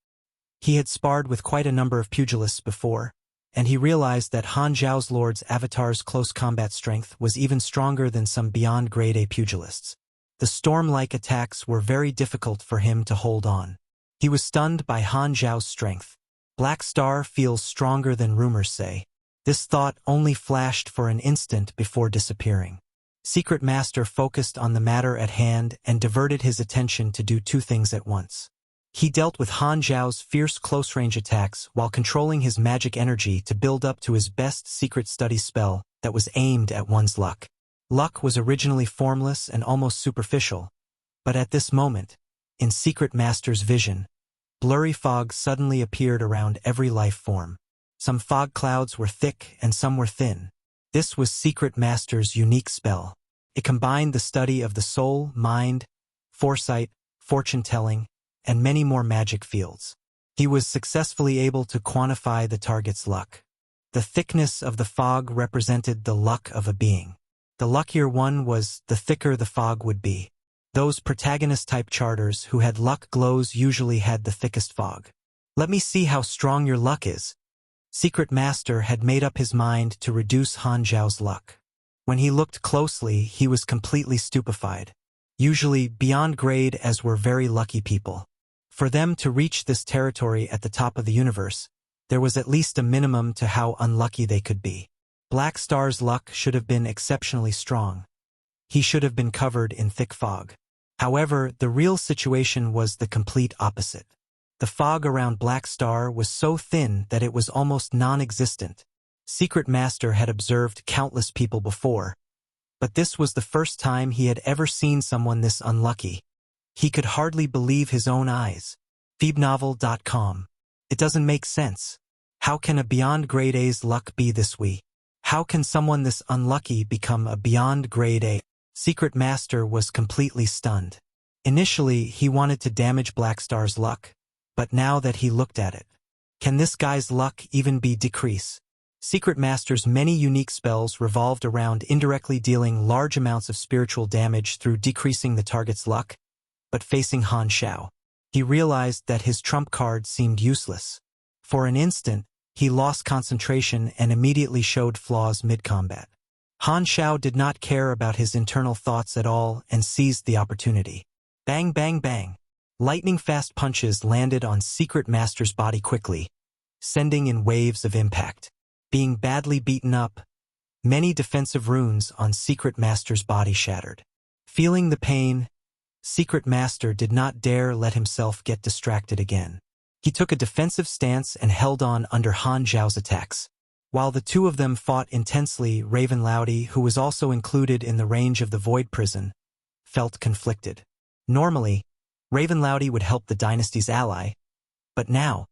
He had sparred with quite a number of pugilists before, and he realized that Han Xiao's Lord's avatar's close combat strength was even stronger than some Beyond Grade A pugilists. The storm-like attacks were very difficult for him to hold on. He was stunned by Han Xiao's strength. Black Star feels stronger than rumors say. This thought only flashed for an instant before disappearing. Secret Master focused on the matter at hand and diverted his attention to do two things at once. He dealt with Han Xiao's fierce close-range attacks while controlling his magic energy to build up to his best secret study spell that was aimed at one's luck. Luck was originally formless and almost superficial, but at this moment, in Secret Master's vision, blurry fog suddenly appeared around every life form. Some fog clouds were thick and some were thin. This was Secret Master's unique spell. It combined the study of the soul, mind, foresight, fortune-telling, and many more magic fields. He was successfully able to quantify the target's luck. The thickness of the fog represented the luck of a being. The luckier one was, the thicker the fog would be. Those protagonist-type charters who had luck glows usually had the thickest fog. Let me see how strong your luck is. Secret Master had made up his mind to reduce Han Zhao's luck. When he looked closely, he was completely stupefied. Usually beyond grade as were very lucky people. For them to reach this territory at the top of the universe, there was at least a minimum to how unlucky they could be. Black Star's luck should have been exceptionally strong. He should have been covered in thick fog. However, the real situation was the complete opposite. The fog around Black Star was so thin that it was almost non-existent. Secret Master had observed countless people before, but this was the first time he had ever seen someone this unlucky. He could hardly believe his own eyes. Phoebnovel.com. It doesn't make sense. How can a beyond grade A's luck be this way? How can someone this unlucky become a beyond grade A? Secret Master was completely stunned. Initially, he wanted to damage Black Star's luck, but now that he looked at it, can this guy's luck even be decrease? Secret Master's many unique spells revolved around indirectly dealing large amounts of spiritual damage through decreasing the target's luck, but facing Han Zhao, he realized that his trump card seemed useless. For an instant, he lost concentration and immediately showed flaws mid-combat. Han Zhao did not care about his internal thoughts at all and seized the opportunity. Bang, bang, bang. Lightning-fast punches landed on Secret Master's body quickly, sending in waves of impact. Being badly beaten up, many defensive runes on Secret Master's body shattered. Feeling the pain, Secret Master did not dare let himself get distracted again. He took a defensive stance and held on under Han Zhao's attacks. While the two of them fought intensely, Raven Loudy, who was also included in the range of the Void Prison, felt conflicted. Normally, Raven Loudy would help the dynasty's ally, but now,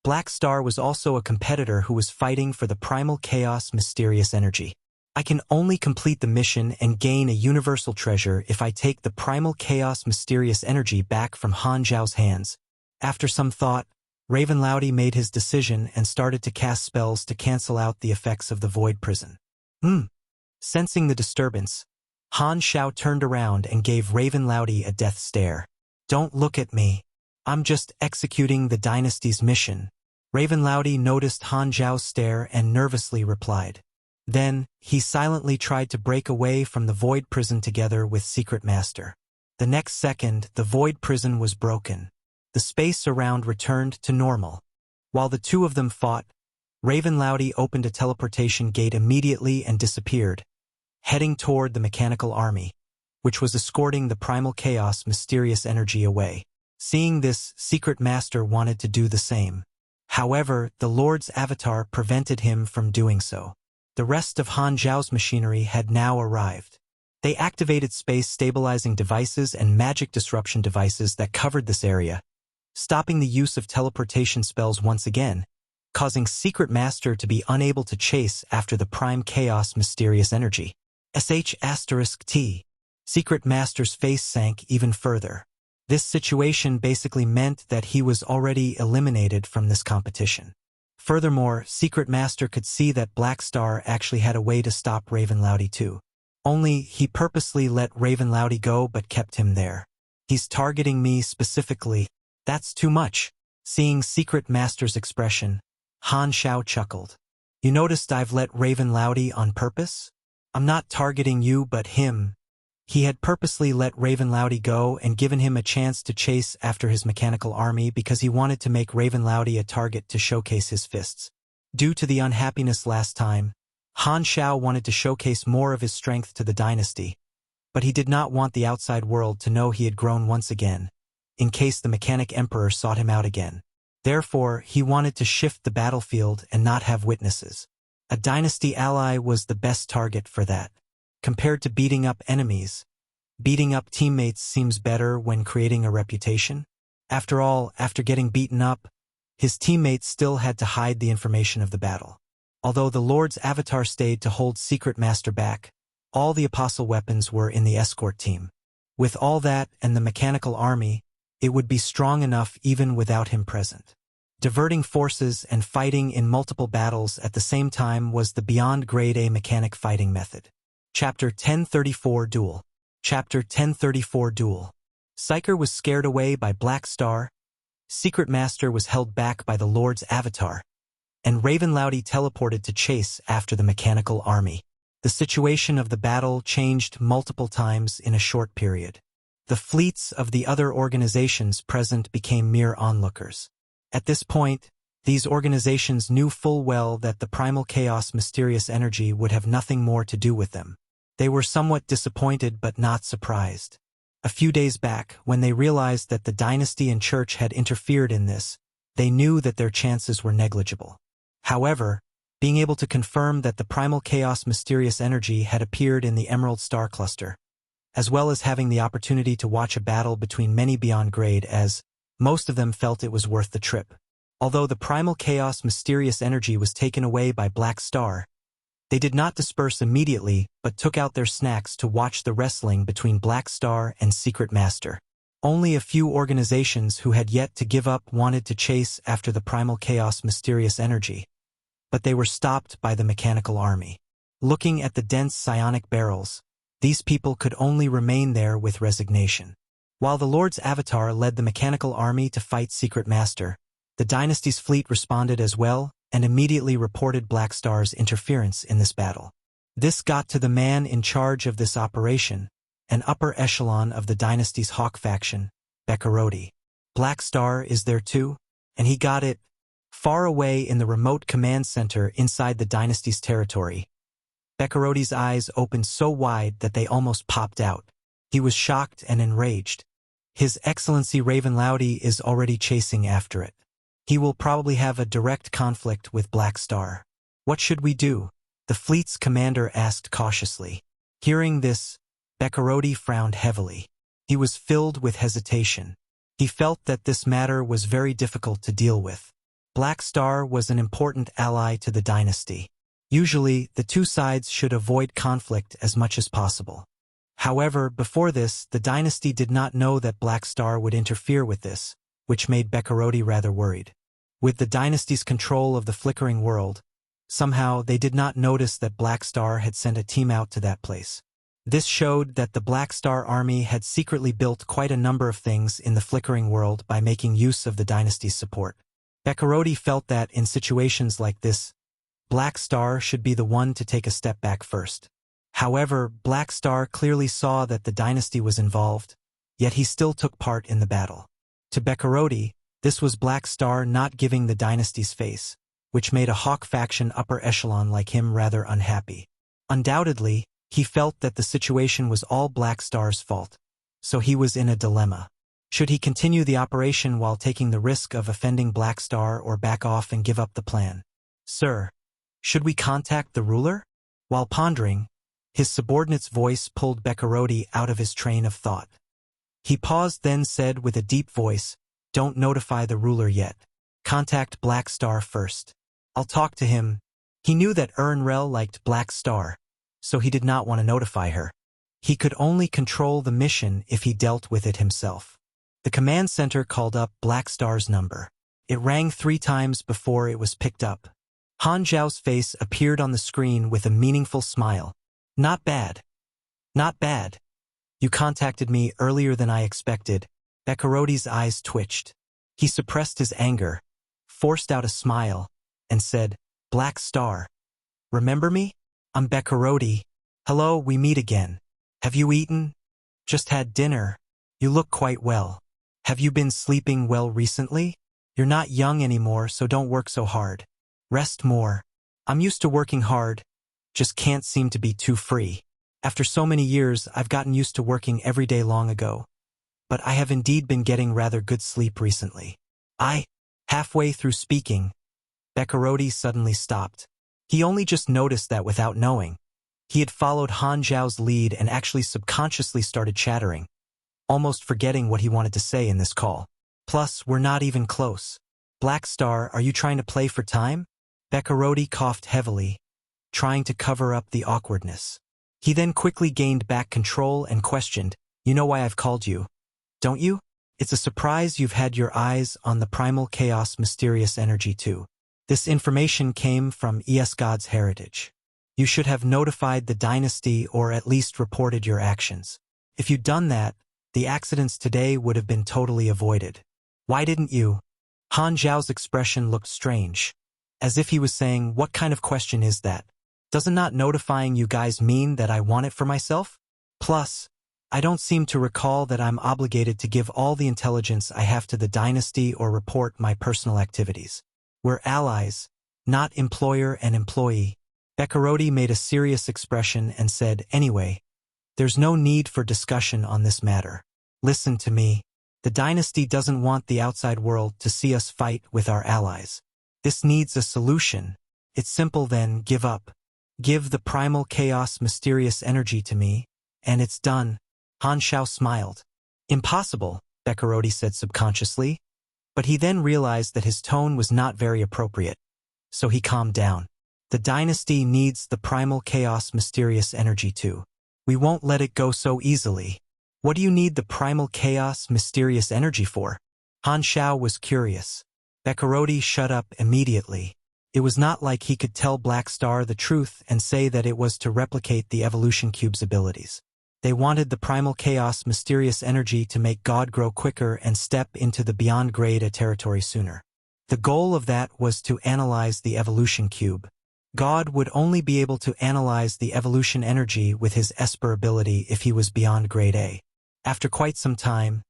Black Star was also a competitor who was fighting for the primal chaos mysterious energy. I can only complete the mission and gain a universal treasure if I take the primal chaos mysterious energy back from Han Zhao's hands. After some thought, Raven Loudy made his decision and started to cast spells to cancel out the effects of the Void Prison. Sensing the disturbance, Han Zhao turned around and gave Raven Loudy a death stare. Don't look at me. I'm just executing the dynasty's mission. Raven Loudy noticed Han Zhao's stare and nervously replied. Then, he silently tried to break away from the Void Prison together with Secret Master. The next second, the Void Prison was broken. The space around returned to normal. While the two of them fought, Raven Loudy opened a teleportation gate immediately and disappeared, heading toward the mechanical army, which was escorting the primal chaos mysterious energy away. Seeing this, Secret Master wanted to do the same. However, the Lord's avatar prevented him from doing so. The rest of Han Zhao's machinery had now arrived. They activated space-stabilizing devices and magic disruption devices that covered this area, stopping the use of teleportation spells once again, causing Secret Master to be unable to chase after the prime chaos mysterious energy. *T. Secret Master's face sank even further. This situation basically meant that he was already eliminated from this competition. Furthermore, Secret Master could see that Black Star actually had a way to stop Raven Loudy too. Only, he purposely let Raven Loudy go but kept him there. He's targeting me specifically. That's too much. Seeing Secret Master's expression, Han Zhao chuckled. You noticed I've let Raven Loudy on purpose? I'm not targeting you but him. He had purposely let Raven Loudy go and given him a chance to chase after his mechanical army because he wanted to make Raven Loudy a target to showcase his fists. Due to the unhappiness last time, Han Zhao wanted to showcase more of his strength to the dynasty, but he did not want the outside world to know he had grown once again, in case the Mechanic Emperor sought him out again. Therefore, he wanted to shift the battlefield and not have witnesses. A dynasty ally was the best target for that. Compared to beating up enemies, beating up teammates seems better when creating a reputation. After all, after getting beaten up, his teammates still had to hide the information of the battle. Although the Lord's avatar stayed to hold Secret Master back, all the apostle weapons were in the escort team. With all that and the mechanical army, it would be strong enough even without him present. Diverting forces and fighting in multiple battles at the same time was the beyond grade A mechanic fighting method. Chapter 1034 Duel. Chapter 1034 Duel. Psyker was scared away by Black Star, Secret Master was held back by the Lord's avatar, and Ravenloudy teleported to chase after the mechanical army. The situation of the battle changed multiple times in a short period. The fleets of the other organizations present became mere onlookers. At this point, these organizations knew full well that the primal chaos mysterious energy would have nothing more to do with them. They were somewhat disappointed but not surprised. A few days back, when they realized that the dynasty and church had interfered in this, they knew that their chances were negligible. However, being able to confirm that the primal chaos mysterious energy had appeared in the Emerald Star Cluster, as well as having the opportunity to watch a battle between many beyond grade as most of them felt it was worth the trip. Although the primal chaos mysterious energy was taken away by Black Star, they did not disperse immediately but took out their snacks to watch the wrestling between Black Star and Secret Master. Only a few organizations who had yet to give up wanted to chase after the primal chaos mysterious energy, but they were stopped by the mechanical army. Looking at the dense psionic barrels, these people could only remain there with resignation. While the Lord's avatar led the mechanical army to fight Secret Master, the dynasty's fleet responded as well and immediately reported Black Star's interference in this battle. This got to the man in charge of this operation, an upper echelon of the dynasty's Hawk faction, Bekarodi. Black Star is there too, and he got it far away in the remote command center inside the dynasty's territory. Bekarodi's eyes opened so wide that they almost popped out. He was shocked and enraged. His Excellency Ravenloudy is already chasing after it. He will probably have a direct conflict with Black Star. What should we do? The fleet's commander asked cautiously. Hearing this, Bekarodi frowned heavily. He was filled with hesitation. He felt that this matter was very difficult to deal with. Black Star was an important ally to the dynasty. Usually, the two sides should avoid conflict as much as possible. However, before this, the dynasty did not know that Black Star would interfere with this, which made Bekarodi rather worried. With the dynasty's control of the Flickering world, somehow they did not notice that Black Star had sent a team out to that place. This showed that the Black Star army had secretly built quite a number of things in the Flickering world by making use of the dynasty's support. Bekarodi felt that in situations like this, Black Star should be the one to take a step back first. However, Black Star clearly saw that the dynasty was involved, yet he still took part in the battle. To Bekarodi, this was Black Star not giving the dynasty's face, which made a Hawk faction upper echelon like him rather unhappy. Undoubtedly, he felt that the situation was all Black Star's fault, so he was in a dilemma. Should he continue the operation while taking the risk of offending Black Star or back off and give up the plan? Sir, should we contact the ruler? While pondering, his subordinate's voice pulled Bekarodi out of his train of thought. He paused, then said with a deep voice, "Don't notify the ruler yet. Contact Black Star first. I'll talk to him." He knew that Ernrel liked Black Star, so he did not want to notify her. He could only control the mission if he dealt with it himself. The command center called up Black Star's number. It rang 3 times before it was picked up. Han Zhao's face appeared on the screen with a meaningful smile. "Not bad. Not bad. You contacted me earlier than I expected." Bekarodi's eyes twitched. He suppressed his anger, forced out a smile, and said, "Black Star. Remember me? I'm Bekarodi. Hello, we meet again. Have you eaten? Just had dinner. You look quite well. Have you been sleeping well recently? You're not young anymore, so don't work so hard. Rest more. I'm used to working hard, just can't seem to be too free. After so many years, I've gotten used to working every day long ago. But I have indeed been getting rather good sleep recently." Halfway through speaking, Bekarodi suddenly stopped. He only just noticed that without knowing. He had followed Han Zhao's lead and actually subconsciously started chattering, almost forgetting what he wanted to say in this call. Plus, we're not even close. Black Star, are you trying to play for time? Bekarodi coughed heavily, trying to cover up the awkwardness. He then quickly gained back control and questioned, you know why I've called you, don't you? It's a surprise you've had your eyes on the primal chaos mysterious energy too. This information came from ES God's heritage. You should have notified the dynasty or at least reported your actions. If you'd done that, the accidents today would have been totally avoided. Why didn't you? Han Zhao's expression looked strange, as if he was saying, what kind of question is that? Doesn't not notifying you guys mean that I want it for myself? Plus, I don't seem to recall that I'm obligated to give all the intelligence I have to the dynasty or report my personal activities. We're allies, not employer and employee. Bekarodi made a serious expression and said, anyway, there's no need for discussion on this matter. Listen to me. The dynasty doesn't want the outside world to see us fight with our allies. This needs a solution. It's simple then, give up. Give the primal chaos mysterious energy to me, and it's done. Han Zhao smiled. Impossible, Bekarodi said subconsciously, but he then realized that his tone was not very appropriate, so he calmed down. The dynasty needs the primal chaos mysterious energy too. We won't let it go so easily. What do you need the primal chaos mysterious energy for? Han Zhao was curious. Bekarodi shut up immediately. It was not like he could tell Black Star the truth and say that it was to replicate the evolution cube's abilities. They wanted the primal chaos mysterious energy to make God grow quicker and step into the beyond grade territory sooner. The goal of that was to analyze the evolution cube. God would only be able to analyze the evolution energy with his Esper ability if he was beyond grade A. After quite some time,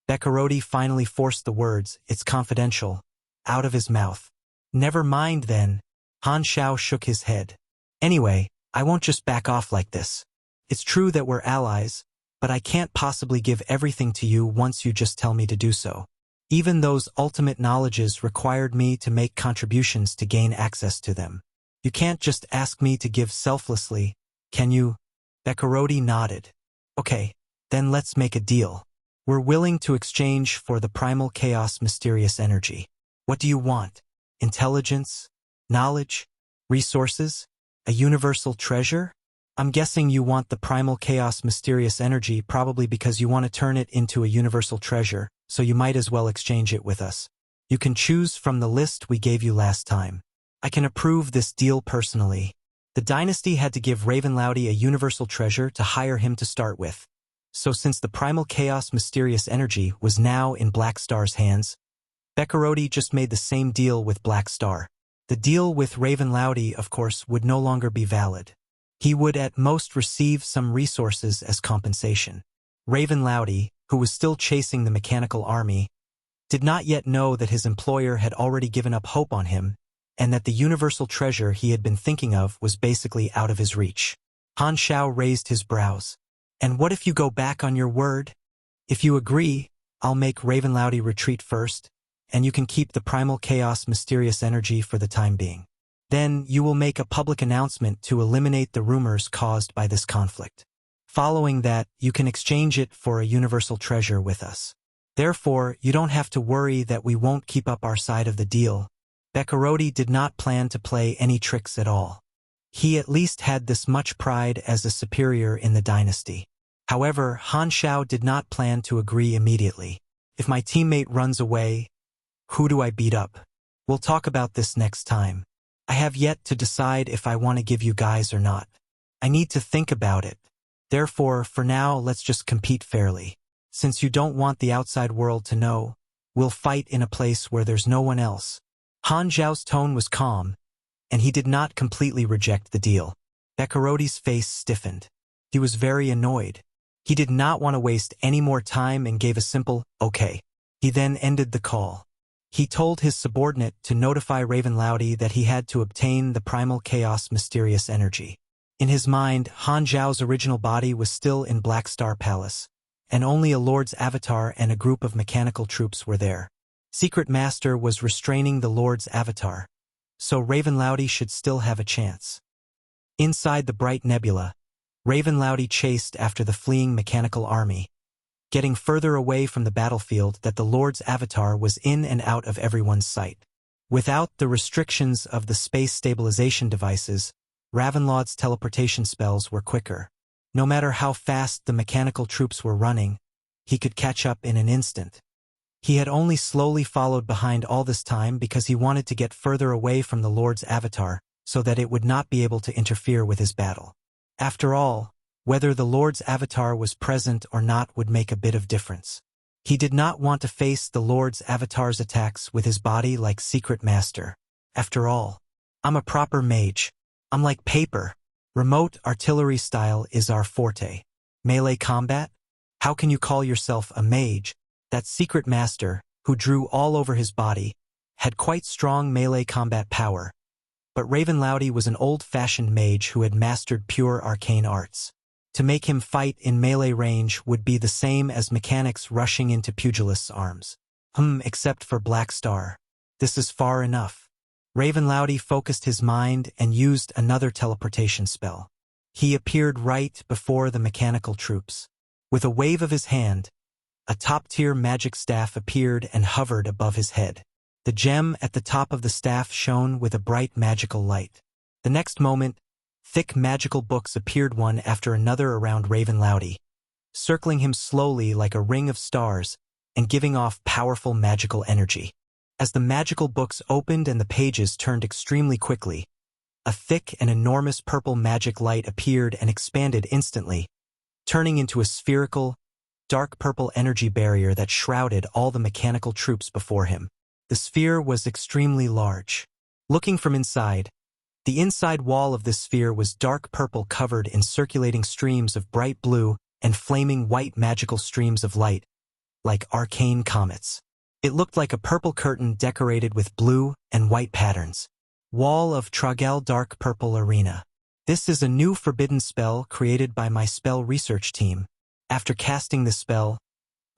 Bekarodi finally forced the words, it's confidential, out of his mouth. Never mind then. Han Zhao shook his head. Anyway, I won't just back off like this. It's true that we're allies, but I can't possibly give everything to you once you just tell me to do so. Even those ultimate knowledges required me to make contributions to gain access to them. You can't just ask me to give selflessly, can you? Bekarodi nodded. Okay, then let's make a deal. We're willing to exchange for the primal chaos mysterious energy. What do you want? Intelligence? Knowledge? Resources? A universal treasure? I'm guessing you want the primal chaos mysterious energy probably because you want to turn it into a universal treasure, so you might as well exchange it with us. You can choose from the list we gave you last time. I can approve this deal personally. The dynasty had to give Ravenloudy a universal treasure to hire him to start with. So since the primal chaos mysterious energy was now in Black Star's hands, Bekarodi just made the same deal with Black Star. The deal with Ravenloudy, of course, would no longer be valid. He would at most receive some resources as compensation. Ravenloudy, who was still chasing the mechanical army, did not yet know that his employer had already given up hope on him, and that the universal treasure he had been thinking of was basically out of his reach. Han Zhao raised his brows. And what if you go back on your word? If you agree, I'll make Ravenloudy retreat first, and you can keep the primal chaos mysterious energy for the time being. Then you will make a public announcement to eliminate the rumors caused by this conflict. Following that, you can exchange it for a universal treasure with us. Therefore, you don't have to worry that we won't keep up our side of the deal. Bekarodi did not plan to play any tricks at all. He at least had this much pride as a superior in the dynasty. However, Han Zhao did not plan to agree immediately. If my teammate runs away, who do I beat up? We'll talk about this next time. I have yet to decide if I want to give you guys or not. I need to think about it. Therefore, for now, let's just compete fairly. Since you don't want the outside world to know, we'll fight in a place where there's no one else. Han Zhao's tone was calm, and he did not completely reject the deal. Bekarodi's face stiffened. He was very annoyed. He did not want to waste any more time and gave a simple, okay. He then ended the call. He told his subordinate to notify Ravenloudy that he had to obtain the primal chaos mysterious energy. In his mind, Han Zhao's original body was still in Black Star Palace, and only a Lord's avatar and a group of mechanical troops were there. Secret Master was restraining the Lord's avatar, so Ravenloudy should still have a chance. Inside the bright nebula, Ravenlouty chased after the fleeing mechanical army, getting further away from the battlefield that the Lord's avatar was in and out of everyone's sight. Without the restrictions of the space stabilization devices, Ravenloud's teleportation spells were quicker. No matter how fast the mechanical troops were running, he could catch up in an instant. He had only slowly followed behind all this time because he wanted to get further away from the Lord's avatar so that it would not be able to interfere with his battle. After all, whether the Lord's avatar was present or not would make a bit of difference. He did not want to face the Lord's avatar's attacks with his body like Secret Master. After all, I'm a proper mage. I'm like paper. Remote artillery style is our forte. Melee combat? How can you call yourself a mage? That Secret Master, who drew all over his body, had quite strong melee combat power. But Ravenlouty was an old-fashioned mage who had mastered pure arcane arts. To make him fight in melee range would be the same as mechanics rushing into pugilist's arms. Except for Black Star. This is far enough. Ravenlouty focused his mind and used another teleportation spell. He appeared right before the mechanical troops. With a wave of his hand, a top-tier magic staff appeared and hovered above his head. The gem at the top of the staff shone with a bright magical light. The next moment, thick magical books appeared one after another around Ravenlouty, circling him slowly like a ring of stars and giving off powerful magical energy. As the magical books opened and the pages turned extremely quickly, a thick and enormous purple magic light appeared and expanded instantly, turning into a spherical, dark purple energy barrier that shrouded all the mechanical troops before him. The sphere was extremely large. Looking from inside, the inside wall of this sphere was dark purple covered in circulating streams of bright blue and flaming white magical streams of light, like arcane comets. It looked like a purple curtain decorated with blue and white patterns. Wall of Tragal Dark Purple Arena. This is a new forbidden spell created by my spell research team. After casting this spell,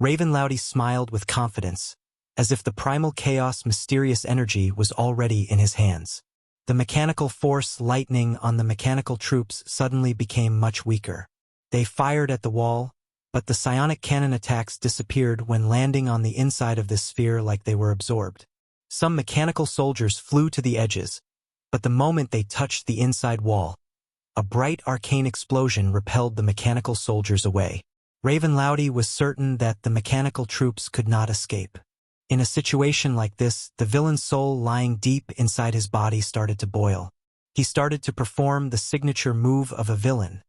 Ravenlouty smiled with confidence, as if the primal chaos mysterious energy was already in his hands. The mechanical force lightning on the mechanical troops suddenly became much weaker. They fired at the wall, but the psionic cannon attacks disappeared when landing on the inside of this sphere like they were absorbed. Some mechanical soldiers flew to the edges, but the moment they touched the inside wall, a bright arcane explosion repelled the mechanical soldiers away. Ravenlouty was certain that the mechanical troops could not escape. In a situation like this, the villain's soul lying deep inside his body started to boil. He started to perform the signature move of a villain.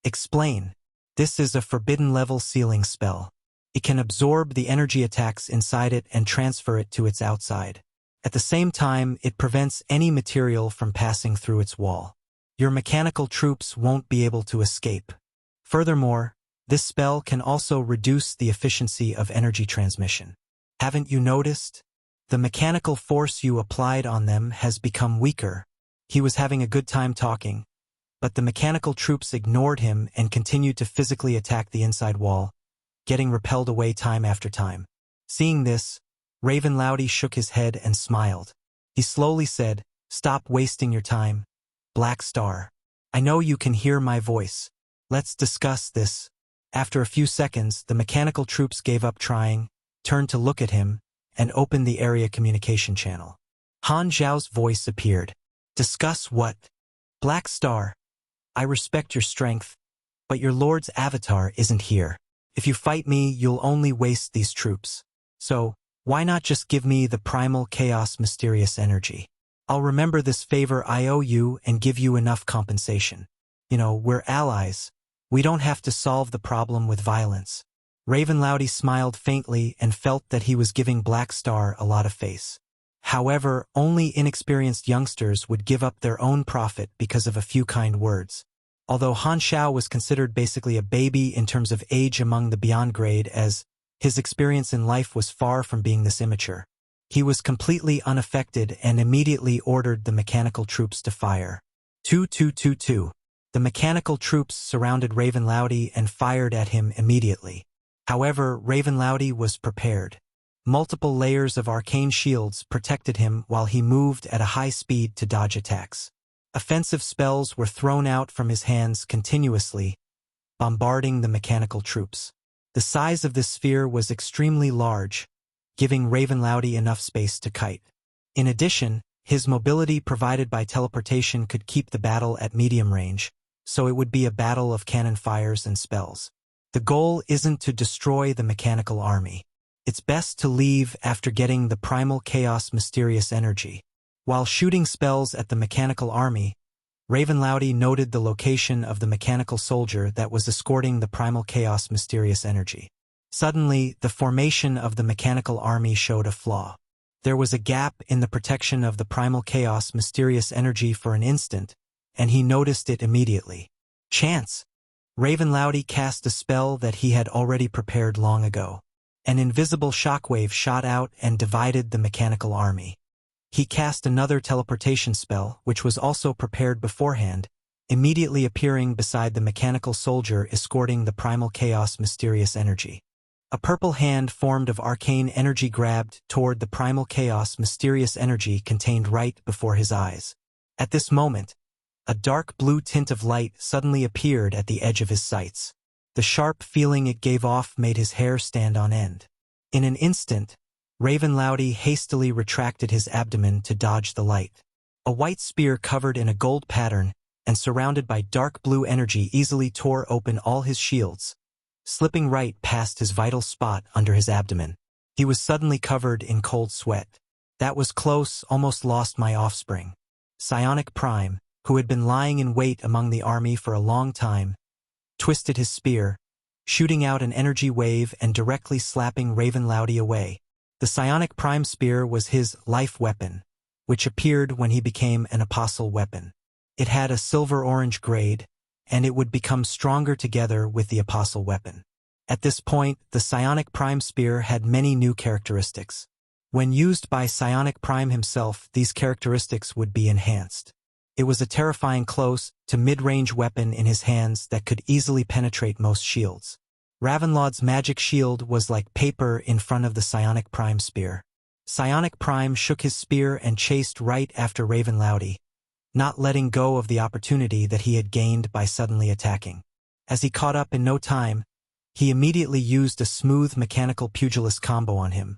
Explain. This is a forbidden level sealing spell. It can absorb the energy attacks inside it and transfer it to its outside. At the same time, it prevents any material from passing through its wall. Your mechanical troops won't be able to escape. Furthermore, this spell can also reduce the efficiency of energy transmission. Haven't you noticed? The mechanical force you applied on them has become weaker. He was having a good time talking, but the mechanical troops ignored him and continued to physically attack the inside wall, getting repelled away time after time. Seeing this, Ravenlouty shook his head and smiled. He slowly said, "Stop wasting your time, Black Star. I know you can hear my voice. Let's discuss this." After a few seconds, the mechanical troops gave up trying, turned to look at him, and opened the area communication channel. Han Zhao's voice appeared. "Discuss what? Black Star, I respect your strength, but your Lord's avatar isn't here. If you fight me, you'll only waste these troops. So, why not just give me the primal chaos mysterious energy? I'll remember this favor I owe you and give you enough compensation. We're allies. We don't have to solve the problem with violence." Ravenlouty smiled faintly and felt that he was giving Black Star a lot of face. However, only inexperienced youngsters would give up their own profit because of a few kind words. Although Han Zhao was considered basically a baby in terms of age among the beyond grade, as his experience in life was far from being this immature, he was completely unaffected and immediately ordered the mechanical troops to fire. 2-2-2-2. The mechanical troops surrounded Ravenlouty and fired at him immediately. However, Ravenlouty was prepared. Multiple layers of arcane shields protected him while he moved at a high speed to dodge attacks. Offensive spells were thrown out from his hands continuously, bombarding the mechanical troops. The size of this sphere was extremely large, giving Ravenlowdy enough space to kite. In addition, his mobility provided by teleportation could keep the battle at medium range, so it would be a battle of cannon fires and spells. The goal isn't to destroy the mechanical army. It's best to leave after getting the primal chaos mysterious energy. While shooting spells at the mechanical army, Ravenlowdy noted the location of the mechanical soldier that was escorting the primal chaos mysterious energy. Suddenly, the formation of the mechanical army showed a flaw. There was a gap in the protection of the primal chaos mysterious energy for an instant, and he noticed it immediately. Chance! Ravenlowdy cast a spell that he had already prepared long ago. An invisible shockwave shot out and divided the mechanical army. He cast another teleportation spell, which was also prepared beforehand, immediately appearing beside the mechanical soldier escorting the primal chaos mysterious energy. A purple hand formed of arcane energy grabbed toward the primal chaos mysterious energy contained right before his eyes. At this moment, a dark blue tint of light suddenly appeared at the edge of his sights. The sharp feeling it gave off made his hair stand on end. In an instant, Ravenlowdy hastily retracted his abdomen to dodge the light. A white spear covered in a gold pattern and surrounded by dark blue energy easily tore open all his shields, slipping right past his vital spot under his abdomen. He was suddenly covered in cold sweat. That was close, almost lost my offspring. Psionic Prime, who had been lying in wait among the army for a long time, twisted his spear, shooting out an energy wave and directly slapping Ravenlowdy away. The Psionic Prime spear was his life weapon, which appeared when he became an apostle weapon. It had a silver-orange grade, and it would become stronger together with the apostle weapon. At this point, the Psionic Prime spear had many new characteristics. When used by Psionic Prime himself, these characteristics would be enhanced. It was a terrifying close to mid-range weapon in his hands that could easily penetrate most shields. Ravenlawd's magic shield was like paper in front of the Psionic Prime spear. Psionic Prime shook his spear and chased right after Ravenlowdy, not letting go of the opportunity that he had gained by suddenly attacking. As he caught up in no time, he immediately used a smooth mechanical pugilist combo on him,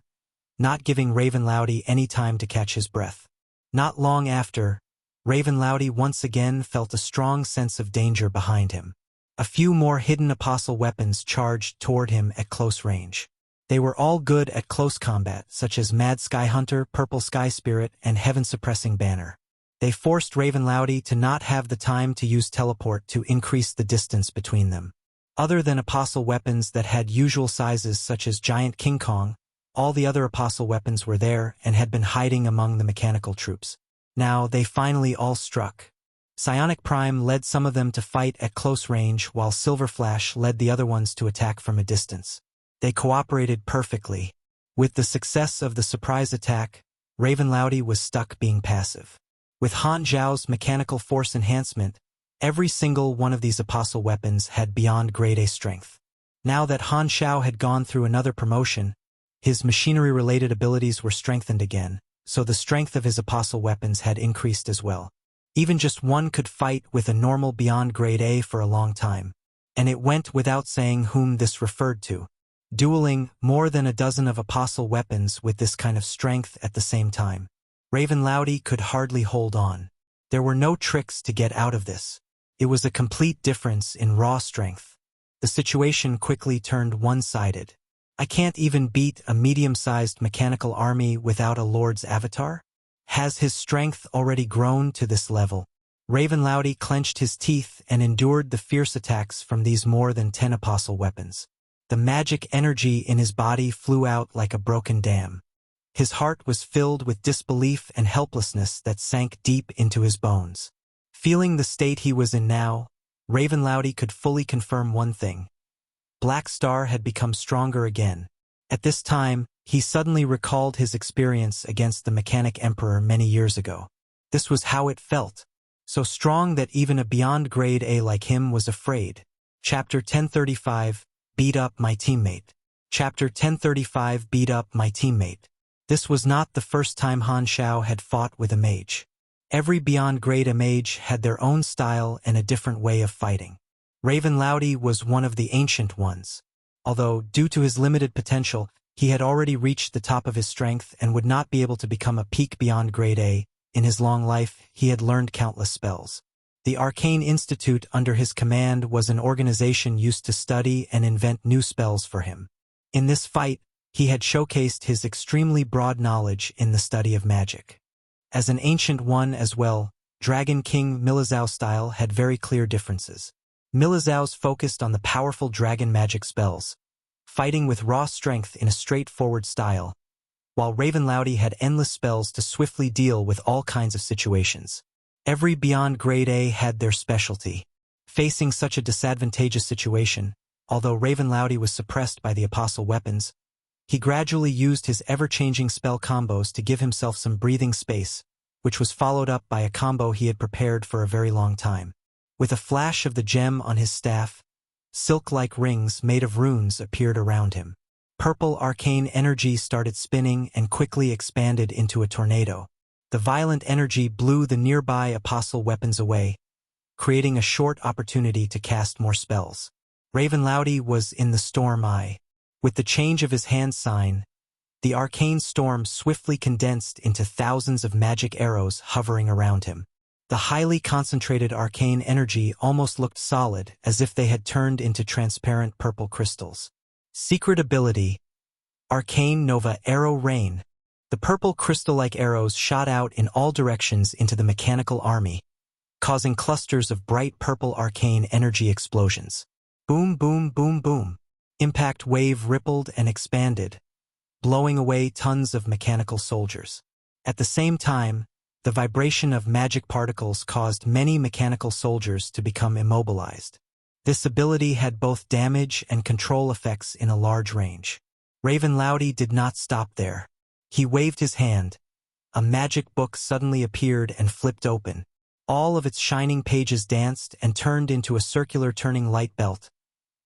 not giving Ravenlowdy any time to catch his breath. Not long after, Ravenlowdy once again felt a strong sense of danger behind him. A few more hidden apostle weapons charged toward him at close range. They were all good at close combat, such as Mad Sky Hunter, Purple Sky Spirit, and Heaven Suppressing Banner. They forced Ravenlowdy to not have the time to use teleport to increase the distance between them. Other than apostle weapons that had usual sizes such as Giant King Kong, all the other apostle weapons were there and had been hiding among the mechanical troops. Now they finally all struck. Psionic Prime led some of them to fight at close range while Silver Flash led the other ones to attack from a distance. They cooperated perfectly. With the success of the surprise attack, Ravenlowdy was stuck being passive. With Han Zhao's mechanical force enhancement, every single one of these apostle weapons had beyond grade A strength. Now that Han Zhao had gone through another promotion, his machinery-related abilities were strengthened again, so the strength of his apostle weapons had increased as well. Even just one could fight with a normal beyond grade A for a long time. And it went without saying whom this referred to. Dueling more than a dozen of apostle weapons with this kind of strength at the same time. Ravenlowdy could hardly hold on. There were no tricks to get out of this. It was a complete difference in raw strength. The situation quickly turned one-sided. I can't even beat a medium-sized mechanical army without a lord's avatar? Has his strength already grown to this level? Ravenlowdy clenched his teeth and endured the fierce attacks from these more than 10 apostle weapons. The magic energy in his body flew out like a broken dam. His heart was filled with disbelief and helplessness that sank deep into his bones. Feeling the state he was in now, Ravenlowdy could fully confirm one thing. Black Star had become stronger again. At this time, he suddenly recalled his experience against the Mechanic Emperor many years ago. This was how it felt. So strong that even a beyond grade A like him was afraid. Chapter 1035, Beat Up My Teammate. Chapter 1035, Beat Up My Teammate. This was not the first time Han Zhao had fought with a mage. Every beyond grade mage had their own style and a different way of fighting. Raven Loudy was one of the ancient ones. Although, due to his limited potential, he had already reached the top of his strength and would not be able to become a peak beyond grade A. In his long life, he had learned countless spells. The Arcane Institute under his command was an organization used to study and invent new spells for him. In this fight, he had showcased his extremely broad knowledge in the study of magic. As an ancient one as well, Dragon King Milizau's style had very clear differences. Milizau's focused on the powerful dragon magic spells, fighting with raw strength in a straightforward style, while Raven Loudy had endless spells to swiftly deal with all kinds of situations. Every beyond grade A had their specialty. Facing such a disadvantageous situation, although Raven Loudy was suppressed by the apostle weapons, he gradually used his ever-changing spell combos to give himself some breathing space, which was followed up by a combo he had prepared for a very long time. With a flash of the gem on his staff, silk-like rings made of runes appeared around him. Purple arcane energy started spinning and quickly expanded into a tornado. The violent energy blew the nearby apostle weapons away, creating a short opportunity to cast more spells. Raven Loudy was in the storm eye. With the change of his hand sign, the arcane storm swiftly condensed into thousands of magic arrows hovering around him. The highly concentrated arcane energy almost looked solid, as if they had turned into transparent purple crystals. Secret ability: Arcane Nova Arrow Rain. The purple crystal-like arrows shot out in all directions into the mechanical army, causing clusters of bright purple arcane energy explosions. Boom, boom, boom, boom. Impact wave rippled and expanded, blowing away tons of mechanical soldiers. At the same time, the vibration of magic particles caused many mechanical soldiers to become immobilized. This ability had both damage and control effects in a large range. Raven Loudy did not stop there. He waved his hand. A magic book suddenly appeared and flipped open. All of its shining pages danced and turned into a circular turning light belt,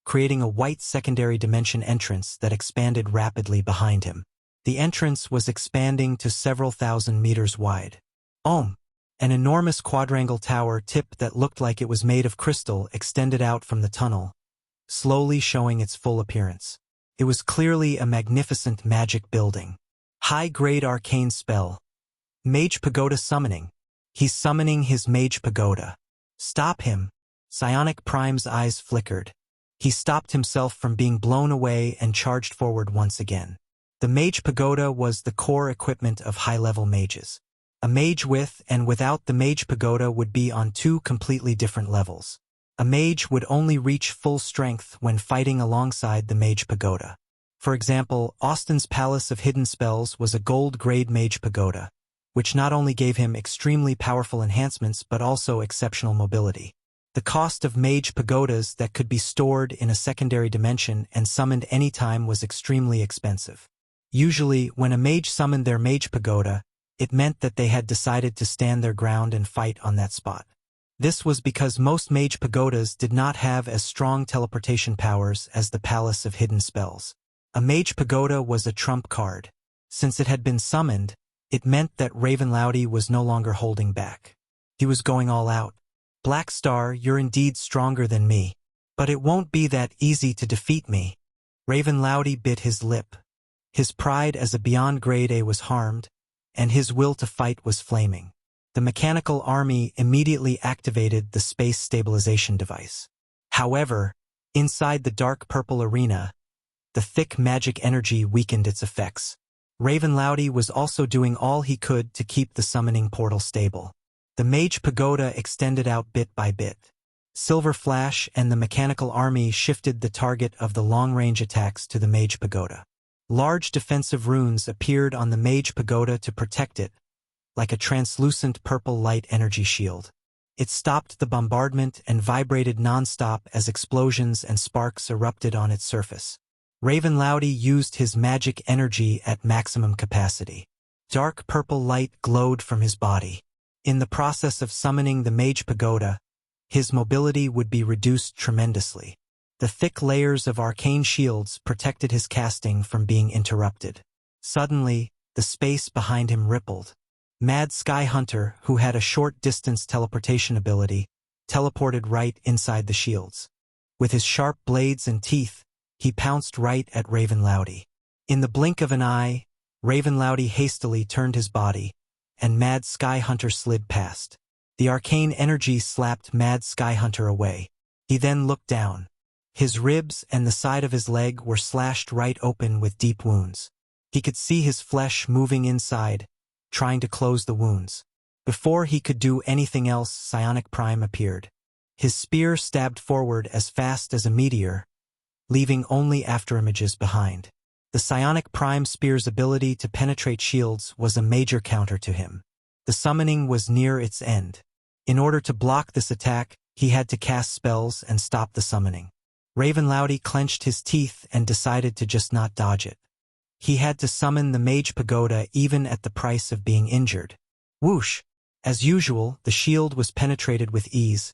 creating a white secondary dimension entrance that expanded rapidly behind him. The entrance was expanding to several thousand meters wide. An enormous quadrangle tower tip that looked like it was made of crystal extended out from the tunnel, slowly showing its full appearance. It was clearly a magnificent magic building. High-grade arcane spell. Mage Pagoda summoning. He's summoning his Mage Pagoda. Stop him. Psionic Prime's eyes flickered. He stopped himself from being blown away and charged forward once again. The Mage Pagoda was the core equipment of high-level mages. A mage with and without the Mage Pagoda would be on two completely different levels. A mage would only reach full strength when fighting alongside the Mage Pagoda. For example, Austin's Palace of Hidden Spells was a gold-grade Mage Pagoda, which not only gave him extremely powerful enhancements but also exceptional mobility. The cost of Mage Pagodas that could be stored in a secondary dimension and summoned anytime was extremely expensive. Usually, when a mage summoned their Mage Pagoda, it meant that they had decided to stand their ground and fight on that spot. This was because most Mage Pagodas did not have as strong teleportation powers as the Palace of Hidden Spells. A Mage Pagoda was a trump card. Since it had been summoned, it meant that Raven Loudy was no longer holding back. He was going all out. Black Star, you're indeed stronger than me. But it won't be that easy to defeat me. Raven Loudy bit his lip. His pride as a beyond grade A was harmed, and his will to fight was flaming. The mechanical army immediately activated the space stabilization device. However, inside the dark purple arena, the thick magic energy weakened its effects. Raven Loudy was also doing all he could to keep the summoning portal stable. The Mage Pagoda extended out bit by bit. Silver Flash and the mechanical army shifted the target of the long-range attacks to the Mage Pagoda. Large defensive runes appeared on the Mage Pagoda to protect it, like a translucent purple light energy shield. It stopped the bombardment and vibrated non-stop as explosions and sparks erupted on its surface. Raven Loudy used his magic energy at maximum capacity. Dark purple light glowed from his body. In the process of summoning the Mage Pagoda, his mobility would be reduced tremendously. The thick layers of arcane shields protected his casting from being interrupted. Suddenly, the space behind him rippled. Mad Sky Hunter, who had a short-distance teleportation ability, teleported right inside the shields. With his sharp blades and teeth, he pounced right at Raven Loudy. In the blink of an eye, Raven Loudy hastily turned his body, and Mad Sky Hunter slid past. The arcane energy slapped Mad Sky Hunter away. He then looked down. His ribs and the side of his leg were slashed right open with deep wounds. He could see his flesh moving inside, trying to close the wounds. Before he could do anything else, Psionic Prime appeared. His spear stabbed forward as fast as a meteor, leaving only afterimages behind. The Psionic Prime spear's ability to penetrate shields was a major counter to him. The summoning was near its end. In order to block this attack, he had to cast spells and stop the summoning. Raven Loudy clenched his teeth and decided to just not dodge it. He had to summon the Mage Pagoda even at the price of being injured. Whoosh! As usual, the shield was penetrated with ease,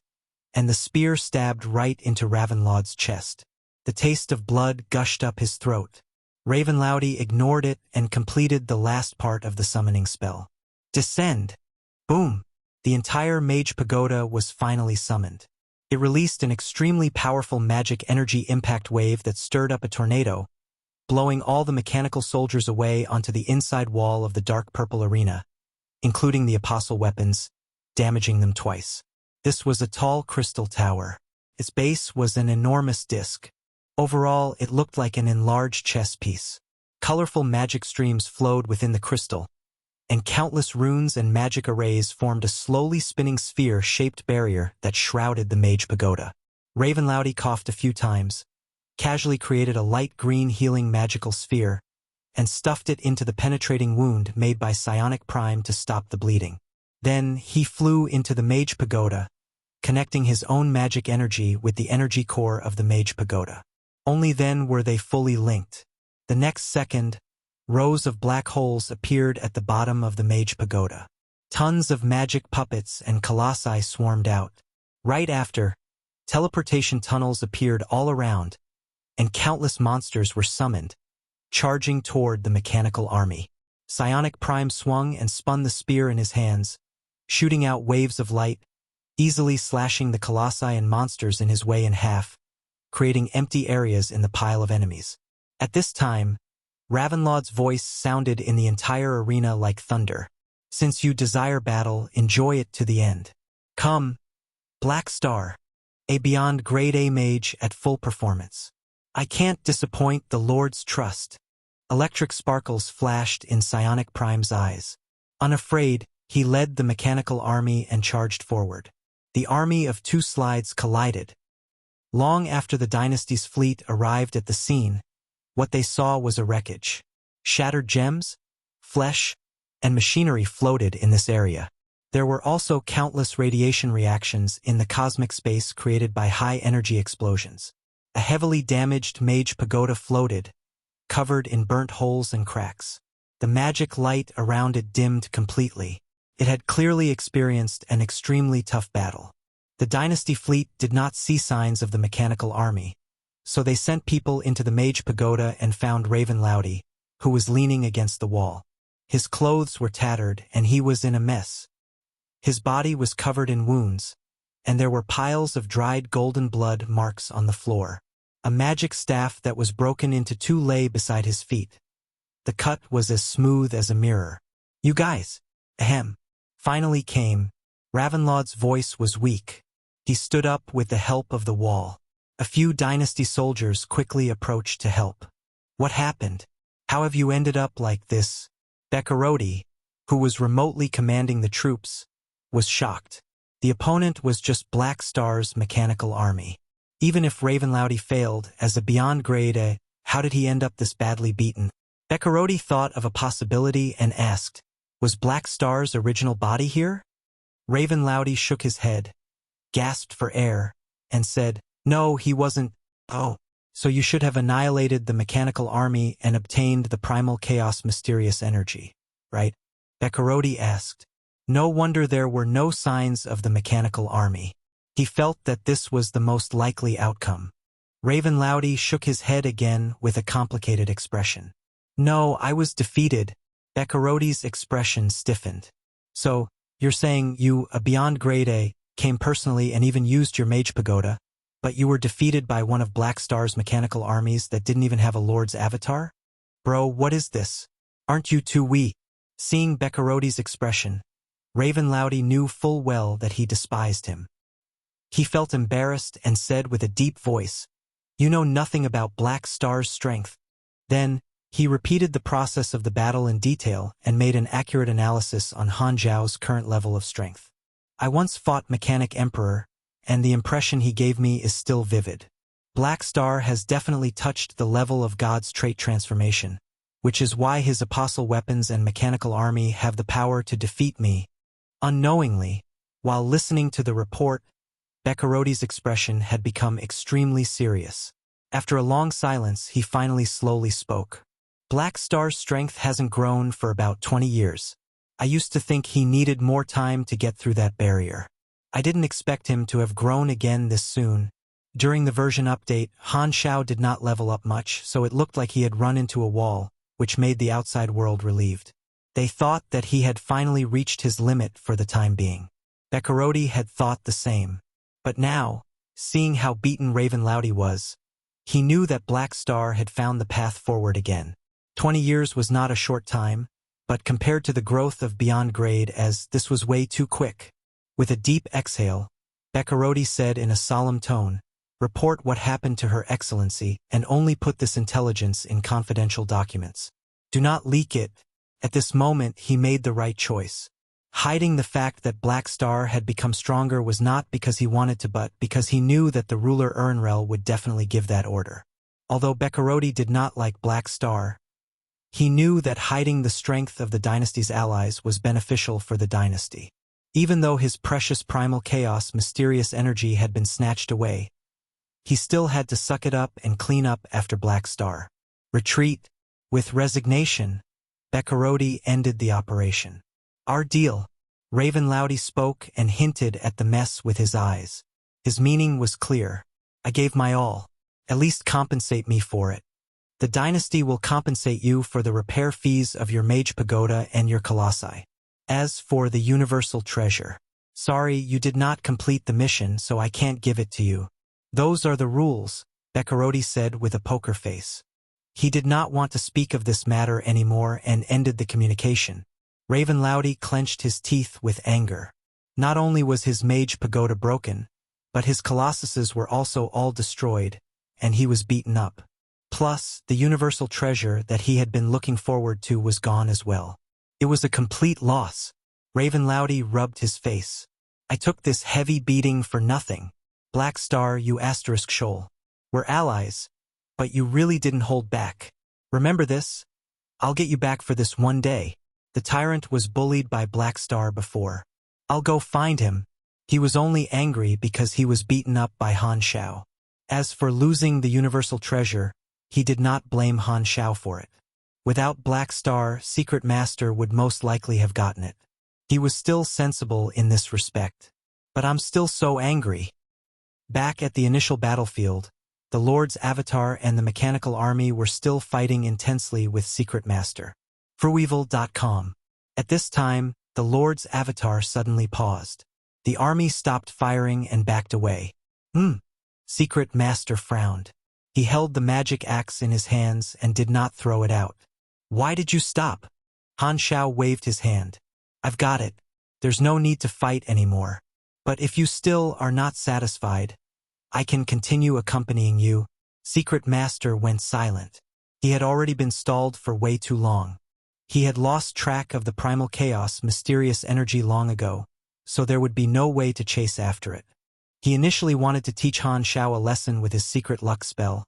and the spear stabbed right into Ravenlaud's chest. The taste of blood gushed up his throat. Raven Loudy ignored it and completed the last part of the summoning spell. Descend! Boom! The entire Mage Pagoda was finally summoned. It released an extremely powerful magic energy impact wave that stirred up a tornado, blowing all the mechanical soldiers away onto the inside wall of the dark purple arena, including the apostle weapons, damaging them twice. This was a tall crystal tower. Its base was an enormous disc. Overall, it looked like an enlarged chess piece. Colorful magic streams flowed within the crystal, and countless runes and magic arrays formed a slowly spinning sphere-shaped barrier that shrouded the Mage Pagoda. Raven Loudy coughed a few times, casually created a light green healing magical sphere, and stuffed it into the penetrating wound made by Psionic Prime to stop the bleeding. Then he flew into the Mage Pagoda, connecting his own magic energy with the energy core of the Mage Pagoda. Only then were they fully linked. The next second, rows of black holes appeared at the bottom of the Mage Pagoda. Tons of magic puppets and colossi swarmed out. Right after, teleportation tunnels appeared all around, and countless monsters were summoned, charging toward the mechanical army. Psionic Prime swung and spun the spear in his hands, shooting out waves of light, easily slashing the colossi and monsters in his way in half, creating empty areas in the pile of enemies. At this time, Ravenlaud's voice sounded in the entire arena like thunder. Since you desire battle, enjoy it to the end. Come, Black Star, a beyond grade A mage at full performance. I can't disappoint the Lord's trust. Electric sparkles flashed in Psionic Prime's eyes. Unafraid, he led the mechanical army and charged forward. The army of two slides collided. Long after the dynasty's fleet arrived at the scene, what they saw was a wreckage. Shattered gems, flesh, and machinery floated in this area. There were also countless radiation reactions in the cosmic space created by high-energy explosions. A heavily damaged Mage Pagoda floated, covered in burnt holes and cracks. The magic light around it dimmed completely. It had clearly experienced an extremely tough battle. The Dynasty fleet did not see signs of the mechanical army, so they sent people into the Mage Pagoda and found Raven Loudy, who was leaning against the wall. His clothes were tattered and he was in a mess. His body was covered in wounds, and there were piles of dried golden blood marks on the floor. A magic staff that was broken into two lay beside his feet. The cut was as smooth as a mirror. You guys, ahem, finally came. Ravenlaud's voice was weak. He stood up with the help of the wall. A few Dynasty soldiers quickly approached to help. What happened? How have you ended up like this? Bekarodi, who was remotely commanding the troops, was shocked. The opponent was just Black Star's mechanical army. Even if Raven Loudy failed as a beyond grade A, how did he end up this badly beaten? Bekarodi thought of a possibility and asked, was Black Star's original body here? Raven Loudy shook his head, gasped for air, and said, no, he wasn't. Oh, so you should have annihilated the mechanical army and obtained the primal chaos mysterious energy, right? Bekarodi asked. No wonder there were no signs of the mechanical army. He felt that this was the most likely outcome. Raven Loudy shook his head again with a complicated expression. No, I was defeated. Bekarodi's expression stiffened. So, you're saying you, a beyond grade A, came personally and even used your mage pagoda, but you were defeated by one of Black Star's mechanical armies that didn't even have a lord's avatar? Bro, what is this? Aren't you too weak? Seeing Bekaroti's expression, Raven Loudy knew full well that he despised him. He felt embarrassed and said with a deep voice, "You know nothing about Black Star's strength." Then, he repeated the process of the battle in detail and made an accurate analysis on Han Zhao's current level of strength. "I once fought Mechanic Emperor, and the impression he gave me is still vivid. Black Star has definitely touched the level of God's trait transformation, which is why his apostle weapons and mechanical army have the power to defeat me." Unknowingly, while listening to the report, Bekaroti's expression had become extremely serious. After a long silence, he finally slowly spoke. "Black Star's strength hasn't grown for about 20 years. I used to think he needed more time to get through that barrier. I didn't expect him to have grown again this soon." During the version update, Han Xiao did not level up much, so it looked like he had run into a wall, which made the outside world relieved. They thought that he had finally reached his limit for the time being. Bekaroti had thought the same. But now, seeing how beaten Raven Loudy was, he knew that Black Star had found the path forward again. 20 years was not a short time, but compared to the growth of Beyond Grade, as this was way too quick. With a deep exhale, Bekaroti said in a solemn tone, "Report what happened to Her Excellency, and only put this intelligence in confidential documents. Do not leak it." At this moment, he made the right choice. Hiding the fact that Black Star had become stronger was not because he wanted to, but because he knew that the ruler Ernrel would definitely give that order. Although Bekaroti did not like Black Star, he knew that hiding the strength of the dynasty's allies was beneficial for the dynasty. Even though his precious primal chaos mysterious energy had been snatched away, he still had to suck it up and clean up after Black Star. Retreat. With resignation, Bekaroti ended the operation. "Our deal." Raven Loudy spoke and hinted at the mess with his eyes. His meaning was clear. "I gave my all. At least compensate me for it. The dynasty will compensate you for the repair fees of your mage pagoda and your colossi. As for the universal treasure, sorry you did not complete the mission, so I can't give it to you. Those are the rules," Bekaroti said with a poker face. He did not want to speak of this matter anymore and ended the communication. Raven Loudy clenched his teeth with anger. Not only was his mage pagoda broken, but his colossuses were also all destroyed, and he was beaten up. Plus, the universal treasure that he had been looking forward to was gone as well. It was a complete loss. Raven Loudy rubbed his face. "I took this heavy beating for nothing. Black Star, you asterisk shoal. We're allies, but you really didn't hold back. Remember this? I'll get you back for this one day. The tyrant was bullied by Black Star before. I'll go find him." He was only angry because he was beaten up by Han Xiao. As for losing the universal treasure, he did not blame Han Xiao for it. Without Black Star, Secret Master would most likely have gotten it. He was still sensible in this respect. "But I'm still so angry." Back at the initial battlefield, the Lord's Avatar and the mechanical army were still fighting intensely with Secret Master. Frueval.com. At this time, the Lord's Avatar suddenly paused. The army stopped firing and backed away. Secret Master frowned. He held the magic axe in his hands and did not throw it out. "Why did you stop?" Han Xiao waved his hand. "I've got it. There's no need to fight anymore. But if you still are not satisfied, I can continue accompanying you." Secret Master went silent. He had already been stalled for way too long. He had lost track of the primal chaos mysterious energy long ago, so there would be no way to chase after it. He initially wanted to teach Han Xiao a lesson with his secret luck spell,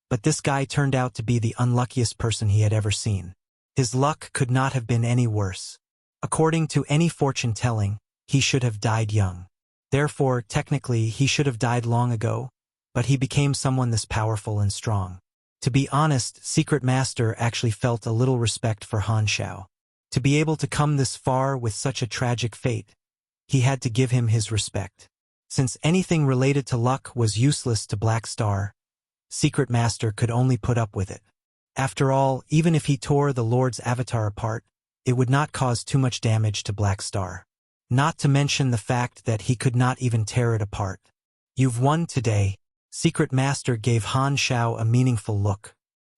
but this guy turned out to be the unluckiest person he had ever seen. His luck could not have been any worse. According to any fortune-telling, he should have died young. Therefore, technically, he should have died long ago, but he became someone this powerful and strong. To be honest, Secret Master actually felt a little respect for Han Xiao. To be able to come this far with such a tragic fate, he had to give him his respect. Since anything related to luck was useless to Black Star, Secret Master could only put up with it. After all, even if he tore the Lord's Avatar apart, it would not cause too much damage to Black Star. Not to mention the fact that he could not even tear it apart. You've won today. Secret Master gave Han Shao a meaningful look.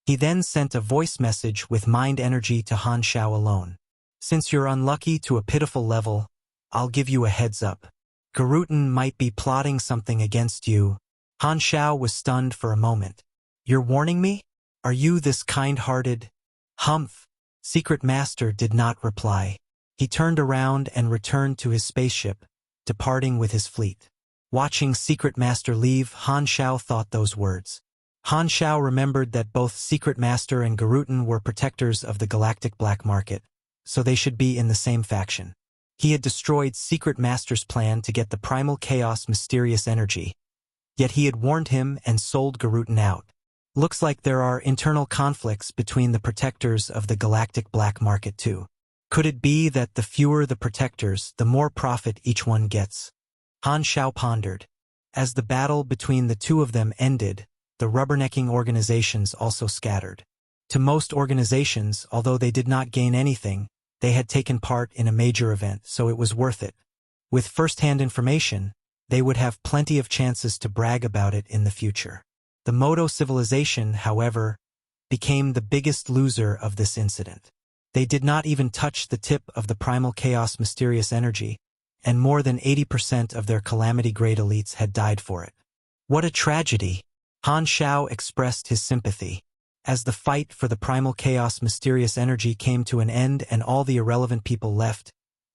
He then sent a voice message with mind energy to Han Shao alone. Since you're unlucky to a pitiful level, I'll give you a heads up. Garuten might be plotting something against you. Han Shao was stunned for a moment. You're warning me? Are you this kind-hearted? Humph. Secret Master did not reply. He turned around and returned to his spaceship, departing with his fleet. Watching Secret Master leave, Han Shao thought those words. Han Shao remembered that both Secret Master and Garuten were protectors of the Galactic black market, so they should be in the same faction. He had destroyed Secret Master's plan to get the primal chaos mysterious energy, yet he had warned him and sold Garuten out. Looks like there are internal conflicts between the protectors of the Galactic black market too. Could it be that the fewer the protectors, the more profit each one gets? Han Shao pondered. As the battle between the two of them ended, the rubbernecking organizations also scattered. To most organizations, although they did not gain anything, they had taken part in a major event, so it was worth it. With first-hand information, they would have plenty of chances to brag about it in the future. The Moto civilization, however, became the biggest loser of this incident. They did not even touch the tip of the primal chaos mysterious energy, and more than 80% of their calamity-grade elites had died for it. What a tragedy! Han Shao expressed his sympathy. As the fight for the primal chaos mysterious energy came to an end and all the irrelevant people left,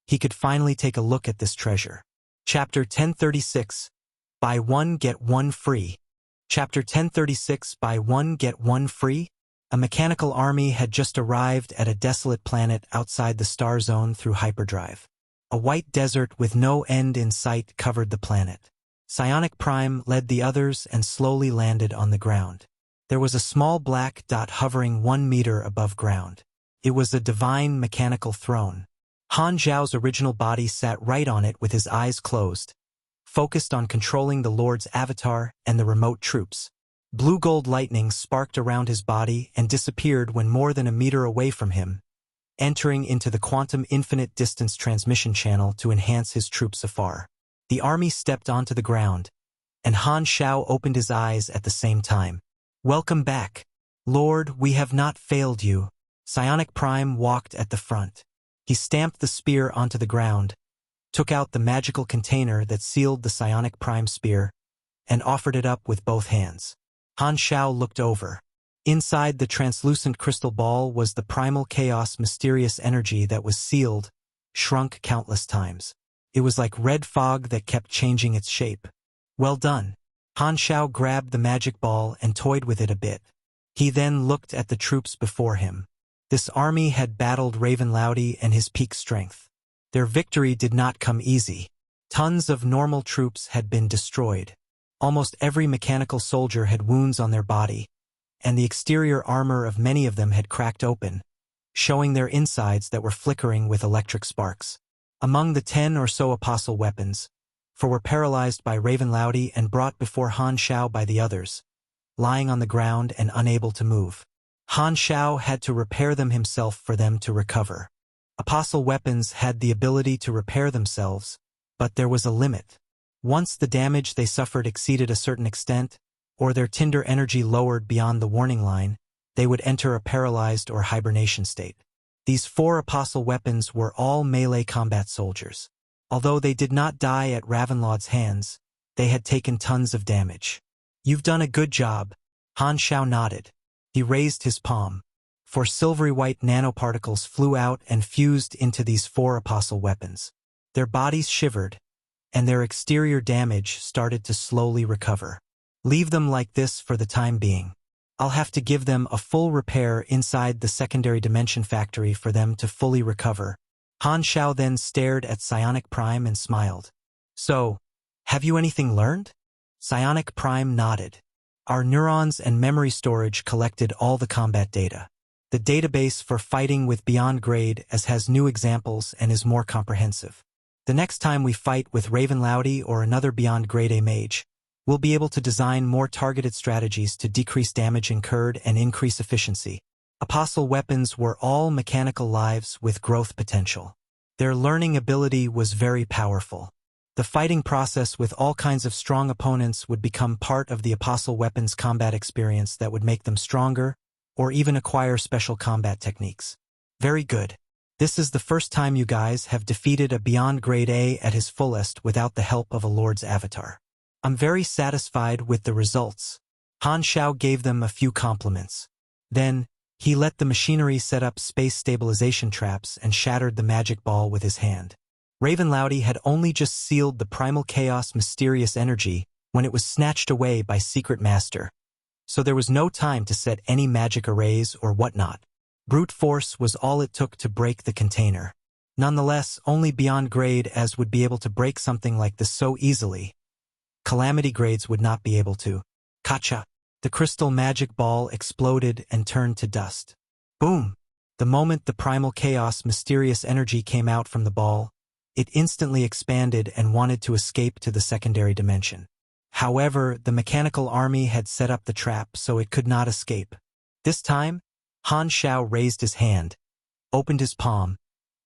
he could finally take a look at this treasure. Chapter 1036. Buy one get one free. Chapter 1036. Buy one get one free? A mechanical army had just arrived at a desolate planet outside the star zone through hyperdrive. A white desert with no end in sight covered the planet. Psionic Prime led the others and slowly landed on the ground. There was a small black dot hovering 1 meter above ground. It was a divine mechanical throne. Han Zhao's original body sat right on it with his eyes closed, focused on controlling the Lord's avatar and the remote troops. Blue-gold lightning sparked around his body and disappeared when more than a meter away from him, entering into the quantum infinite distance transmission channel to enhance his troops afar. The army stepped onto the ground, and Han Shao opened his eyes at the same time. Welcome back. Lord, we have not failed you. Psionic Prime walked at the front. He stamped the spear onto the ground, took out the magical container that sealed the Psionic Prime spear, and offered it up with both hands. Han Shao looked over. Inside the translucent crystal ball was the primal chaos mysterious energy that was sealed, shrunk countless times. It was like red fog that kept changing its shape. Well done. Han Shao grabbed the magic ball and toyed with it a bit. He then looked at the troops before him. This army had battled Raven Loudy and his peak strength. Their victory did not come easy. Tons of normal troops had been destroyed. Almost every mechanical soldier had wounds on their body, and the exterior armor of many of them had cracked open, showing their insides that were flickering with electric sparks. Among the 10 or so apostle weapons, for were paralyzed by Raven Loudy and brought before Han Shao by the others, lying on the ground and unable to move. Han Shao had to repair them himself for them to recover. Apostle weapons had the ability to repair themselves, but there was a limit. Once the damage they suffered exceeded a certain extent, or their Tinder energy lowered beyond the warning line, they would enter a paralyzed or hibernation state. These 4 apostle weapons were all melee combat soldiers. Although they did not die at Ravenlaud's hands, they had taken tons of damage. You've done a good job. Han Shao nodded. He raised his palm. 4 silvery white nanoparticles flew out and fused into these 4 apostle weapons. Their bodies shivered, and their exterior damage started to slowly recover. Leave them like this for the time being. I'll have to give them a full repair inside the secondary dimension factory for them to fully recover. Han Shao then stared at Psionic Prime and smiled. So, have you anything learned? Psionic Prime nodded. Our neurons and memory storage collected all the combat data. The database for fighting with Beyond Grade as has new examples and is more comprehensive. The next time we fight with Raven Loudy or another Beyond Grade A mage, we'll be able to design more targeted strategies to decrease damage incurred and increase efficiency. Apostle weapons were all mechanical lives with growth potential. Their learning ability was very powerful. The fighting process with all kinds of strong opponents would become part of the Apostle weapons combat experience that would make them stronger, or even acquire special combat techniques. Very good. This is the first time you guys have defeated a Beyond Grade A at his fullest without the help of a Lord's avatar. I'm very satisfied with the results. Han Shao gave them a few compliments. Then, he let the machinery set up space stabilization traps and shattered the magic ball with his hand. Ravenloudy had only just sealed the primal chaos mysterious energy when it was snatched away by Secret Master. So there was no time to set any magic arrays or whatnot. Brute force was all it took to break the container. Nonetheless, only Beyond Grade as would be able to break something like this so easily. Calamity grades would not be able to. Kacha! The crystal magic ball exploded and turned to dust. Boom! The moment the primal chaos mysterious energy came out from the ball, it instantly expanded and wanted to escape to the secondary dimension. However, the mechanical army had set up the trap so it could not escape. This time, Han Shao raised his hand, opened his palm,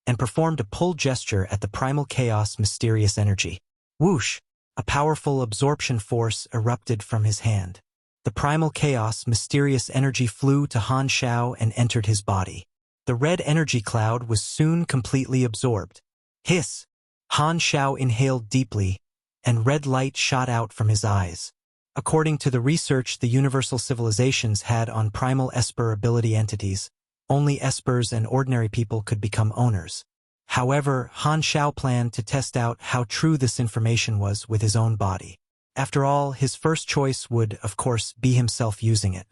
and performed a pull gesture at the primal chaos mysterious energy. Whoosh! A powerful absorption force erupted from his hand. The primal chaos mysterious energy flew to Han Shao and entered his body. The red energy cloud was soon completely absorbed. Hiss! Han Shao inhaled deeply, and red light shot out from his eyes. According to the research the universal civilizations had on primal Esper ability entities, only Espers and ordinary people could become owners. However, Han Shao planned to test out how true this information was with his own body. After all, his first choice would, of course, be himself using it.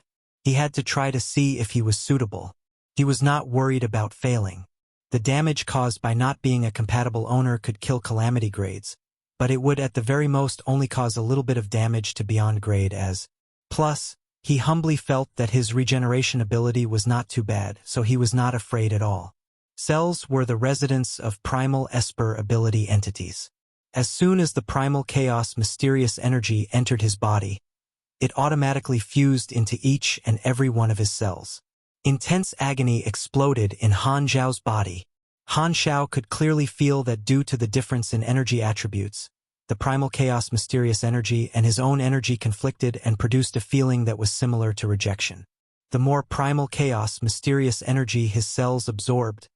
He had to try to see if he was suitable. He was not worried about failing. The damage caused by not being a compatible owner could kill calamity grades, but it would at the very most only cause a little bit of damage to Beyond Grade as. Plus, he humbly felt that his regeneration ability was not too bad, so he was not afraid at all. Cells were the residents of primal Esper ability entities. As soon as the primal chaos mysterious energy entered his body, it automatically fused into each and every one of his cells. Intense agony exploded in Han Zhao's body. Han Shao could clearly feel that due to the difference in energy attributes, the primal chaos mysterious energy and his own energy conflicted and produced a feeling that was similar to rejection. The more primal chaos mysterious energy his cells absorbed,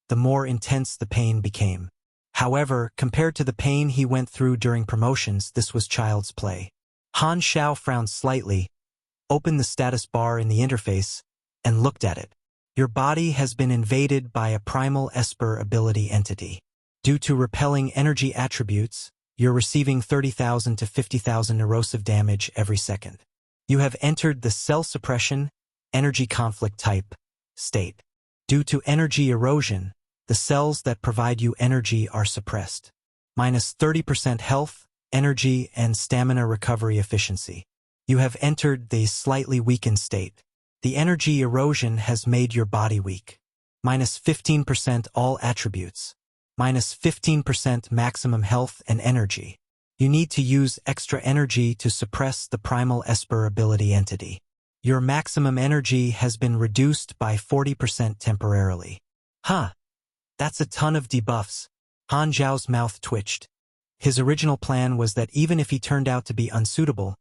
the more intense the pain became. However, compared to the pain he went through during promotions, this was child's play. Han Shao frowned slightly, opened the status bar in the interface, and looked at it. Your body has been invaded by a primal Esper ability entity. Due to repelling energy attributes, you're receiving 30,000 to 50,000 erosive damage every second. You have entered the cell suppression, energy conflict type, state. Due to energy erosion, the cells that provide you energy are suppressed. Minus 30% health, energy, and stamina recovery efficiency. You have entered the slightly weakened state. The energy erosion has made your body weak. Minus 15% all attributes. Minus 15% maximum health and energy. You need to use extra energy to suppress the primal Esper ability entity. Your maximum energy has been reduced by 40% temporarily. Huh. That's a ton of debuffs. Han Zhao's mouth twitched. His original plan was that even if he turned out to be unsuitable,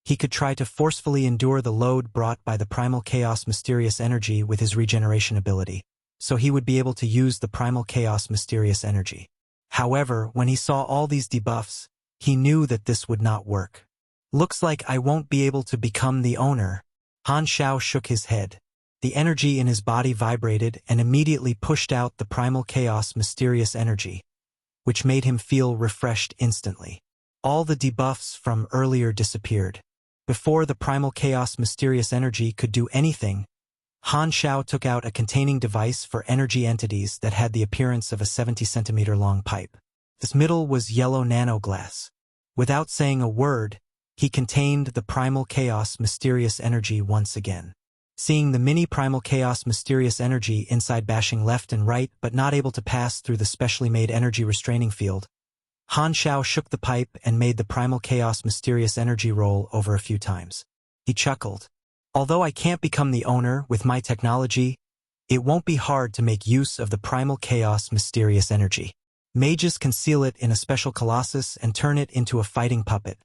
he could try to forcefully endure the load brought by the primal chaos mysterious energy with his regeneration ability, so he would be able to use the primal chaos mysterious energy. However, when he saw all these debuffs, he knew that this would not work. Looks like I won't be able to become the owner. Han Shao shook his head. The energy in his body vibrated and immediately pushed out the primal chaos mysterious energy, which made him feel refreshed instantly. All the debuffs from earlier disappeared. Before the primal chaos mysterious energy could do anything, Han Shao took out a containing device for energy entities that had the appearance of a 70-centimeter long pipe. This middle was yellow nanoglass. Without saying a word, he contained the primal chaos mysterious energy once again. Seeing the mini primal chaos mysterious energy inside bashing left and right but not able to pass through the specially made energy restraining field, Han Shao shook the pipe and made the primal chaos mysterious energy roll over a few times. He chuckled. Although I can't become the owner with my technology, it won't be hard to make use of the primal chaos mysterious energy. Mages conceal it in a special colossus and turn it into a fighting puppet.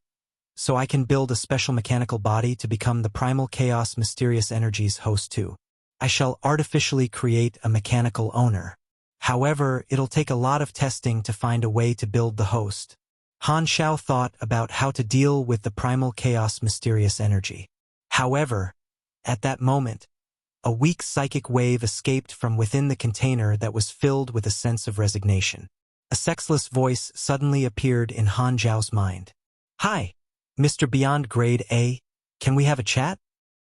So I can build a special mechanical body to become the primal chaos mysterious energy's host too. I shall artificially create a mechanical owner. However, it'll take a lot of testing to find a way to build the host. Han Xiao thought about how to deal with the primal chaos mysterious energy. However, at that moment, a weak psychic wave escaped from within the container that was filled with a sense of resignation. A sexless voice suddenly appeared in Han Zhao's mind. "Hi, Mr. Beyond Grade A, can we have a chat?"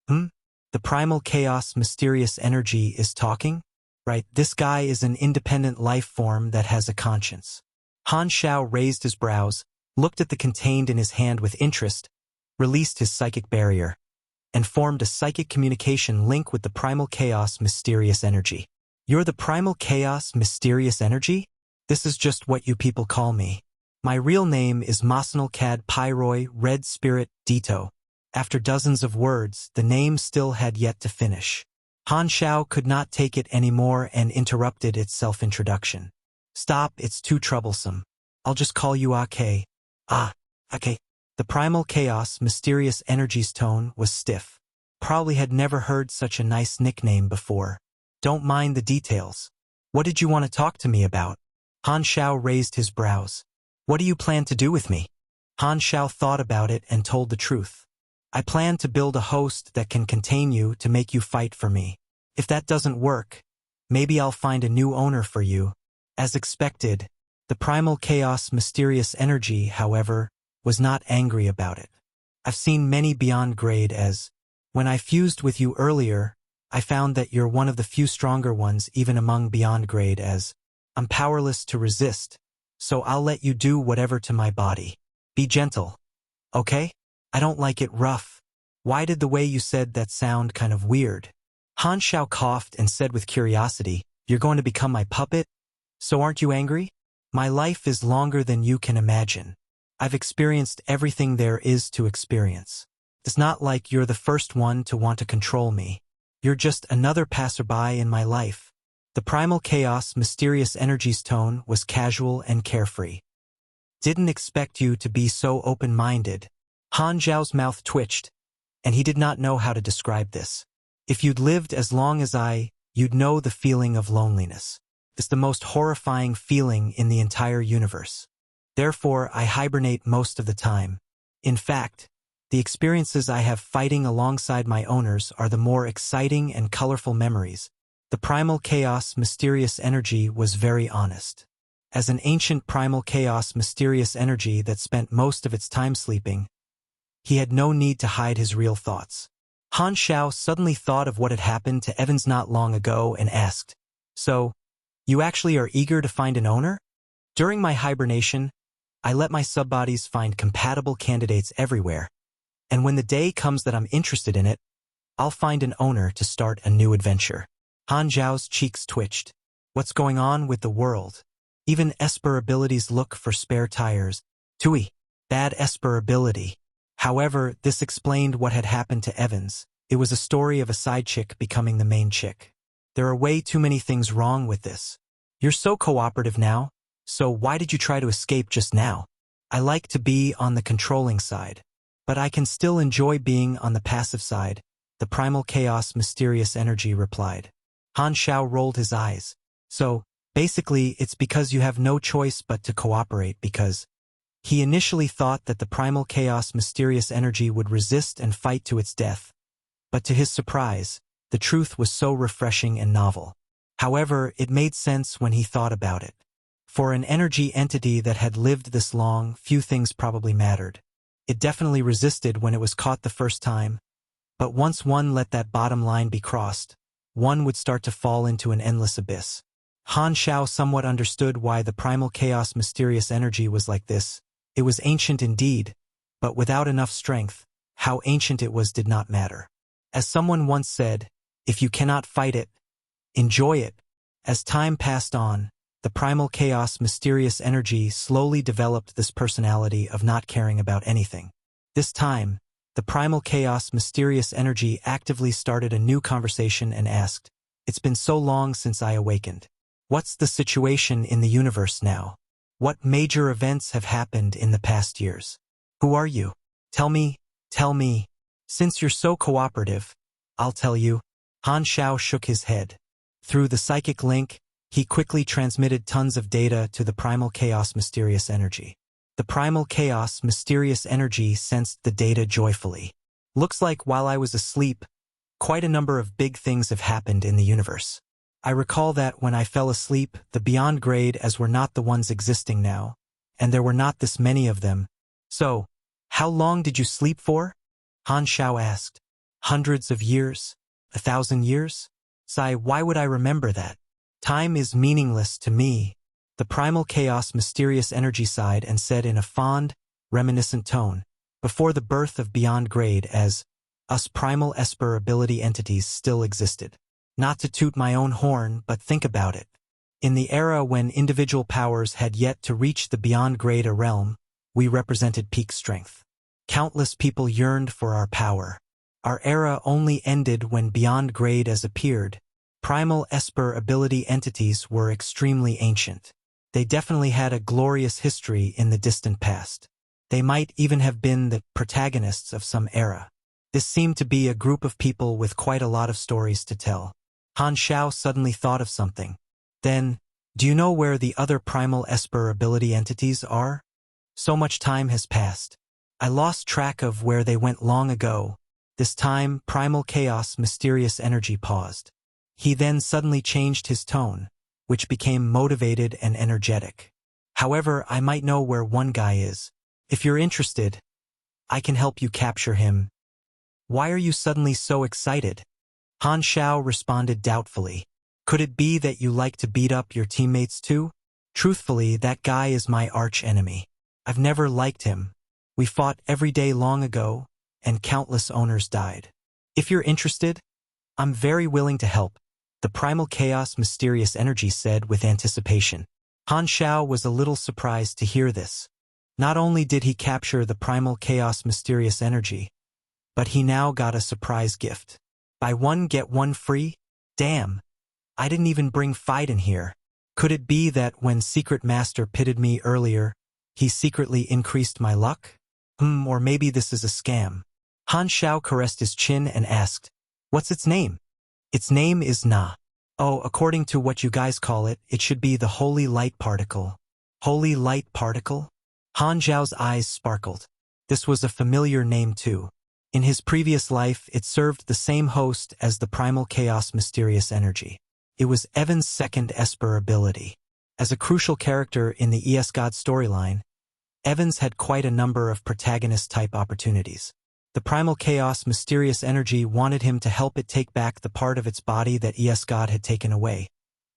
The primal chaos mysterious energy is talking? Right, this guy is an independent life form that has a conscience. Han Xiao raised his brows, looked at the contained in his hand with interest, released his psychic barrier, and formed a psychic communication link with the primal chaos mysterious energy. "You're the primal chaos mysterious energy? This is just what you people call me. My real name is Masanal Cad Pyroi Red Spirit Dito." After dozens of words, the name still had yet to finish. Han Xiao could not take it anymore and interrupted its self-introduction. "Stop, it's too troublesome. I'll just call you AK. Okay. The primal chaos mysterious energy's tone was stiff. Probably had never heard such a nice nickname before. "Don't mind the details. What did you want to talk to me about?" Han Xiao raised his brows. "What do you plan to do with me?" Han Xiao thought about it and told the truth. "I plan to build a host that can contain you to make you fight for me. If that doesn't work, maybe I'll find a new owner for you." As expected, the primal chaos mysterious energy, however, was not angry about it. "I've seen many beyond grade as, when I fused with you earlier, I found that you're one of the few stronger ones even among beyond grade as, I'm powerless to resist, so I'll let you do whatever to my body. Be gentle, okay? I don't like it rough. Why did the way you said that sound kind of weird?" Han Xiao coughed and said with curiosity, "You're going to become my puppet? So aren't you angry? My life is longer than you can imagine. I've experienced everything there is to experience. It's not like you're the first one to want to control me. You're just another passerby in my life." The primal chaos mysterious energy's tone was casual and carefree. "Didn't expect you to be so open-minded." Han Zhao's mouth twitched, and he did not know how to describe this. "If you'd lived as long as you'd know the feeling of loneliness. It's the most horrifying feeling in the entire universe. Therefore, I hibernate most of the time. In fact, the experiences I have fighting alongside my owners are the more exciting and colorful memories." The primal chaos mysterious energy was very honest. As an ancient primal chaos mysterious energy that spent most of its time sleeping, he had no need to hide his real thoughts. Han Xiao suddenly thought of what had happened to Evans not long ago and asked, "So, you actually are eager to find an owner?" "During my hibernation, I let my subbodies find compatible candidates everywhere, and when the day comes that I'm interested in it, I'll find an owner to start a new adventure." Han Zhao's cheeks twitched. What's going on with the world? Even Esper abilities look for spare tires. Tui. Bad Esper ability. However, this explained what had happened to Evans. It was a story of a side chick becoming the main chick. There are way too many things wrong with this. "You're so cooperative now, so why did you try to escape just now?" "I like to be on the controlling side, but I can still enjoy being on the passive side," the primal chaos mysterious energy replied. Han Xiao rolled his eyes. "So, basically, it's because you have no choice but to cooperate because..." He initially thought that the primal chaos mysterious energy would resist and fight to its death, but to his surprise, the truth was so refreshing and novel. However, it made sense when he thought about it. For an energy entity that had lived this long, few things probably mattered. It definitely resisted when it was caught the first time, but once one let that bottom line be crossed, one would start to fall into an endless abyss. Han Xiao somewhat understood why the primal chaos mysterious energy was like this. It was ancient indeed, but without enough strength. How ancient it was did not matter. As someone once said, if you cannot fight it, enjoy it. As time passed on, the primal chaos mysterious energy slowly developed this personality of not caring about anything. This time, The primal chaos mysterious energy actively started a new conversation and asked, "It's been so long since I awakened. What's the situation in the universe now? What major events have happened in the past years? Who are you? Tell me, tell me. Since you're so cooperative, I'll tell you." Han Xiao shook his head. Through the psychic link, he quickly transmitted tons of data to the primal chaos mysterious energy. The primal chaos mysterious energy sensed the data joyfully. "Looks like while I was asleep, quite a number of big things have happened in the universe. I recall that when I fell asleep, the beyond grade as were not the ones existing now, and there were not this many of them. So, how long did you sleep for?" Han Xiao asked. "Hundreds of years? 1,000 years? Sai, why would I remember that? Time is meaningless to me." The primal chaos mysterious energy sighed and said in a fond, reminiscent tone, "Before the birth of beyond grade as us primal esper ability entities still existed. Not to toot my own horn, but think about it. In the era when individual powers had yet to reach the beyond grade realm, we represented peak strength. Countless people yearned for our power. Our era only ended when beyond grade as appeared. Primal esper ability entities were extremely ancient. They definitely had a glorious history in the distant past. They might even have been the protagonists of some era. This seemed to be a group of people with quite a lot of stories to tell." Han Xiao suddenly thought of something. "Then, do you know where the other primal esper ability entities are? So much time has passed. I lost track of where they went long ago." This time, primal chaos mysterious energy paused. He then suddenly changed his tone, which became motivated and energetic. "However, I might know where one guy is. If you're interested, I can help you capture him." "Why are you suddenly so excited?" Han Xiao responded doubtfully. "Could it be that you like to beat up your teammates too? Truthfully, that guy is my arch-enemy. I've never liked him. We fought every day long ago, and countless owners died. If you're interested, I'm very willing to help," the primal chaos mysterious energy said with anticipation. Han Xiao was a little surprised to hear this. Not only did he capture the primal chaos mysterious energy, but he now got a surprise gift. Buy one get one free? Damn, I didn't even bring fight in here. Could it be that when Secret Master pitted me earlier, he secretly increased my luck? Or maybe this is a scam. Han Xiao caressed his chin and asked, "What's its name?" "Its name is Na. Oh, according to what you guys call it, it should be the Holy Light Particle." Holy Light Particle? Han Xiao's eyes sparkled. This was a familiar name too. In his previous life, it served the same host as the primal chaos mysterious energy. It was Evan's second esper ability. As a crucial character in the ES God storyline, Evans had quite a number of protagonist-type opportunities. The primal chaos mysterious energy wanted him to help it take back the part of its body that ES God had taken away.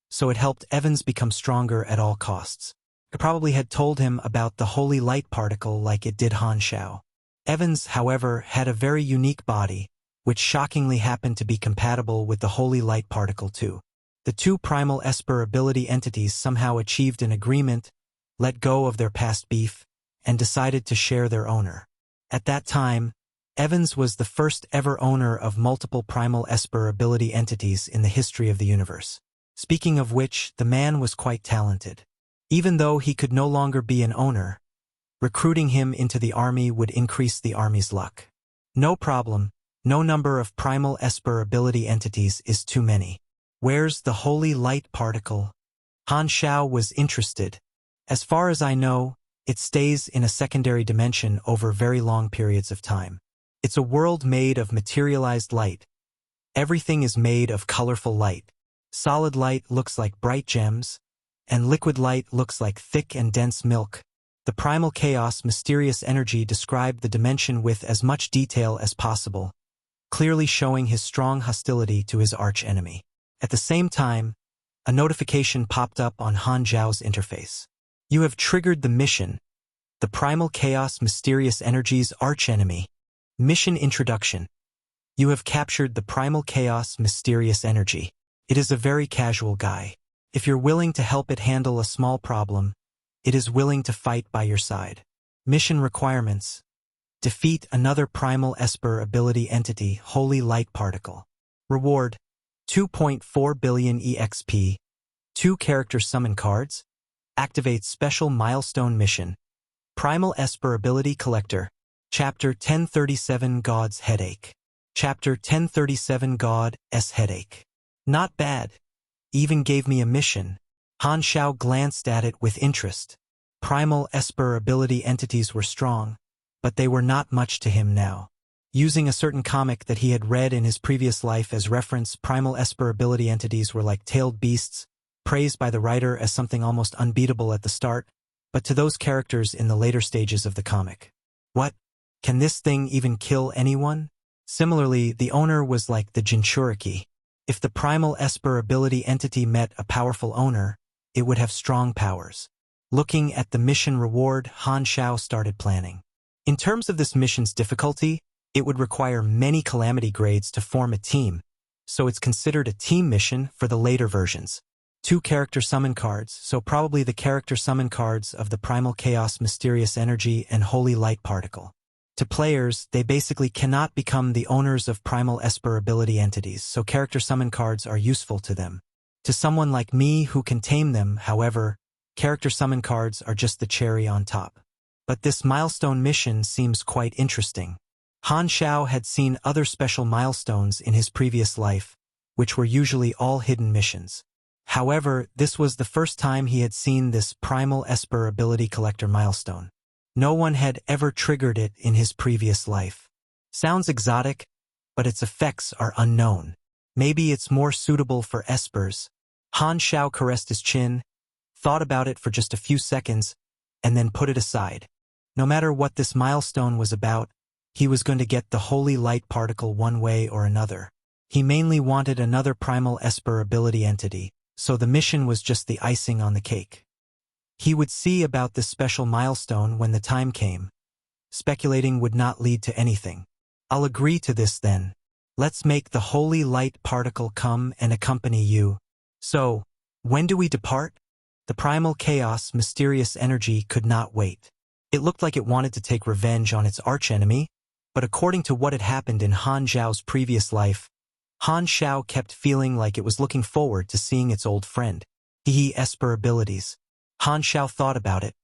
So it helped Evans become stronger at all costs. It probably had told him about the Holy Light Particle like it did Han Xiao. Evans, however, had a very unique body, which shockingly happened to be compatible with the Holy Light Particle too. The two primal esper ability entities somehow achieved an agreement, let go of their past beef, and decided to share their owner. At that time, Evans was the first ever owner of multiple primal esper ability entities in the history of the universe. Speaking of which, the man was quite talented. Even though he could no longer be an owner, recruiting him into the army would increase the army's luck. No problem, no number of primal esper ability entities is too many. Where's the Holy Light Particle? Han Xiao was interested. As far as I know, it stays in a secondary dimension over very long periods of time. It's a world made of materialized light. Everything is made of colorful light. Solid light looks like bright gems, and liquid light looks like thick and dense milk. The primal chaos mysterious energy described the dimension with as much detail as possible, clearly showing his strong hostility to his arch-enemy. At the same time, a notification popped up on Han Zhao's interface. You have triggered the mission. The primal chaos mysterious energy's arch-enemy. Mission introduction. You have captured the primal chaos mysterious energy. It is a very casual guy. If you're willing to help it handle a small problem, it is willing to fight by your side. Mission requirements. Defeat another primal Esper ability entity, Holy Light Particle. Reward: 2.4 billion EXP. 2 character summon cards. Activate special milestone mission. Primal Esper ability collector. Chapter 1037 God's Headache. Chapter 1037 God's Headache. Not bad. Even gave me a mission. Han Xiao glanced at it with interest. Primal Esper ability entities were strong, but they were not much to him now. Using a certain comic that he had read in his previous life as reference, primal Esper ability entities were like tailed beasts, praised by the writer as something almost unbeatable at the start, but to those characters in the later stages of the comic. What? Can this thing even kill anyone? Similarly, the owner was like the Jinchuriki. If the primal Esper ability entity met a powerful owner, it would have strong powers. Looking at the mission reward, Han Xiao started planning. In terms of this mission's difficulty, it would require many calamity grades to form a team, so it's considered a team mission for the later versions. 2 character summon cards, so probably the character summon cards of the Primal Chaos Mysterious Energy and Holy Light Particle. To players, they basically cannot become the owners of Primal Esper ability entities, so character summon cards are useful to them. To someone like me who can tame them, however, character summon cards are just the cherry on top. But this milestone mission seems quite interesting. Han Xiao had seen other special milestones in his previous life, which were usually all hidden missions. However, this was the first time he had seen this Primal Esper ability collector milestone. No one had ever triggered it in his previous life. Sounds exotic, but its effects are unknown. Maybe it's more suitable for Espers. Han Xiao caressed his chin, thought about it for just a few seconds, and then put it aside. No matter what this milestone was about, he was going to get the Holy Light Particle one way or another. He mainly wanted another Primal Esper ability entity, so the mission was just the icing on the cake. He would see about this special milestone when the time came. Speculating would not lead to anything. I'll agree to this then. Let's make the Holy Light Particle come and accompany you. So, when do we depart? The Primal Chaos Mysterious Energy could not wait. It looked like it wanted to take revenge on its archenemy, but according to what had happened in Han Xiao's previous life, Han Xiao kept feeling like it was looking forward to seeing its old friend. Esper abilities. Han Xiao thought about it,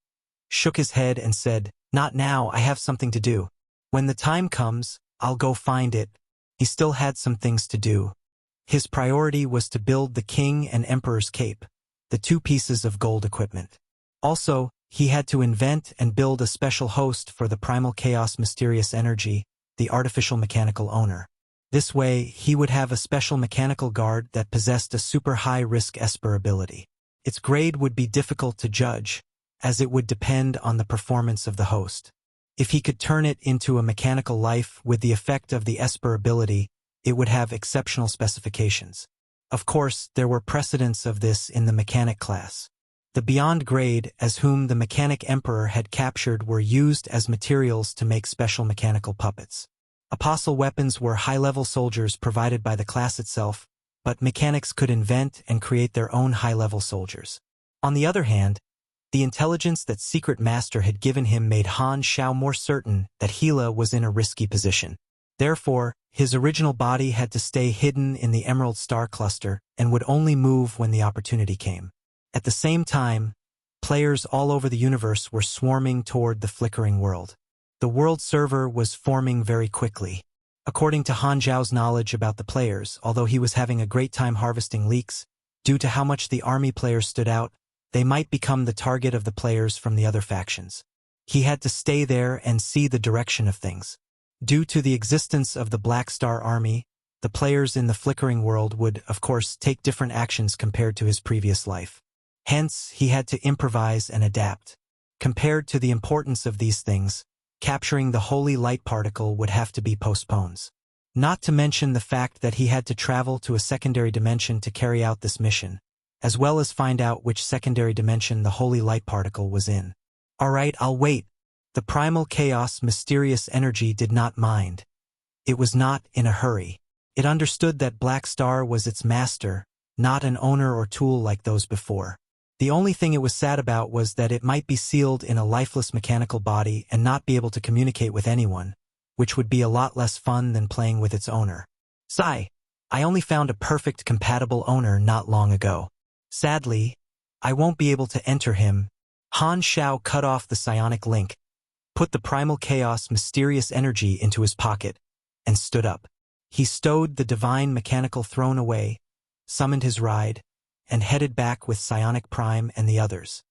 shook his head and said, "Not now, I have something to do. When the time comes, I'll go find it." He still had some things to do. His priority was to build the King and Emperor's cape, the 2 pieces of gold equipment. Also, he had to invent and build a special host for the Primal Chaos Mysterious Energy, the artificial mechanical owner. This way, he would have a special mechanical guard that possessed a super high-risk Esper ability. Its grade would be difficult to judge, as it would depend on the performance of the host. If he could turn it into a mechanical life with the effect of the Esper ability, it would have exceptional specifications. Of course, there were precedents of this in the mechanic class. The Beyond grade, as whom the Mechanic Emperor had captured, were used as materials to make special mechanical puppets. Apostle weapons were high-level soldiers provided by the class itself, but mechanics could invent and create their own high-level soldiers. On the other hand, the intelligence that Secret Master had given him made Han Xiao more certain that Gila was in a risky position. Therefore, his original body had to stay hidden in the Emerald Star Cluster and would only move when the opportunity came. At the same time, players all over the universe were swarming toward the Flickering world. The world server was forming very quickly. According to Han Zhao's knowledge about the players, although he was having a great time harvesting leaks, due to how much the army players stood out, they might become the target of the players from the other factions. He had to stay there and see the direction of things. Due to the existence of the Black Star Army, the players in the Flickering world would, of course, take different actions compared to his previous life. Hence, he had to improvise and adapt. Compared to the importance of these things, capturing the Holy Light Particle would have to be postponed. Not to mention the fact that he had to travel to a secondary dimension to carry out this mission, as well as find out which secondary dimension the Holy Light Particle was in. Alright, I'll wait. The Primal Chaos Mysterious Energy did not mind. It was not in a hurry. It understood that Black Star was its master, not an owner or tool like those before. The only thing it was sad about was that it might be sealed in a lifeless mechanical body and not be able to communicate with anyone, which would be a lot less fun than playing with its owner. Sigh. I only found a perfect compatible owner not long ago. Sadly, I won't be able to enter him. Han Shao cut off the psionic link, put the primal chaos mysterious energy into his pocket, and stood up. He stowed the divine mechanical throne away, summoned his ride, and headed back with Psionic Prime and the others.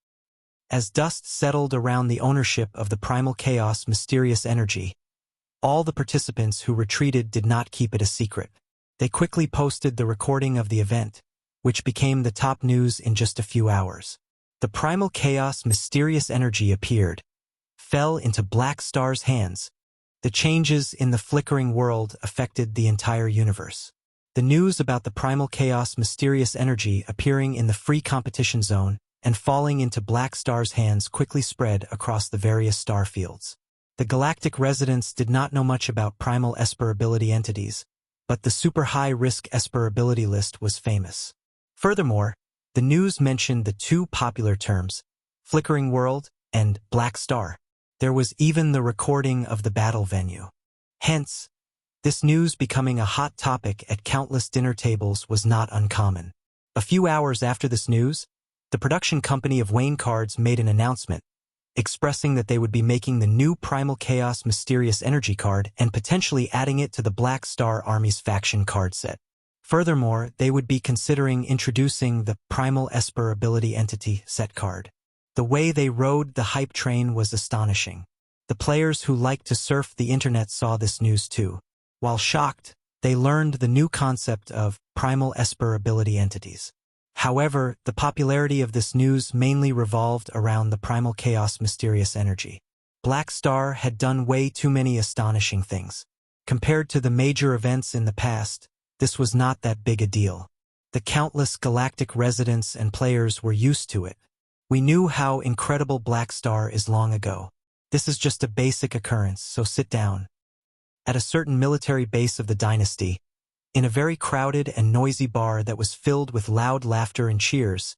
As dust settled around the ownership of the primal chaos mysterious energy, all the participants who retreated did not keep it a secret. They quickly posted the recording of the event, which became the top news in just a few hours. The primal chaos mysterious energy appeared, fell into Black Star's hands. The changes in the flickering world affected the entire universe. The news about the primal chaos mysterious energy appearing in the free competition zone and falling into Black Star's hands quickly spread across the various star fields. The Galactic residents did not know much about primal esperability entities, but the super high-risk esperability list was famous. Furthermore, the news mentioned the two popular terms, Flickering World and Black Star. There was even the recording of the battle venue. Hence, this news becoming a hot topic at countless dinner tables was not uncommon. A few hours after this news, the production company of Wayne Cards made an announcement, expressing that they would be making the new Primal Chaos Mysterious Energy card and potentially adding it to the Black Star Army's faction card set. Furthermore, they would be considering introducing the Primal Esper Ability Entity set card. The way they rode the hype train was astonishing. The players who liked to surf the internet saw this news too. While shocked, they learned the new concept of Primal Esper Ability Entities. However, the popularity of this news mainly revolved around the Primal Chaos Mysterious Energy. Black Star had done way too many astonishing things. Compared to the major events in the past, this was not that big a deal. The countless galactic residents and players were used to it. We knew how incredible Black Star is long ago. This is just a basic occurrence, so sit down. At a certain military base of the dynasty, in a very crowded and noisy bar that was filled with loud laughter and cheers,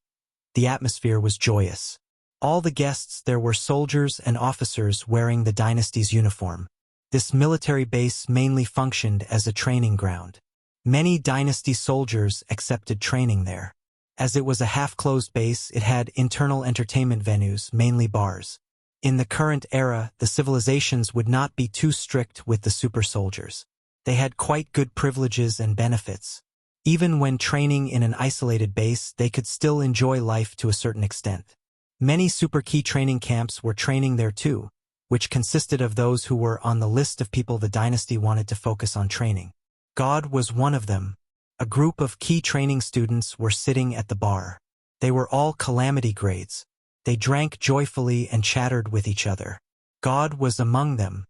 the atmosphere was joyous. All the guests there were soldiers and officers wearing the dynasty's uniform. This military base mainly functioned as a training ground. Many dynasty soldiers accepted training there. As it was a half-closed base, it had internal entertainment venues, mainly bars. In the current era, the civilizations would not be too strict with the super soldiers. They had quite good privileges and benefits. Even when training in an isolated base, they could still enjoy life to a certain extent. Many super key training camps were training there too, which consisted of those who were on the list of people the dynasty wanted to focus on training. God was one of them. A group of key training students were sitting at the bar. They were all calamity grades. They drank joyfully and chattered with each other. God was among them.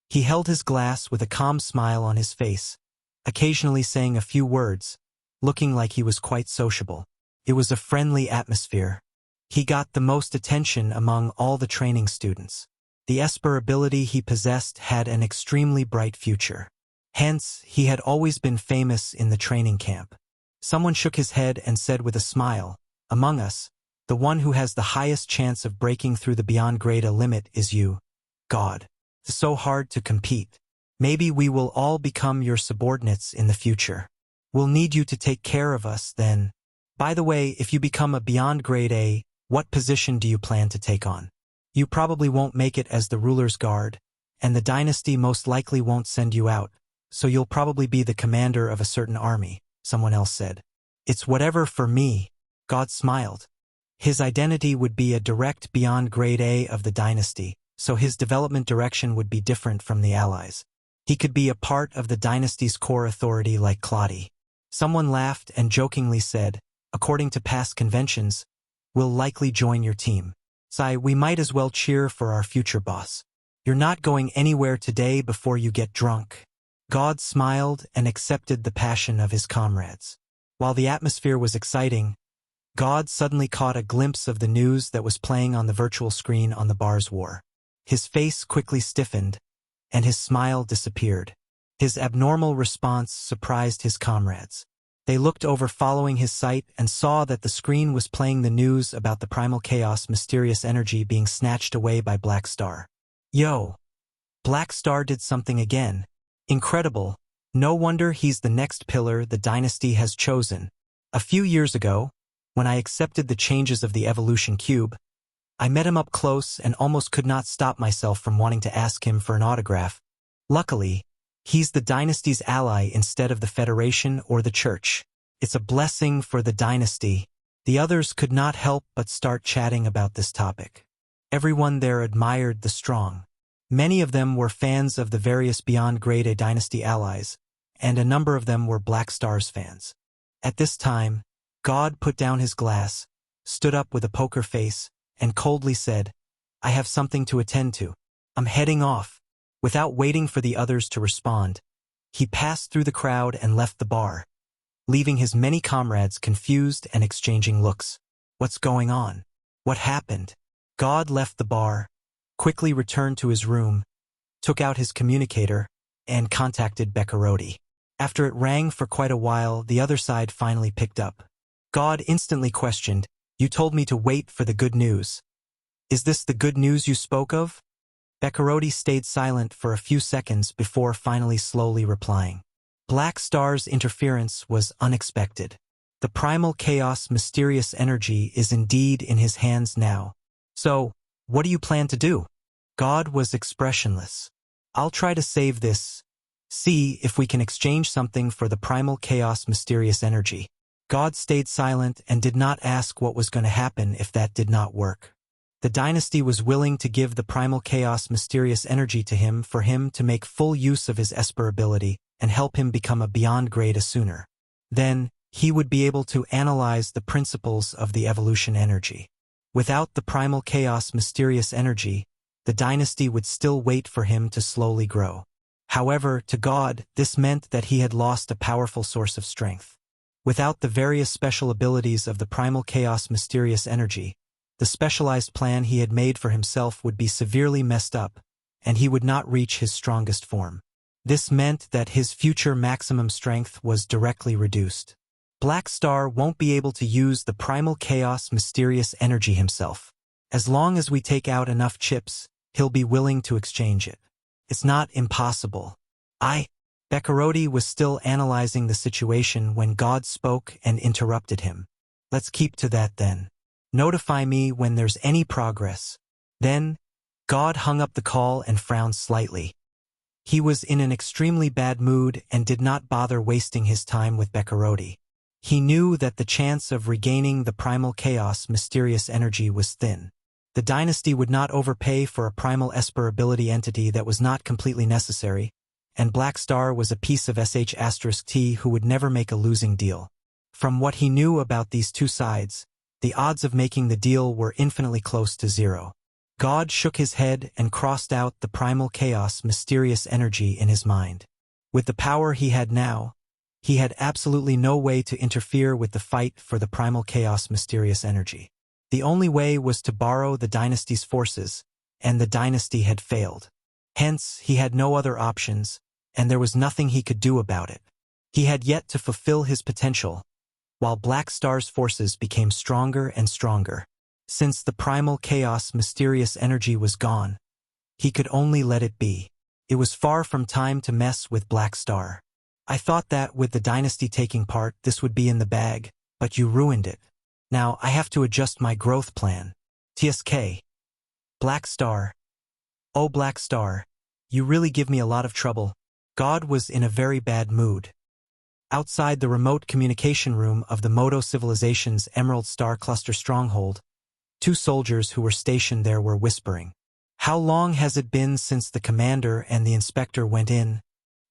He held his glass with a calm smile on his face, occasionally saying a few words, looking like he was quite sociable. It was a friendly atmosphere. He got the most attention among all the training students. The Esper ability he possessed had an extremely bright future. Hence, he had always been famous in the training camp. Someone shook his head and said with a smile, "Among us, the one who has the highest chance of breaking through the beyond grade limit is you, God. It's so hard to compete. Maybe we will all become your subordinates in the future. We'll need you to take care of us then. By the way, if you become a beyond grade A, what position do you plan to take on? You probably won't make it as the ruler's guard, and the dynasty most likely won't send you out, so you'll probably be the commander of a certain army," someone else said. "It's whatever for me," God smiled. His identity would be a direct beyond grade A of the dynasty, so his development direction would be different from the allies. He could be a part of the dynasty's core authority like Claudia. Someone laughed and jokingly said, "According to past conventions, we'll likely join your team. Sai, we might as well cheer for our future boss. You're not going anywhere today before you get drunk." God smiled and accepted the passion of his comrades. While the atmosphere was exciting, God suddenly caught a glimpse of the news that was playing on the virtual screen on the bar's wall. His face quickly stiffened, and his smile disappeared. His abnormal response surprised his comrades. They looked over following his sight and saw that the screen was playing the news about the primal chaos mysterious energy being snatched away by Black Star. Yo! Black Star did something again. Incredible. No wonder he's the next pillar the dynasty has chosen. A few years ago, when I accepted the changes of the evolution cube, I met him up close and almost could not stop myself from wanting to ask him for an autograph. Luckily, he's the dynasty's ally instead of the Federation or the Church. It's a blessing for the dynasty. The others could not help but start chatting about this topic. Everyone there admired the strong. Many of them were fans of the various Beyond Grade A dynasty allies, and a number of them were Black Star's fans. At this time, God put down his glass, stood up with a poker face, and coldly said, "I have something to attend to. I'm heading off." Without waiting for the others to respond, he passed through the crowd and left the bar, leaving his many comrades confused and exchanging looks. What's going on? What happened? God left the bar, quickly returned to his room, took out his communicator, and contacted Beccaroti. After it rang for quite a while, the other side finally picked up. God instantly questioned, "You told me to wait for the good news. Is this the good news you spoke of?" Beccaroti stayed silent for a few seconds before finally slowly replying. Black Star's interference was unexpected. The primal chaos mysterious energy is indeed in his hands now. So, what do you plan to do? God was expressionless. "I'll try to save this. See if we can exchange something for the primal chaos mysterious energy." God stayed silent and did not ask what was going to happen if that did not work. The dynasty was willing to give the primal chaos mysterious energy to him for him to make full use of his Esper ability and help him become a Beyond Grade A sooner. Then, he would be able to analyze the principles of the evolution energy. Without the primal chaos mysterious energy, the dynasty would still wait for him to slowly grow. However, to God, this meant that he had lost a powerful source of strength. Without the various special abilities of the primal chaos mysterious energy, the specialized plan he had made for himself would be severely messed up, and he would not reach his strongest form. This meant that his future maximum strength was directly reduced. Black Star won't be able to use the primal chaos mysterious energy himself. As long as we take out enough chips, he'll be willing to exchange it. It's not impossible. Beccaroti was still analyzing the situation when God spoke and interrupted him. "Let's keep to that then. Notify me when there's any progress." Then, God hung up the call and frowned slightly. He was in an extremely bad mood and did not bother wasting his time with Beccaroti. He knew that the chance of regaining the primal chaos mysterious energy was thin. The dynasty would not overpay for a primal Esper ability entity that was not completely necessary, and Black Star was a piece of *T who would never make a losing deal. From what he knew about these two sides, the odds of making the deal were infinitely close to zero. God shook his head and crossed out the primal chaos mysterious energy in his mind. With the power he had now, he had absolutely no way to interfere with the fight for the primal chaos mysterious energy. The only way was to borrow the dynasty's forces, and the dynasty had failed. Hence, he had no other options, and there was nothing he could do about it. He had yet to fulfill his potential, while Black Star's forces became stronger and stronger. Since the primal chaos mysterious energy was gone, he could only let it be. It was far from time to mess with Black Star. "I thought that with the dynasty taking part, this would be in the bag, but you ruined it. Now I have to adjust my growth plan. TSK. Black Star. Oh, Black Star, you really give me a lot of trouble." God was in a very bad mood. Outside the remote communication room of the Moto Civilization's Emerald Star Cluster stronghold, two soldiers who were stationed there were whispering. "How long has it been since the commander and the inspector went in?"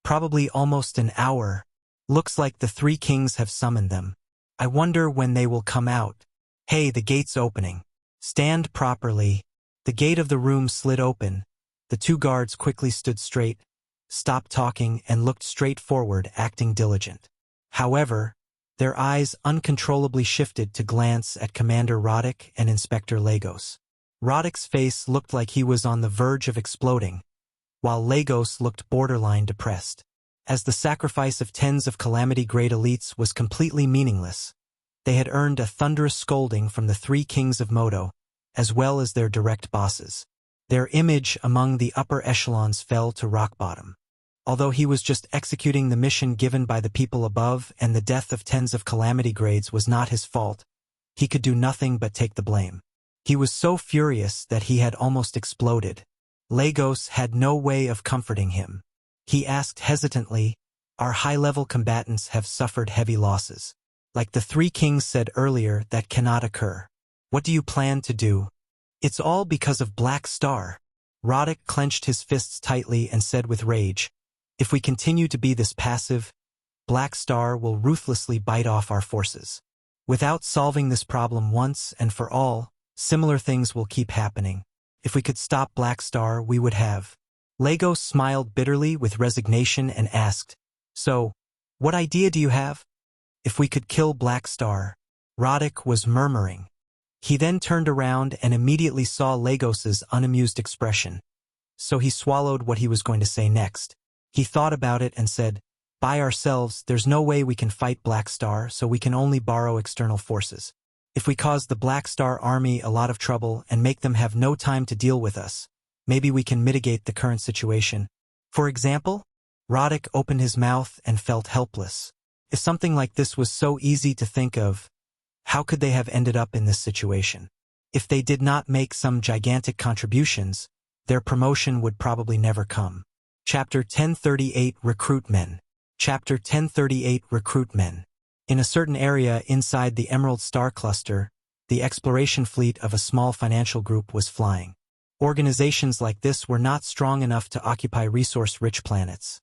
"Probably almost an hour. Looks like the three kings have summoned them. I wonder when they will come out." "Hey, the gate's opening. Stand properly." The gate of the room slid open. The two guards quickly stood straight, stopped talking, and looked straight forward, acting diligent. However, their eyes uncontrollably shifted to glance at Commander Roddick and Inspector Lagos. Roddick's face looked like he was on the verge of exploding, while Lagos looked borderline depressed. as the sacrifice of tens of calamity-grade elites was completely meaningless. They had earned a thunderous scolding from the three kings of Moto, as well as their direct bosses. Their image among the upper echelons fell to rock bottom. Although he was just executing the mission given by the people above and the death of tens of calamity grades was not his fault, he could do nothing but take the blame. He was so furious that he had almost exploded. Lagos had no way of comforting him. He asked hesitantly, "Our high-level combatants have suffered heavy losses. Like the three kings said earlier, that cannot occur. What do you plan to do?" "It's all because of Black Star." Roddick clenched his fists tightly and said with rage, "If we continue to be this passive, Black Star will ruthlessly bite off our forces. Without solving this problem once and for all, similar things will keep happening. If we could stop Black Star, we would have." Lagos smiled bitterly with resignation and asked, "So, what idea do you have?" "If we could kill Black Star," Roddick was murmuring. He then turned around and immediately saw Lagos's unamused expression. So he swallowed what he was going to say next. He thought about it and said, "By ourselves, there's no way we can fight Black Star, so we can only borrow external forces. If we cause the Black Star army a lot of trouble and make them have no time to deal with us, maybe we can mitigate the current situation. For example?" Roddick opened his mouth and felt helpless. If something like this was so easy to think of, how could they have ended up in this situation? If they did not make some gigantic contributions, their promotion would probably never come. Chapter 1038 Recruit Men. Chapter 1038 Recruit Men. In a certain area inside the Emerald Star Cluster, the exploration fleet of a small financial group was flying. Organizations like this were not strong enough to occupy resource-rich planets.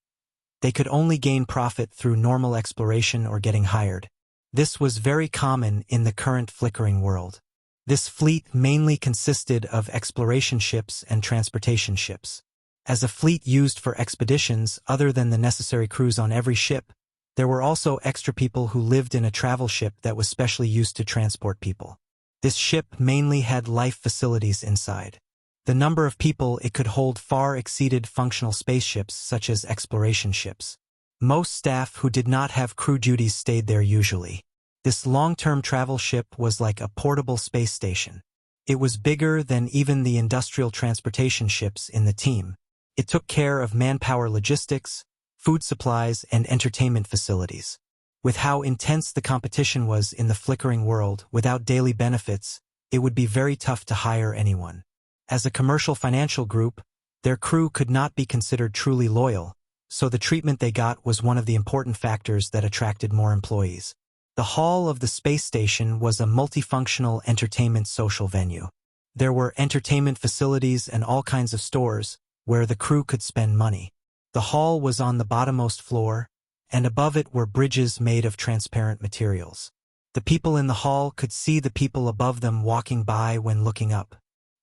They could only gain profit through normal exploration or getting hired. This was very common in the current Flickering world. This fleet mainly consisted of exploration ships and transportation ships. As a fleet used for expeditions other than the necessary crews on every ship, there were also extra people who lived in a travel ship that was specially used to transport people. This ship mainly had life facilities inside. The number of people it could hold far exceeded functional spaceships such as exploration ships. Most staff who did not have crew duties stayed there usually. This long-term travel ship was like a portable space station. It was bigger than even the industrial transportation ships in the team. It took care of manpower logistics, food supplies, and entertainment facilities. With how intense the competition was in the Flickering world, without daily benefits, it would be very tough to hire anyone. As a commercial financial group, their crew could not be considered truly loyal, so the treatment they got was one of the important factors that attracted more employees. The hall of the space station was a multifunctional entertainment social venue. There were entertainment facilities and all kinds of stores where the crew could spend money. The hall was on the bottommost floor, and above it were bridges made of transparent materials. The people in the hall could see the people above them walking by when looking up.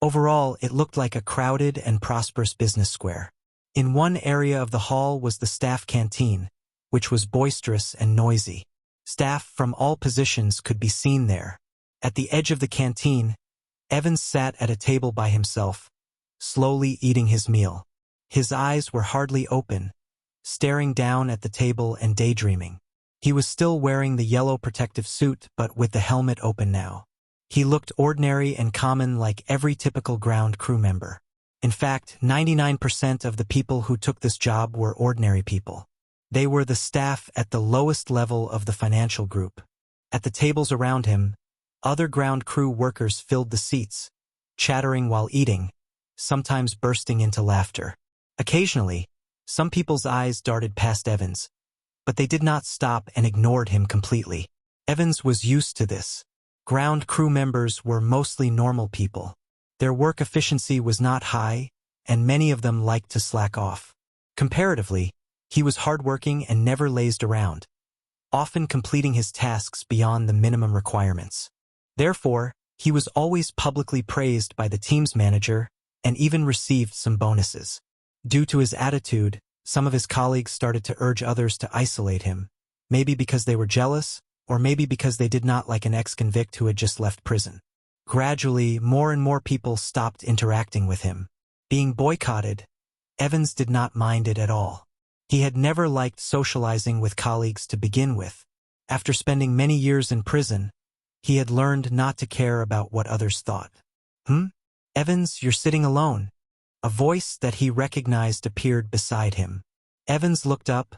Overall, it looked like a crowded and prosperous business square. In one area of the hall was the staff canteen, which was boisterous and noisy. Staff from all positions could be seen there. At the edge of the canteen, Evans sat at a table by himself, slowly eating his meal. His eyes were hardly open, staring down at the table and daydreaming. He was still wearing the yellow protective suit, but with the helmet open now. He looked ordinary and common like every typical ground crew member. In fact, 99% of the people who took this job were ordinary people. They were the staff at the lowest level of the financial group. At the tables around him, other ground crew workers filled the seats, chattering while eating, sometimes bursting into laughter. Occasionally, some people's eyes darted past Evans, but they did not stop and ignored him completely. Evans was used to this. Ground crew members were mostly normal people. Their work efficiency was not high, and many of them liked to slack off. Comparatively, he was hardworking and never lazed around, often completing his tasks beyond the minimum requirements. Therefore, he was always publicly praised by the team's manager and even received some bonuses. Due to his attitude, some of his colleagues started to urge others to isolate him, maybe because they were jealous, or maybe because they did not like an ex-convict who had just left prison. Gradually, more and more people stopped interacting with him. Being boycotted, Evans did not mind it at all. He had never liked socializing with colleagues to begin with. After spending many years in prison, he had learned not to care about what others thought. Evans, you're sitting alone." A voice that he recognized appeared beside him. Evans looked up,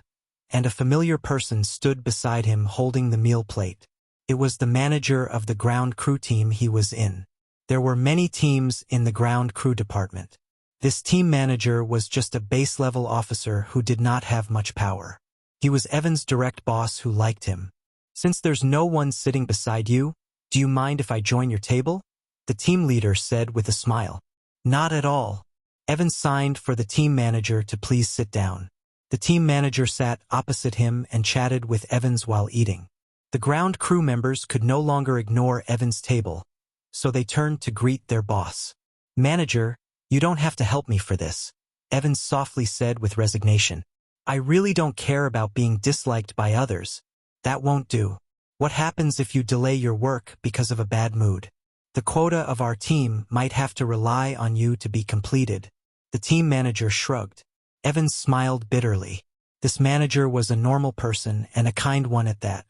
and a familiar person stood beside him holding the meal plate. It was the manager of the ground crew team he was in. There were many teams in the ground crew department. This team manager was just a base-level officer who did not have much power. He was Evans' direct boss who liked him. "Since there's no one sitting beside you, do you mind if I join your table?" the team leader said with a smile. "Not at all." Evans signed for the team manager to please sit down. The team manager sat opposite him and chatted with Evans while eating. The ground crew members could no longer ignore Evans' table, so they turned to greet their boss. "Manager, you don't have to help me for this," Evans softly said with resignation. "I really don't care about being disliked by others. That won't do. What happens if you delay your work because of a bad mood? The quota of our team might have to rely on you to be completed." The team manager shrugged. Evans smiled bitterly. This manager was a normal person and a kind one at that.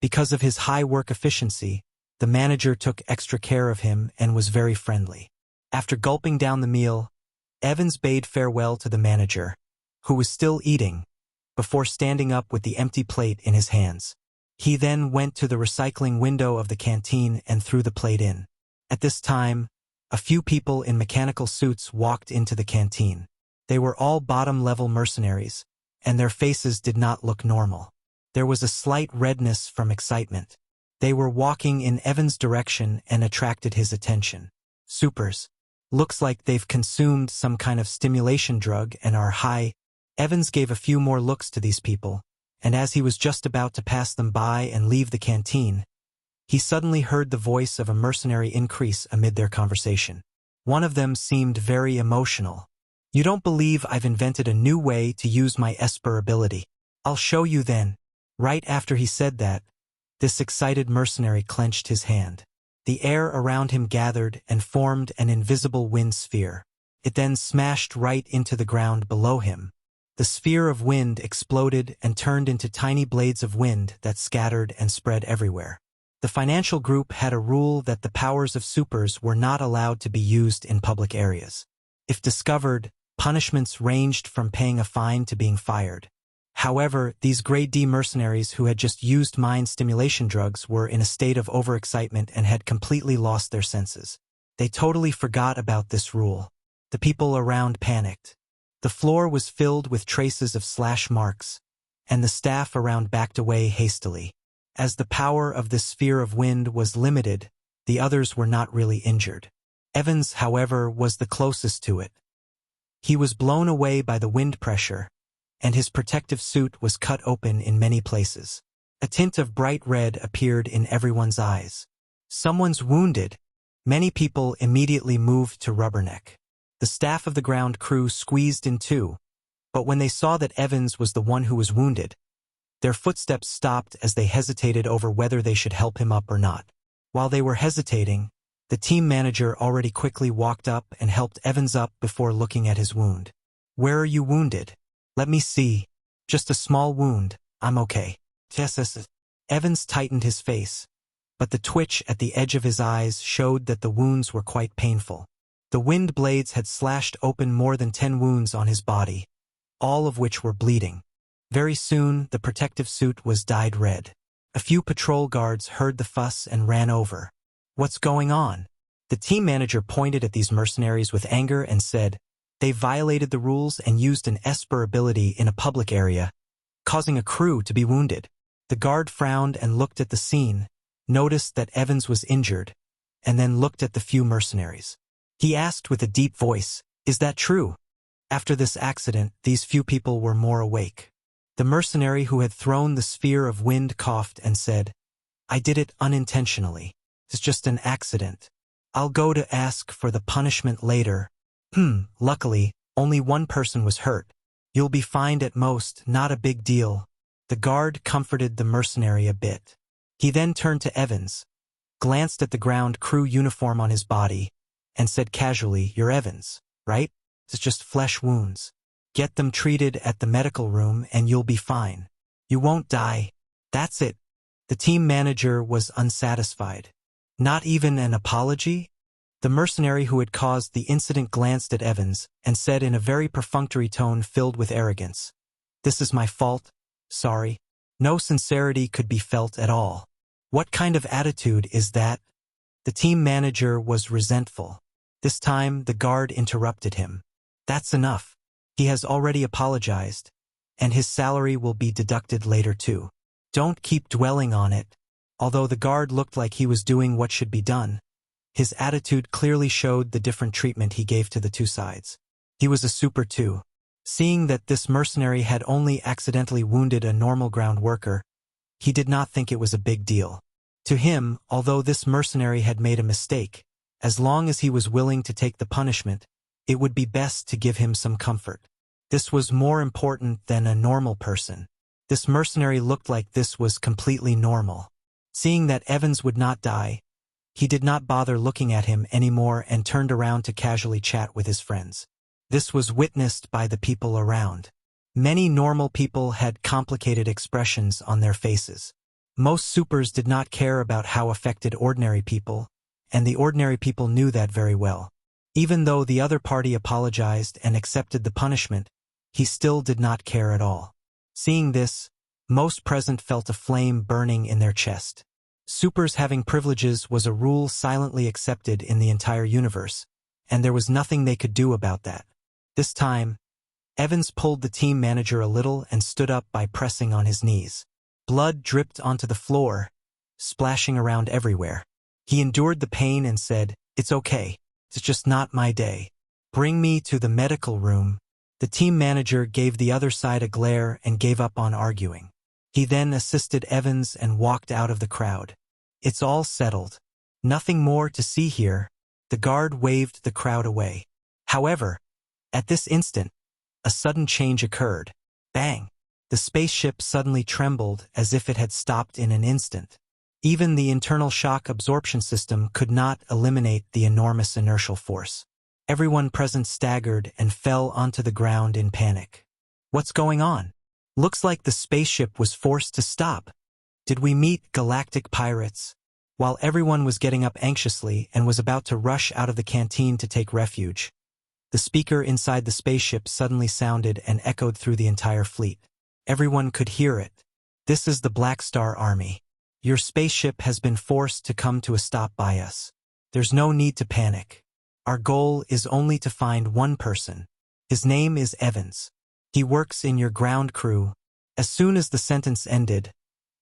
Because of his high work efficiency, the manager took extra care of him and was very friendly. After gulping down the meal, Evans bade farewell to the manager, who was still eating, before standing up with the empty plate in his hands. He then went to the recycling window of the canteen and threw the plate in. At this time, a few people in mechanical suits walked into the canteen. They were all bottom-level mercenaries, and their faces did not look normal. There was a slight redness from excitement. They were walking in Evans' direction and attracted his attention. "Supers. Looks like they've consumed some kind of stimulation drug and are high." Evans gave a few more looks to these people, and as he was just about to pass them by and leave the canteen, he suddenly heard the voice of a mercenary increase amid their conversation. One of them seemed very emotional. "You don't believe I've invented a new way to use my Esper ability. I'll show you then." Right after he said that, this excited mercenary clenched his hand. The air around him gathered and formed an invisible wind sphere. It then smashed right into the ground below him. The sphere of wind exploded and turned into tiny blades of wind that scattered and spread everywhere. The financial group had a rule that the powers of supers were not allowed to be used in public areas. If discovered, punishments ranged from paying a fine to being fired. However, these grade D mercenaries who had just used mind stimulation drugs were in a state of overexcitement and had completely lost their senses. They totally forgot about this rule. The people around panicked. The floor was filled with traces of slash marks, and the staff around backed away hastily. As the power of this sphere of wind was limited, the others were not really injured. Evans, however, was the closest to it. He was blown away by the wind pressure, and his protective suit was cut open in many places. A tint of bright red appeared in everyone's eyes. "Someone's wounded." Many people immediately moved to Rubberneck. The staff of the ground crew squeezed in too, but when they saw that Evans was the one who was wounded, their footsteps stopped as they hesitated over whether they should help him up or not. While they were hesitating, the team manager already quickly walked up and helped Evans up before looking at his wound. "Where are you wounded?" "Let me see. Just a small wound. I'm okay." Evans tightened his face, but the twitch at the edge of his eyes showed that the wounds were quite painful. The wind blades had slashed open more than 10 wounds on his body, all of which were bleeding. Very soon, the protective suit was dyed red. A few patrol guards heard the fuss and ran over. "What's going on?" The team manager pointed at these mercenaries with anger and said, "They violated the rules and used an Esper ability in a public area, causing a crew to be wounded." The guard frowned and looked at the scene, noticed that Evans was injured, and then looked at the few mercenaries. He asked with a deep voice, "Is that true?" After this accident, these few people were more awake. The mercenary who had thrown the sphere of wind coughed and said, "I did it unintentionally. It's just an accident. I'll go to ask for the punishment later." Luckily, only one person was hurt. "You'll be fined at most, not a big deal." The guard comforted the mercenary a bit. He then turned to Evans, glanced at the ground crew uniform on his body, and said casually, "You're Evans, right? It's just flesh wounds." Get them treated at the medical room and you'll be fine. You won't die. That's it. The team manager was unsatisfied. Not even an apology? The mercenary who had caused the incident glanced at Evans and said in a very perfunctory tone filled with arrogance, "This is my fault. Sorry." No sincerity could be felt at all. What kind of attitude is that? The team manager was resentful. This time, the guard interrupted him. That's enough. He has already apologized, and his salary will be deducted later too. Don't keep dwelling on it. Although the guard looked like he was doing what should be done, his attitude clearly showed the different treatment he gave to the two sides. He was a super too. Seeing that this mercenary had only accidentally wounded a normal ground worker, he did not think it was a big deal. To him, although this mercenary had made a mistake, as long as he was willing to take the punishment, it would be best to give him some comfort. This was more important than a normal person. This mercenary looked like this was completely normal. Seeing that Evans would not die, he did not bother looking at him anymore and turned around to casually chat with his friends. This was witnessed by the people around. Many normal people had complicated expressions on their faces. Most supers did not care about how affected ordinary people, and the ordinary people knew that very well. Even though the other party apologized and accepted the punishment, he still did not care at all. Seeing this, most present felt a flame burning in their chest. Supers having privileges was a rule silently accepted in the entire universe, and there was nothing they could do about that. This time, Evans pulled the team manager a little and stood up by pressing on his knees. Blood dripped onto the floor, splashing around everywhere. He endured the pain and said, "It's okay. It's just not my day. Bring me to the medical room." The team manager gave the other side a glare and gave up on arguing. He then assisted Evans and walked out of the crowd. "It's all settled. Nothing more to see here." The guard waved the crowd away. However, at this instant, a sudden change occurred. Bang! The spaceship suddenly trembled as if it had stopped in an instant. Even the internal shock absorption system could not eliminate the enormous inertial force. Everyone present staggered and fell onto the ground in panic. What's going on? Looks like the spaceship was forced to stop. Did we meet galactic pirates? While everyone was getting up anxiously and was about to rush out of the canteen to take refuge, the speaker inside the spaceship suddenly sounded and echoed through the entire fleet. Everyone could hear it. "This is the Black Star Army. Your spaceship has been forced to come to a stop by us. There's no need to panic. Our goal is only to find one person. His name is Evans. He works in your ground crew." As soon as the sentence ended,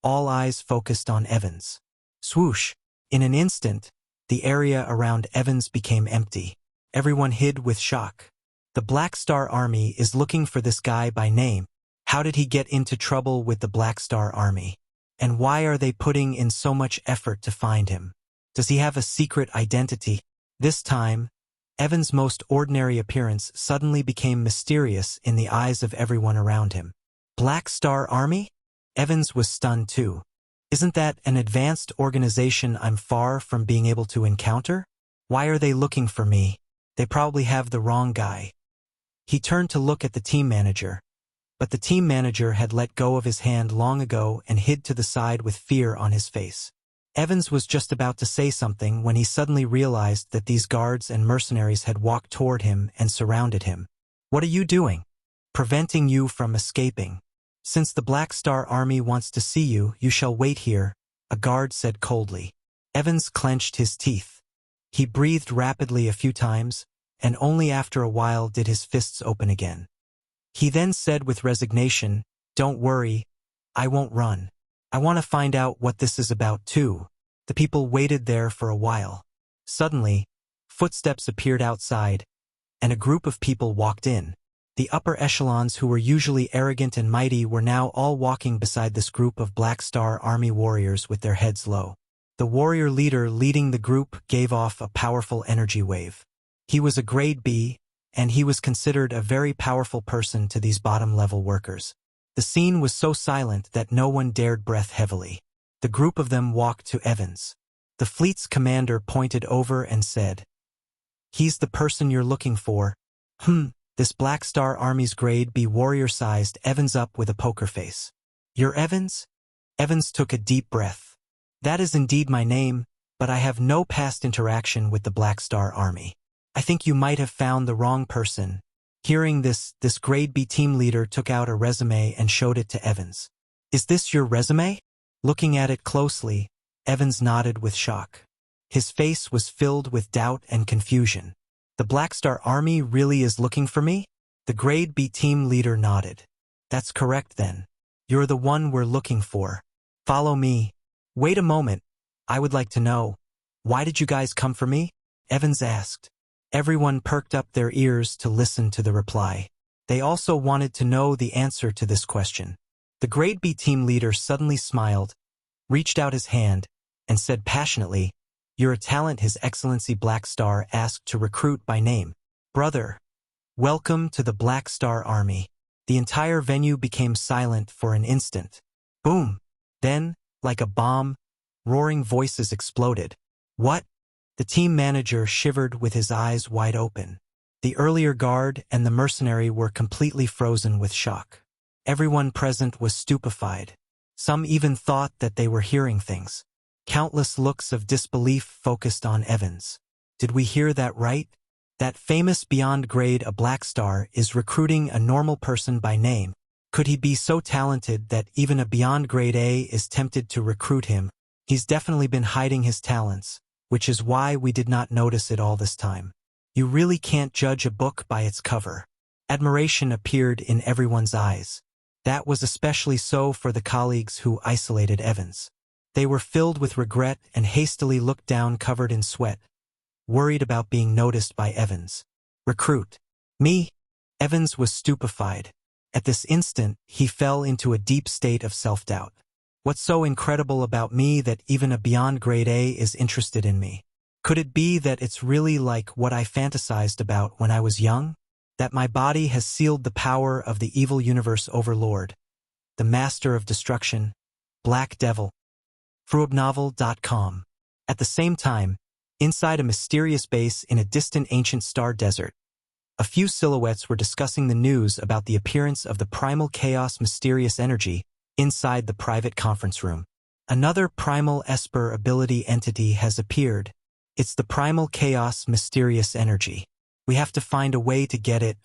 all eyes focused on Evans. Swoosh! In an instant, the area around Evans became empty. Everyone hid with shock. The Black Star Army is looking for this guy by name. How did he get into trouble with the Black Star Army? And why are they putting in so much effort to find him? Does he have a secret identity? This time, Evans' most ordinary appearance suddenly became mysterious in the eyes of everyone around him. Black Star Army? Evans was stunned too. Isn't that an advanced organization I'm far from being able to encounter? Why are they looking for me? They probably have the wrong guy. He turned to look at the team manager, but the team manager had let go of his hand long ago and hid to the side with fear on his face. Evans was just about to say something when he suddenly realized that these guards and mercenaries had walked toward him and surrounded him. "What are you doing?" "Preventing you from escaping. Since the Black Star Army wants to see you, you shall wait here," a guard said coldly. Evans clenched his teeth. He breathed rapidly a few times, and only after a while did his fists open again. He then said with resignation, "Don't worry, I won't run. I want to find out what this is about too." The people waited there for a while. Suddenly, footsteps appeared outside, and a group of people walked in. The upper echelons who were usually arrogant and mighty were now all walking beside this group of Black Star Army warriors with their heads low. The warrior leader leading the group gave off a powerful energy wave. He was a grade B, and he was considered a very powerful person to these bottom-level workers. The scene was so silent that no one dared breath heavily. The group of them walked to Evans. The fleet's commander pointed over and said, "He's the person you're looking for." This Black Star Army's grade B warrior sized Evans up with a poker face. "You're Evans?" Evans took a deep breath. "That is indeed my name, but I have no past interaction with the Black Star Army. I think you might have found the wrong person." Hearing this grade B team leader took out a resume and showed it to Evans. "Is this your resume?" Looking at it closely, Evans nodded with shock. His face was filled with doubt and confusion. "The Black Star Army really is looking for me?" The grade B team leader nodded. "That's correct then. You're the one we're looking for. Follow me." "Wait a moment. I would like to know, why did you guys come for me?" Evans asked. Everyone perked up their ears to listen to the reply. They also wanted to know the answer to this question. The grade B team leader suddenly smiled, reached out his hand, and said passionately, "You're a talent His Excellency Black Star asked to recruit by name. Brother, welcome to the Black Star Army." The entire venue became silent for an instant. Boom! Then, like a bomb, roaring voices exploded. "What?" The team manager shivered with his eyes wide open. The earlier guard and the mercenary were completely frozen with shock. Everyone present was stupefied. Some even thought that they were hearing things. Countless looks of disbelief focused on Evans. "Did we hear that right? That famous beyond grade A Black Star is recruiting a normal person by name. Could he be so talented that even a beyond grade A is tempted to recruit him? He's definitely been hiding his talents, which is why we did not notice it all this time." You really can't judge a book by its cover. Admiration appeared in everyone's eyes. That was especially so for the colleagues who isolated Evans. They were filled with regret and hastily looked down covered in sweat, worried about being noticed by Evans. "Recruit? Me?" Evans was stupefied. At this instant, he fell into a deep state of self-doubt. What's so incredible about me that even a beyond grade A is interested in me? Could it be that it's really like what I fantasized about when I was young? That my body has sealed the power of the evil universe overlord, the master of destruction, Black Devil. Fruobnovel.com. At the same time, inside a mysterious base in a distant ancient star desert, a few silhouettes were discussing the news about the appearance of the primal chaos mysterious energy inside the private conference room. Another primal Esper ability entity has appeared. It's the primal chaos mysterious energy. We have to find a way to get it.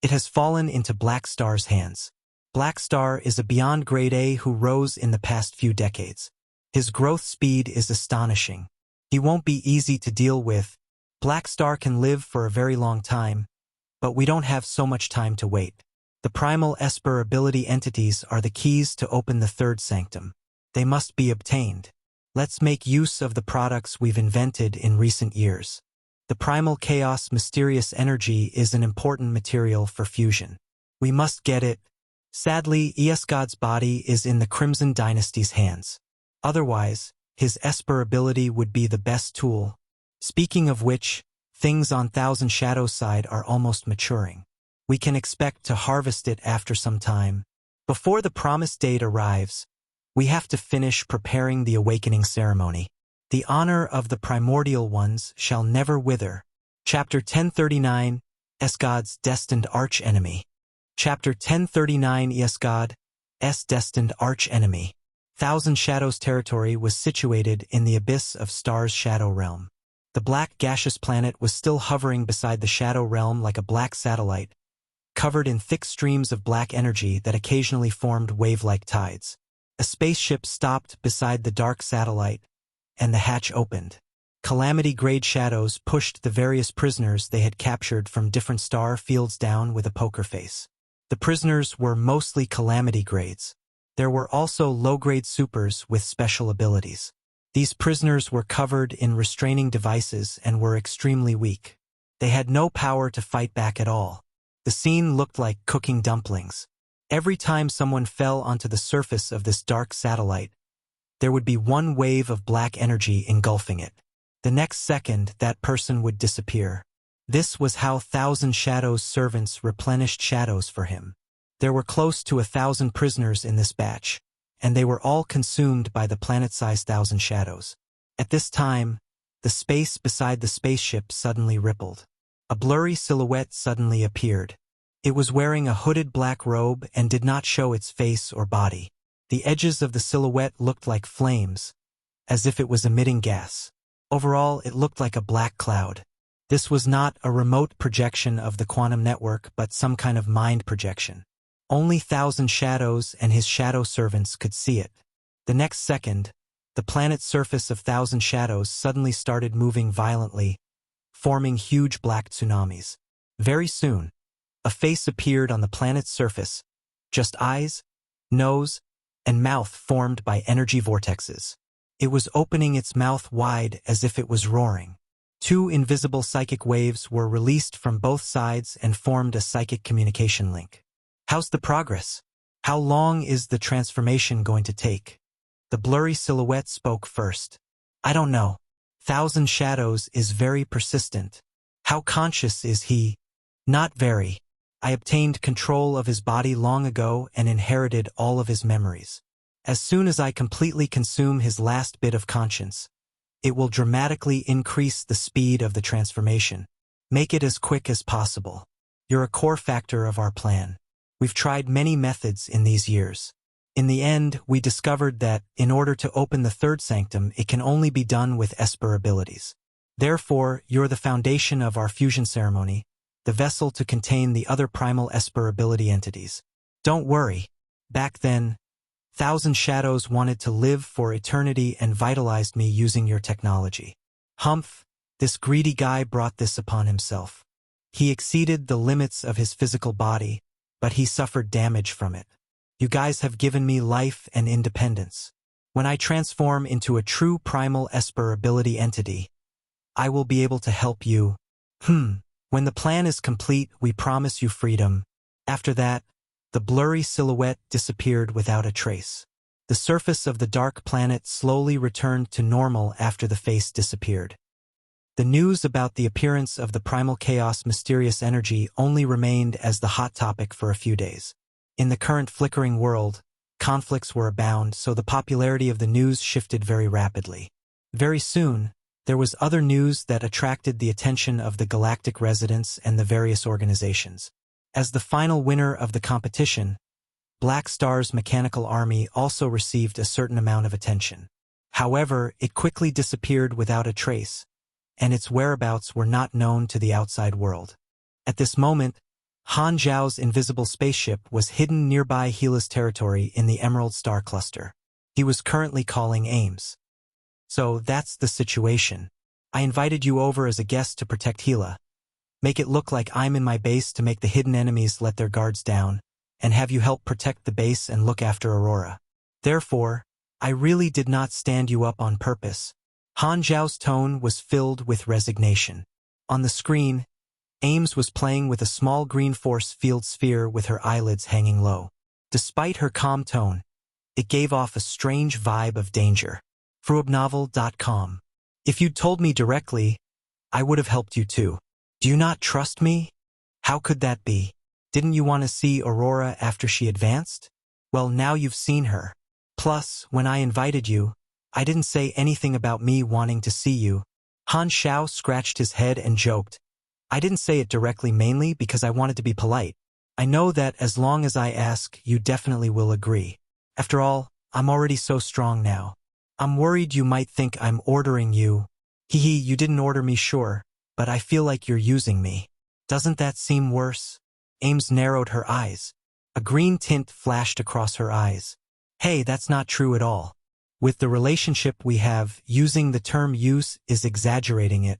It has fallen into Black Star's hands. Black Star is a beyond grade A who rose in the past few decades. His growth speed is astonishing. He won't be easy to deal with. Black Star can live for a very long time, but we don't have so much time to wait. The primal Esper ability entities are the keys to open the third sanctum. They must be obtained. Let's make use of the products we've invented in recent years. The primal chaos mysterious energy is an important material for fusion. We must get it. Sadly, Esgod's body is in the Crimson Dynasty's hands. Otherwise, his Esper ability would be the best tool. Speaking of which, things on Thousand Shadows side are almost maturing. We can expect to harvest it after some time. Before the promised date arrives, we have to finish preparing the awakening ceremony. The honor of the primordial ones shall never wither. Chapter 1039, Esgod's Destined Arch-Enemy. Chapter 1039 Esgod, Destined Arch-Enemy. Thousand Shadows territory was situated in the abyss of Star's Shadow Realm. The black gaseous planet was still hovering beside the Shadow Realm like a black satellite, covered in thick streams of black energy that occasionally formed wave-like tides. A spaceship stopped beside the dark satellite, and the hatch opened. Calamity-grade shadows pushed the various prisoners they had captured from different star fields down with a poker face. The prisoners were mostly Calamity grades. There were also low-grade supers with special abilities. These prisoners were covered in restraining devices and were extremely weak. They had no power to fight back at all. The scene looked like cooking dumplings. Every time someone fell onto the surface of this dark satellite, there would be one wave of black energy engulfing it. The next second, that person would disappear. This was how Thousand Shadows servants replenished shadows for him. There were close to 1,000 prisoners in this batch, and they were all consumed by the planet-sized Thousand Shadows. At this time, the space beside the spaceship suddenly rippled. A blurry silhouette suddenly appeared. It was wearing a hooded black robe and did not show its face or body. The edges of the silhouette looked like flames, as if it was emitting gas. Overall, it looked like a black cloud. This was not a remote projection of the quantum network, but some kind of mind projection. Only Thousand Shadows and his shadow servants could see it. The next second, the planet's surface of Thousand Shadows suddenly started moving violently, forming huge black tsunamis. Very soon, a face appeared on the planet's surface, just eyes, nose, and mouth formed by energy vortexes. It was opening its mouth wide as if it was roaring. Two invisible psychic waves were released from both sides and formed a psychic communication link. How's the progress? How long is the transformation going to take? The blurry silhouette spoke first. I don't know. Thousand Shadows is very persistent. How conscious is he? Not very. I obtained control of his body long ago and inherited all of his memories. As soon as I completely consume his last bit of conscience, it will dramatically increase the speed of the transformation. Make it as quick as possible. You're a core factor of our plan. We've tried many methods in these years. In the end, we discovered that, in order to open the third sanctum, it can only be done with Esper abilities. Therefore, you're the foundation of our fusion ceremony, the vessel to contain the other primal Esper ability entities. Don't worry. Back then, Thousand Shadows wanted to live for eternity and vitalized me using your technology. Humph, this greedy guy brought this upon himself. He exceeded the limits of his physical body, but he suffered damage from it. You guys have given me life and independence. When I transform into a true primal Esper ability entity, I will be able to help you. When the plan is complete, we promise you freedom. After that, the blurry silhouette disappeared without a trace. The surface of the dark planet slowly returned to normal after the face disappeared. The news about the appearance of the primal chaos mysterious energy only remained as the hot topic for a few days. In the current flickering world, conflicts were abound, so the popularity of the news shifted very rapidly. Very soon, there was other news that attracted the attention of the Galactic residents and the various organizations. As the final winner of the competition, Black Star's mechanical army also received a certain amount of attention. However, it quickly disappeared without a trace, and its whereabouts were not known to the outside world. At this moment, Han Zhao's invisible spaceship was hidden nearby Gila's territory in the Emerald Star Cluster. He was currently calling Ames. So that's the situation. I invited you over as a guest to protect Gila. Make it look like I'm in my base to make the hidden enemies let their guards down, and have you help protect the base and look after Aurora. Therefore, I really did not stand you up on purpose. Han Zhao's tone was filled with resignation. On the screen, Ames was playing with a small green force field sphere with her eyelids hanging low. Despite her calm tone, it gave off a strange vibe of danger. Fruobnovel.com. If you'd told me directly, I would have helped you too. Do you not trust me? How could that be? Didn't you want to see Aurora after she advanced? Well, now you've seen her. Plus, when I invited you, I didn't say anything about me wanting to see you. Han Xiao scratched his head and joked. I didn't say it directly mainly because I wanted to be polite. I know that as long as I ask, you definitely will agree. After all, I'm already so strong now. I'm worried you might think I'm ordering you. You didn't order me, sure, but I feel like you're using me. Doesn't that seem worse? Ames narrowed her eyes. A green tint flashed across her eyes. Hey, that's not true at all. With the relationship we have, using the term use is exaggerating it.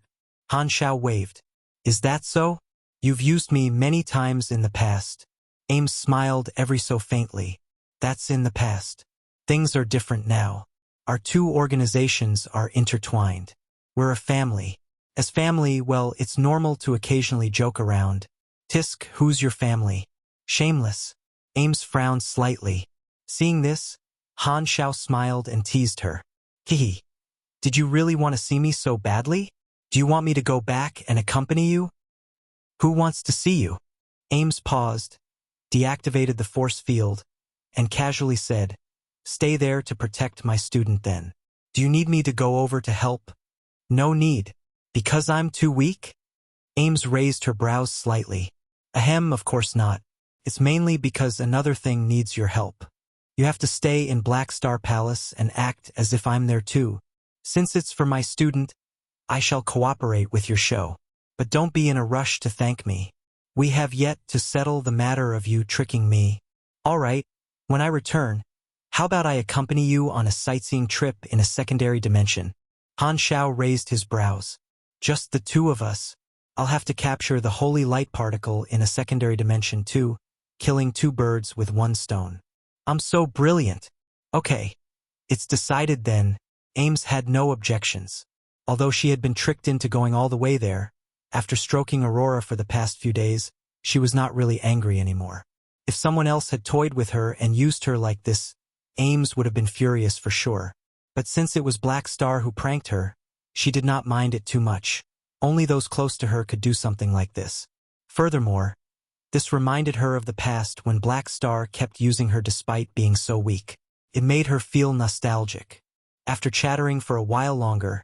Han Xiao waved. Is that so? You've used me many times in the past. Ames smiled ever so faintly. That's in the past. Things are different now. Our two organizations are intertwined. We're a family. As family, well, it's normal to occasionally joke around. Tisk, who's your family? Shameless. Ames frowned slightly. Seeing this, Han Xiao smiled and teased her. Hihi. Did you really want to see me so badly? Do you want me to go back and accompany you? Who wants to see you? Ames paused, deactivated the force field, and casually said, Stay there to protect my student then. Do you need me to go over to help? No need. Because I'm too weak? Ames raised her brows slightly. Ahem, of course not. It's mainly because another thing needs your help. You have to stay in Black Star Palace and act as if I'm there too. Since it's for my student, I shall cooperate with your show. But don't be in a rush to thank me. We have yet to settle the matter of you tricking me. All right, when I return, how about I accompany you on a sightseeing trip in a secondary dimension? Han Xiao raised his brows. Just the two of us. I'll have to capture the holy light particle in a secondary dimension too, killing two birds with one stone. I'm so brilliant. Okay. It's decided then. Ames had no objections. Although she had been tricked into going all the way there, after stroking Aurora for the past few days, she was not really angry anymore. If someone else had toyed with her and used her like this, Ames would have been furious for sure. But since it was Black Star who pranked her, she did not mind it too much. Only those close to her could do something like this. Furthermore, this reminded her of the past when Black Star kept using her despite being so weak. It made her feel nostalgic. After chattering for a while longer,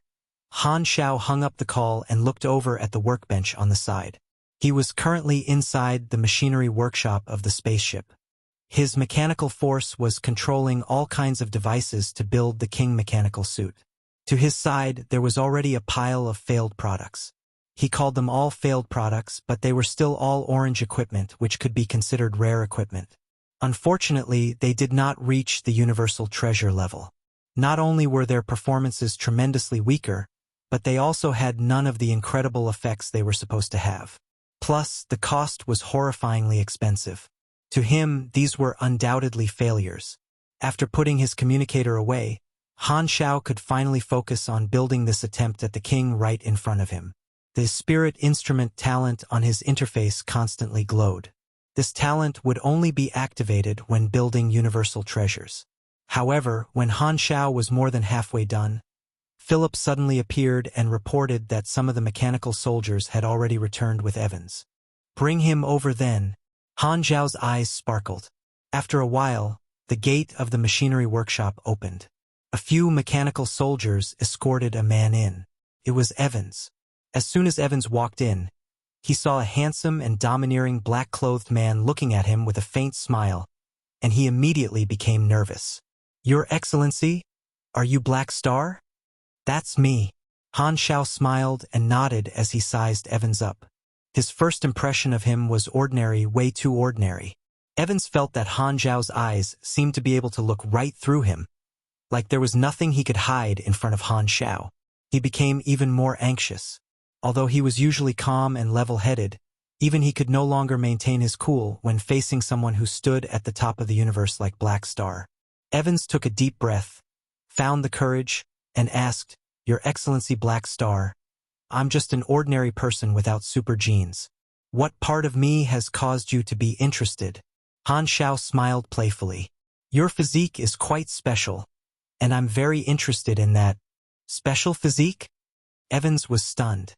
Han Xiao hung up the call and looked over at the workbench on the side. He was currently inside the machinery workshop of the spaceship. His mechanical force was controlling all kinds of devices to build the King mechanical suit. To his side, there was already a pile of failed products. He called them all failed products, but they were still all orange equipment, which could be considered rare equipment. Unfortunately, they did not reach the universal treasure level. Not only were their performances tremendously weaker, but they also had none of the incredible effects they were supposed to have. Plus, the cost was horrifyingly expensive. To him, these were undoubtedly failures. After putting his communicator away, Han Xiao could finally focus on building this attempt at the King right in front of him. The spirit instrument talent on his interface constantly glowed. This talent would only be activated when building universal treasures. However, when Han Xiao was more than halfway done, Philip suddenly appeared and reported that some of the mechanical soldiers had already returned with Evans. Bring him over then. Han Xiao's eyes sparkled. After a while, the gate of the machinery workshop opened. A few mechanical soldiers escorted a man in. It was Evans. As soon as Evans walked in, he saw a handsome and domineering black-clothed man looking at him with a faint smile, and he immediately became nervous. Your Excellency? Are you Black Star? That's me. Han Xiao smiled and nodded as he sized Evans up. His first impression of him was ordinary, way too ordinary. Evans felt that Han Xiao's eyes seemed to be able to look right through him, like there was nothing he could hide in front of Han Xiao. He became even more anxious. Although he was usually calm and level-headed, even he could no longer maintain his cool when facing someone who stood at the top of the universe like Black Star. Evans took a deep breath, found the courage, and asked, Your Excellency Black Star, I'm just an ordinary person without super genes. What part of me has caused you to be interested? Han Xiao smiled playfully. Your physique is quite special, and I'm very interested in that. Special physique? Evans was stunned.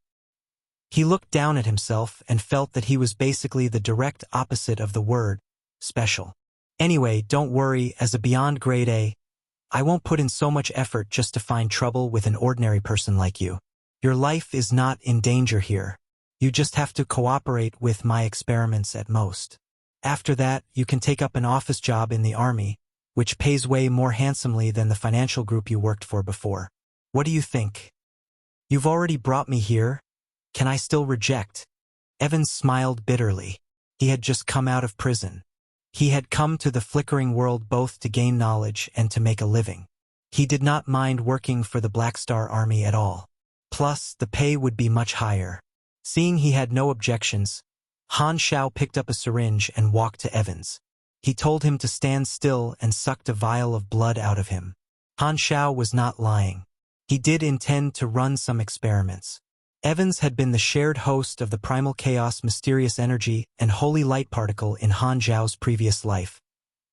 He looked down at himself and felt that he was basically the direct opposite of the word, special. Anyway, don't worry, as a beyond grade A, I won't put in so much effort just to find trouble with an ordinary person like you. Your life is not in danger here. You just have to cooperate with my experiments at most. After that, you can take up an office job in the army, which pays way more handsomely than the financial group you worked for before. What do you think? You've already brought me here. Can I still reject? Evans smiled bitterly. He had just come out of prison. He had come to the Flickering world both to gain knowledge and to make a living. He did not mind working for the Black Star Army at all. Plus, the pay would be much higher. Seeing he had no objections, Han Xiao picked up a syringe and walked to Evans. He told him to stand still and sucked a vial of blood out of him. Han Xiao was not lying. He did intend to run some experiments. Evans had been the shared host of the Primal Chaos Mysterious Energy and Holy Light Particle in Han Xiao's previous life,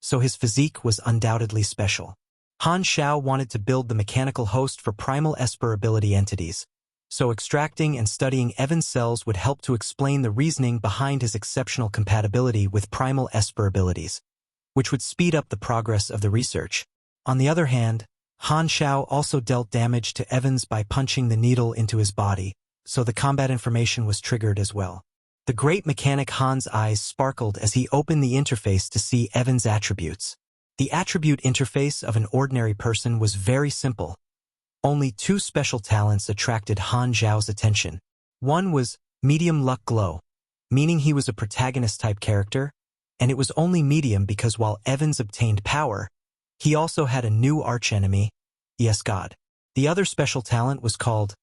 so his physique was undoubtedly special. Han Xiao wanted to build the mechanical host for Primal Esper ability entities, so extracting and studying Evans' cells would help to explain the reasoning behind his exceptional compatibility with Primal Esper abilities, which would speed up the progress of the research. On the other hand, Han Xiao also dealt damage to Evans by punching the needle into his body, so the combat information was triggered as well. The great mechanic Han's eyes sparkled as he opened the interface to see Evan's attributes. The attribute interface of an ordinary person was very simple. Only two special talents attracted Han Zhao's attention. One was medium luck glow, meaning he was a protagonist-type character, and it was only medium because while Evans obtained power, he also had a new archenemy, yes God. The other special talent was called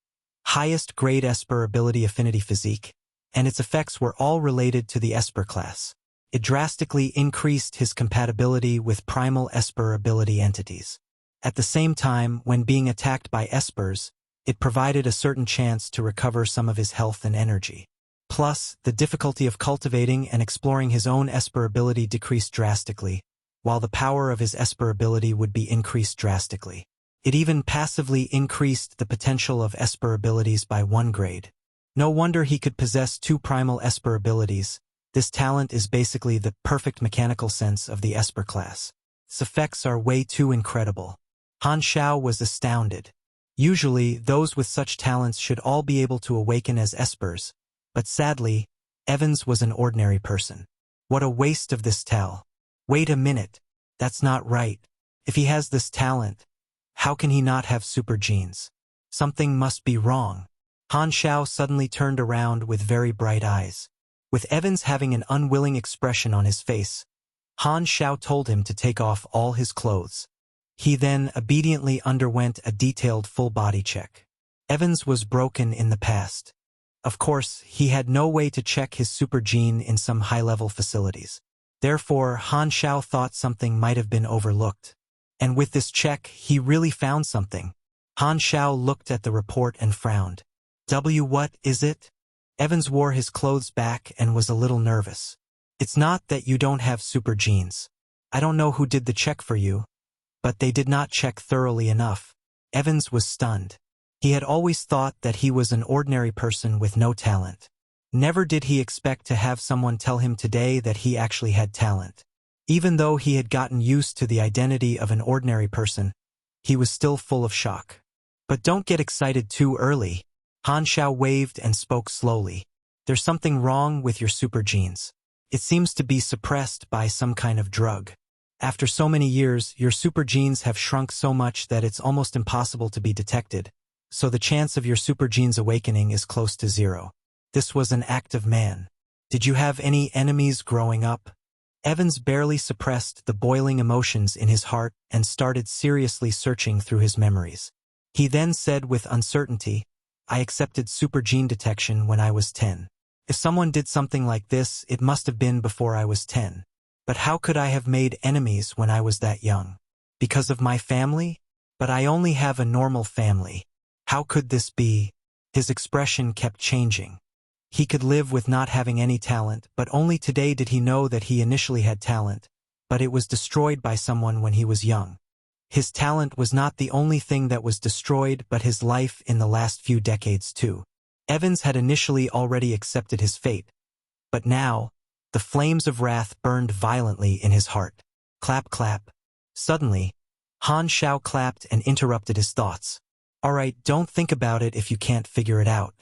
highest grade Esper ability affinity physique, and its effects were all related to the Esper class. It drastically increased his compatibility with primal Esper ability entities. At the same time, when being attacked by Espers, it provided a certain chance to recover some of his health and energy. Plus, the difficulty of cultivating and exploring his own Esper ability decreased drastically, while the power of his Esper ability would be increased drastically. It even passively increased the potential of Esper abilities by 1 grade. No wonder he could possess 2 primal Esper abilities. This talent is basically the perfect mechanical sense of the Esper class. Its effects are way too incredible. Han Xiao was astounded. Usually, those with such talents should all be able to awaken as Espers, but sadly, Evans was an ordinary person. What a waste of this tal. Wait a minute, that's not right. If he has this talent, how can he not have super genes? Something must be wrong. Han Xiao suddenly turned around with very bright eyes. With Evans having an unwilling expression on his face, Han Xiao told him to take off all his clothes. He then obediently underwent a detailed full-body check. Evans was broken in the past. Of course, he had no way to check his super gene in some high-level facilities. Therefore, Han Xiao thought something might have been overlooked. And with this check, he really found something. Han Xiao looked at the report and frowned. What is it? Evans wore his clothes back and was a little nervous. It's not that you don't have super genes. I don't know who did the check for you, but they did not check thoroughly enough. Evans was stunned. He had always thought that he was an ordinary person with no talent. Never did he expect to have someone tell him today that he actually had talent. Even though he had gotten used to the identity of an ordinary person, he was still full of shock. But don't get excited too early. Han Xiao waved and spoke slowly. There's something wrong with your super genes. It seems to be suppressed by some kind of drug. After so many years, your super genes have shrunk so much that it's almost impossible to be detected, so the chance of your super genes awakening is close to 0. This was an active man. Did you have any enemies growing up? Evans barely suppressed the boiling emotions in his heart and started seriously searching through his memories. He then said with uncertainty, I accepted super gene detection when I was 10. If someone did something like this, it must have been before I was 10. But how could I have made enemies when I was that young? Because of my family? But I only have a normal family. How could this be? His expression kept changing. He could live with not having any talent, but only today did he know that he initially had talent, but it was destroyed by someone when he was young. His talent was not the only thing that was destroyed, but his life in the last few decades too. Evans had initially already accepted his fate, but now, the flames of wrath burned violently in his heart. Clap, clap. Suddenly, Han Xiao clapped and interrupted his thoughts. All right, don't think about it if you can't figure it out.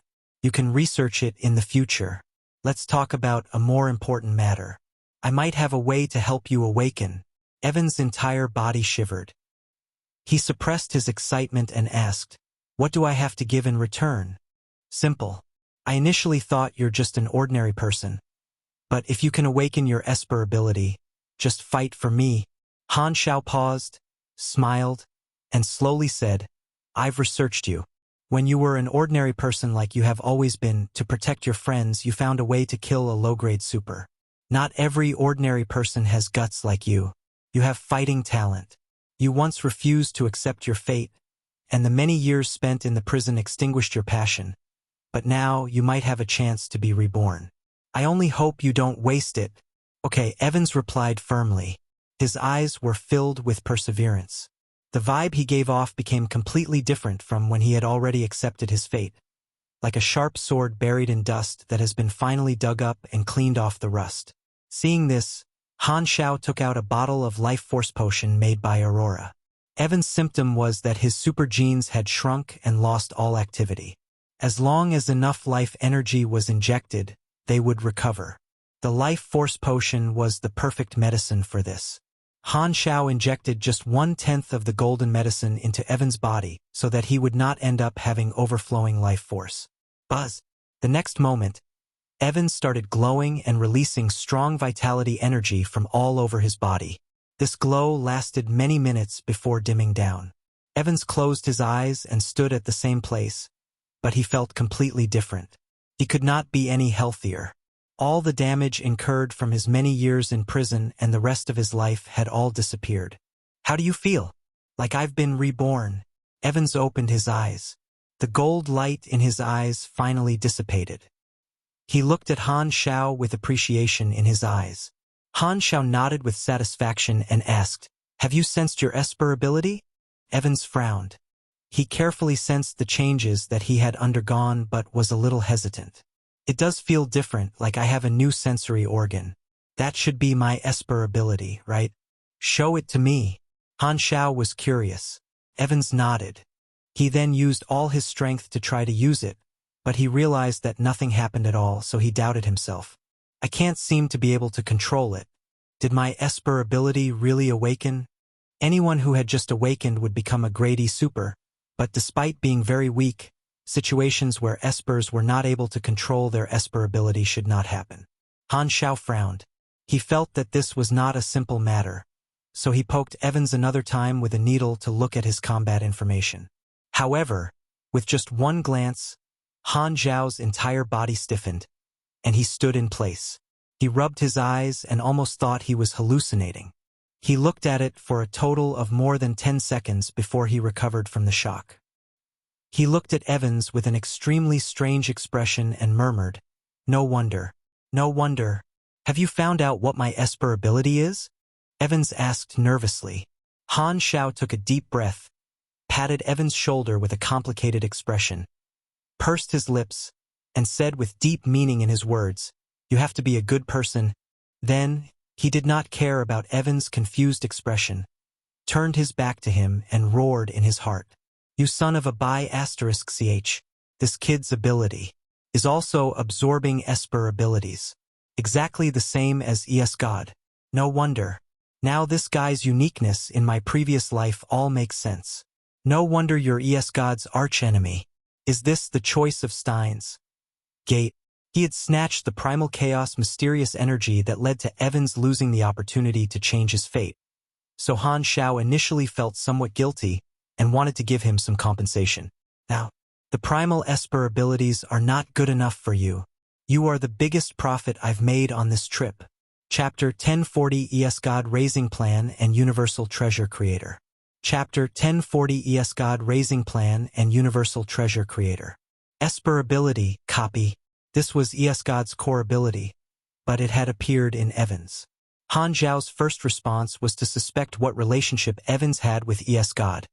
You can research it in the future. Let's talk about a more important matter. I might have a way to help you awaken. Evan's entire body shivered. He suppressed his excitement and asked, what do I have to give in return? Simple. I initially thought you're just an ordinary person. But if you can awaken your Esper ability, just fight for me. Han Xiao paused, smiled, and slowly said, I've researched you. When you were an ordinary person like you have always been, to protect your friends, you found a way to kill a low-grade super. Not every ordinary person has guts like you. You have fighting talent. You once refused to accept your fate, and the many years spent in the prison extinguished your passion. But now you might have a chance to be reborn. I only hope you don't waste it. Okay, Evans replied firmly. His eyes were filled with perseverance. The vibe he gave off became completely different from when he had already accepted his fate. Like a sharp sword buried in dust that has been finally dug up and cleaned off the rust. Seeing this, Han Xiao took out a bottle of life force potion made by Aurora. Evan's symptom was that his super genes had shrunk and lost all activity. As long as enough life energy was injected, they would recover. The life force potion was the perfect medicine for this. Han Xiao injected just 1/10 of the golden medicine into Evan's body so that he would not end up having overflowing life force. Buzz. The next moment, Evan started glowing and releasing strong vitality energy from all over his body. This glow lasted many minutes before dimming down. Evans closed his eyes and stood at the same place, but he felt completely different. He could not be any healthier. All the damage incurred from his many years in prison and the rest of his life had all disappeared. How do you feel? Like I've been reborn. Evans opened his eyes. The gold light in his eyes finally dissipated. He looked at Han Xiao with appreciation in his eyes. Han Xiao nodded with satisfaction and asked, "Have you sensed your Esper ability?" Evans frowned. He carefully sensed the changes that he had undergone but was a little hesitant. It does feel different, like I have a new sensory organ. That should be my Esper ability, right? Show it to me. Han Xiao was curious. Evans nodded. He then used all his strength to try to use it, but he realized that nothing happened at all, so he doubted himself. I can't seem to be able to control it. Did my Esper ability really awaken? Anyone who had just awakened would become a grade E super, but despite being very weak, situations where Espers were not able to control their Esper ability should not happen. Han Xiao frowned. He felt that this was not a simple matter, so he poked Evans another time with a needle to look at his combat information. However, with just one glance, Han Xiao's entire body stiffened, and he stood in place. He rubbed his eyes and almost thought he was hallucinating. He looked at it for a total of more than 10 seconds before he recovered from the shock. He looked at Evans with an extremely strange expression and murmured, "No wonder. No wonder. Have you found out what my Esper ability is?" Evans asked nervously. Han Xiao took a deep breath, patted Evans' shoulder with a complicated expression, pursed his lips, and said with deep meaning in his words, "You have to be a good person." Then, he did not care about Evans' confused expression, turned his back to him and roared in his heart, "You son of a *ch. This kid's ability is also absorbing Esper abilities. Exactly the same as ES God. No wonder. Now this guy's uniqueness in my previous life all makes sense. No wonder you're ES God's archenemy. Is this the choice of Stein's gate?" He had snatched the primal chaos mysterious energy that led to Evans losing the opportunity to change his fate. So Han Xiao initially felt somewhat guilty and wanted to give him some compensation. "Now, the primal Esper abilities are not good enough for you. You are the biggest profit I've made on this trip." Chapter 1040 ES God Raising Plan and Universal Treasure Creator. Chapter 1040 ES God Raising Plan and Universal Treasure Creator. Esper ability, copy. This was ES God's core ability, but it had appeared in Evans. Han Xiao's first response was to suspect what relationship Evans had with ES God.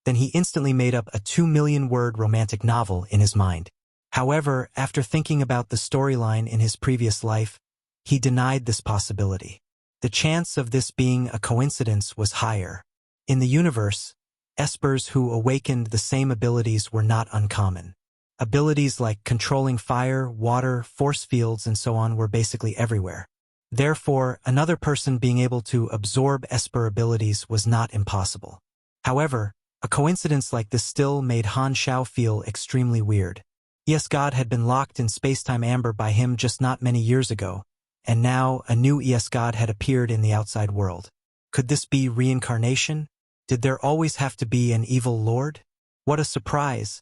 Then he instantly made up a 2 million-word romantic novel in his mind. However, after thinking about the storyline in his previous life, he denied this possibility. The chance of this being a coincidence was higher. In the universe, Espers who awakened the same abilities were not uncommon. Abilities like controlling fire, water, force fields, and so on were basically everywhere. Therefore, another person being able to absorb Esper abilities was not impossible. However, a coincidence like this still made Han Xiao feel extremely weird. ES God had been locked in space-time amber by him just not many years ago, and now a new ES God had appeared in the outside world. Could this be reincarnation? Did there always have to be an evil lord? What a surprise!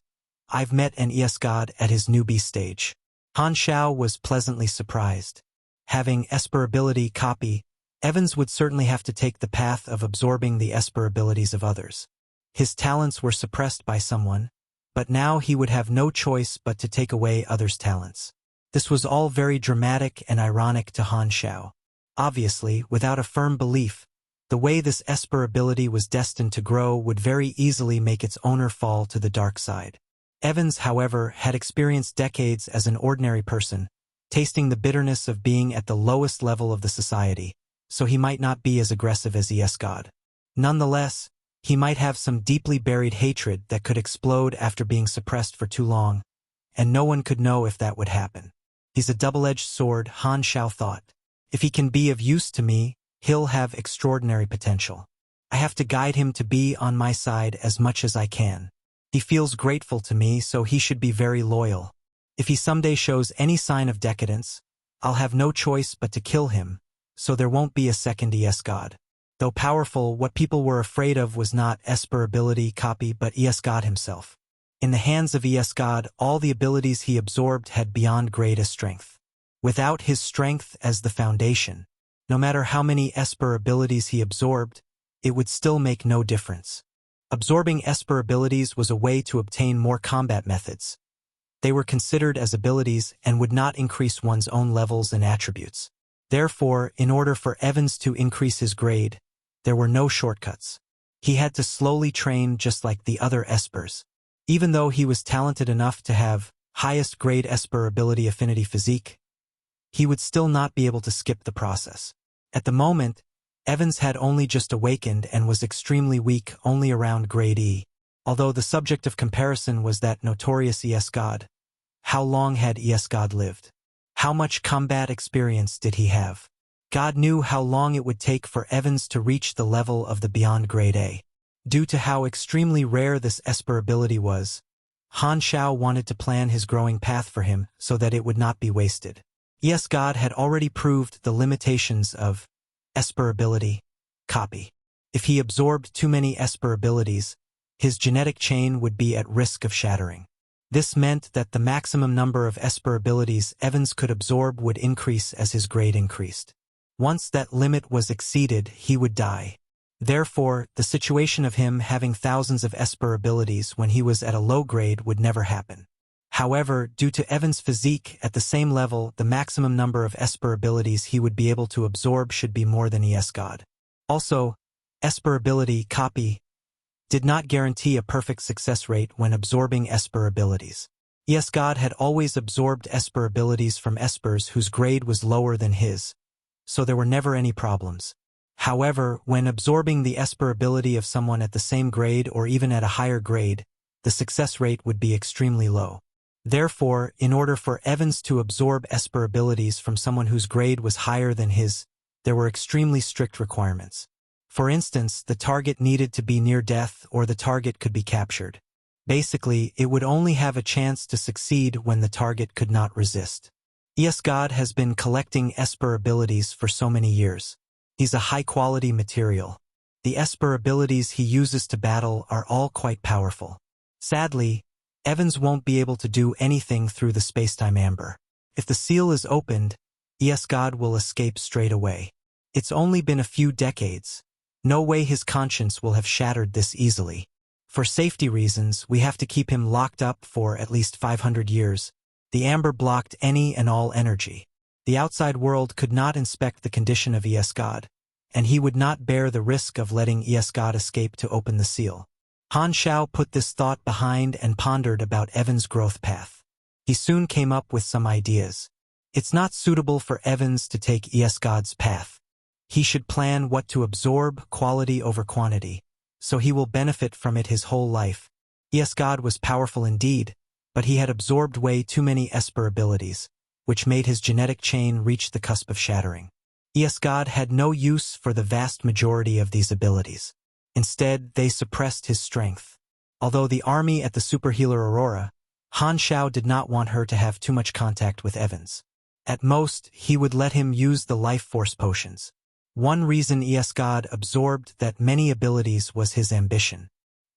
I've met an ES God at his newbie stage. Han Xiao was pleasantly surprised. Having Esper ability copy, Evans would certainly have to take the path of absorbing the Esper abilities of others. His talents were suppressed by someone, but now he would have no choice but to take away others' talents. This was all very dramatic and ironic to Han Xiao. Obviously, without a firm belief, the way this Esper ability was destined to grow would very easily make its owner fall to the dark side. Evans, however, had experienced decades as an ordinary person, tasting the bitterness of being at the lowest level of the society, so he might not be as aggressive as ES God. Nonetheless, he might have some deeply buried hatred that could explode after being suppressed for too long, and no one could know if that would happen. He's a double-edged sword, Han Shao thought. If he can be of use to me, he'll have extraordinary potential. I have to guide him to be on my side as much as I can. He feels grateful to me, so he should be very loyal. If he someday shows any sign of decadence, I'll have no choice but to kill him, so there won't be a second ES God. Though powerful, what people were afraid of was not Esper ability copy but ES God himself. In the hands of ES God, all the abilities he absorbed had beyond grade strength. Without his strength as the foundation, no matter how many Esper abilities he absorbed, it would still make no difference. Absorbing Esper abilities was a way to obtain more combat methods. They were considered as abilities and would not increase one's own levels and attributes. Therefore, in order for Evans to increase his grade, there were no shortcuts. He had to slowly train just like the other Espers. Even though he was talented enough to have highest grade Esper ability affinity physique, he would still not be able to skip the process. At the moment, Evans had only just awakened and was extremely weak, only around grade E. Although the subject of comparison was that notorious ES God. How long had ES God lived? How much combat experience did he have? God knew how long it would take for Evans to reach the level of the beyond grade A. Due to how extremely rare this Esper ability was, Han Shao wanted to plan his growing path for him so that it would not be wasted. ES God had already proved the limitations of Esper ability copy. If he absorbed too many Esper abilities, his genetic chain would be at risk of shattering. This meant that the maximum number of Esper abilities Evans could absorb would increase as his grade increased. Once that limit was exceeded, he would die. Therefore, the situation of him having thousands of Esper abilities when he was at a low grade would never happen. However, due to Evans' physique at the same level, the maximum number of Esper abilities he would be able to absorb should be more than ES God. Also, Esper ability copy did not guarantee a perfect success rate when absorbing Esper abilities. ES God had always absorbed Esper abilities from Espers whose grade was lower than his, so there were never any problems. However, when absorbing the Esper ability of someone at the same grade or even at a higher grade, the success rate would be extremely low. Therefore, in order for Evans to absorb Esper abilities from someone whose grade was higher than his, there were extremely strict requirements. For instance, the target needed to be near death or the target could be captured. Basically, it would only have a chance to succeed when the target could not resist. ES God has been collecting Esper abilities for so many years. He's a high-quality material. The Esper abilities he uses to battle are all quite powerful. Sadly, Evans won't be able to do anything through the spacetime amber. If the seal is opened, ES God will escape straight away. It's only been a few decades. No way his conscience will have shattered this easily. For safety reasons, we have to keep him locked up for at least 500 years. The amber blocked any and all energy. The outside world could not inspect the condition of ES God, and he would not bear the risk of letting ES God escape to open the seal. Han Shao put this thought behind and pondered about Evans' growth path. He soon came up with some ideas. It's not suitable for Evans to take ES God's path. He should plan what to absorb, quality over quantity, so he will benefit from it his whole life. ES God was powerful indeed, but he had absorbed way too many Esper abilities, which made his genetic chain reach the cusp of shattering. ES God had no use for the vast majority of these abilities. Instead, they suppressed his strength. Although the army at the superhealer Aurora, Han Shao did not want her to have too much contact with Evans. At most, he would let him use the life force potions. One reason ES God absorbed that many abilities was his ambition.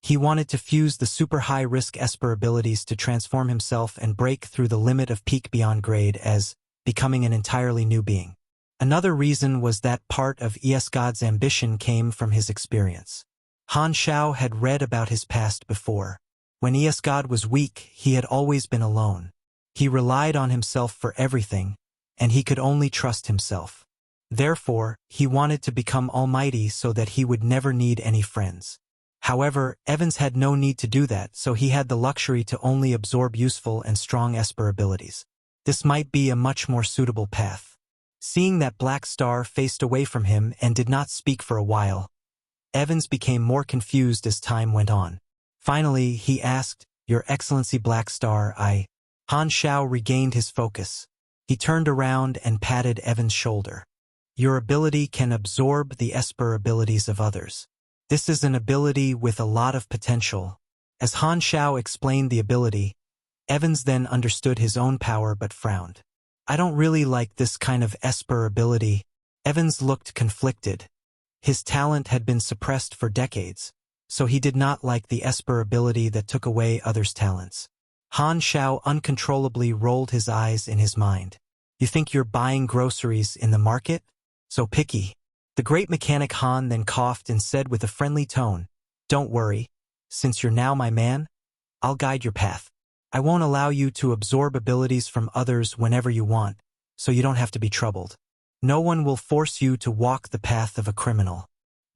He wanted to fuse the super high-risk Esper abilities to transform himself and break through the limit of peak beyond grade as becoming an entirely new being. Another reason was that part of ES God's ambition came from his experience. Han Shao had read about his past before. When ES God was weak, he had always been alone. He relied on himself for everything, and he could only trust himself. Therefore, he wanted to become almighty so that he would never need any friends. However, Evans had no need to do that, so he had the luxury to only absorb useful and strong Esper abilities. This might be a much more suitable path. Seeing that Black Star faced away from him and did not speak for a while, Evans became more confused as time went on. Finally, he asked, "Your Excellency Black Star, Han Shao regained his focus. He turned around and patted Evan's shoulder. Your ability can absorb the Esper abilities of others. This is an ability with a lot of potential. As Han Shao explained the ability, Evans then understood his own power but frowned. I don't really like this kind of Esper ability. Evans looked conflicted. His talent had been suppressed for decades, so he did not like the Esper ability that took away others' talents. Han Shao uncontrollably rolled his eyes in his mind. You think you're buying groceries in the market? So picky. The great mechanic Han then coughed and said with a friendly tone, Don't worry. Since you're now my man, I'll guide your path. I won't allow you to absorb abilities from others whenever you want, so you don't have to be troubled. No one will force you to walk the path of a criminal.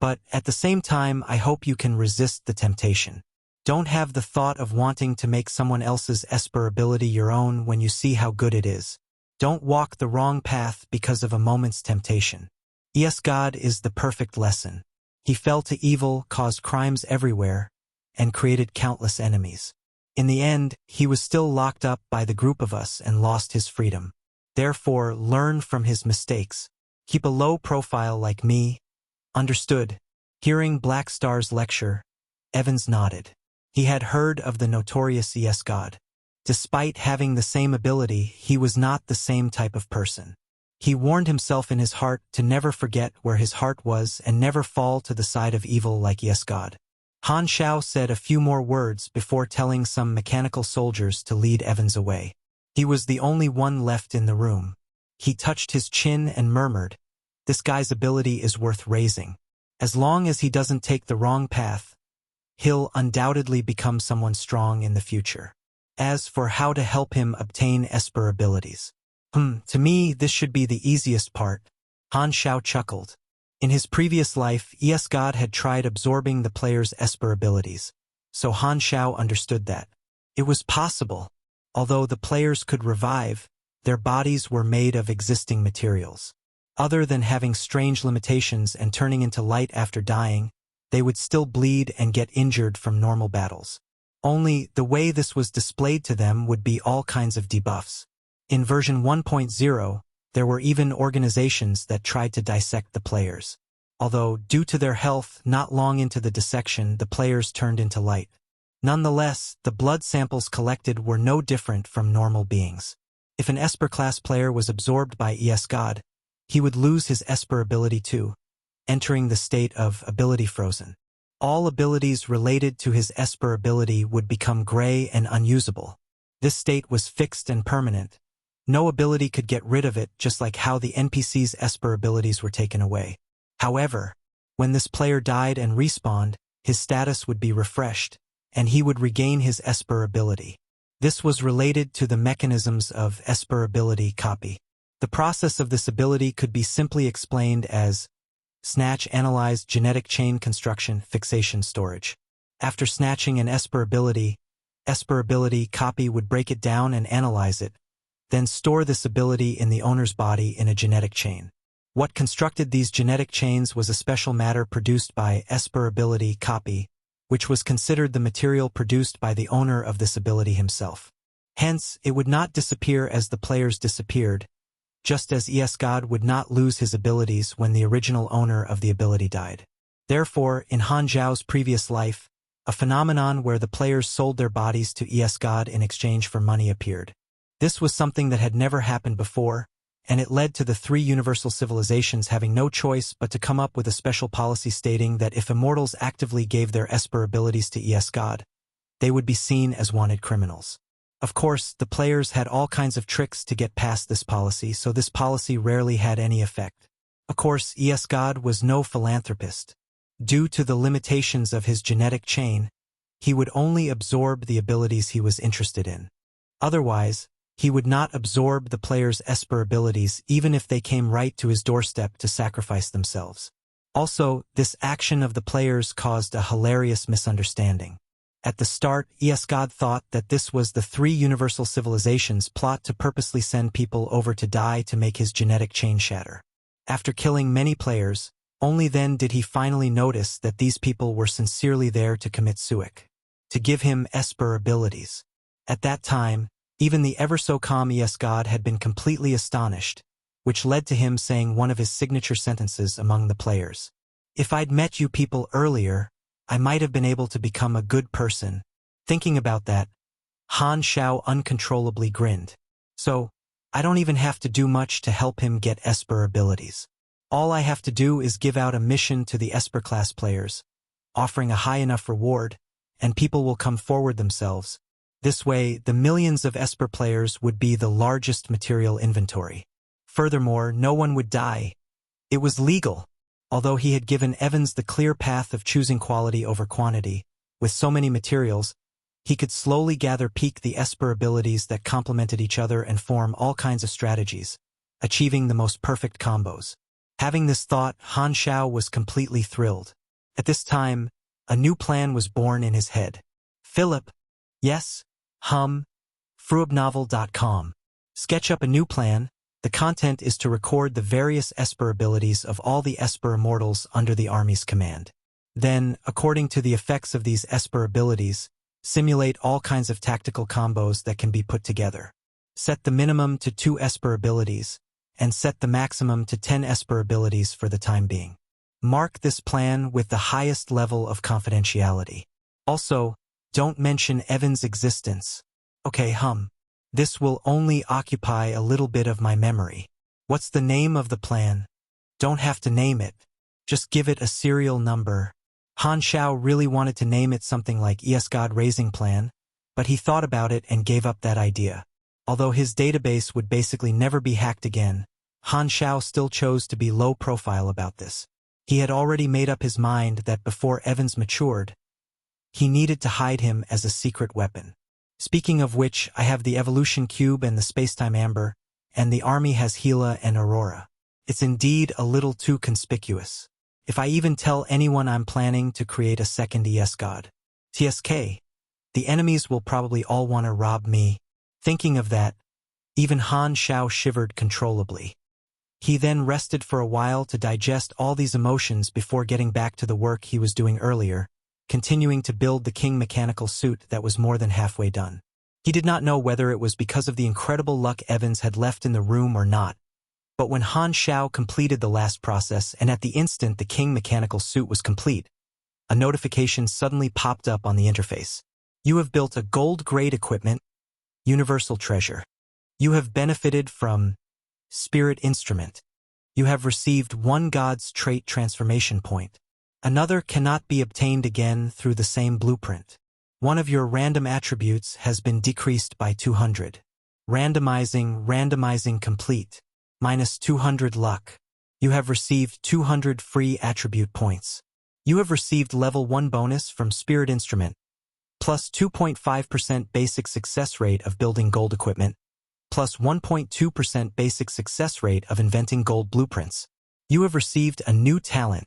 But at the same time, I hope you can resist the temptation. Don't have the thought of wanting to make someone else's Esper ability your own when you see how good it is. Don't walk the wrong path because of a moment's temptation. Yes, God is the perfect lesson. He fell to evil, caused crimes everywhere, and created countless enemies. In the end, he was still locked up by the group of us and lost his freedom. Therefore, learn from his mistakes. Keep a low profile like me. Understood. Hearing Black Star's lecture, Evans nodded. He had heard of the notorious Yes God. Despite having the same ability, he was not the same type of person. He warned himself in his heart to never forget where his heart was and never fall to the side of evil like Yes God. Han Shao said a few more words before telling some mechanical soldiers to lead Evans away. He was the only one left in the room. He touched his chin and murmured, This guy's ability is worth raising. As long as he doesn't take the wrong path, he'll undoubtedly become someone strong in the future. As for how to help him obtain Esper abilities. To me, this should be the easiest part. Han Shao chuckled. In his previous life, Yes God had tried absorbing the player's Esper abilities, so Han Shao understood that. It was possible. Although the players could revive, their bodies were made of existing materials. Other than having strange limitations and turning into light after dying, they would still bleed and get injured from normal battles. Only the way this was displayed to them would be all kinds of debuffs. In version 1.0, there were even organizations that tried to dissect the players. Although, due to their health, not long into the dissection, the players turned into light. Nonetheless, the blood samples collected were no different from normal beings. If an Esper class player was absorbed by Yes God, he would lose his Esper ability too, entering the state of ability frozen. All abilities related to his Esper ability would become gray and unusable. This state was fixed and permanent. No ability could get rid of it, just like how the NPC's Esper abilities were taken away. However, when this player died and respawned, his status would be refreshed, and he would regain his Esper ability. This was related to the mechanisms of Esper ability copy. The process of this ability could be simply explained as snatch, analyze, genetic chain construction, fixation, storage. After snatching an Esper ability copy would break it down and analyze it, then store this ability in the owner's body in a genetic chain. What constructed these genetic chains was a special matter produced by Esper ability copy, which was considered the material produced by the owner of this ability himself. Hence, it would not disappear as the players disappeared, just as Yes God would not lose his abilities when the original owner of the ability died. Therefore, in Han Zhao's previous life, a phenomenon where the players sold their bodies to Yes God in exchange for money appeared. This was something that had never happened before, and it led to the three universal civilizations having no choice but to come up with a special policy stating that if Immortals actively gave their Esper abilities to Yes God, they would be seen as wanted criminals. Of course, the players had all kinds of tricks to get past this policy, so this policy rarely had any effect. Of course, Yes God was no philanthropist. Due to the limitations of his genetic chain, he would only absorb the abilities he was interested in. Otherwise, he would not absorb the player's Esper abilities even if they came right to his doorstep to sacrifice themselves. Also, this action of the players caused a hilarious misunderstanding. At the start, Yes God thought that this was the three universal civilizations' plot to purposely send people over to die to make his genetic chain shatter. After killing many players, only then did he finally notice that these people were sincerely there to commit suicide, to give him Esper abilities. At that time, Even the ever-so-calm god had been completely astonished, which led to him saying one of his signature sentences among the players. "If I'd met you people earlier, I might have been able to become a good person." Thinking about that, Han Shao uncontrollably grinned. "So, I don't even have to do much to help him get Esper abilities. All I have to do is give out a mission to the Esper class players, offering a high enough reward, and people will come forward themselves. This way, the millions of Esper players would be the largest material inventory. Furthermore, no one would die. It was legal. Although he had given Evans the clear path of choosing quality over quantity, with so many materials, he could slowly peak the Esper abilities that complemented each other and form all kinds of strategies, achieving the most perfect combos. Having this thought, Han Shao was completely thrilled. At this time, a new plan was born in his head. Philip, yes, fruibnovel.com. Sketch up a new plan. The content is to record the various Esper abilities of all the Esper Immortals under the army's command. Then, according to the effects of these Esper abilities, simulate all kinds of tactical combos that can be put together. Set the minimum to 2 Esper abilities, and set the maximum to 10 Esper abilities for the time being. Mark this plan with the highest level of confidentiality. Also, don't mention Evan's existence. Okay, this will only occupy a little bit of my memory. What's the name of the plan? Don't have to name it. Just give it a serial number. Han Shao really wanted to name it something like God Raising Plan, but he thought about it and gave up that idea. Although his database would basically never be hacked again, Han Shao still chose to be low profile about this. He had already made up his mind that before Evans matured, he needed to hide him as a secret weapon. Speaking of which, I have the Evolution Cube and the Spacetime Amber, and the army has Gila and Aurora. It's indeed a little too conspicuous. If I even tell anyone I'm planning to create a second god. TSK, the enemies will probably all want to rob me. Thinking of that, even Han Shao shivered controllably. He then rested for a while to digest all these emotions before getting back to the work he was doing earlier, continuing to build the King mechanical suit that was more than halfway done. He did not know whether it was because of the incredible luck Evans had left in the room or not, but when Han Shao completed the last process and at the instant the King mechanical suit was complete, a notification suddenly popped up on the interface. You have built a gold-grade equipment, universal treasure. You have benefited from Spirit Instrument. You have received 1 God's Trait Transformation Point. Another cannot be obtained again through the same blueprint. One of your random attributes has been decreased by 200. Randomizing complete. Minus 200 luck. You have received 200 free attribute points. You have received level 1 bonus from Spirit Instrument, plus 2.5% basic success rate of building gold equipment, plus 1.2% basic success rate of inventing gold blueprints. You have received a new talent,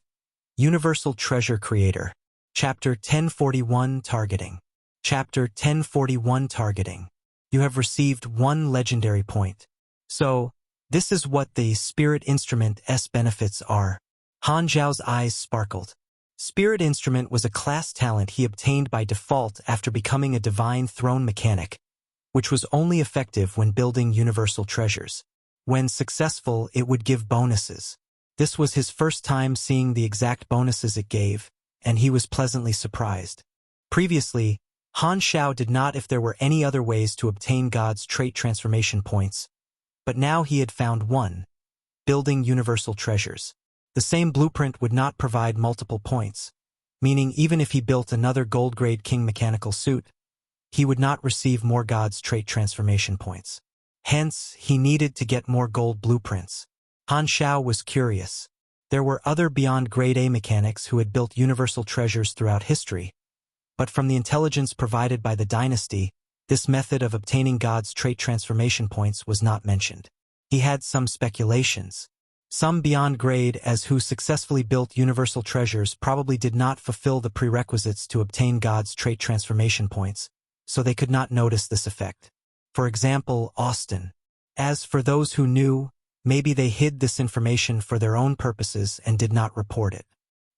Universal Treasure Creator. Chapter 1041 Targeting. Chapter 1041 Targeting. You have received 1 legendary point. So, this is what the Spirit Instrument's benefits are. Han Zhao's eyes sparkled. Spirit Instrument was a class talent he obtained by default after becoming a Divine Throne mechanic, which was only effective when building universal treasures. When successful, it would give bonuses. This was his first time seeing the exact bonuses it gave, and he was pleasantly surprised. Previously, Han Shao did not if there were any other ways to obtain God's trait transformation points, but now he had found one: building universal treasures. The same blueprint would not provide multiple points, meaning even if he built another gold-grade King mechanical suit, he would not receive more God's trait transformation points. Hence, he needed to get more gold blueprints. Han Shao was curious. There were other beyond grade A mechanics who had built universal treasures throughout history, but from the intelligence provided by the dynasty, this method of obtaining God's trait transformation points was not mentioned. He had some speculations. Some beyond grade as who successfully built universal treasures probably did not fulfill the prerequisites to obtain God's trait transformation points, so they could not notice this effect. For example, Austin. As for those who knew, maybe they hid this information for their own purposes and did not report it.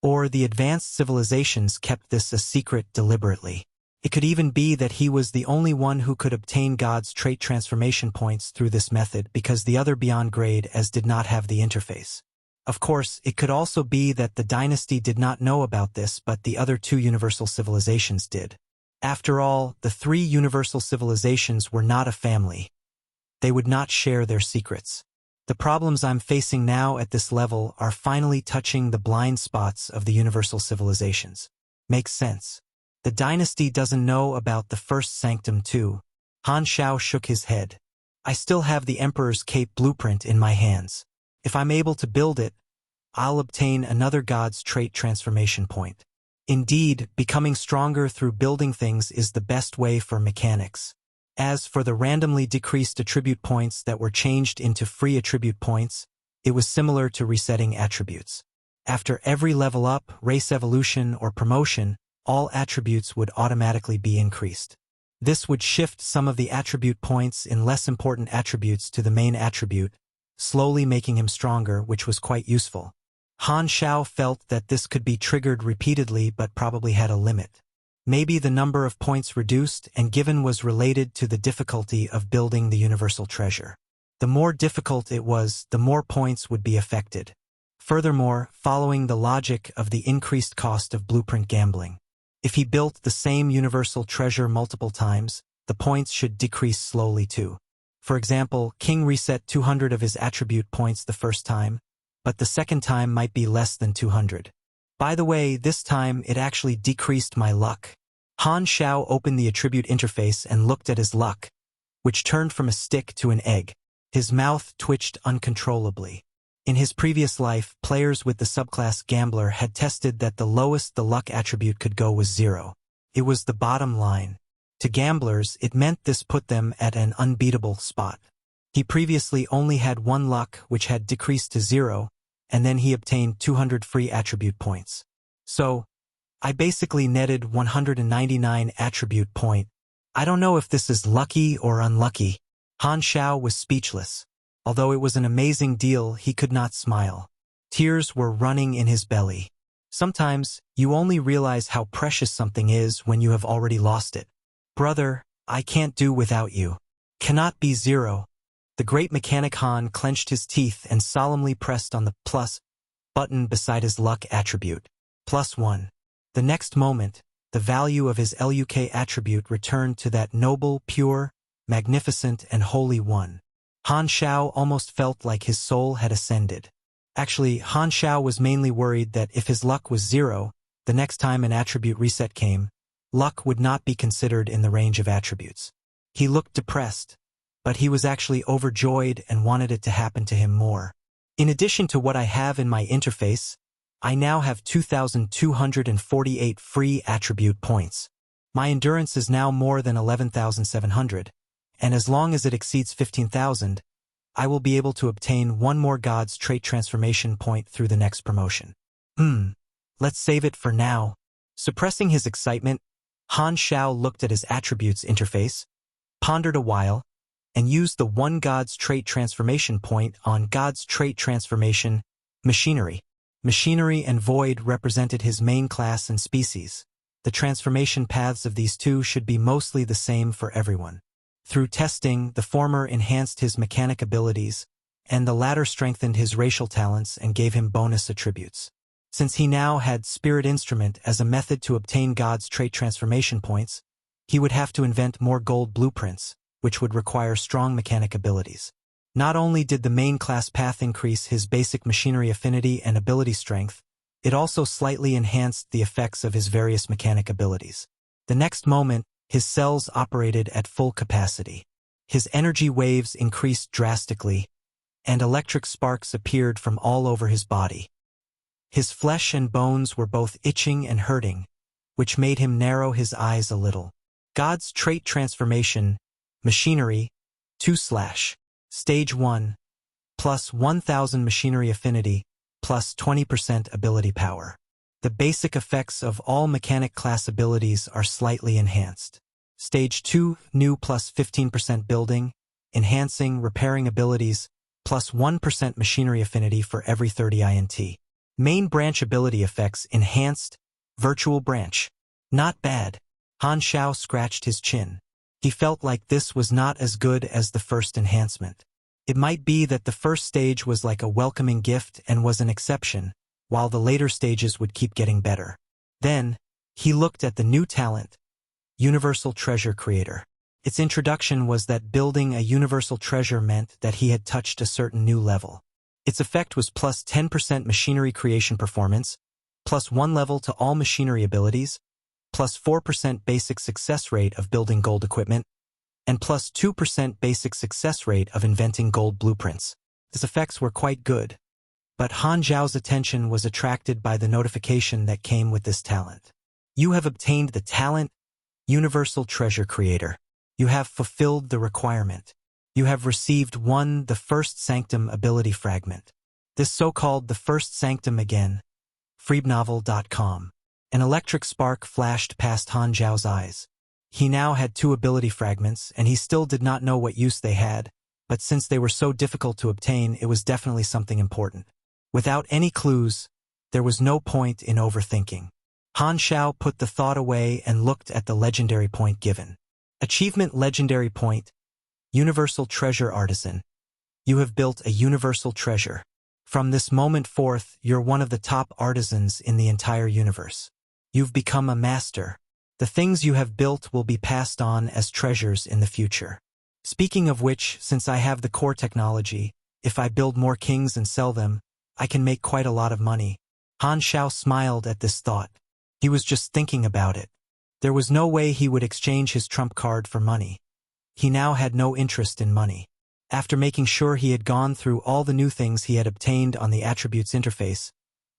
Or the advanced civilizations kept this a secret deliberately. It could even be that he was the only one who could obtain God's trait transformation points through this method because the other beyond grade as did not have the interface. Of course, it could also be that the dynasty did not know about this but the other two universal civilizations did. After all, the three universal civilizations were not a family. They would not share their secrets. The problems I'm facing now at this level are finally touching the blind spots of the universal civilizations. Makes sense. The dynasty doesn't know about the first sanctum too. Han Shao shook his head. I still have the Emperor's Cape blueprint in my hands. If I'm able to build it, I'll obtain another God's trait transformation point. Indeed, becoming stronger through building things is the best way for mechanics. As for the randomly decreased attribute points that were changed into free attribute points, it was similar to resetting attributes. After every level up, race evolution, or promotion, all attributes would automatically be increased. This would shift some of the attribute points in less important attributes to the main attribute, slowly making him stronger, which was quite useful. Han Shao felt that this could be triggered repeatedly but probably had a limit. Maybe the number of points reduced and given was related to the difficulty of building the universal treasure. The more difficult it was, the more points would be affected. Furthermore, following the logic of the increased cost of blueprint gambling, if he built the same universal treasure multiple times, the points should decrease slowly too. For example, King reset 200 of his attribute points the first time, but the second time might be less than 200. By the way, this time it actually decreased my luck. Han Shao opened the attribute interface and looked at his luck, which turned from a stick to an egg. His mouth twitched uncontrollably. In his previous life, players with the subclass Gambler had tested that the lowest the luck attribute could go was 0. It was the bottom line. To gamblers, it meant this put them at an unbeatable spot. He previously only had 1 luck, which had decreased to 0, and then he obtained 200 free attribute points. So, I basically netted 199 attribute point. I don't know if this is lucky or unlucky. Han Shao was speechless. Although it was an amazing deal, he could not smile. Tears were running in his belly. Sometimes, you only realize how precious something is when you have already lost it. Brother, I can't do without you. Cannot be 0. The great mechanic Han clenched his teeth and solemnly pressed on the plus button beside his luck attribute. +1. The next moment, the value of his luck attribute returned to that noble, pure, magnificent, and holy one. Han Shao almost felt like his soul had ascended. Actually, Han Shao was mainly worried that if his luck was 0, the next time an attribute reset came, luck would not be considered in the range of attributes. He looked depressed, but he was actually overjoyed and wanted it to happen to him more. In addition to what I have in my interface, I now have 2,248 free attribute points. My endurance is now more than 11,700. And as long as it exceeds 15,000, I will be able to obtain 1 more God's trait transformation point through the next promotion. Let's save it for now. Suppressing his excitement, Han Shao looked at his attributes interface, pondered a while, and used the 1 God's trait transformation point on God's trait transformation, machinery. Machinery and void represented his main class and species. The transformation paths of these two should be mostly the same for everyone. Through testing, the former enhanced his mechanic abilities, and the latter strengthened his racial talents and gave him bonus attributes. Since he now had Spirit Instrument as a method to obtain God's trait transformation points, he would have to invent more gold blueprints, which would require strong mechanic abilities. Not only did the main class path increase his basic machinery affinity and ability strength, it also slightly enhanced the effects of his various mechanic abilities. The next moment, his cells operated at full capacity. His energy waves increased drastically, and electric sparks appeared from all over his body. His flesh and bones were both itching and hurting, which made him narrow his eyes a little. God's trait transformation, machinery, 2/ Stage 1, plus 1000 machinery affinity, plus 20% ability power. The basic effects of all mechanic class abilities are slightly enhanced. Stage 2, new plus 15% building, enhancing, repairing abilities, plus 1% machinery affinity for every 30 INT. Main branch ability effects enhanced, virtual branch. Not bad. Han Xiao scratched his chin. He felt like this was not as good as the first enhancement. It might be that the first stage was like a welcoming gift and was an exception, while the later stages would keep getting better. Then, he looked at the new talent, Universal Treasure Creator. Its introduction was that building a universal treasure meant that he had touched a certain new level. Its effect was plus 10% machinery creation performance, plus 1 level to all machinery abilities, plus 4% basic success rate of building gold equipment, and plus 2% basic success rate of inventing gold blueprints. These effects were quite good, but Han Zhao's attention was attracted by the notification that came with this talent. You have obtained the talent, Universal Treasure Creator. You have fulfilled the requirement. You have received the First Sanctum ability fragment. This so-called the First Sanctum again. Freebnovel.com. An electric spark flashed past Han Zhao's eyes. He now had 2 ability fragments, and he still did not know what use they had, but since they were so difficult to obtain, it was definitely something important. Without any clues, there was no point in overthinking. Han Xiao put the thought away and looked at the legendary point given. Achievement Legendary Point, Universal Treasure Artisan. You have built a universal treasure. From this moment forth, you're one of the top artisans in the entire universe. You've become a master. The things you have built will be passed on as treasures in the future. Speaking of which, since I have the core technology, if I build more kings and sell them, I can make quite a lot of money. Han Xiao smiled at this thought. He was just thinking about it. There was no way he would exchange his trump card for money. He now had no interest in money. After making sure he had gone through all the new things he had obtained on the attributes interface,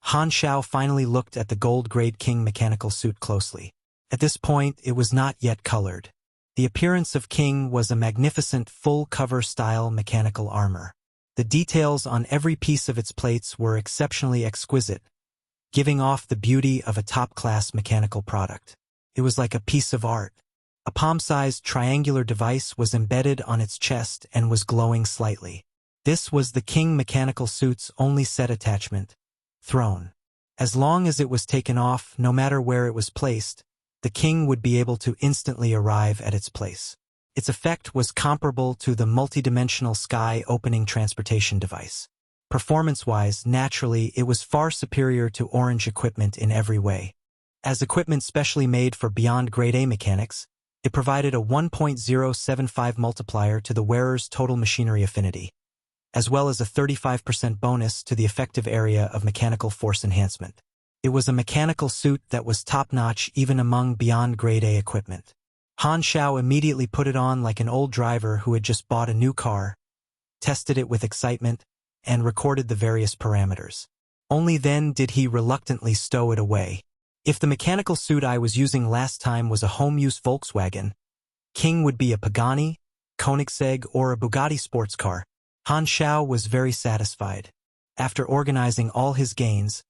Han Xiao finally looked at the gold-grade King mechanical suit closely. At this point, it was not yet colored. The appearance of King was a magnificent full-cover style mechanical armor. The details on every piece of its plates were exceptionally exquisite, giving off the beauty of a top-class mechanical product. It was like a piece of art. A palm-sized triangular device was embedded on its chest and was glowing slightly. This was the King mechanical suit's only set attachment, Throne. As long as it was taken off, no matter where it was placed, the King would be able to instantly arrive at its place. Its effect was comparable to the multidimensional sky opening transportation device. Performance-wise, naturally, it was far superior to Orange equipment in every way. As equipment specially made for beyond Grade A mechanics, it provided a 1.075 multiplier to the wearer's total machinery affinity, as well as a 35% bonus to the effective area of mechanical force enhancement. It was a mechanical suit that was top-notch even among beyond Grade A equipment. Han Xiao immediately put it on like an old driver who had just bought a new car, tested it with excitement, and recorded the various parameters. Only then did he reluctantly stow it away. If the mechanical suit I was using last time was a home-use Volkswagen, King would be a Pagani, Koenigsegg, or a Bugatti sports car. Han Xiao was very satisfied. After organizing all his gains,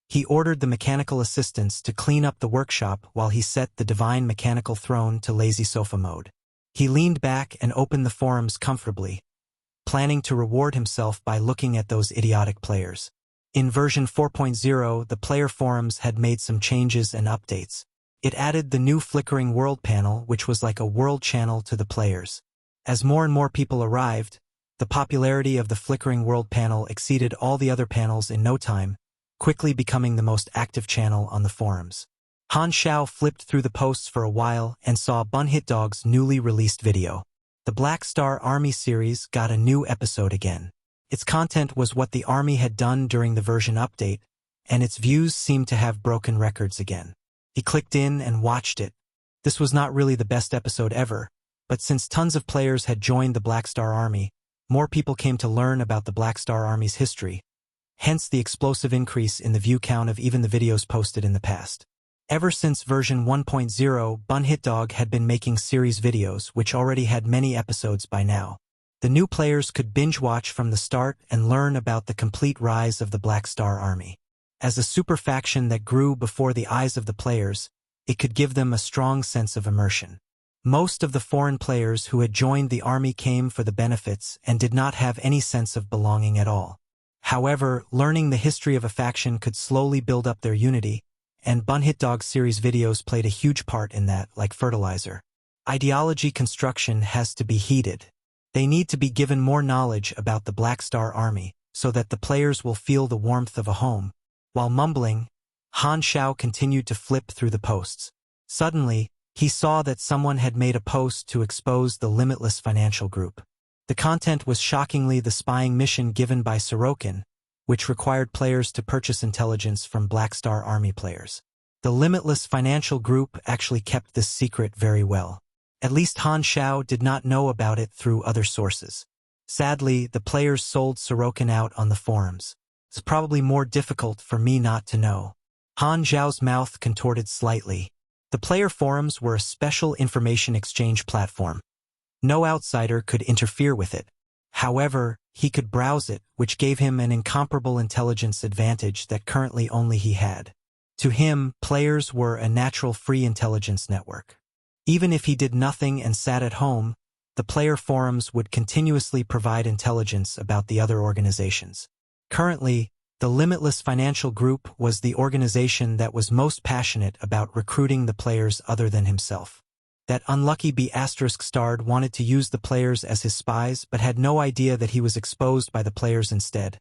he ordered the mechanical assistants to clean up the workshop while he set the divine mechanical throne to lazy sofa mode. He leaned back and opened the forums comfortably, planning to reward himself by looking at those idiotic players. In version 4.0, the player forums had made some changes and updates. It added the new Flickering world panel, which was like a world channel to the players. As more and more people arrived, the popularity of the Flickering world panel exceeded all the other panels in no time, quickly becoming the most active channel on the forums. Han Xiao flipped through the posts for a while and saw Bunhitdog's newly released video. The Black Star Army series got a new episode again. Its content was what the army had done during the version update, and its views seemed to have broken records again. He clicked in and watched it. This was not really the best episode ever, but since tons of players had joined the Black Star Army, more people came to learn about the Black Star Army's history, hence the explosive increase in the view count of even the videos posted in the past. Ever since version 1.0, Bunhitdog had been making series videos which already had many episodes by now. The new players could binge-watch from the start and learn about the complete rise of the Black Star Army. As a super faction that grew before the eyes of the players, it could give them a strong sense of immersion. Most of the foreign players who had joined the army came for the benefits and did not have any sense of belonging at all. However, learning the history of a faction could slowly build up their unity, and Bunhitdog series videos played a huge part in that, like fertilizer. Ideology construction has to be heated. They need to be given more knowledge about the Black Star Army, so that the players will feel the warmth of a home. While mumbling, Han Xiao continued to flip through the posts. Suddenly, he saw that someone had made a post to expose the Limitless Financial Group. The content was shockingly the spying mission given by Sorokin, which required players to purchase intelligence from Black Star Army players. The Limitless Financial Group actually kept this secret very well. At least Han Xiao did not know about it through other sources. Sadly, the players sold Sorokin out on the forums. It's probably more difficult for me not to know. Han Xiao's mouth contorted slightly. The player forums were a special information exchange platform. No outsider could interfere with it. However, he could browse it, which gave him an incomparable intelligence advantage that currently only he had. To him, players were a natural free intelligence network. Even if he did nothing and sat at home, the player forums would continuously provide intelligence about the other organizations. Currently, the Limitless Financial Group was the organization that was most passionate about recruiting the players other than himself. That unlucky B***starred wanted to use the players as his spies but had no idea that he was exposed by the players instead,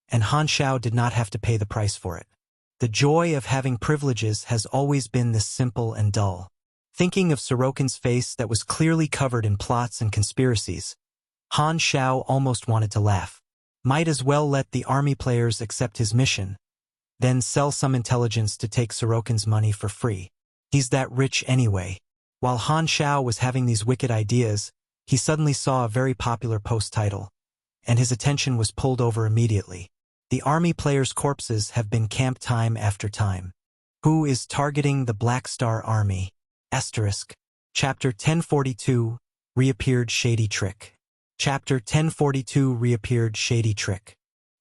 and Han Xiao did not have to pay the price for it. The joy of having privileges has always been this simple and dull. Thinking of Sorokin's face that was clearly covered in plots and conspiracies, Han Xiao almost wanted to laugh. Might as well let the army players accept his mission, then sell some intelligence to take Sorokin's money for free. He's that rich anyway. While Han Xiao was having these wicked ideas, he suddenly saw a very popular post title, and his attention was pulled over immediately. The army players' corpses have been camped time after time. Who is targeting the Black Star Army? Chapter 1042, Reappeared Shady Trick. Chapter 1042 Reappeared Shady Trick.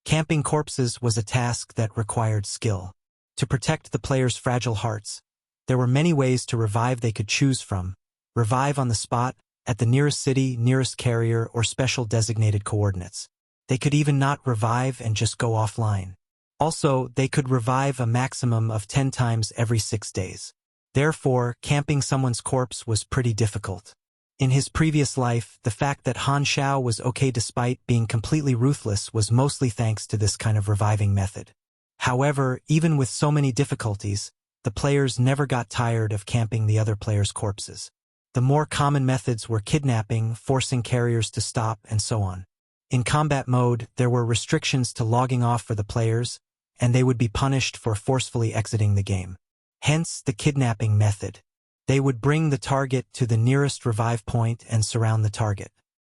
Camping corpses was a task that required skill. To protect the players' fragile hearts, there were many ways to revive they could choose from. Revive on the spot, at the nearest city, nearest carrier, or special designated coordinates. They could even not revive and just go offline. Also, they could revive a maximum of 10 times every 6 days. Therefore, camping someone's corpse was pretty difficult. In his previous life, the fact that Han Xiao was okay despite being completely ruthless was mostly thanks to this kind of reviving method. However, even with so many difficulties, the players never got tired of camping the other players' corpses. The more common methods were kidnapping, forcing carriers to stop, and so on. In combat mode, there were restrictions to logging off for the players, and they would be punished for forcefully exiting the game. Hence the kidnapping method. They would bring the target to the nearest revive point and surround the target.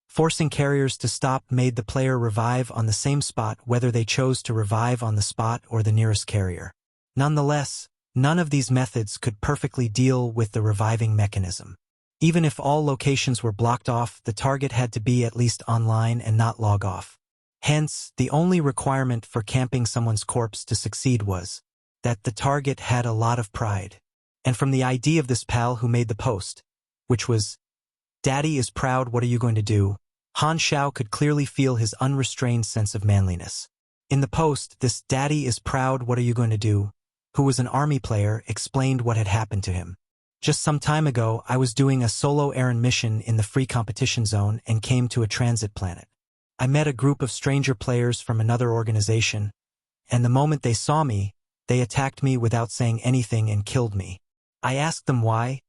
Forcing carriers to stop made the player revive on the same spot whether they chose to revive on the spot or the nearest carrier. Nonetheless, none of these methods could perfectly deal with the reviving mechanism. Even if all locations were blocked off, the target had to be at least online and not log off. Hence, the only requirement for camping someone's corpse to succeed was that the target had a lot of pride. And from the ID of this pal who made the post, which was, "Daddy is proud, what are you going to do?" Han Xiao could clearly feel his unrestrained sense of manliness. In the post, this "Daddy is proud, what are you going to do?" who was an army player, explained what had happened to him. Just some time ago, I was doing a solo errand mission in the free competition zone and came to a transit planet. I met a group of stranger players from another organization, and the moment they saw me, they attacked me without saying anything and killed me. I asked them why,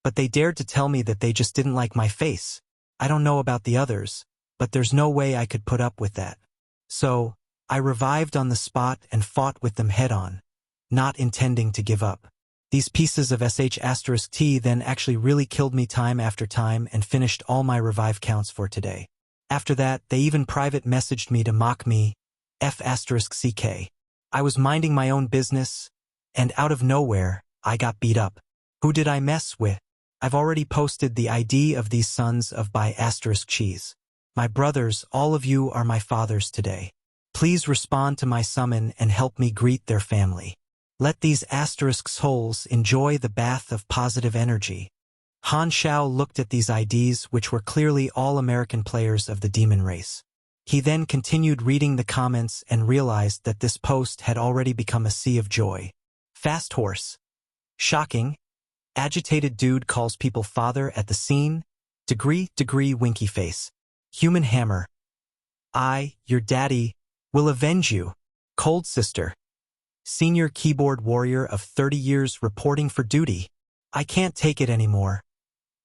but they dared to tell me that they just didn't like my face. I don't know about the others, but there's no way I could put up with that. So, I revived on the spot and fought with them head-on, not intending to give up. These pieces of **T then actually really killed me time after time and finished all my revive counts for today. After that, they even private messaged me to mock me, F***CK. I was minding my own business, and out of nowhere, I got beat up. Who did I mess with? I've already posted the ID of these sons of by *cheese. My brothers, all of you are my fathers today. Please respond to my summon and help me greet their family. Let these *holes enjoy the bath of positive energy. Han Xiao looked at these IDs, which were clearly all American players of the demon race. He then continued reading the comments and realized that this post had already become a sea of joy. Fast horse. Shocking. Agitated dude calls people father at the scene. Degree winky face. Human hammer. Your daddy, will avenge you. Cold sister. Senior keyboard warrior of 30 years reporting for duty. I can't take it anymore.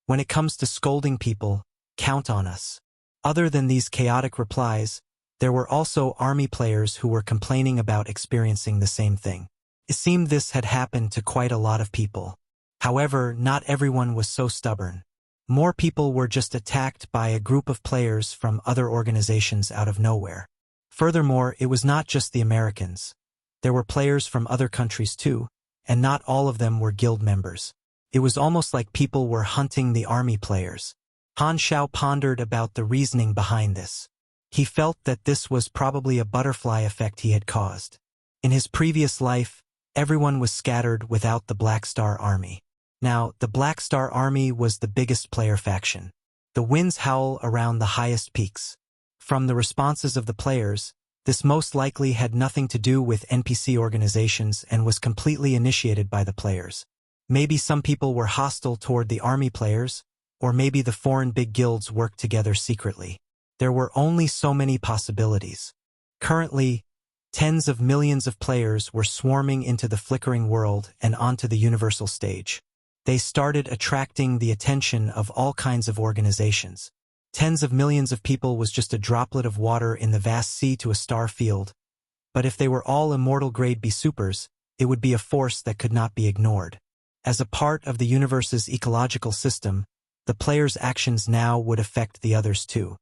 When it comes to scolding people, count on us. Other than these chaotic replies, there were also army players who were complaining about experiencing the same thing. It seemed this had happened to quite a lot of people. However, not everyone was so stubborn. More people were just attacked by a group of players from other organizations out of nowhere. Furthermore, it was not just the Americans. There were players from other countries too, and not all of them were guild members. It was almost like people were hunting the army players. Han Xiao pondered about the reasoning behind this. He felt that this was probably a butterfly effect he had caused. In his previous life, everyone was scattered without the Black Star Army. Now, the Black Star Army was the biggest player faction. The winds howl around the highest peaks. From the responses of the players, this most likely had nothing to do with NPC organizations and was completely initiated by the players. Maybe some people were hostile toward the army players, or maybe the foreign big guilds worked together secretly. There were only so many possibilities. Currently, tens of millions of players were swarming into the Flickering world and onto the universal stage. They started attracting the attention of all kinds of organizations. Tens of millions of people was just a droplet of water in the vast sea to a star field. But if they were all immortal grade B supers, it would be a force that could not be ignored. As a part of the universe's ecological system, the players' actions now would affect the others too.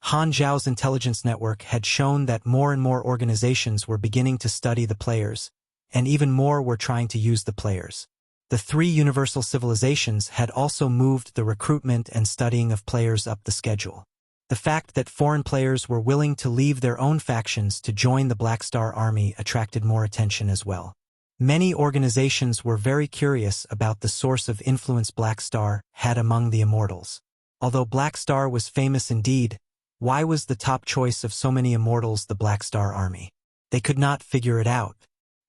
Han Zhao's intelligence network had shown that more and more organizations were beginning to study the players, and even more were trying to use the players. The three universal civilizations had also moved the recruitment and studying of players up the schedule. The fact that foreign players were willing to leave their own factions to join the Black Star Army attracted more attention as well. Many organizations were very curious about the source of influence Black Star had among the Immortals. Although Black Star was famous indeed, why was the top choice of so many Immortals the Black Star Army? They could not figure it out.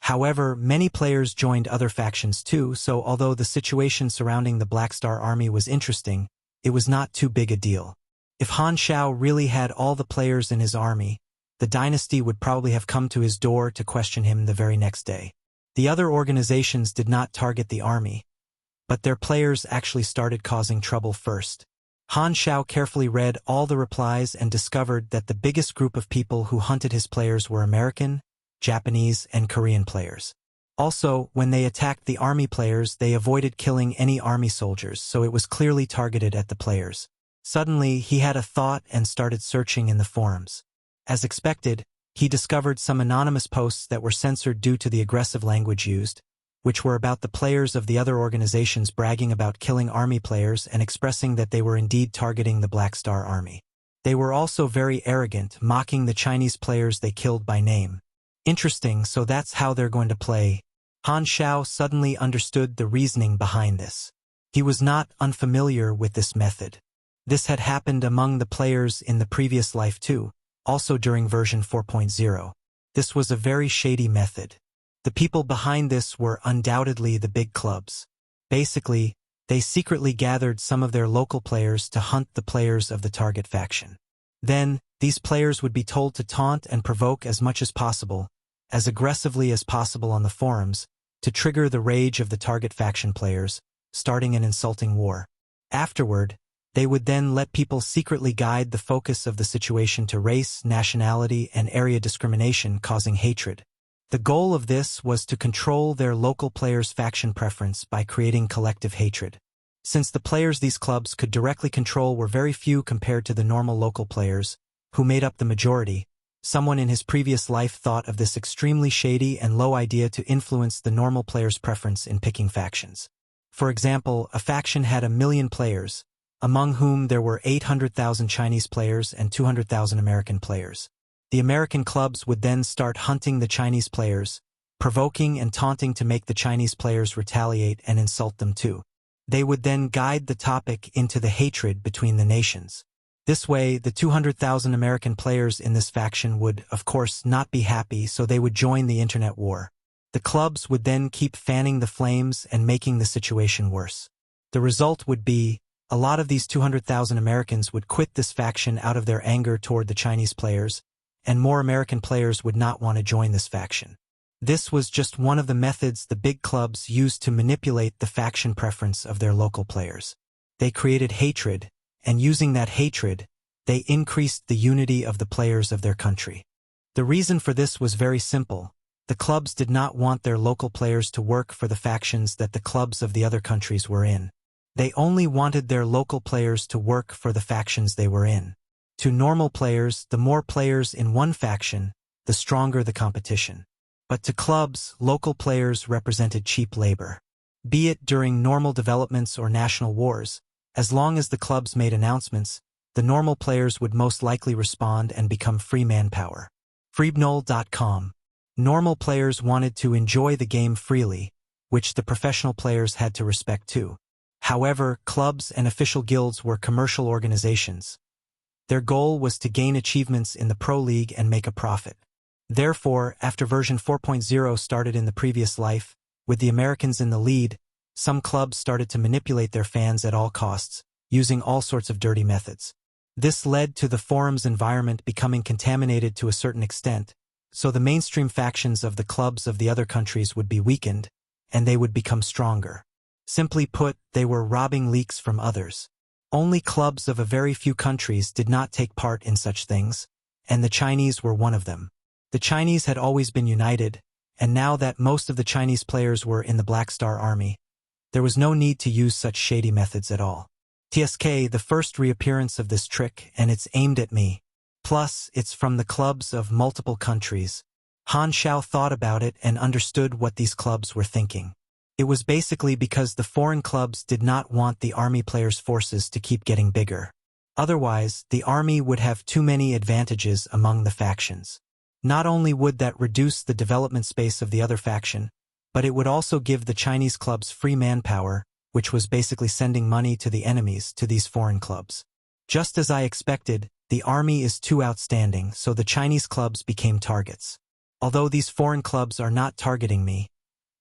However, many players joined other factions too, so although the situation surrounding the Black Star Army was interesting, it was not too big a deal. If Han Xiao really had all the players in his army, the dynasty would probably have come to his door to question him the very next day. The other organizations did not target the army, but their players actually started causing trouble first. Han Xiao carefully read all the replies and discovered that the biggest group of people who hunted his players were American, Japanese, and Korean players. Also, when they attacked the army players, they avoided killing any army soldiers, so it was clearly targeted at the players. Suddenly, he had a thought and started searching in the forums. As expected, he discovered some anonymous posts that were censored due to the aggressive language used, which were about the players of the other organizations bragging about killing army players and expressing that they were indeed targeting the Black Star Army. They were also very arrogant, mocking the Chinese players they killed by name. Interesting, so that's how they're going to play. Han Xiao suddenly understood the reasoning behind this. He was not unfamiliar with this method. This had happened among the players in the previous life too, also during version 4.0. This was a very shady method. The people behind this were undoubtedly the big clubs. Basically, they secretly gathered some of their local players to hunt the players of the target faction. Then, these players would be told to taunt and provoke as much as possible, as aggressively as possible on the forums, to trigger the rage of the target faction players, starting an insulting war. Afterward, they would then let people secretly guide the focus of the situation to race, nationality, and area discrimination, causing hatred. The goal of this was to control their local players' faction preference by creating collective hatred. Since the players these clubs could directly control were very few compared to the normal local players, who made up the majority, someone in his previous life thought of this extremely shady and low idea to influence the normal players' preference in picking factions. For example, a faction had 1 million players, among whom there were 800,000 Chinese players and 200,000 American players. The American clubs would then start hunting the Chinese players, provoking and taunting to make the Chinese players retaliate and insult them too. They would then guide the topic into the hatred between the nations. This way, the 200,000 American players in this faction would, of course, not be happy, so they would join the internet war. The clubs would then keep fanning the flames and making the situation worse. The result would be, a lot of these 200,000 Americans would quit this faction out of their anger toward the Chinese players, and more American players would not want to join this faction. This was just one of the methods the big clubs used to manipulate the faction preference of their local players. They created hatred, and using that hatred, they increased the unity of the players of their country. The reason for this was very simple. The clubs did not want their local players to work for the factions that the clubs of the other countries were in. They only wanted their local players to work for the factions they were in. To normal players, the more players in one faction, the stronger the competition. But to clubs, local players represented cheap labor. Be it during normal developments or national wars, as long as the clubs made announcements, the normal players would most likely respond and become free manpower. Freebnol.com. Normal players wanted to enjoy the game freely, which the professional players had to respect too. However, clubs and official guilds were commercial organizations. Their goal was to gain achievements in the Pro League and make a profit. Therefore, after version 4.0 started in the previous life, with the Americans in the lead, some clubs started to manipulate their fans at all costs, using all sorts of dirty methods. This led to the forums environment becoming contaminated to a certain extent, so the mainstream factions of the clubs of the other countries would be weakened, and they would become stronger. Simply put, they were robbing leaks from others. Only clubs of a very few countries did not take part in such things, and the Chinese were one of them. The Chinese had always been united, and now that most of the Chinese players were in the Black Star Army, there was no need to use such shady methods at all. TSK, the first reappearance of this trick, and it's aimed at me. Plus, it's from the clubs of multiple countries. Han Xiao thought about it and understood what these clubs were thinking. It was basically because the foreign clubs did not want the army players' forces to keep getting bigger. Otherwise, the army would have too many advantages among the factions. Not only would that reduce the development space of the other faction, but it would also give the Chinese clubs free manpower, which was basically sending money to the enemies to these foreign clubs. Just as I expected, the army is too outstanding, so the Chinese clubs became targets. Although these foreign clubs are not targeting me,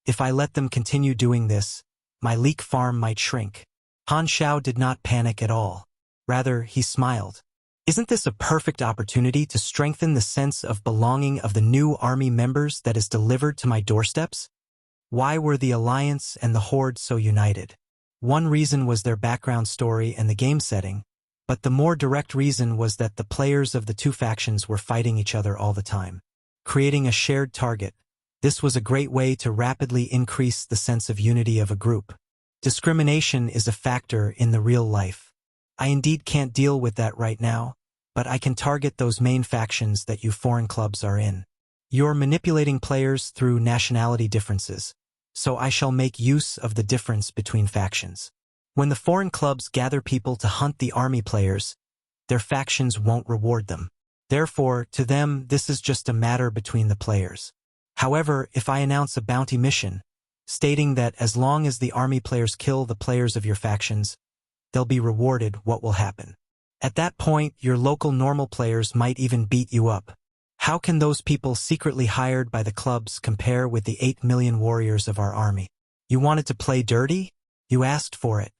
if I let them continue doing this, my leak farm might shrink. Han Xiao did not panic at all. Rather, he smiled. Isn't this a perfect opportunity to strengthen the sense of belonging of the new army members that is delivered to my doorsteps? Why were the Alliance and the Horde so united? One reason was their background story and the game setting, but the more direct reason was that the players of the two factions were fighting each other all the time. Creating a shared target, this was a great way to rapidly increase the sense of unity of a group. Discrimination is a factor in the real life. I indeed can't deal with that right now, but I can target those main factions that you foreign clubs are in. You're manipulating players through nationality differences, so I shall make use of the difference between factions. When the foreign clubs gather people to hunt the army players, their factions won't reward them. Therefore, to them, this is just a matter between the players. However, if I announce a bounty mission, stating that as long as the army players kill the players of your factions, they'll be rewarded, what will happen? At that point, your local normal players might even beat you up. How can those people secretly hired by the clubs compare with the 8 million warriors of our army? You wanted to play dirty? You asked for it.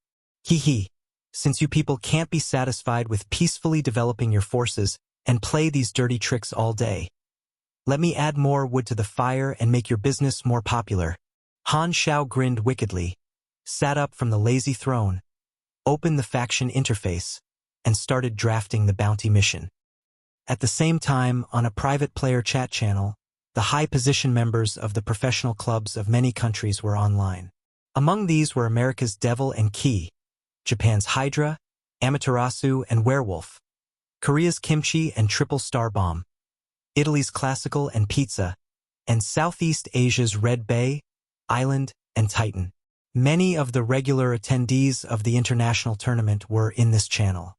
Hee hee. Since you people can't be satisfied with peacefully developing your forces and play these dirty tricks all day, let me add more wood to the fire and make your business more popular. Han Xiao grinned wickedly, sat up from the lazy throne, opened the faction interface, and started drafting the bounty mission. At the same time, on a private player chat channel, the high-position members of the professional clubs of many countries were online. Among these were America's Devil and Key, Japan's Hydra, Amaterasu and Werewolf, Korea's Kimchi and Triple Star Bomb, Italy's Classical and Pizza, and Southeast Asia's Red Bay, Island, and Titan. Many of the regular attendees of the international tournament were in this channel.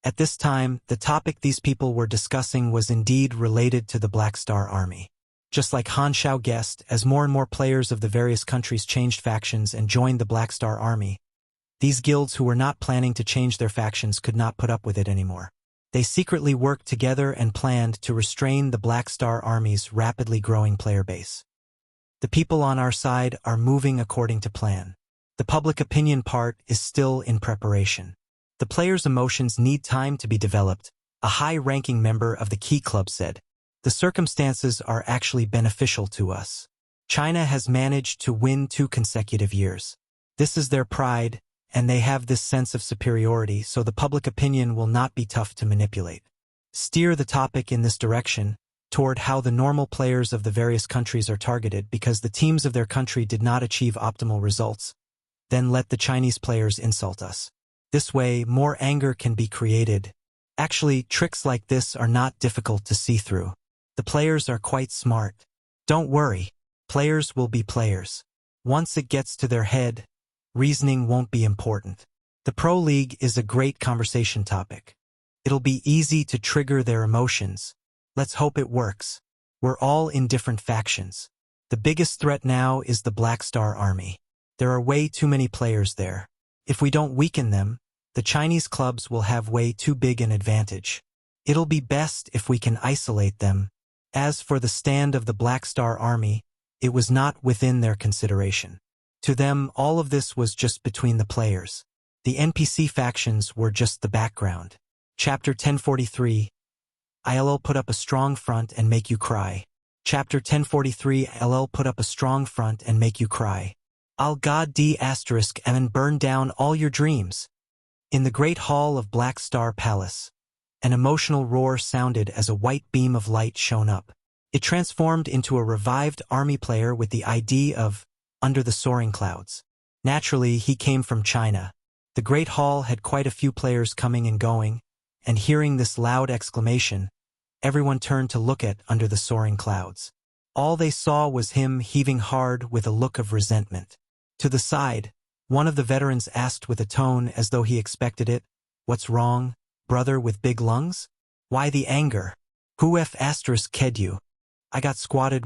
At this time, the topic these people were discussing was indeed related to the Black Star Army. Just like Han Xiao guessed, as more and more players of the various countries changed factions and joined the Black Star Army, these guilds who were not planning to change their factions could not put up with it anymore. They secretly worked together and planned to restrain the Black Star Army's rapidly growing player base. The people on our side are moving according to plan. The public opinion part is still in preparation. The players' emotions need time to be developed, a high-ranking member of the Key Club said. The circumstances are actually beneficial to us. China has managed to win 2 consecutive years. This is their pride, and they have this sense of superiority, so the public opinion will not be tough to manipulate. Steer the topic in this direction, toward how the normal players of the various countries are targeted because the teams of their country did not achieve optimal results. Then let the Chinese players insult us. This way, more anger can be created. Actually, tricks like this are not difficult to see through. The players are quite smart. Don't worry, players will be players. Once it gets to their head, reasoning won't be important. The Pro League is a great conversation topic. It'll be easy to trigger their emotions. Let's hope it works. We're all in different factions. The biggest threat now is the Black Star Army. There are way too many players there. If we don't weaken them, the Chinese clubs will have way too big an advantage. It'll be best if we can isolate them. As for the stand of the Black Star Army, it was not within their consideration. To them, all of this was just between the players. The NPC factions were just the background. Chapter 1043. ILL put up a strong front and make you cry. Chapter 1043. ILL put up a strong front and make you cry. I'll god d** and burn down all your dreams. In the great hall of Black Star Palace, an emotional roar sounded as a white beam of light shone up. It transformed into a revived army player with the ID of Under the Soaring Clouds. Naturally, he came from China. The great hall had quite a few players coming and going, and hearing this loud exclamation, everyone turned to look at Under the Soaring Clouds. All they saw was him heaving hard with a look of resentment. To the side, one of the veterans asked with a tone as though he expected it, "What's wrong, brother with big lungs? Why the anger? Who f*** ked you? I got squatted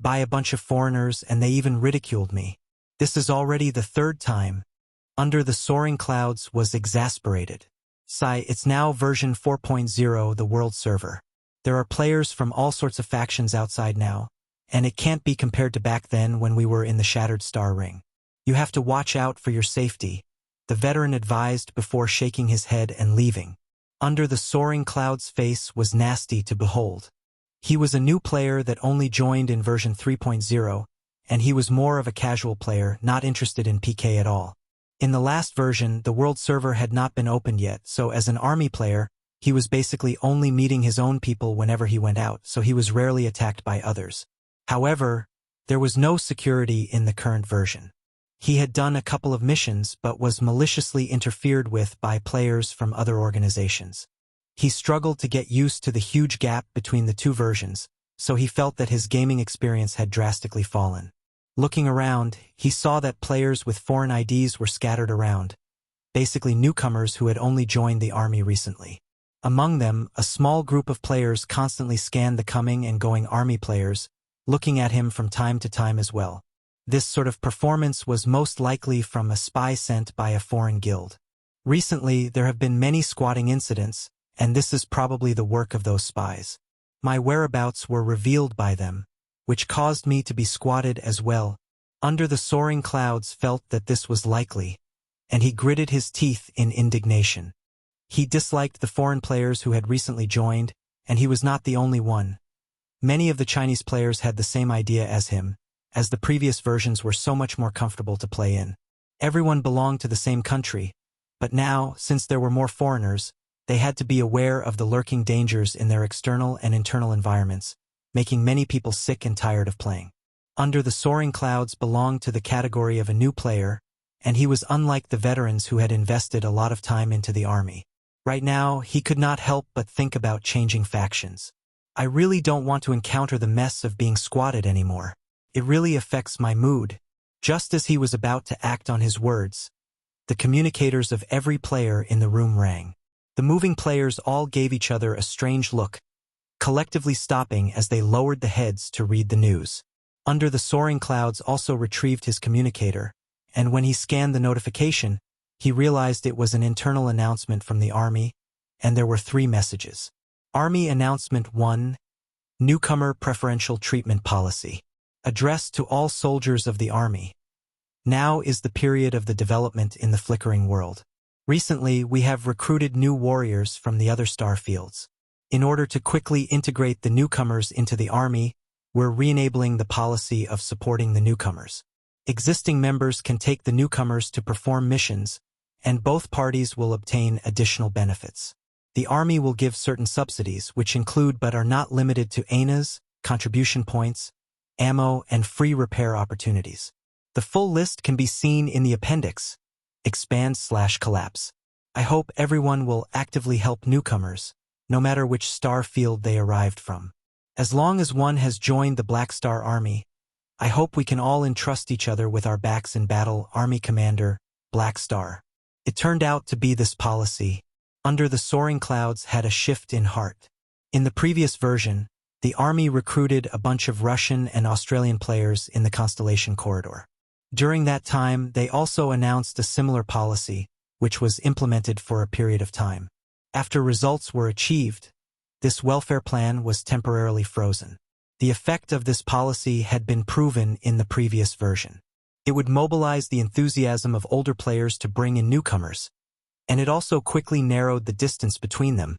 by a bunch of foreigners and they even ridiculed me. This is already the 3rd time. Under the Soaring Clouds was exasperated. It's now version 4.0, the world server. There are players from all sorts of factions outside now, and it can't be compared to back then when we were in the Shattered Star Ring. You have to watch out for your safety, the veteran advised before shaking his head and leaving. Under the Soaring Clouds' face was nasty to behold. He was a new player that only joined in version 3.0, and he was more of a casual player, not interested in PK at all. In the last version, the world server had not been opened yet, so as an army player, he was basically only meeting his own people whenever he went out, so he was rarely attacked by others. However, there was no security in the current version. He had done a couple of missions but was maliciously interfered with by players from other organizations. He struggled to get used to the huge gap between the 2 versions, so he felt that his gaming experience had drastically fallen. Looking around, he saw that players with foreign IDs were scattered around, basically newcomers who had only joined the army recently. Among them, a small group of players constantly scanned the coming and going army players, looking at him from time to time as well. This sort of performance was most likely from a spy sent by a foreign guild. Recently, there have been many squatting incidents, and this is probably the work of those spies. My whereabouts were revealed by them, which caused me to be squatted as well. Under the Soaring Clouds felt that this was likely, and he gritted his teeth in indignation. He disliked the foreign players who had recently joined, and he was not the only one. Many of the Chinese players had the same idea as him, as the previous versions were so much more comfortable to play in. Everyone belonged to the same country, but now, since there were more foreigners, they had to be aware of the lurking dangers in their external and internal environments, making many people sick and tired of playing. Under the Soaring Clouds belonged to the category of a new player, and he was unlike the veterans who had invested a lot of time into the army. Right now, he could not help but think about changing factions. I really don't want to encounter the mess of being squatted anymore. It really affects my mood. Just as he was about to act on his words, the communicators of every player in the room rang. The moving players all gave each other a strange look, collectively stopping as they lowered the heads to read the news. Under the Soaring Clouds also retrieved his communicator, and when he scanned the notification, he realized it was an internal announcement from the army, and there were 3 messages. Army Announcement 1, Newcomer Preferential Treatment Policy. Addressed to all soldiers of the army. Now is the period of the development in the Flickering world. Recently, we have recruited new warriors from the other star fields. In order to quickly integrate the newcomers into the army, we're re-enabling the policy of supporting the newcomers. Existing members can take the newcomers to perform missions, and both parties will obtain additional benefits. The army will give certain subsidies, which include but are not limited to ANAs, contribution points, ammo, and free repair opportunities. The full list can be seen in the appendix, expand/collapse. I hope everyone will actively help newcomers, no matter which star field they arrived from. As long as one has joined the Black Star Army, I hope we can all entrust each other with our backs in battle. Army Commander, Black Star. It turned out to be this policy. Under the soaring clouds had a shift in heart. In the previous version, the army recruited a bunch of Russian and Australian players in the Constellation Corridor. During that time, they also announced a similar policy, which was implemented for a period of time. After results were achieved, this welfare plan was temporarily frozen. The effect of this policy had been proven in the previous version. It would mobilize the enthusiasm of older players to bring in newcomers, and it also quickly narrowed the distance between them,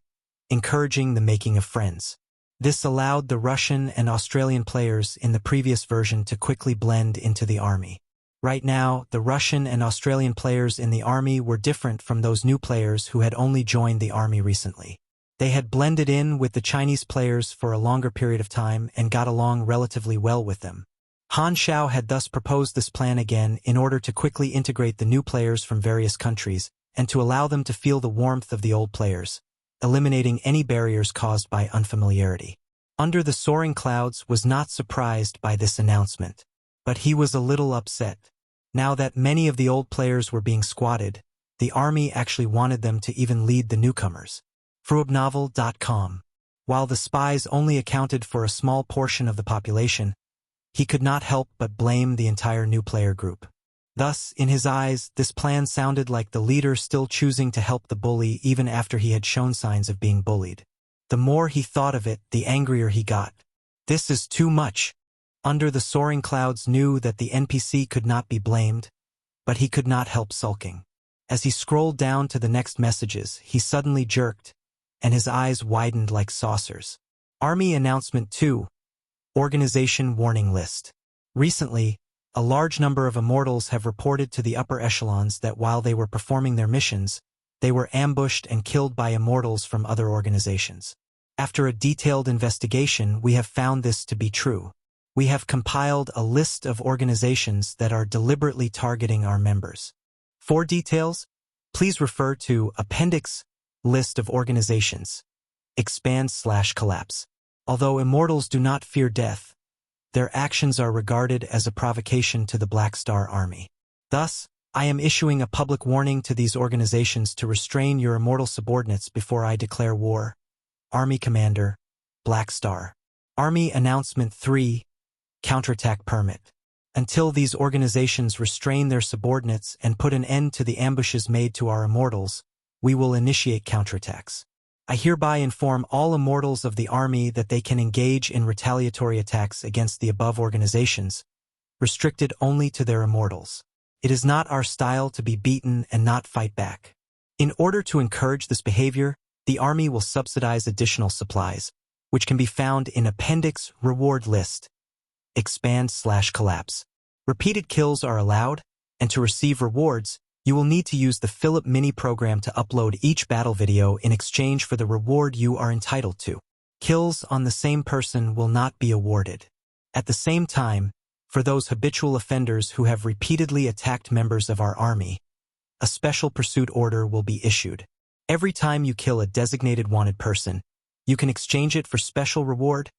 encouraging the making of friends. This allowed the Russian and Australian players in the previous version to quickly blend into the army. Right now, the Russian and Australian players in the army were different from those new players who had only joined the army recently. They had blended in with the Chinese players for a longer period of time and got along relatively well with them. Han Xiao had thus proposed this plan again in order to quickly integrate the new players from various countries and to allow them to feel the warmth of the old players, eliminating any barriers caused by unfamiliarity. Under the soaring clouds was not surprised by this announcement, but he was a little upset. Now that many of the old players were being squatted, the army actually wanted them to even lead the newcomers. Fruibnovel.com. While the spies only accounted for a small portion of the population, he could not help but blame the entire new player group. Thus, in his eyes, this plan sounded like the leader still choosing to help the bully even after he had shown signs of being bullied. The more he thought of it, the angrier he got. This is too much. Under the soaring clouds knew that the NPC could not be blamed, but he could not help sulking. As he scrolled down to the next messages, he suddenly jerked, and his eyes widened like saucers. Army Announcement 2. Organization Warning List. Recently, a large number of Immortals have reported to the upper echelons that while they were performing their missions, they were ambushed and killed by Immortals from other organizations. After a detailed investigation, we have found this to be true. We have compiled a list of organizations that are deliberately targeting our members. For details, please refer to Appendix List of Organizations, expand/collapse. Although Immortals do not fear death, their actions are regarded as a provocation to the Black Star Army. Thus, I am issuing a public warning to these organizations to restrain your Immortal subordinates before I declare war. Army Commander, Black Star. Army Announcement 3. Counterattack Permit. Until these organizations restrain their subordinates and put an end to the ambushes made to our Immortals, we will initiate counterattacks. I hereby inform all Immortals of the army that they can engage in retaliatory attacks against the above organizations, restricted only to their Immortals. It is not our style to be beaten and not fight back. In order to encourage this behavior, the army will subsidize additional supplies, which can be found in Appendix Reward List, expand/collapse. Repeated kills are allowed, and to receive rewards, you will need to use the Philip mini program to upload each battle video in exchange for the reward you are entitled to. Kills on the same person will not be awarded. At the same time, for those habitual offenders who have repeatedly attacked members of our army, a special pursuit order will be issued. Every time you kill a designated wanted person, you can exchange it for special reward.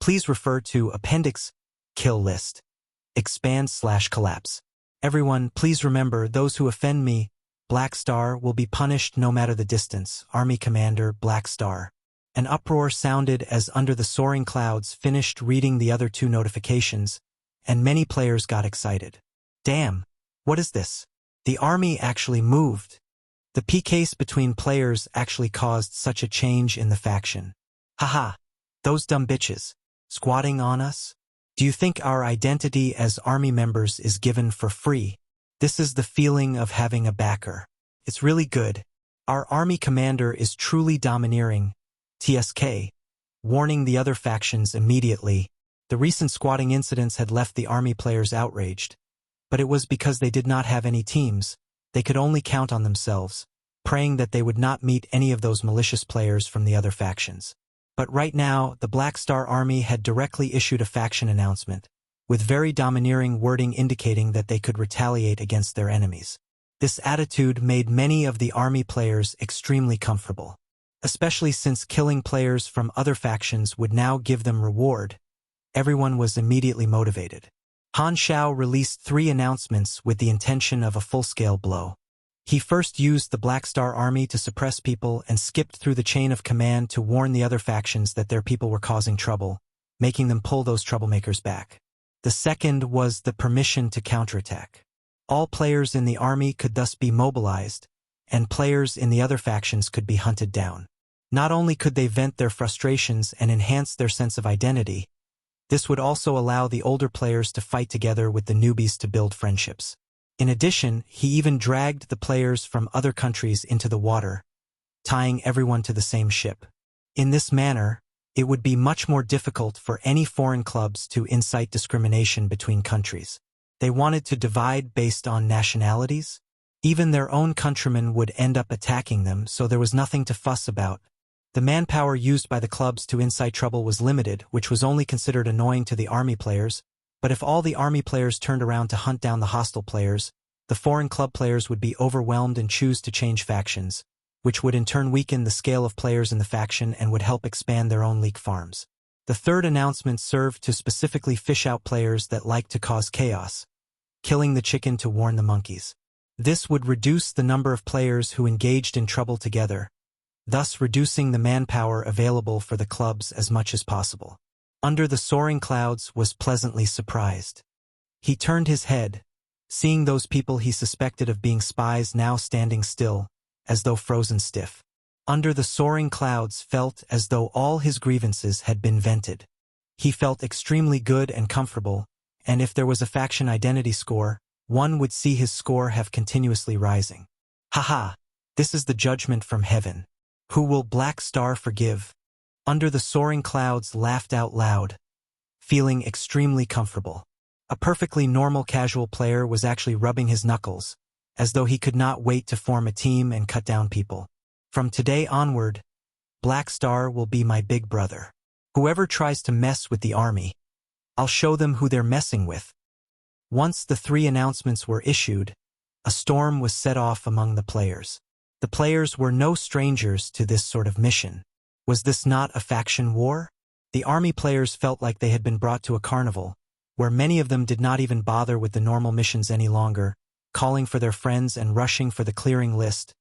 Please refer to Appendix Kill List, expand/collapse. Everyone, please remember those who offend me, Black Star, will be punished no matter the distance. Army Commander, Black Star. An uproar sounded as Under the Soaring Clouds finished reading the other two notifications, and many players got excited. Damn, what is this? The army actually moved. The PKs between players actually caused such a change in the faction. Haha, those dumb bitches. Squatting on us? Do you think our identity as army members is given for free? This is the feeling of having a backer. It's really good. Our army commander is truly domineering. TSK. Warning the other factions immediately. The recent squatting incidents had left the army players outraged. But it was because they did not have any teams. They could only count on themselves, praying that they would not meet any of those malicious players from the other factions. But right now, the Black Star Army had directly issued a faction announcement, with very domineering wording indicating that they could retaliate against their enemies. This attitude made many of the army players extremely comfortable, especially since killing players from other factions would now give them reward. Everyone was immediately motivated. Han Shao released 3 announcements with the intention of a full-scale blow. He first used the Black Star Army to suppress people and skipped through the chain of command to warn the other factions that their people were causing trouble, making them pull those troublemakers back. The second was the permission to counterattack. All players in the army could thus be mobilized, and players in the other factions could be hunted down. Not only could they vent their frustrations and enhance their sense of identity, this would also allow the older players to fight together with the newbies to build friendships. In addition, he even dragged the players from other countries into the water, tying everyone to the same ship. In this manner, it would be much more difficult for any foreign clubs to incite discrimination between countries. They wanted to divide based on nationalities. Even their own countrymen would end up attacking them, so there was nothing to fuss about. The manpower used by the clubs to incite trouble was limited, which was only considered annoying to the army players, but if all the army players turned around to hunt down the hostile players, the foreign club players would be overwhelmed and choose to change factions, which would in turn weaken the scale of players in the faction and would help expand their own leak farms. The third announcement served to specifically fish out players that like to cause chaos, killing the chicken to warn the monkeys. This would reduce the number of players who engaged in trouble together, thus reducing the manpower available for the clubs as much as possible. Under the soaring clouds was pleasantly surprised. He turned his head, seeing those people he suspected of being spies now standing still, as though frozen stiff. Under the soaring clouds felt as though all his grievances had been vented. He felt extremely good and comfortable, and if there was a faction identity score, one would see his score have continuously rising. Haha, this is the judgment from heaven. Who will Black Star forgive? Under the soaring clouds laughed out loud, feeling extremely comfortable. A perfectly normal casual player was actually rubbing his knuckles, as though he could not wait to form a team and cut down people. From today onward, Black Star will be my big brother. Whoever tries to mess with the army, I'll show them who they're messing with. Once the 3 announcements were issued, a storm was set off among the players. The players were no strangers to this sort of mission. Was this not a faction war? The army players felt like they had been brought to a carnival, where many of them did not even bother with the normal missions any longer, calling for their friends and rushing for the clearing list,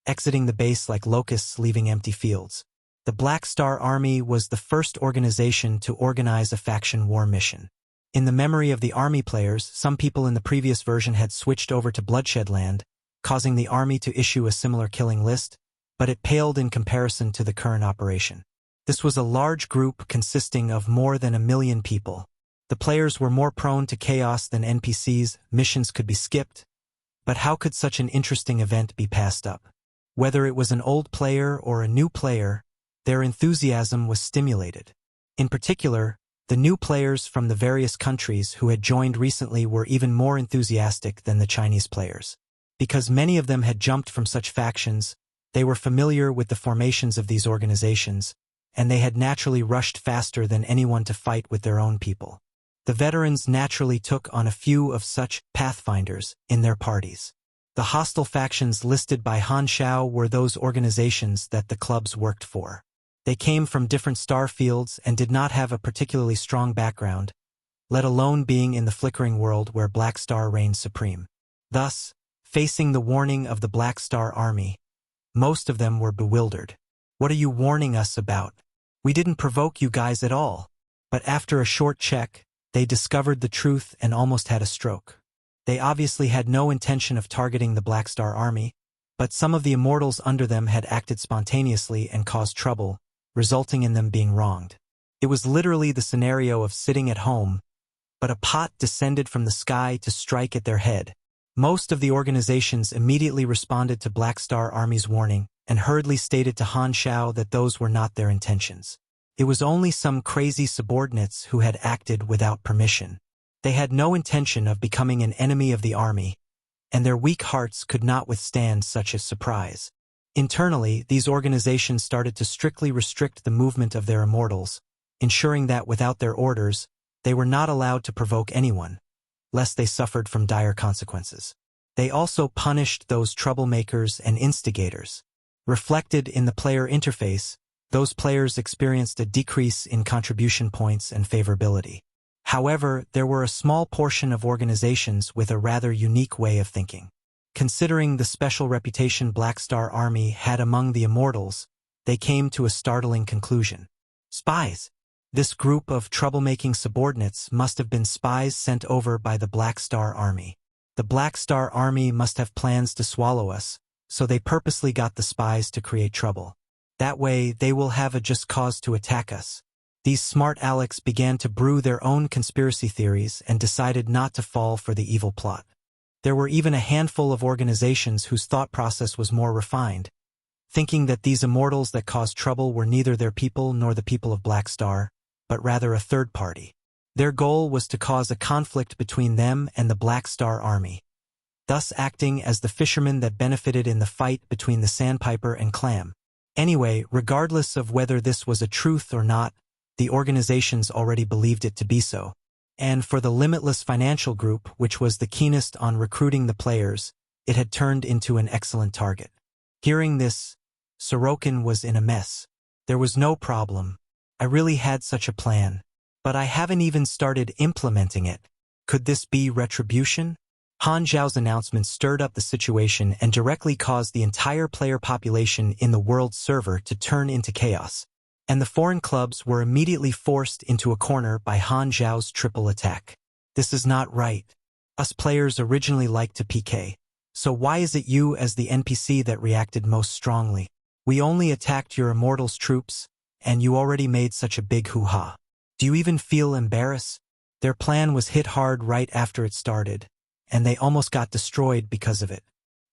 exiting the base like locusts leaving empty fields. The Black Star Army was the first organization to organize a faction war mission. In the memory of the army players, some people in the previous version had switched over to Bloodshed Land, causing the army to issue a similar killing list, but it paled in comparison to the current operation. This was a large group consisting of more than 1 million people. The players were more prone to chaos than NPCs, missions could be skipped, but how could such an interesting event be passed up? Whether it was an old player or a new player, their enthusiasm was stimulated. In particular, the new players from the various countries who had joined recently were even more enthusiastic than the Chinese players. Because many of them had jumped from such factions, they were familiar with the formations of these organizations, and they had naturally rushed faster than anyone to fight with their own people. The veterans naturally took on a few of such pathfinders in their parties. The hostile factions listed by Han Shao were those organizations that the clubs worked for. They came from different star fields and did not have a particularly strong background, let alone being in the Flickering world where Black Star reigned supreme. Thus, facing the warning of the Black Star Army, most of them were bewildered. What are you warning us about? We didn't provoke you guys at all. But after a short check, they discovered the truth and almost had a stroke. They obviously had no intention of targeting the Black Star Army, but some of the Immortals under them had acted spontaneously and caused trouble, resulting in them being wronged. It was literally the scenario of sitting at home, but a pot descended from the sky to strike at their head. Most of the organizations immediately responded to Black Star Army's warning and hurriedly stated to Han Xiao that those were not their intentions. It was only some crazy subordinates who had acted without permission. They had no intention of becoming an enemy of the army, and their weak hearts could not withstand such a surprise. Internally, these organizations started to strictly restrict the movement of their immortals, ensuring that without their orders, they were not allowed to provoke anyone, lest they suffered from dire consequences. They also punished those troublemakers and instigators. Reflected in the player interface, those players experienced a decrease in contribution points and favorability. However, there were a small portion of organizations with a rather unique way of thinking. Considering the special reputation Black Star Army had among the Immortals, they came to a startling conclusion. Spies! This group of troublemaking subordinates must have been spies sent over by the Black Star Army. The Black Star Army must have plans to swallow us, so they purposely got the spies to create trouble. That way, they will have a just cause to attack us. These smart Alecs began to brew their own conspiracy theories and decided not to fall for the evil plot. There were even a handful of organizations whose thought process was more refined, thinking that these immortals that caused trouble were neither their people nor the people of Black Star, but rather a third party. Their goal was to cause a conflict between them and the Black Star Army, thus acting as the fishermen that benefited in the fight between the Sandpiper and Clam. Anyway, regardless of whether this was a truth or not, the organizations already believed it to be so. And for the Limitless Financial Group, which was the keenest on recruiting the players, it had turned into an excellent target. Hearing this, Sorokin was in a mess. There was no problem. I really had such a plan, but I haven't even started implementing it. Could this be retribution? Han Zhao's announcement stirred up the situation and directly caused the entire player population in the world server to turn into chaos, and the foreign clubs were immediately forced into a corner by Han Zhao's triple attack. This is not right. Us players originally liked to PK, so why is it you as the NPC that reacted most strongly? We only attacked your Immortals troops, and you already made such a big hoo-ha. Do you even feel embarrassed? Their plan was hit hard right after it started, and they almost got destroyed because of it.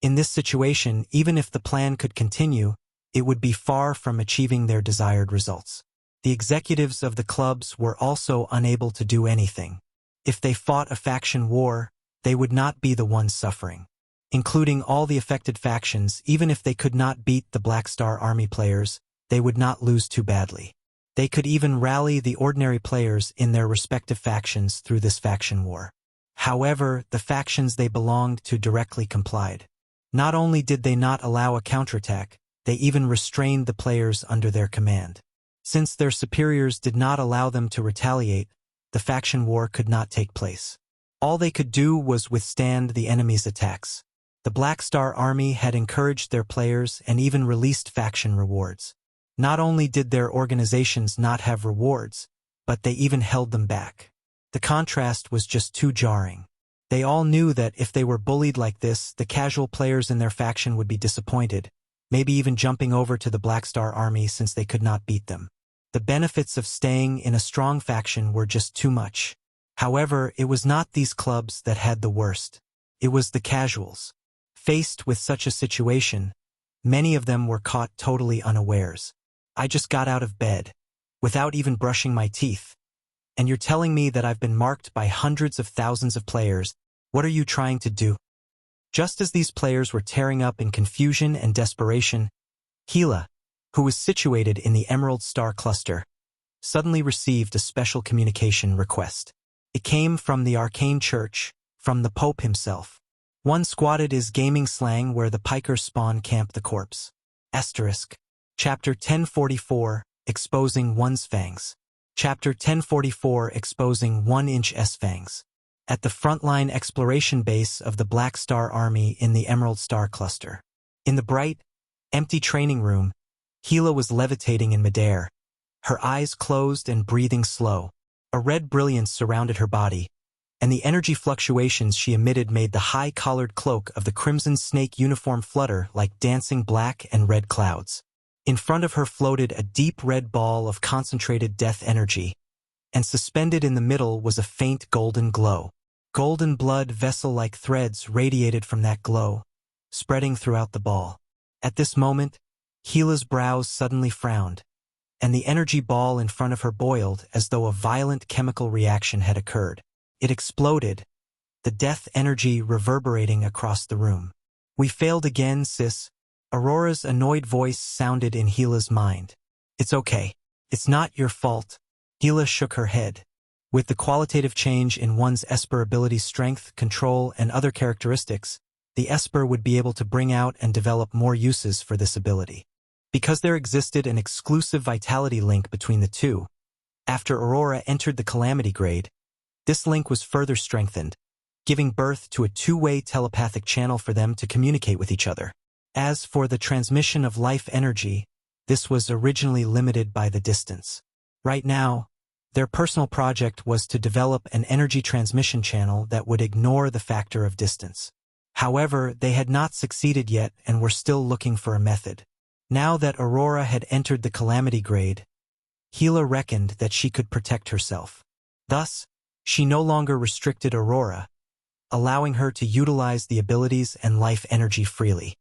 In this situation, even if the plan could continue, it would be far from achieving their desired results. The executives of the clubs were also unable to do anything. If they fought a faction war, they would not be the ones suffering. Including all the affected factions, even if they could not beat the Black Star Army players, they would not lose too badly. They could even rally the ordinary players in their respective factions through this faction war. However, the factions they belonged to directly complied. Not only did they not allow a counterattack, they even restrained the players under their command. Since their superiors did not allow them to retaliate, the faction war could not take place. All they could do was withstand the enemy's attacks. The Black Star Army had encouraged their players and even released faction rewards. Not only did their organizations not have rewards, but they even held them back. The contrast was just too jarring. They all knew that if they were bullied like this, the casual players in their faction would be disappointed, maybe even jumping over to the Black Star Army since they could not beat them. The benefits of staying in a strong faction were just too much. However, it was not these clubs that had the worst. It was the casuals. Faced with such a situation, many of them were caught totally unawares. I just got out of bed, without even brushing my teeth. And you're telling me that I've been marked by hundreds of thousands of players. What are you trying to do? Just as these players were tearing up in confusion and desperation, Gila, who was situated in the Emerald Star Cluster, suddenly received a special communication request. It came from the Arcane Church, from the Pope himself. One squatted is gaming slang where the pikers spawn camp the corpse. Asterisk. Chapter 1044, Exposing One's Fangs. Chapter 1044, Exposing 1-inch S-Fangs. At the frontline exploration base of the Black Star Army in the Emerald Star Cluster. In the bright, empty training room, Gila was levitating in midair, her eyes closed and breathing slow. A red brilliance surrounded her body, and the energy fluctuations she emitted made the high-collared cloak of the Crimson Snake uniform flutter like dancing black and red clouds. In front of her floated a deep red ball of concentrated death energy, and suspended in the middle was a faint golden glow. Golden blood vessel-like threads radiated from that glow, spreading throughout the ball. At this moment, Gila's brows suddenly frowned, and the energy ball in front of her boiled as though a violent chemical reaction had occurred. It exploded, the death energy reverberating across the room. "We failed again, sis." Aurora's annoyed voice sounded in Gila's mind. "It's okay. It's not your fault." Gila shook her head. With the qualitative change in one's Esper ability's strength, control, and other characteristics, the Esper would be able to bring out and develop more uses for this ability. Because there existed an exclusive vitality link between the two, after Aurora entered the Calamity grade, this link was further strengthened, giving birth to a two-way telepathic channel for them to communicate with each other. As for the transmission of life energy, this was originally limited by the distance. Right now, their personal project was to develop an energy transmission channel that would ignore the factor of distance. However, they had not succeeded yet and were still looking for a method. Now that Aurora had entered the Calamity grade, Gila reckoned that she could protect herself. Thus, she no longer restricted Aurora, allowing her to utilize the abilities and life energy freely.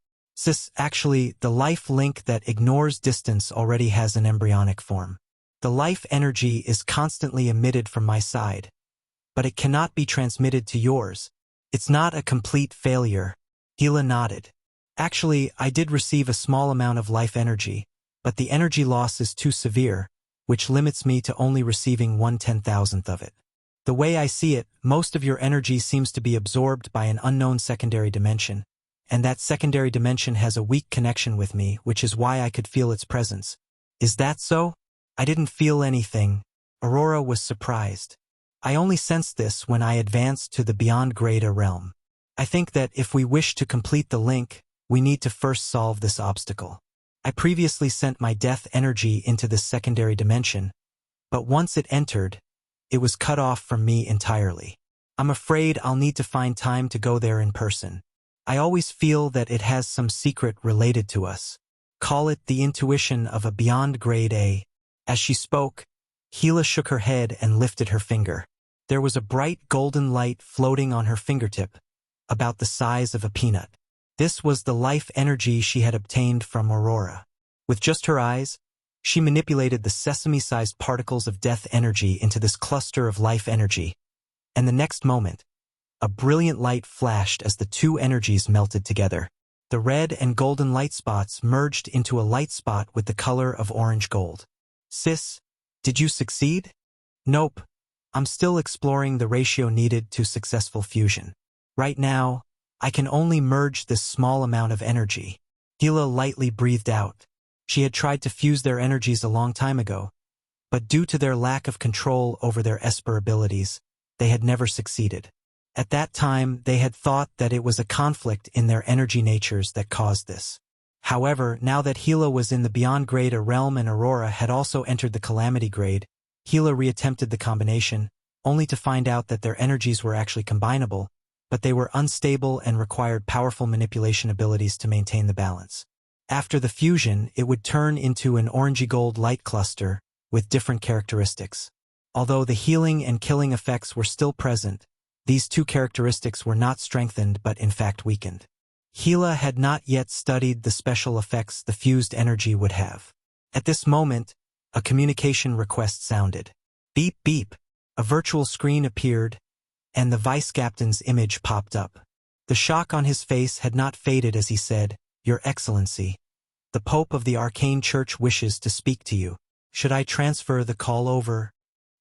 Actually, the life link that ignores distance already has an embryonic form. The life energy is constantly emitted from my side, but it cannot be transmitted to yours. It's not a complete failure. Gila nodded. Actually, I did receive a small amount of life energy, but the energy loss is too severe, which limits me to only receiving 1/10,000th of it. The way I see it, most of your energy seems to be absorbed by an unknown secondary dimension, and that secondary dimension has a weak connection with me, which is why I could feel its presence. Is that so? I didn't feel anything. Aurora was surprised. I only sensed this when I advanced to the Beyond Grade A realm. I think that if we wish to complete the link, we need to first solve this obstacle. I previously sent my death energy into this secondary dimension, but once it entered, it was cut off from me entirely. I'm afraid I'll need to find time to go there in person. I always feel that it has some secret related to us. Call it the intuition of a Beyond Grade A. As she spoke, Gila shook her head and lifted her finger. There was a bright golden light floating on her fingertip, about the size of a peanut. This was the life energy she had obtained from Aurora. With just her eyes, she manipulated the sesame-sized particles of death energy into this cluster of life energy, and the next moment, a brilliant light flashed as the two energies melted together. The red and golden light spots merged into a light spot with the color of orange gold. "Sis, did you succeed?" "Nope. I'm still exploring the ratio needed to successful fusion. Right now, I can only merge this small amount of energy." Gila lightly breathed out. She had tried to fuse their energies a long time ago, but due to their lack of control over their Esper abilities, they had never succeeded. At that time, they had thought that it was a conflict in their energy natures that caused this. However, now that Gila was in the Beyond Grade A realm and Aurora had also entered the Calamity grade, Gila reattempted the combination, only to find out that their energies were actually combinable, but they were unstable and required powerful manipulation abilities to maintain the balance. After the fusion, it would turn into an orangey gold light cluster with different characteristics. Although the healing and killing effects were still present, these two characteristics were not strengthened but in fact weakened. Gila had not yet studied the special effects the fused energy would have. At this moment, a communication request sounded. Beep beep. A virtual screen appeared, and the vice captain's image popped up. The shock on his face had not faded as he said, "Your Excellency, the Pope of the Arcane Church wishes to speak to you. Should I transfer the call over?"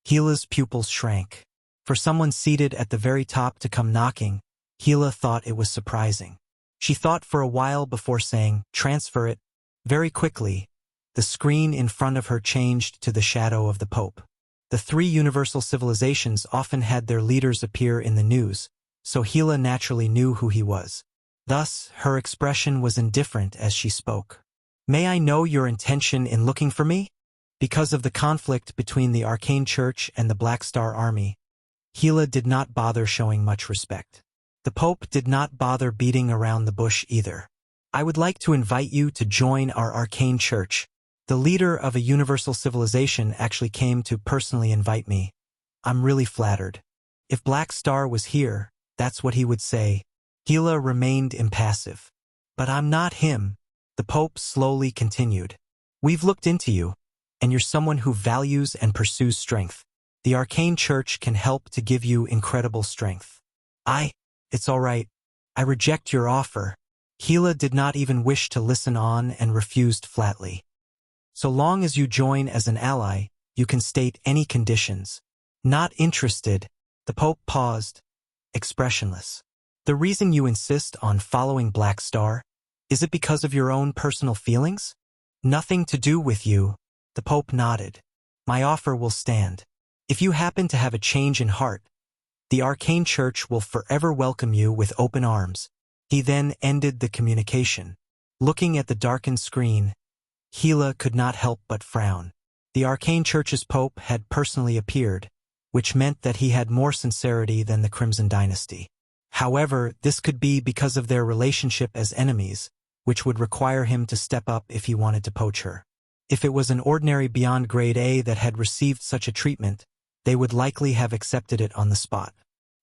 Gila's pupils shrank. For someone seated at the very top to come knocking, Gila thought it was surprising. She thought for a while before saying, "Transfer it." Very quickly, the screen in front of her changed to the shadow of the Pope. The three universal civilizations often had their leaders appear in the news, so Gila naturally knew who he was. Thus, her expression was indifferent as she spoke. "May I know your intention in looking for me?" Because of the conflict between the Arcane Church and the Black Star Army, Gila did not bother showing much respect. The Pope did not bother beating around the bush either. "I would like to invite you to join our Arcane Church. The leader of a universal civilization actually came to personally invite me," I'm really flattered. If Black Star was here, that's what he would say. Gila remained impassive. But I'm not him, the Pope slowly continued. We've looked into you, and you're someone who values and pursues strength. The Arcane Church can help to give you incredible strength. It's all right. I reject your offer. Gila did not even wish to listen on and refused flatly. So long as you join as an ally, you can state any conditions. Not interested, the Pope paused, expressionless. The reason you insist on following Black Star? Is it because of your own personal feelings? Nothing to do with you, the Pope nodded. My offer will stand. If you happen to have a change in heart, the Arcane Church will forever welcome you with open arms. He then ended the communication. Looking at the darkened screen, Gila could not help but frown. The Arcane Church's Pope had personally appeared, which meant that he had more sincerity than the Crimson Dynasty. However, this could be because of their relationship as enemies, which would require him to step up if he wanted to poach her. If it was an ordinary beyond grade A that had received such a treatment, they would likely have accepted it on the spot.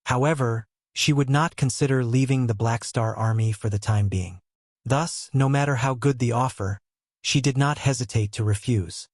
However, she would not consider leaving the Black Star Army for the time being. Thus, no matter how good the offer, she did not hesitate to refuse.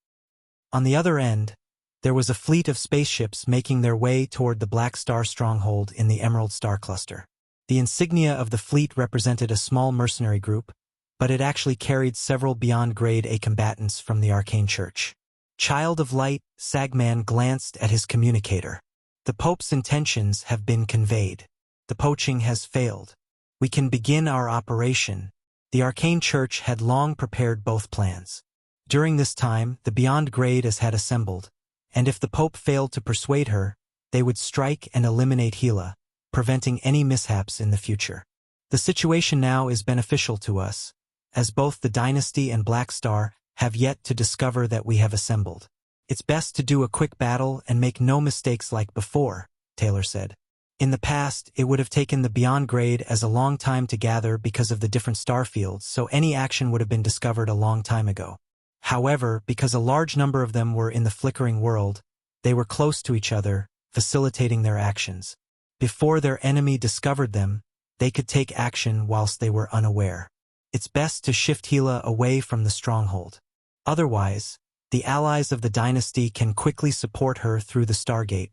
On the other end, there was a fleet of spaceships making their way toward the Black Star stronghold in the Emerald Star Cluster. The insignia of the fleet represented a small mercenary group, but it actually carried several beyond grade A combatants from the Arcane Church. Child of Light, Sagman glanced at his communicator. The Pope's intentions have been conveyed. The poaching has failed. We can begin our operation. The Arcane Church had long prepared both plans. During this time, the Beyond Grades had assembled, and if the Pope failed to persuade her, they would strike and eliminate Gila, preventing any mishaps in the future. The situation now is beneficial to us, as both the Dynasty and Black Star have yet to discover that we have assembled. It's best to do a quick battle and make no mistakes like before, Taylor said. In the past, it would have taken the Beyond Grade as a long time to gather because of the different star fields, so any action would have been discovered a long time ago. However, because a large number of them were in the Flickering world, they were close to each other, facilitating their actions. Before their enemy discovered them, they could take action whilst they were unaware. It's best to shift Gila away from the stronghold. Otherwise, the allies of the Dynasty can quickly support her through the Stargate.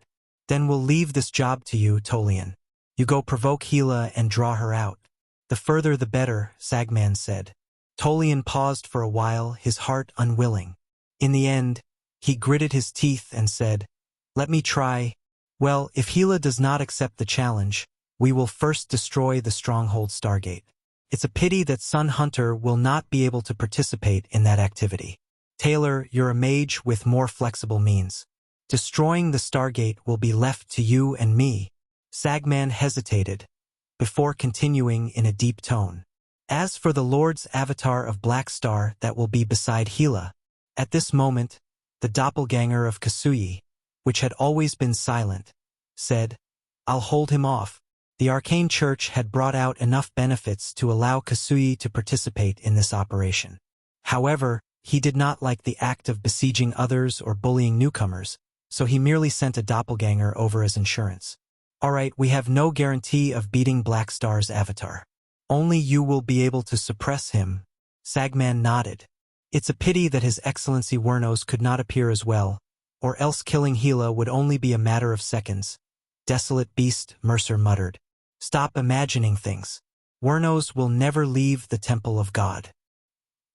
Then we'll leave this job to you, Tolian. You go provoke Gila and draw her out. The further the better, Sagman said. Tolian paused for a while, his heart unwilling. In the end, he gritted his teeth and said, Let me try. Well, if Gila does not accept the challenge, we will first destroy the stronghold Stargate. It's a pity that Sun Hunter will not be able to participate in that activity. Taylor, you're a mage with more flexible means. Destroying the Stargate will be left to you and me. Sagman hesitated, before continuing in a deep tone. As for the Lord's avatar of Black Star that will be beside Gila, at this moment, the doppelganger of Kasui, which had always been silent, said, I'll hold him off. The Arcane Church had brought out enough benefits to allow Kasui to participate in this operation. However, he did not like the act of besieging others or bullying newcomers, so he merely sent a doppelganger over as insurance. All right, we have no guarantee of beating Black Star's avatar. Only you will be able to suppress him. Sagman nodded. It's a pity that His Excellency Wernos could not appear as well, or else killing Gila would only be a matter of seconds. Desolate beast, Mercer muttered. Stop imagining things. Wernos will never leave the Temple of God.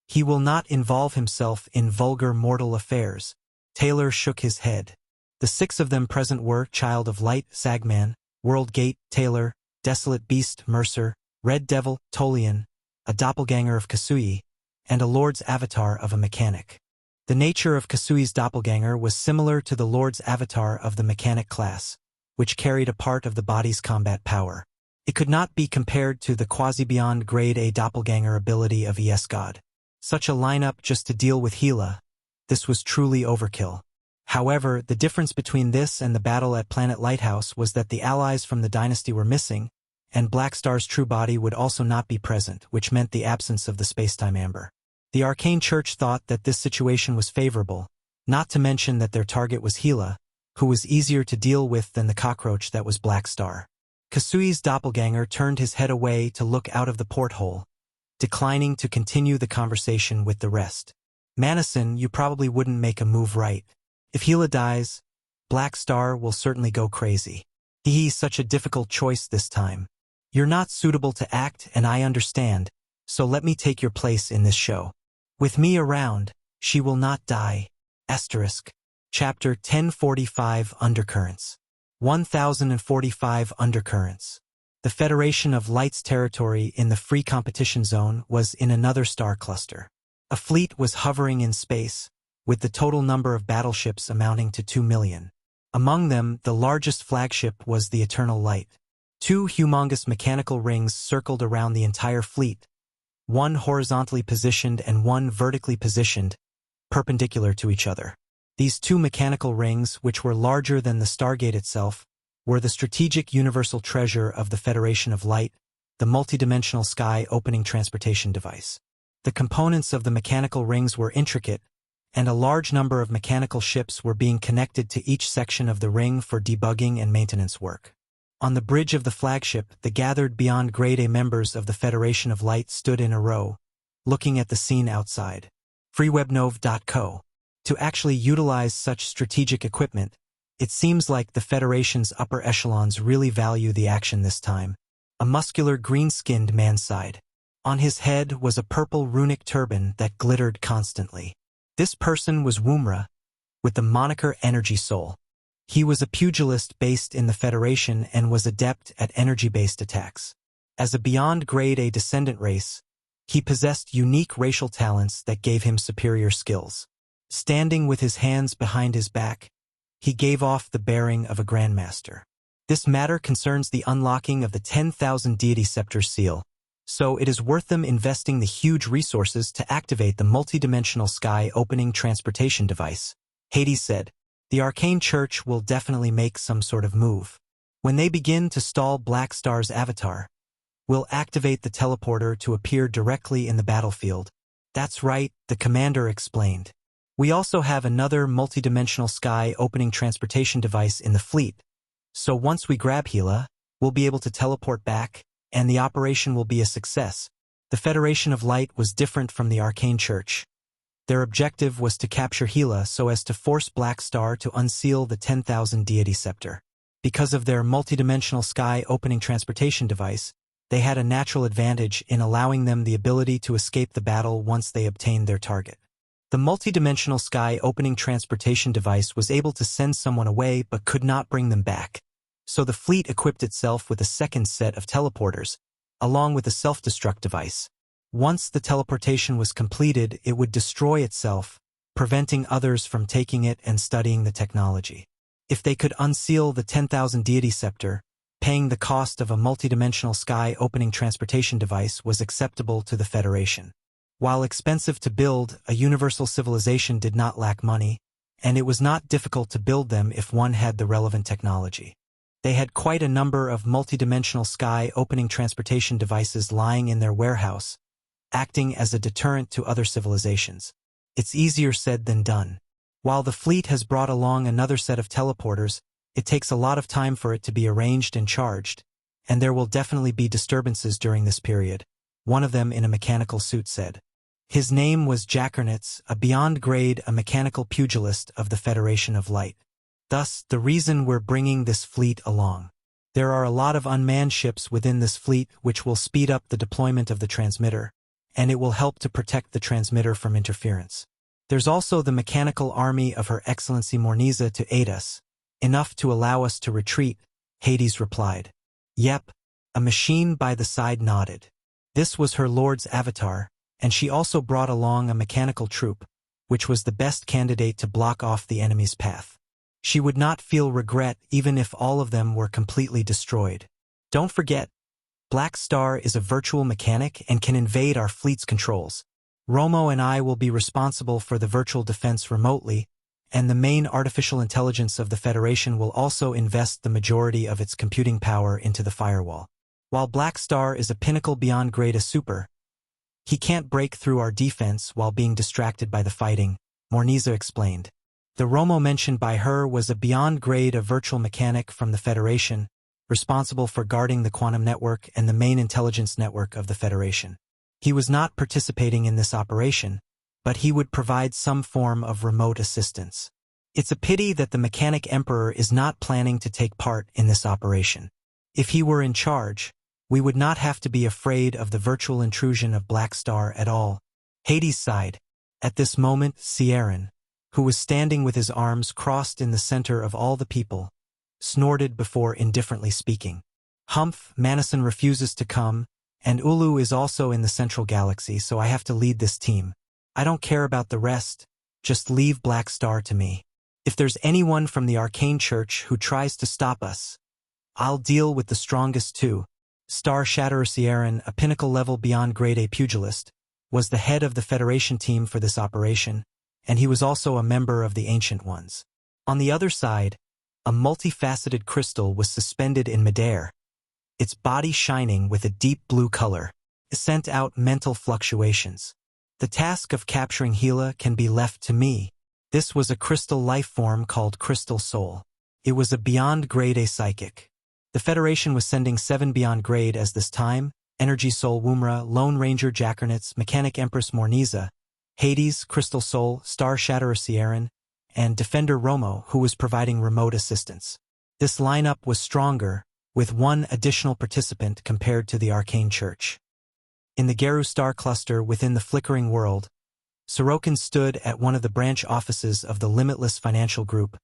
He will not involve himself in vulgar mortal affairs. Taylor shook his head. The 6 of them present were Child of Light, Sagman, World Gate, Taylor, Desolate Beast, Mercer, Red Devil, Tolian, a doppelganger of Kasui, and a Lord's avatar of a mechanic. The nature of Kasui's doppelganger was similar to the Lord's avatar of the mechanic class, which carried a part of the body's combat power. It could not be compared to the quasi-beyond grade A doppelganger ability of ES God. Such a lineup just to deal with Gila, this was truly overkill. However, the difference between this and the battle at Planet Lighthouse was that the allies from the Dynasty were missing, and Black Star's true body would also not be present, which meant the absence of the spacetime amber. The Arcane Church thought that this situation was favorable, not to mention that their target was Gila, who was easier to deal with than the cockroach that was Black Star. Kasui's doppelganger turned his head away to look out of the porthole, declining to continue the conversation with the rest. Madison, you probably wouldn't make a move right. If Gila dies, Black Star will certainly go crazy. He's such a difficult choice this time. You're not suitable to act, and I understand, so let me take your place in this show. With me around, she will not die. Asterisk. Chapter 1045 Undercurrents. 1045 Undercurrents. The Federation of Light's territory in the free competition zone was in another star cluster. A fleet was hovering in space, with the total number of battleships amounting to 2 million. Among them, the largest flagship was the Eternal Light. 2 humongous mechanical rings circled around the entire fleet, one horizontally positioned and one vertically positioned, perpendicular to each other. These 2 mechanical rings, which were larger than the Stargate itself, were the strategic universal treasure of the Federation of Light, the multidimensional sky-opening transportation device. The components of the mechanical rings were intricate, and a large number of mechanical ships were being connected to each section of the ring for debugging and maintenance work. On the bridge of the flagship, the gathered beyond Grade A members of the Federation of Light stood in a row, looking at the scene outside. FreeWebNov.co. To actually utilize such strategic equipment, it seems like the Federation's upper echelons really value the action this time. A muscular green-skinned man sighed. On his head was a purple runic turban that glittered constantly. This person was Woomra, with the moniker Energy Soul. He was a pugilist based in the Federation and was adept at energy-based attacks. As a beyond Grade A descendant race, he possessed unique racial talents that gave him superior skills. Standing with his hands behind his back, he gave off the bearing of a grandmaster. This matter concerns the unlocking of the 10,000 Deity Scepter seal, so it is worth them investing the huge resources to activate the multidimensional sky-opening transportation device. Hades said, the Arcane Church will definitely make some sort of move. When they begin to stall Black Star's avatar, we'll activate the teleporter to appear directly in the battlefield. That's right, the commander explained. We also have another multidimensional sky-opening transportation device in the fleet, so once we grab Gila, we'll be able to teleport back, and the operation will be a success. The Federation of Light was different from the Arcane Church. Their objective was to capture Gila so as to force Black Star to unseal the 10,000 Deity Scepter. Because of their multidimensional sky-opening transportation device, they had a natural advantage in allowing them the ability to escape the battle once they obtained their target. The multidimensional sky-opening transportation device was able to send someone away but could not bring them back, so the fleet equipped itself with a second set of teleporters, along with a self-destruct device. Once the teleportation was completed, it would destroy itself, preventing others from taking it and studying the technology. If they could unseal the 10,000 Deity Scepter, paying the cost of a multidimensional sky-opening transportation device was acceptable to the Federation. While expensive to build, a universal civilization did not lack money, and it was not difficult to build them if one had the relevant technology. They had quite a number of multidimensional sky-opening transportation devices lying in their warehouse, acting as a deterrent to other civilizations. It's easier said than done. While the fleet has brought along another set of teleporters, it takes a lot of time for it to be arranged and charged, and there will definitely be disturbances during this period, one of them in a mechanical suit said. His name was Jackernitz, a beyond grade, a mechanical pugilist of the Federation of Light. Thus, the reason we're bringing this fleet along. There are a lot of unmanned ships within this fleet which will speed up the deployment of the transmitter, and it will help to protect the transmitter from interference. There's also the mechanical army of Her Excellency Morniza to aid us, enough to allow us to retreat, Hades replied. Yep, a machine by the side nodded. This was her lord's avatar, and she also brought along a mechanical troop, which was the best candidate to block off the enemy's path. She would not feel regret even if all of them were completely destroyed. Don't forget, Black Star is a virtual mechanic and can invade our fleet's controls. Romo and I will be responsible for the virtual defense remotely, and the main artificial intelligence of the Federation will also invest the majority of its computing power into the firewall. While Black Star is a pinnacle beyond grade a super, he can't break through our defense while being distracted by the fighting, Morniza explained. The Romo mentioned by her was a beyond grade of virtual mechanic from the Federation, responsible for guarding the quantum network and the main intelligence network of the Federation. He was not participating in this operation, but he would provide some form of remote assistance. It's a pity that the Mechanic Emperor is not planning to take part in this operation. If he were in charge, we would not have to be afraid of the virtual intrusion of Black Star at all. Hades sighed. At this moment, Sieran, who was standing with his arms crossed in the center of all the people, snorted before indifferently speaking. Humph, Manison refuses to come, and Ulu is also in the central galaxy, so I have to lead this team. I don't care about the rest, just leave Black Star to me. If there's anyone from the Arcane Church who tries to stop us, I'll deal with the strongest too. Star Shatterer Sieran, a pinnacle level beyond grade A pugilist, was the head of the Federation team for this operation, and he was also a member of the Ancient Ones. On the other side, a multifaceted crystal was suspended in midair, its body shining with a deep blue color. It sent out mental fluctuations. The task of capturing Gila can be left to me. This was a crystal life form called Crystal Soul. It was a beyond grade A psychic. The Federation was sending 7 beyond grade as this time: Energy Soul Wumra, Lone Ranger Jackernitz, Mechanic Empress Morniza, Hades, Crystal Soul, Star Shatterer Sieran, and Defender Romo, who was providing remote assistance. This lineup was stronger, with one additional participant compared to the Arcane Church. In the Geru star cluster within the Flickering world, Sorokin stood at one of the branch offices of the Limitless Financial Group,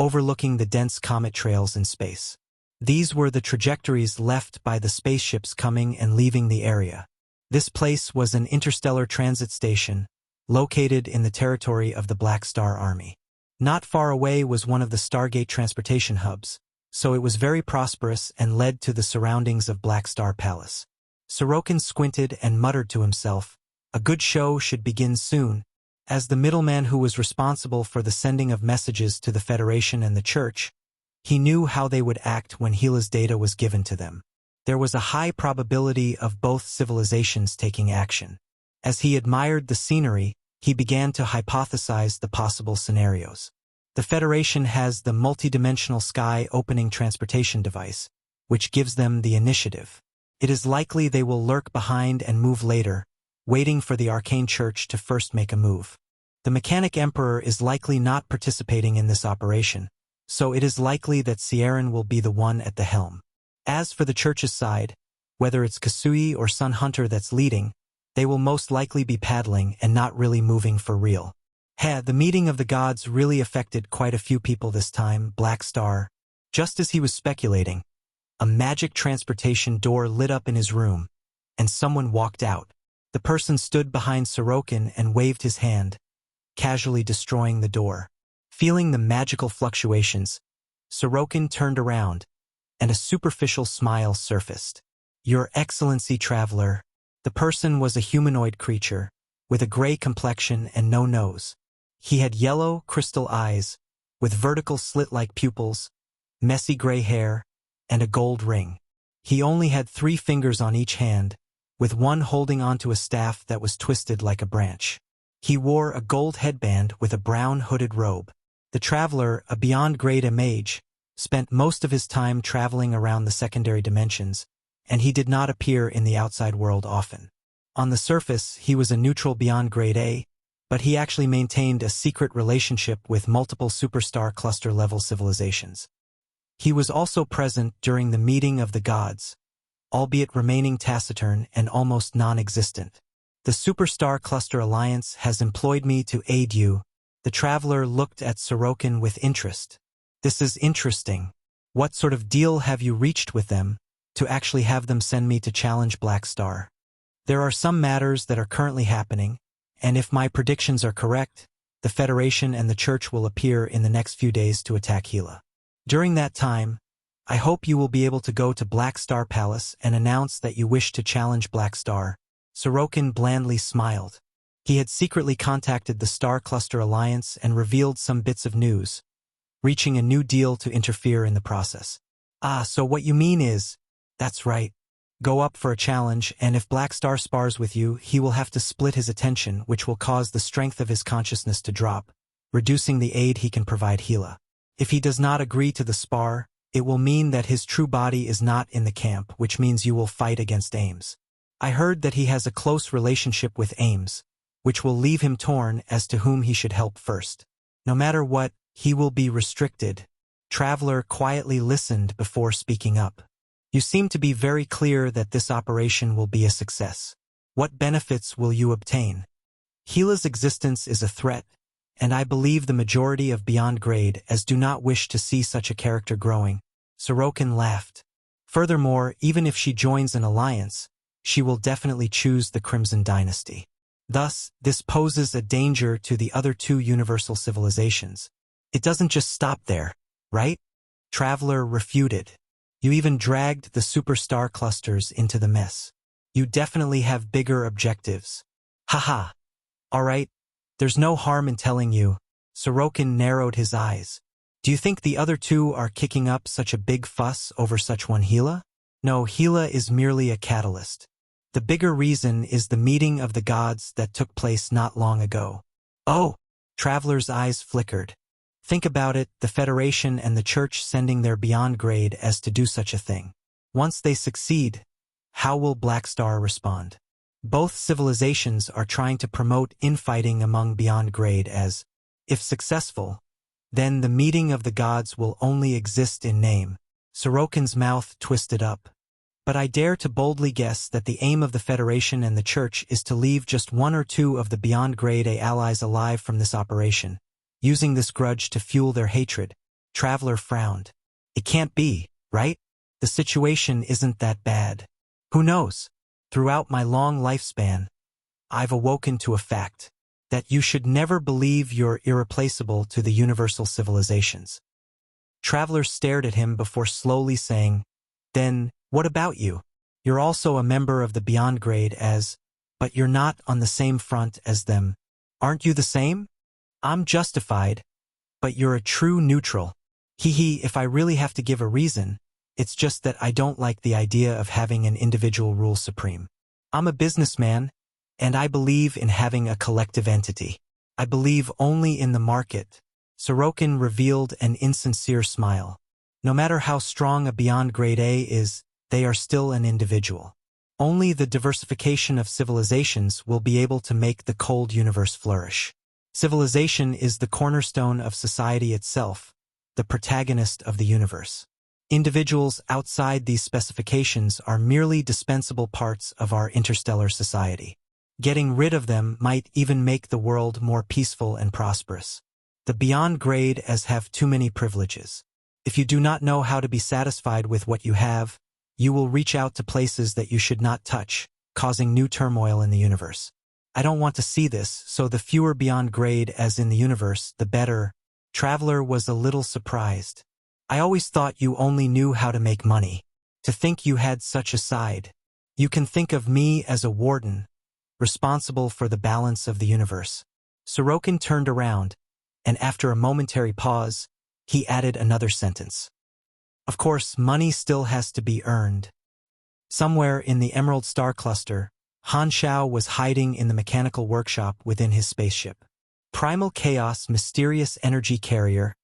overlooking the dense comet trails in space. These were the trajectories left by the spaceships coming and leaving the area. This place was an interstellar transit station, located in the territory of the Black Star Army. Not far away was one of the Stargate transportation hubs, so it was very prosperous and led to the surroundings of Black Star Palace. Sorokin squinted and muttered to himself, a good show should begin soon. As the middleman who was responsible for the sending of messages to the Federation and the Church, he knew how they would act when Gila's data was given to them. There was a high probability of both civilizations taking action. As he admired the scenery, he began to hypothesize the possible scenarios. The Federation has the multidimensional sky-opening transportation device, which gives them the initiative. It is likely they will lurk behind and move later, waiting for the Arcane Church to first make a move. The Mechanic Emperor is likely not participating in this operation, so it is likely that Sieran will be the one at the helm. As for the Church's side, whether it's Kasui or Sun Hunter that's leading, they will most likely be paddling and not really moving for real. The meeting of the gods really affected quite a few people this time. Black Star. Just as he was speculating, a magic transportation door lit up in his room, and someone walked out. The person stood behind Sorokin and waved his hand, casually destroying the door. Feeling the magical fluctuations, Sorokin turned around, and a superficial smile surfaced. Your Excellency, Traveler. The person was a humanoid creature, with a gray complexion and no nose. He had yellow, crystal eyes, with vertical slit-like pupils, messy gray hair, and a gold ring. He only had 3 fingers on each hand, with one holding onto a staff that was twisted like a branch. He wore a gold headband with a brown hooded robe. The Traveler, a beyond grade A mage, spent most of his time traveling around the secondary dimensions, and he did not appear in the outside world often. On the surface, he was a neutral beyond grade A, but he actually maintained a secret relationship with multiple superstar cluster-level civilizations. He was also present during the meeting of the gods, albeit remaining taciturn and almost non-existent. The Superstar Cluster Alliance has employed me to aid you. The Traveler looked at Sorokin with interest. This is interesting. What sort of deal have you reached with them, to actually have them send me to challenge Black Star? There are some matters that are currently happening, and if my predictions are correct, the Federation and the Church will appear in the next few days to attack Gila. During that time, I hope you will be able to go to Black Star Palace and announce that you wish to challenge Black Star. Sorokin blandly smiled. He had secretly contacted the Star Cluster Alliance and revealed some bits of news, reaching a new deal to interfere in the process. So what you mean is, that's right. Go up for a challenge, and if Black Star spars with you, he will have to split his attention, which will cause the strength of his consciousness to drop, reducing the aid he can provide Gila. If he does not agree to the spar, it will mean that his true body is not in the camp, which means you will fight against Ames. I heard that he has a close relationship with Ames, which will leave him torn as to whom he should help first. No matter what, he will be restricted. Traveler quietly listened before speaking up. You seem to be very clear that this operation will be a success. What benefits will you obtain? Gila's existence is a threat, and I believe the majority of Beyond Grade as do not wish to see such a character growing. Sorokin laughed. Furthermore, even if she joins an alliance, she will definitely choose the Crimson Dynasty. Thus, this poses a danger to the other two universal civilizations. It doesn't just stop there, right? Traveler refuted. You even dragged the superstar clusters into the mess. You definitely have bigger objectives. Haha. Alright, there's no harm in telling you. Sorokin narrowed his eyes. Do you think the other two are kicking up such a big fuss over such one Gila? No, Gila is merely a catalyst. The bigger reason is the meeting of the gods that took place not long ago. Oh! Traveler's eyes flickered. Think about it, the Federation and the Church sending their Beyond Grade as to do such a thing. Once they succeed, how will Black Star respond? Both civilizations are trying to promote infighting among Beyond Grade as, if successful, then the meeting of the gods will only exist in name. Sorokin's mouth twisted up. But I dare to boldly guess that the aim of the Federation and the Church is to leave just one or two of the Beyond Grade A allies alive from this operation, using this grudge to fuel their hatred. Traveler frowned. It can't be, right? The situation isn't that bad. Who knows? Throughout my long lifespan, I've awoken to a fact that you should never believe you're irreplaceable to the universal civilizations. Traveler stared at him before slowly saying, Then, what about you? You're also a member of the Beyond Grade as, but you're not on the same front as them. Aren't you the same? I'm justified, but you're a true neutral. If I really have to give a reason, it's just that I don't like the idea of having an individual rule supreme. I'm a businessman, and I believe in having a collective entity. I believe only in the market. Sorokin revealed an insincere smile. No matter how strong a Beyond Grade A is, they are still an individual. Only the diversification of civilizations will be able to make the cold universe flourish. Civilization is the cornerstone of society itself, the protagonist of the universe. Individuals outside these specifications are merely dispensable parts of our interstellar society. Getting rid of them might even make the world more peaceful and prosperous. The Beyond Grade as have too many privileges. If you do not know how to be satisfied with what you have, you will reach out to places that you should not touch, causing new turmoil in the universe. I don't want to see this, so the fewer Beyond Grade as in the universe, the better. Traveler was a little surprised. I always thought you only knew how to make money. To think you had such a side. You can think of me as a warden, responsible for the balance of the universe. Sorokin turned around, and after a momentary pause, he added another sentence. Of course, money still has to be earned. Somewhere in the Emerald Star Cluster, Han Xiao was hiding in the mechanical workshop within his spaceship. Primal Chaos Mysterious Energy Carrier,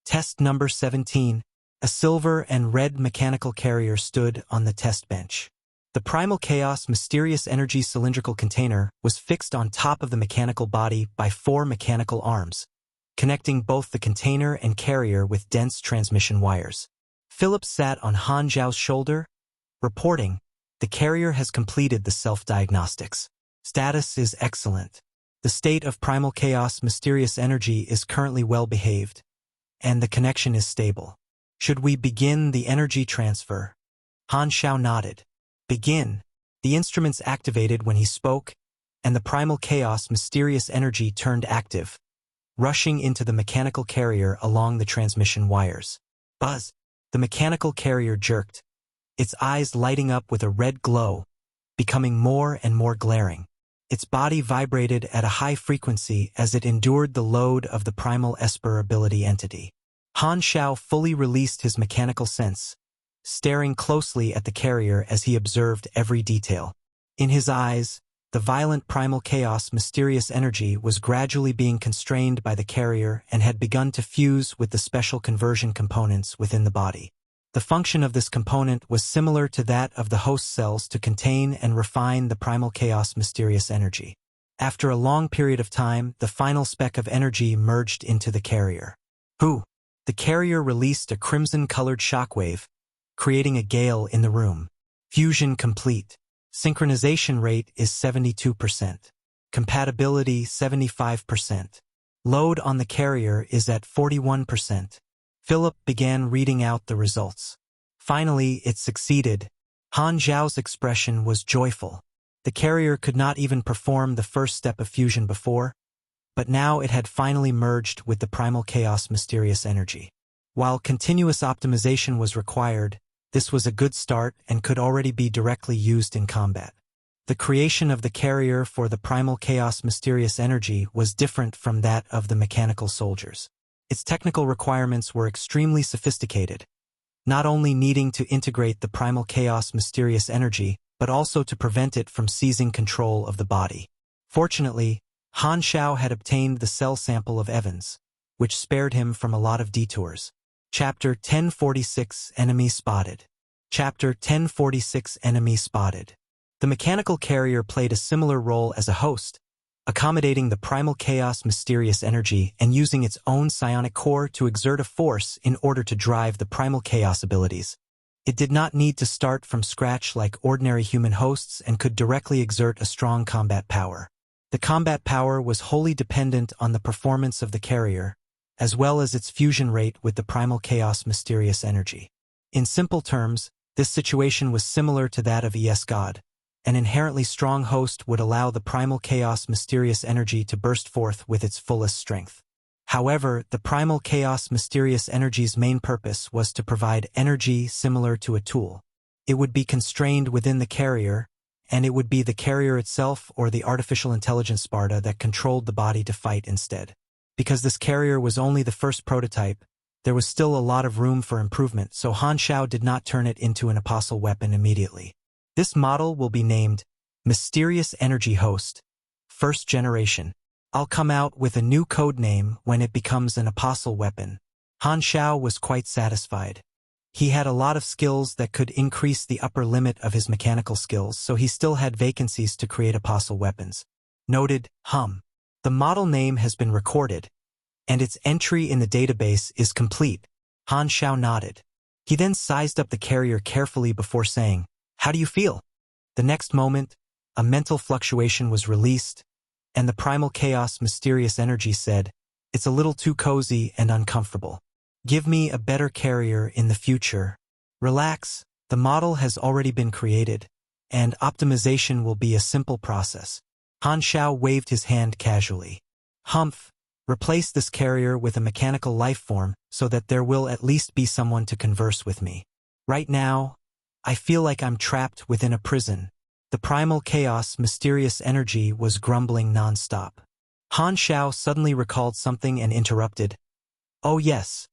Test Number 17, a silver and red mechanical carrier stood on the test bench. The Primal Chaos Mysterious Energy cylindrical container was fixed on top of the mechanical body by 4 mechanical arms, connecting both the container and carrier with dense transmission wires. Philip sat on Han Zhao's shoulder, reporting, the carrier has completed the self-diagnostics. Status is excellent. The state of Primal Chaos Mysterious Energy is currently well-behaved, and the connection is stable. Should we begin the energy transfer? Han Xiao nodded. Begin. The instruments activated when he spoke, and the Primal Chaos Mysterious Energy turned active, rushing into the mechanical carrier along the transmission wires. Buzz! The mechanical carrier jerked, its eyes lighting up with a red glow, becoming more and more glaring. Its body vibrated at a high frequency as it endured the load of the primal Esper ability entity. Han Xiao fully released his mechanical sense, staring closely at the carrier as he observed every detail. In his eyes, the violent primal chaos mysterious energy was gradually being constrained by the carrier and had begun to fuse with the special conversion components within the body. The function of this component was similar to that of the host cells to contain and refine the primal chaos mysterious energy. After a long period of time, the final speck of energy merged into the carrier. The carrier released a crimson-colored shockwave, creating a gale in the room. Fusion complete. Synchronization rate is 72%. Compatibility 75%. Load on the carrier is at 41%. Philip began reading out the results. Finally, it succeeded. Han Zhao's expression was joyful. The carrier could not even perform the first step of fusion before, but now it had finally merged with the primal chaos mysterious energy. While continuous optimization was required, this was a good start and could already be directly used in combat. The creation of the carrier for the primal chaos mysterious energy was different from that of the mechanical soldiers. Its technical requirements were extremely sophisticated, not only needing to integrate the primal chaos mysterious energy, but also to prevent it from seizing control of the body. Fortunately, Han Zhao had obtained the cell sample of Evans, which spared him from a lot of detours. Chapter 1046 Enemy Spotted. Chapter 1046 Enemy Spotted. The mechanical carrier played a similar role as a host, accommodating the primal chaos mysterious energy and using its own psionic core to exert a force in order to drive the primal chaos abilities. It did not need to start from scratch like ordinary human hosts and could directly exert a strong combat power. The combat power was wholly dependent on the performance of the carrier, as well as its fusion rate with the primal chaos mysterious energy. In simple terms, this situation was similar to that of ES God. An inherently strong host would allow the primal chaos mysterious energy to burst forth with its fullest strength. However, the primal chaos mysterious energy's main purpose was to provide energy similar to a tool. It would be constrained within the carrier, and it would be the carrier itself or the artificial intelligence Sparta that controlled the body to fight instead. Because this carrier was only the first prototype, there was still a lot of room for improvement, so Han Zhao did not turn it into an apostle weapon immediately. This model will be named Mysterious Energy Host, First Generation. I'll come out with a new code name when it becomes an apostle weapon. Han Zhao was quite satisfied. He had a lot of skills that could increase the upper limit of his mechanical skills, so he still had vacancies to create apostle weapons. Noted, The model name has been recorded, and its entry in the database is complete. Han Zhao nodded. He then sized up the carrier carefully before saying, "How do you feel?" The next moment, a mental fluctuation was released, and the primal chaos mysterious energy said, "It's a little too cozy and uncomfortable. Give me a better carrier in the future. Relax, the model has already been created, and optimization will be a simple process." Han Zhao waved his hand casually. Replace this carrier with a mechanical life form so that there will at least be someone to converse with me. Right now, I feel like I'm trapped within a prison. The primal chaos mysterious energy was grumbling non-stop. Han Zhao suddenly recalled something and interrupted. "Oh yes.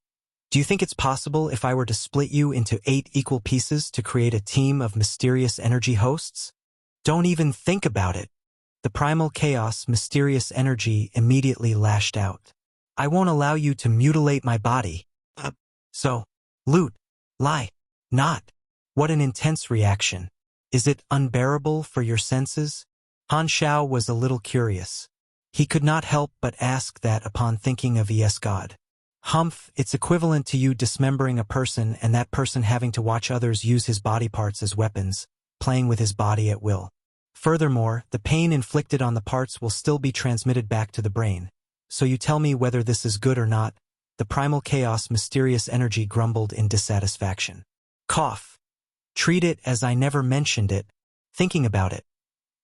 Do you think it's possible if I were to split you into 8 equal pieces to create a team of mysterious energy hosts?" "Don't even think about it." The primal chaos mysterious energy immediately lashed out. "I won't allow you to mutilate my body. So, loot, lie, not." What an intense reaction. Is it unbearable for your senses? Han Zhao was a little curious. He could not help but ask that upon thinking of ES God. It's equivalent to you dismembering a person and that person having to watch others use his body parts as weapons, playing with his body at will. Furthermore, the pain inflicted on the parts will still be transmitted back to the brain. So you tell me whether this is good or not. The primal chaos mysterious energy grumbled in dissatisfaction. Cough. Treat it as I never mentioned it. Thinking about it.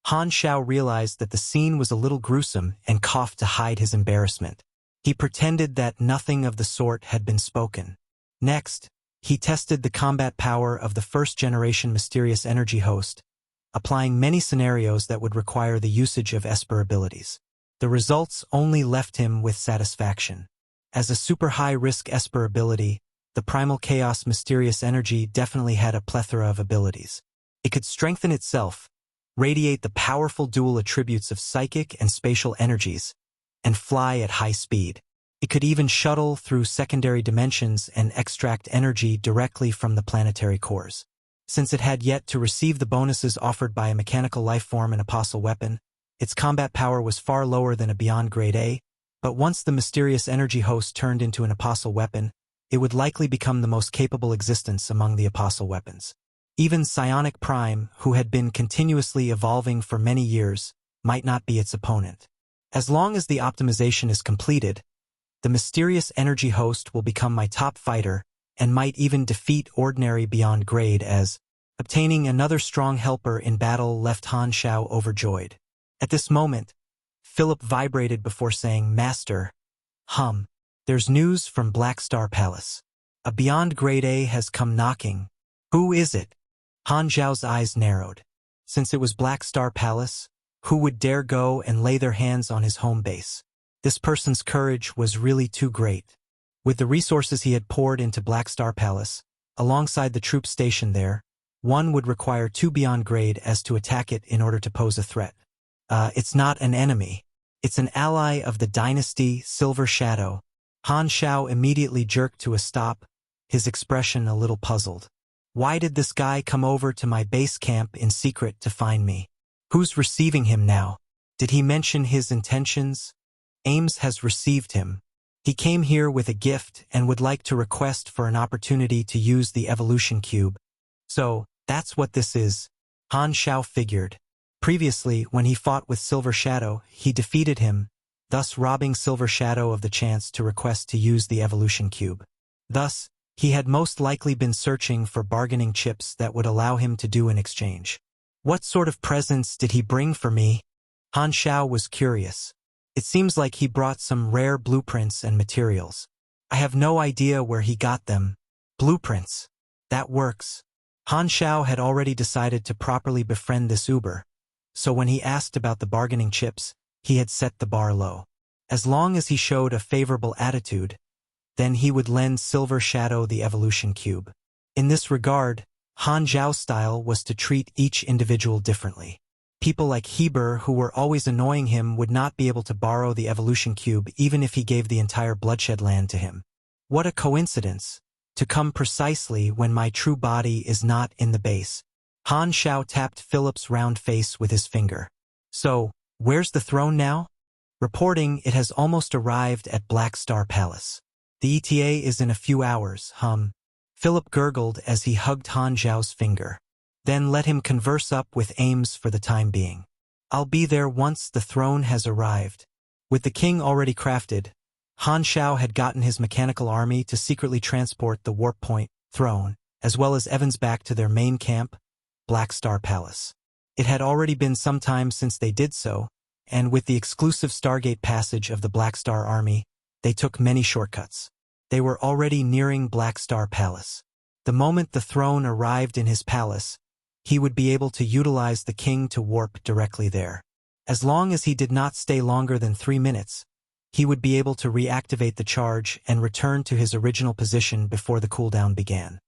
Han Zhao realized that the scene was a little gruesome and coughed to hide his embarrassment. He pretended that nothing of the sort had been spoken. Next, he tested the combat power of the first-generation mysterious energy host, applying many scenarios that would require the usage of Esper abilities. The results only left him with satisfaction. As a super high-risk Esper ability, the primal chaos mysterious energy definitely had a plethora of abilities. It could strengthen itself, radiate the powerful dual attributes of psychic and spatial energies, and fly at high speed. It could even shuttle through secondary dimensions and extract energy directly from the planetary cores. Since it had yet to receive the bonuses offered by a mechanical lifeform and apostle weapon, its combat power was far lower than a beyond grade A, but once the mysterious energy host turned into an apostle weapon, it would likely become the most capable existence among the apostle weapons. Even Psionic Prime, who had been continuously evolving for many years, might not be its opponent. As long as the optimization is completed, the mysterious energy host will become my top fighter and might even defeat ordinary beyond grade as obtaining another strong helper in battle left Han Shao overjoyed. At this moment, Philip vibrated before saying, "Master, there's news from Black Star Palace. A beyond grade A has come knocking." "Who is it?" Han Zhao's eyes narrowed. Since it was Black Star Palace, who would dare go and lay their hands on his home base? This person's courage was really too great. With the resources he had poured into Black Star Palace, alongside the troops stationed there, one would require 2 beyond grade as to attack it in order to pose a threat. It's not an enemy. It's an ally of the dynasty Silver Shadow. Han Shao immediately jerked to a stop, his expression a little puzzled. Why did this guy come over to my base camp in secret to find me? Who's receiving him now? Did he mention his intentions? Ames has received him. He came here with a gift and would like to request for an opportunity to use the evolution cube. So, that's what this is, Han Shao figured. Previously, when he fought with Silver Shadow, he defeated him, thus robbing Silver Shadow of the chance to request to use the evolution cube. Thus, he had most likely been searching for bargaining chips that would allow him to do an exchange. What sort of presents did he bring for me? Han Shao was curious. It seems like he brought some rare blueprints and materials. I have no idea where he got them. Blueprints. That works. Han Shao had already decided to properly befriend this Uber, so when he asked about the bargaining chips, he had set the bar low. As long as he showed a favorable attitude, then he would lend Silver Shadow the evolution cube. In this regard, Han Zhao's style was to treat each individual differently. People like Heber, who were always annoying him, would not be able to borrow the evolution cube even if he gave the entire Bloodshed land to him. What a coincidence, to come precisely when my true body is not in the base. Han Shao tapped Philip's round face with his finger. So, where's the throne now? Reporting it has almost arrived at Black Star Palace. The ETA is in a few hours, Philip gurgled as he hugged Han Zhao's finger. Then let him converse up with Ames for the time being. I'll be there once the throne has arrived. With the king already crafted, Han Shao had gotten his mechanical army to secretly transport the warp point, throne, as well as Evans back to their main camp, Black Star Palace. It had already been some time since they did so, and with the exclusive Stargate passage of the Black Star Army, they took many shortcuts. They were already nearing Black Star Palace. The moment the throne arrived in his palace, he would be able to utilize the king to warp directly there. As long as he did not stay longer than 3 minutes, he would be able to reactivate the charge and return to his original position before the cooldown began.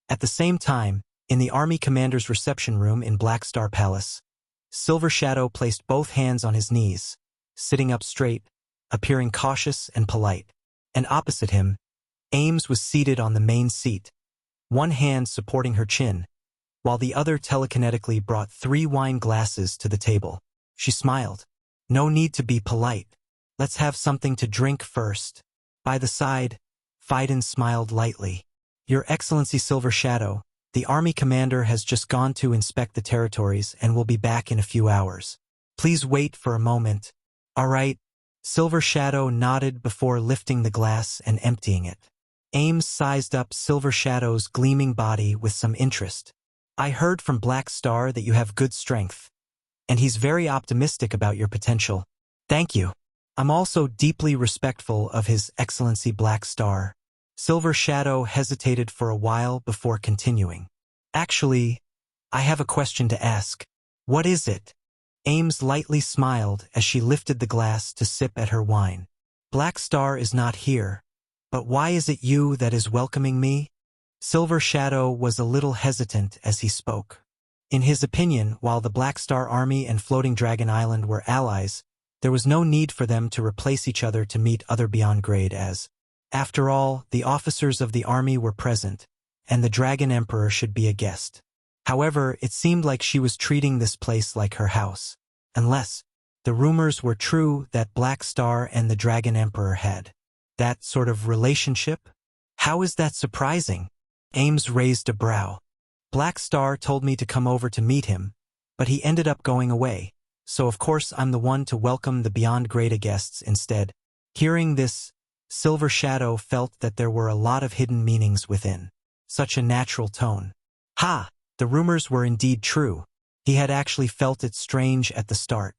At the same time, in the Army Commander's reception room in Black Star Palace, Silver Shadow placed both hands on his knees, sitting up straight, appearing cautious and polite. And opposite him, Ames was seated on the main seat, one hand supporting her chin, while the other telekinetically brought 3 wine glasses to the table. She smiled. No need to be polite. Let's have something to drink first. By the side, Phaidon smiled lightly. Your Excellency Silver Shadow, the Army Commander has just gone to inspect the territories and will be back in a few hours. Please wait for a moment. All right. Silver Shadow nodded before lifting the glass and emptying it. Ames sized up Silver Shadow's gleaming body with some interest. I heard from Black Star that you have good strength, and he's very optimistic about your potential. Thank you. I'm also deeply respectful of His Excellency Black Star. Silver Shadow hesitated for a while before continuing. Actually, I have a question to ask. What is it? Ames lightly smiled as she lifted the glass to sip at her wine. Black Star is not here, but why is it you that is welcoming me? Silver Shadow was a little hesitant as he spoke. In his opinion, while the Black Star Army and Floating Dragon Island were allies, there was no need for them to replace each other to meet other beyond grade as. After all, the officers of the army were present, and the Dragon Emperor should be a guest. However, it seemed like she was treating this place like her house. Unless the rumors were true that Black Star and the Dragon Emperor had that sort of relationship? How is that surprising? Ames raised a brow. Black Star told me to come over to meet him, but he ended up going away, so of course I'm the one to welcome the beyond grade guests instead. Hearing this, Silver Shadow felt that there were a lot of hidden meanings within such a natural tone. Ha! The rumors were indeed true. He had actually felt it strange at the start.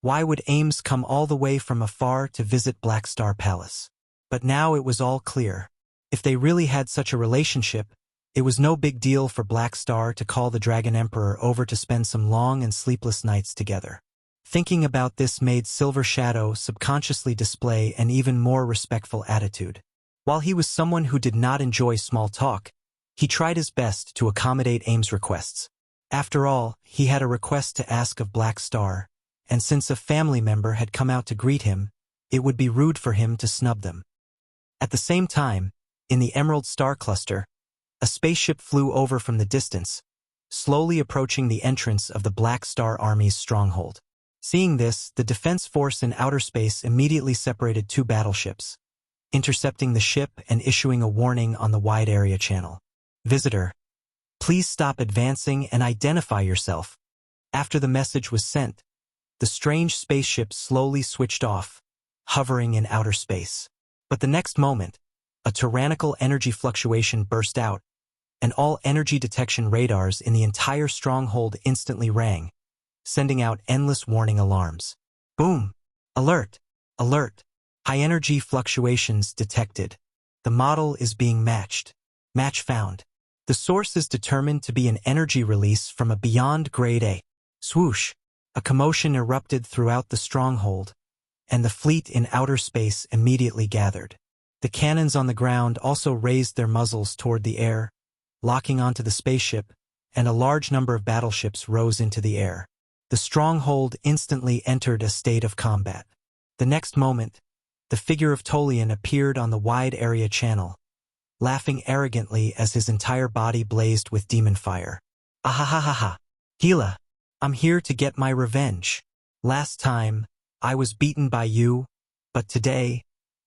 Why would Ames come all the way from afar to visit Black Star Palace? But now it was all clear. If they really had such a relationship, it was no big deal for Black Star to call the Dragon Emperor over to spend some long and sleepless nights together. Thinking about this made Silver Shadow subconsciously display an even more respectful attitude. While he was someone who did not enjoy small talk, he tried his best to accommodate Ames' requests. After all, he had a request to ask of Black Star, and since a family member had come out to greet him, it would be rude for him to snub them. At the same time, in the Emerald Star Cluster, a spaceship flew over from the distance, slowly approaching the entrance of the Black Star Army's stronghold. Seeing this, the defense force in outer space immediately separated two battleships, intercepting the ship and issuing a warning on the wide area channel. Visitor, please stop advancing and identify yourself. After the message was sent, the strange spaceship slowly switched off, hovering in outer space. But the next moment, a tyrannical energy fluctuation burst out, and all energy detection radars in the entire stronghold instantly rang, sending out endless warning alarms. Boom! Alert! Alert! High energy fluctuations detected. The model is being matched. Match found. The source is determined to be an energy release from a beyond grade A. Swoosh! A commotion erupted throughout the stronghold, and the fleet in outer space immediately gathered. The cannons on the ground also raised their muzzles toward the air, locking onto the spaceship, and a large number of battleships rose into the air. The stronghold instantly entered a state of combat. The next moment, the figure of Tolian appeared on the wide area channel, laughing arrogantly as his entire body blazed with demon fire. Ahahaha! Gila! I'm here to get my revenge. Last time, I was beaten by you, but today,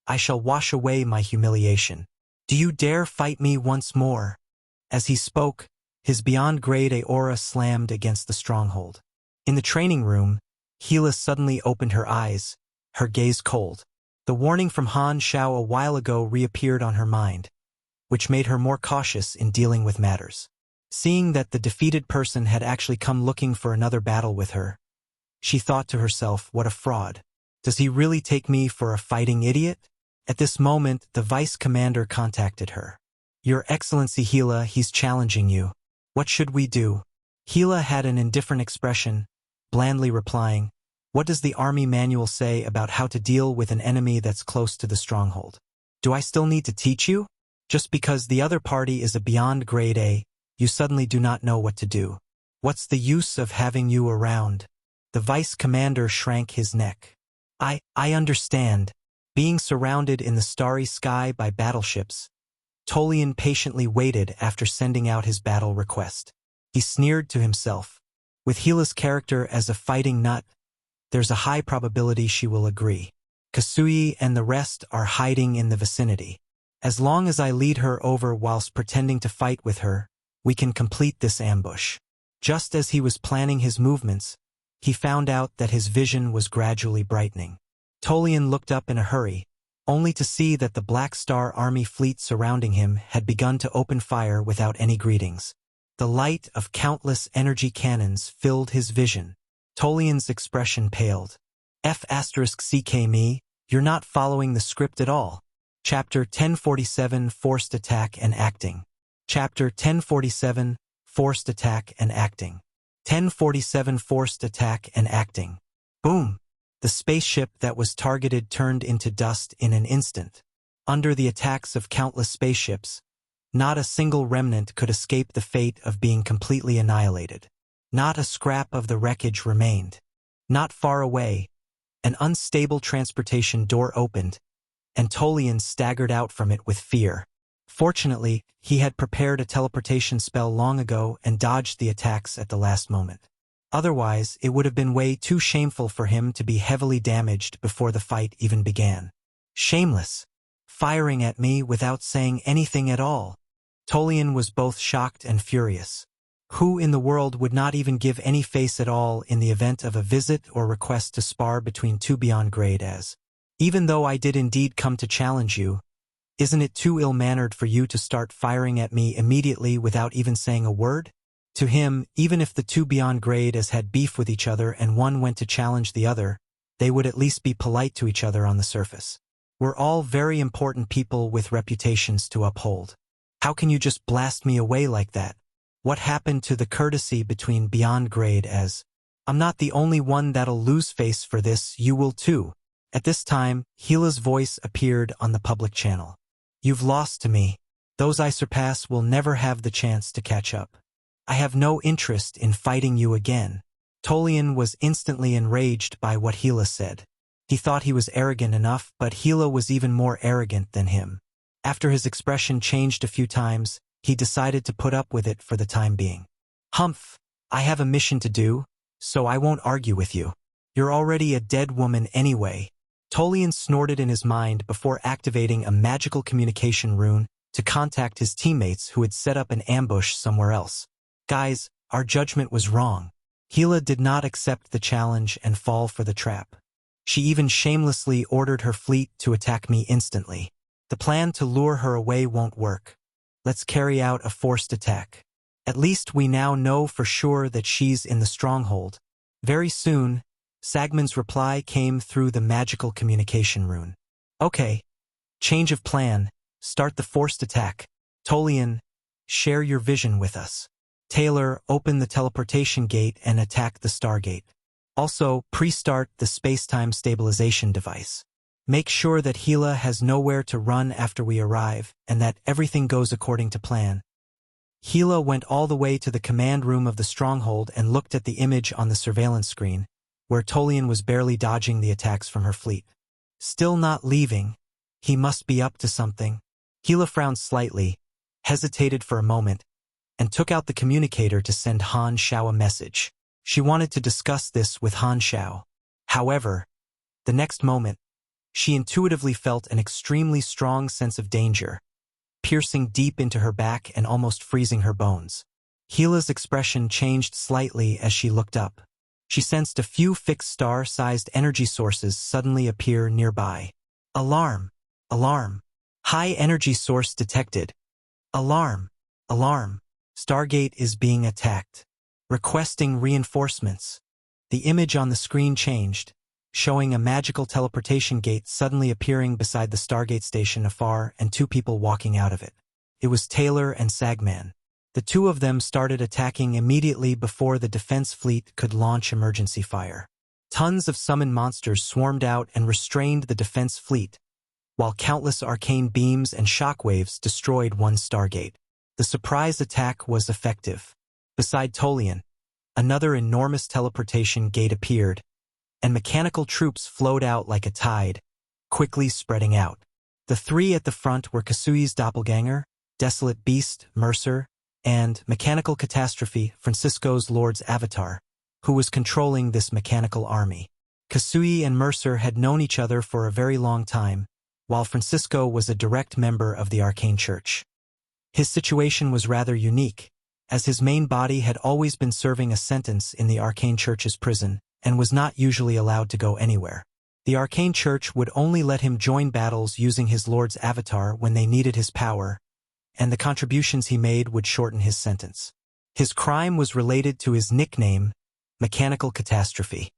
I shall wash away my humiliation. Do you dare fight me once more? As he spoke, his beyond grade A aura slammed against the stronghold. In the training room, Gila suddenly opened her eyes, her gaze cold. The warning from Han Shao a while ago reappeared on her mind, which made her more cautious in dealing with matters. Seeing that the defeated person had actually come looking for another battle with her, she thought to herself, what a fraud. Does he really take me for a fighting idiot? At this moment, the vice commander contacted her. Your Excellency Gila, he's challenging you. What should we do? Gila had an indifferent expression, blandly replying, what does the army manual say about how to deal with an enemy that's close to the stronghold? Do I still need to teach you? Just because the other party is a beyond grade A, you suddenly do not know what to do. What's the use of having you around? The vice commander shrank his neck. I understand. Being surrounded in the starry sky by battleships, Tolian patiently waited after sending out his battle request. He sneered to himself. With Gila's character as a fighting nut, there's a high probability she will agree. Kasui and the rest are hiding in the vicinity. As long as I lead her over whilst pretending to fight with her, we can complete this ambush. Just as he was planning his movements, he found out that his vision was gradually brightening. Tolian looked up in a hurry, only to see that the Black Star Army fleet surrounding him had begun to open fire without any greetings. The light of countless energy cannons filled his vision. Tolian's expression paled. F***ck me, you're not following the script at all. Chapter 1047 Forced Attack and Acting. Chapter 1047 Forced Attack and Acting. 1047 Forced Attack and Acting. Boom! The spaceship that was targeted turned into dust in an instant. Under the attacks of countless spaceships, not a single remnant could escape the fate of being completely annihilated. Not a scrap of the wreckage remained. Not far away, an unstable transportation door opened, and Tolian staggered out from it with fear. Fortunately, he had prepared a teleportation spell long ago and dodged the attacks at the last moment. Otherwise, it would have been way too shameful for him to be heavily damaged before the fight even began. Shameless! Firing at me without saying anything at all. Tolian was both shocked and furious. Who in the world would not even give any face at all in the event of a visit or request to spar between two beyond grade as? Even though I did indeed come to challenge you, isn't it too ill-mannered for you to start firing at me immediately without even saying a word? To him, even if the two beyond grade as had beef with each other and one went to challenge the other, they would at least be polite to each other on the surface. We're all very important people with reputations to uphold. How can you just blast me away like that? What happened to the courtesy between beyond grade as? I'm not the only one that'll lose face for this, you will too. At this time, Gila's voice appeared on the public channel. You've lost to me. Those I surpass will never have the chance to catch up. I have no interest in fighting you again. Tolian was instantly enraged by what Gila said. He thought he was arrogant enough, but Gila was even more arrogant than him. After his expression changed a few times, he decided to put up with it for the time being. Humph, I have a mission to do, so I won't argue with you. You're already a dead woman anyway. Tolian snorted in his mind before activating a magical communication rune to contact his teammates who had set up an ambush somewhere else. Guys, our judgment was wrong. Gila did not accept the challenge and fall for the trap. She even shamelessly ordered her fleet to attack me instantly. The plan to lure her away won't work. Let's carry out a forced attack. At least we now know for sure that she's in the stronghold. Very soon, Sagman's reply came through the magical communication rune. Okay. Change of plan. Start the forced attack. Tolian, share your vision with us. Taylor, open the teleportation gate and attack the Stargate. Also, pre-start the space-time stabilization device. Make sure that Gila has nowhere to run after we arrive, and that everything goes according to plan. Gila went all the way to the command room of the stronghold and looked at the image on the surveillance screen, where Tolian was barely dodging the attacks from her fleet. Still not leaving. He must be up to something. Gila frowned slightly, hesitated for a moment, and took out the communicator to send Han Shao a message. She wanted to discuss this with Han Shao. However, the next moment, she intuitively felt an extremely strong sense of danger, piercing deep into her back and almost freezing her bones. Gila's expression changed slightly as she looked up. She sensed a few fixed star-sized energy sources suddenly appear nearby. Alarm! Alarm! High energy source detected. Alarm! Alarm! Stargate is being attacked. Requesting reinforcements. The image on the screen changed, showing a magical teleportation gate suddenly appearing beside the Stargate station afar and two people walking out of it. It was Taylor and Sagman. The two of them started attacking immediately before the defense fleet could launch emergency fire. Tons of summoned monsters swarmed out and restrained the defense fleet, while countless arcane beams and shockwaves destroyed one Stargate. The surprise attack was effective. Beside Tolian, another enormous teleportation gate appeared, and mechanical troops flowed out like a tide, quickly spreading out. The three at the front were Kasui's doppelganger, Desolate Beast, Mercer, and Mechanical Catastrophe, Francisco's Lord's avatar, who was controlling this mechanical army. Kasui and Mercer had known each other for a very long time, while Francisco was a direct member of the Arcane Church. His situation was rather unique, as his main body had always been serving a sentence in the Arcane Church's prison and was not usually allowed to go anywhere. The Arcane Church would only let him join battles using his Lord's avatar when they needed his power, and the contributions he made would shorten his sentence. His crime was related to his nickname, Mechanical Catastrophe.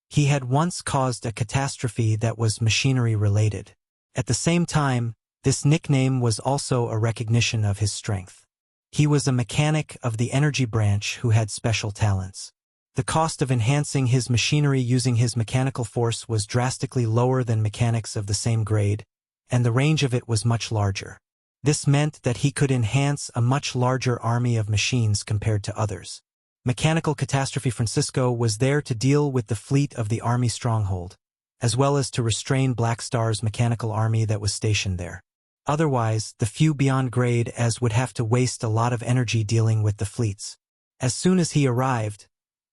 He had once caused a catastrophe that was machinery-related. At the same time, this nickname was also a recognition of his strength. He was a mechanic of the energy branch who had special talents. The cost of enhancing his machinery using his mechanical force was drastically lower than mechanics of the same grade, and the range of it was much larger. This meant that he could enhance a much larger army of machines compared to others. Mechanical Catastrophe Francisco was there to deal with the fleet of the army stronghold, as well as to restrain Black Star's mechanical army that was stationed there. Otherwise, the few beyond grade as would have to waste a lot of energy dealing with the fleets. As soon as he arrived,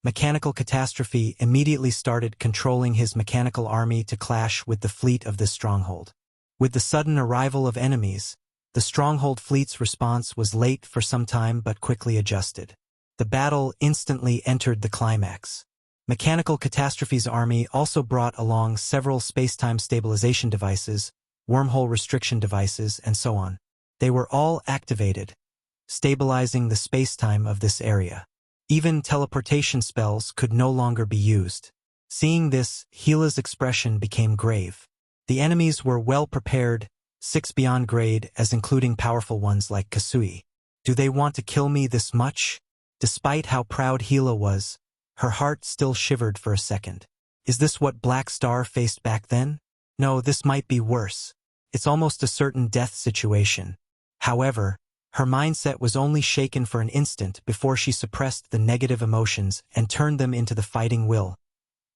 Mechanical Catastrophe immediately started controlling his mechanical army to clash with the fleet of this stronghold. With the sudden arrival of enemies, the stronghold fleet's response was late for some time but quickly adjusted. The battle instantly entered the climax. Mechanical Catastrophe's army also brought along several space-time stabilization devices, wormhole restriction devices, and so on. They were all activated, stabilizing the space-time of this area. Even teleportation spells could no longer be used. Seeing this, Gila's expression became grave. The enemies were well prepared, 6 beyond grade, as including powerful ones like Kasui. Do they want to kill me this much? Despite how proud Gila was, her heart still shivered for a second. Is this what Black Star faced back then? No, this might be worse. It's almost a certain death situation. However, her mindset was only shaken for an instant before she suppressed the negative emotions and turned them into the fighting will,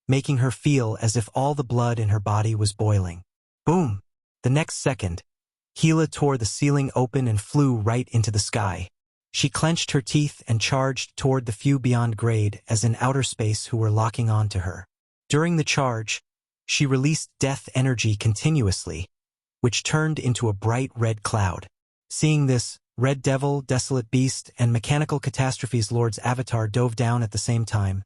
making her feel as if all the blood in her body was boiling. Boom! The next second, Gila tore the ceiling open and flew right into the sky. She clenched her teeth and charged toward the few beyond grade as in outer space who were locking on to her. During the charge, she released death energy continuously, which turned into a bright red cloud. Seeing this, Red Devil, Desolate Beast, and Mechanical Catastrophe's Lord's Avatar dove down at the same time,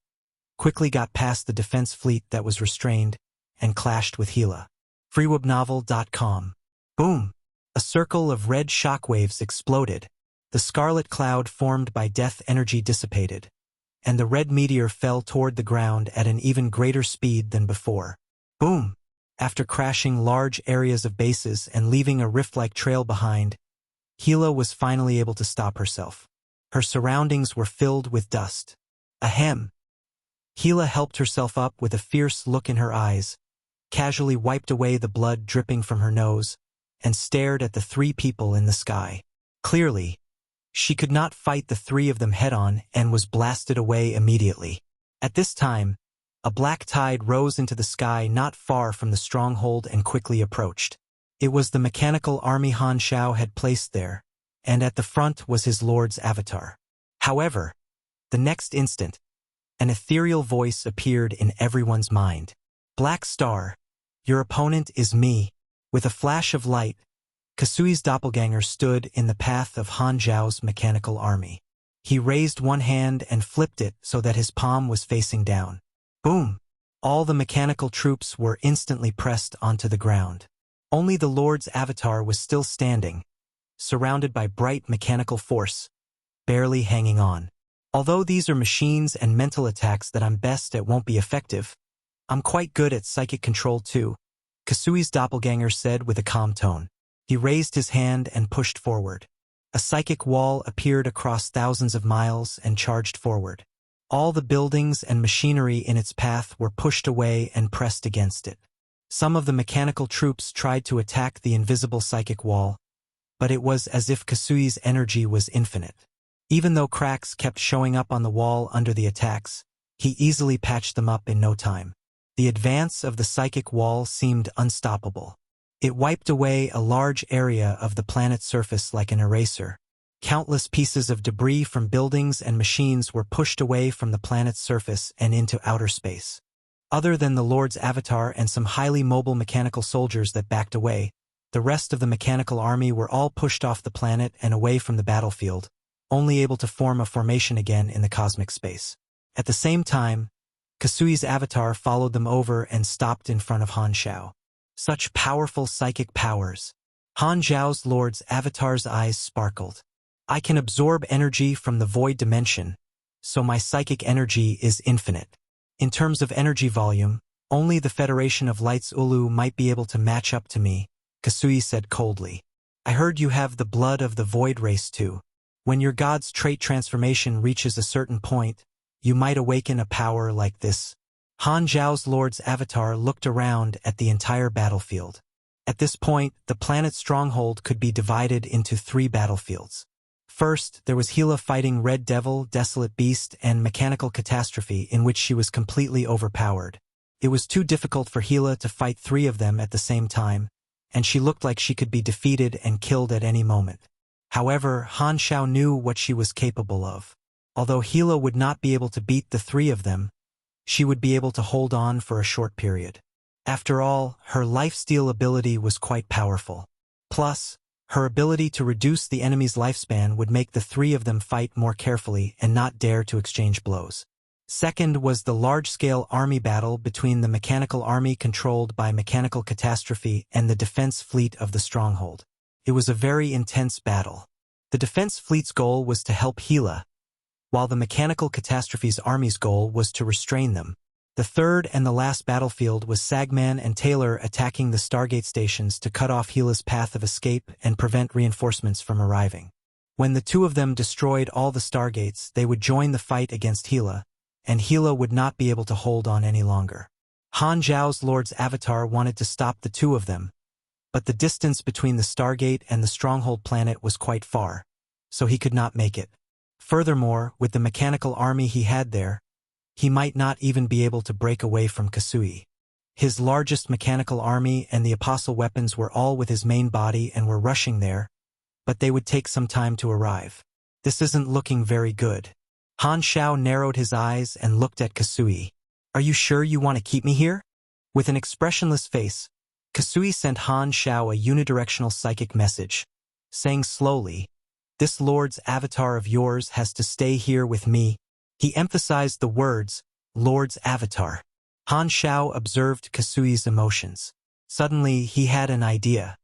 quickly got past the defense fleet that was restrained, and clashed with Gila. freewebnovel.com. Boom! A circle of red shockwaves exploded. The scarlet cloud formed by death energy dissipated, and the red meteor fell toward the ground at an even greater speed than before. Boom! After crashing large areas of bases and leaving a rift-like trail behind, Gila was finally able to stop herself. Her surroundings were filled with dust. Ahem! Gila helped herself up with a fierce look in her eyes, casually wiped away the blood dripping from her nose, and stared at the 3 people in the sky. Clearly, she could not fight the 3 of them head-on and was blasted away immediately. At this time, a black tide rose into the sky not far from the stronghold and quickly approached. It was the mechanical army Han Xiao had placed there, and at the front was his lord's avatar. However, the next instant, an ethereal voice appeared in everyone's mind. Black Star, your opponent is me. With a flash of light, Kasui's doppelganger stood in the path of Han Xiao's mechanical army. He raised one hand and flipped it so that his palm was facing down. Boom! All the mechanical troops were instantly pressed onto the ground. Only the Lord's avatar was still standing, surrounded by bright mechanical force, barely hanging on. Although these are machines and mental attacks that I'm best at won't be effective, I'm quite good at psychic control too, Kasui's doppelganger said with a calm tone. He raised his hand and pushed forward. A psychic wall appeared across thousands of miles and charged forward. All the buildings and machinery in its path were pushed away and pressed against it. Some of the mechanical troops tried to attack the invisible psychic wall, but it was as if Kasui's energy was infinite. Even though cracks kept showing up on the wall under the attacks, he easily patched them up in no time. The advance of the psychic wall seemed unstoppable. It wiped away a large area of the planet's surface like an eraser. Countless pieces of debris from buildings and machines were pushed away from the planet's surface and into outer space. Other than the Lord's avatar and some highly mobile mechanical soldiers that backed away, the rest of the mechanical army were all pushed off the planet and away from the battlefield, only able to form a formation again in the cosmic space. At the same time, Kasui's avatar followed them over and stopped in front of Han Xiao. Such powerful psychic powers. Han Xiao's Lord's avatar's eyes sparkled. I can absorb energy from the void dimension, so my psychic energy is infinite. In terms of energy volume, only the Federation of Light's Ulu might be able to match up to me, Kasui said coldly. I heard you have the blood of the void race too. When your god's trait transformation reaches a certain point, you might awaken a power like this. Han Xiao's Lord's avatar looked around at the entire battlefield. At this point, the planet's stronghold could be divided into 3 battlefields. First, there was Gila fighting Red Devil, Desolate Beast, and Mechanical Catastrophe, in which she was completely overpowered. It was too difficult for Gila to fight 3 of them at the same time, and she looked like she could be defeated and killed at any moment. However, Han Xiao knew what she was capable of. Although Gila would not be able to beat the 3 of them, she would be able to hold on for a short period. After all, her lifesteal ability was quite powerful. Plus, her ability to reduce the enemy's lifespan would make the 3 of them fight more carefully and not dare to exchange blows. Second was the large-scale army battle between the mechanical army controlled by Mechanical Catastrophe and the defense fleet of the Stronghold. It was a very intense battle. The defense fleet's goal was to help Gila, while the Mechanical Catastrophe's army's goal was to restrain them. The third and the last battlefield was Sagman and Taylor attacking the Stargate stations to cut off Gila's path of escape and prevent reinforcements from arriving. When the 2 of them destroyed all the Stargates, they would join the fight against Gila, and Gila would not be able to hold on any longer. Han Zhao's Lord's Avatar wanted to stop the 2 of them, but the distance between the Stargate and the Stronghold planet was quite far, so he could not make it. Furthermore, with the mechanical army he had there, he might not even be able to break away from Kasui. His largest mechanical army and the apostle weapons were all with his main body and were rushing there, but they would take some time to arrive. This isn't looking very good. Han Xiao narrowed his eyes and looked at Kasui. Are you sure you want to keep me here? With an expressionless face, Kasui sent Han Xiao a unidirectional psychic message, saying slowly, "This Lord's Avatar of yours has to stay here with me." He emphasized the words, Lord's Avatar. Han Xiao observed Kasui's emotions. Suddenly, he had an idea.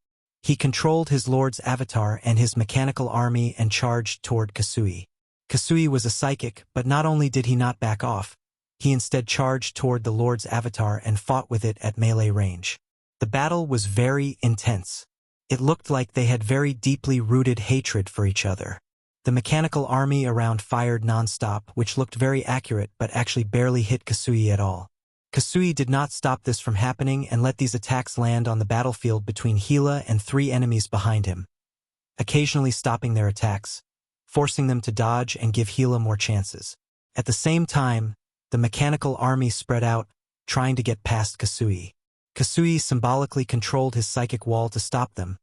He controlled his Lord's Avatar and his mechanical army and charged toward Kasui. Kasui was a psychic, but not only did he not back off, he instead charged toward the Lord's Avatar and fought with it at melee range. The battle was very intense. It looked like they had very deeply rooted hatred for each other. The mechanical army around fired non-stop, which looked very accurate but actually barely hit Kasui at all. Kasui did not stop this from happening and let these attacks land on the battlefield between Gila and 3 enemies behind him, occasionally stopping their attacks, forcing them to dodge and give Gila more chances. At the same time, the mechanical army spread out, trying to get past Kasui. Kasui symbolically controlled his psychic wall to stop them,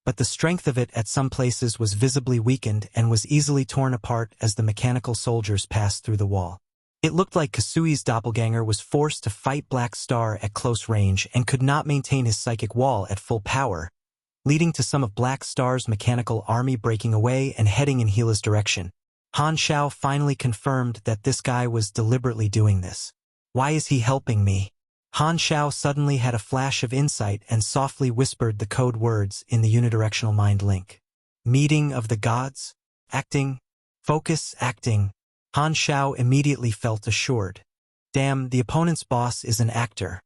but the strength of it at some places was visibly weakened and was easily torn apart as the mechanical soldiers passed through the wall. It looked like Kasui's doppelganger was forced to fight Black Star at close range and could not maintain his psychic wall at full power, leading to some of Black Star's mechanical army breaking away and heading in Gila's direction. Han Xiao finally confirmed that this guy was deliberately doing this. Why is he helping me? Han Xiao suddenly had a flash of insight and softly whispered the code words in the unidirectional mind link. Meeting of the gods? Acting? Focus, acting. Han Xiao immediately felt assured. Damn, the opponent's boss is an actor.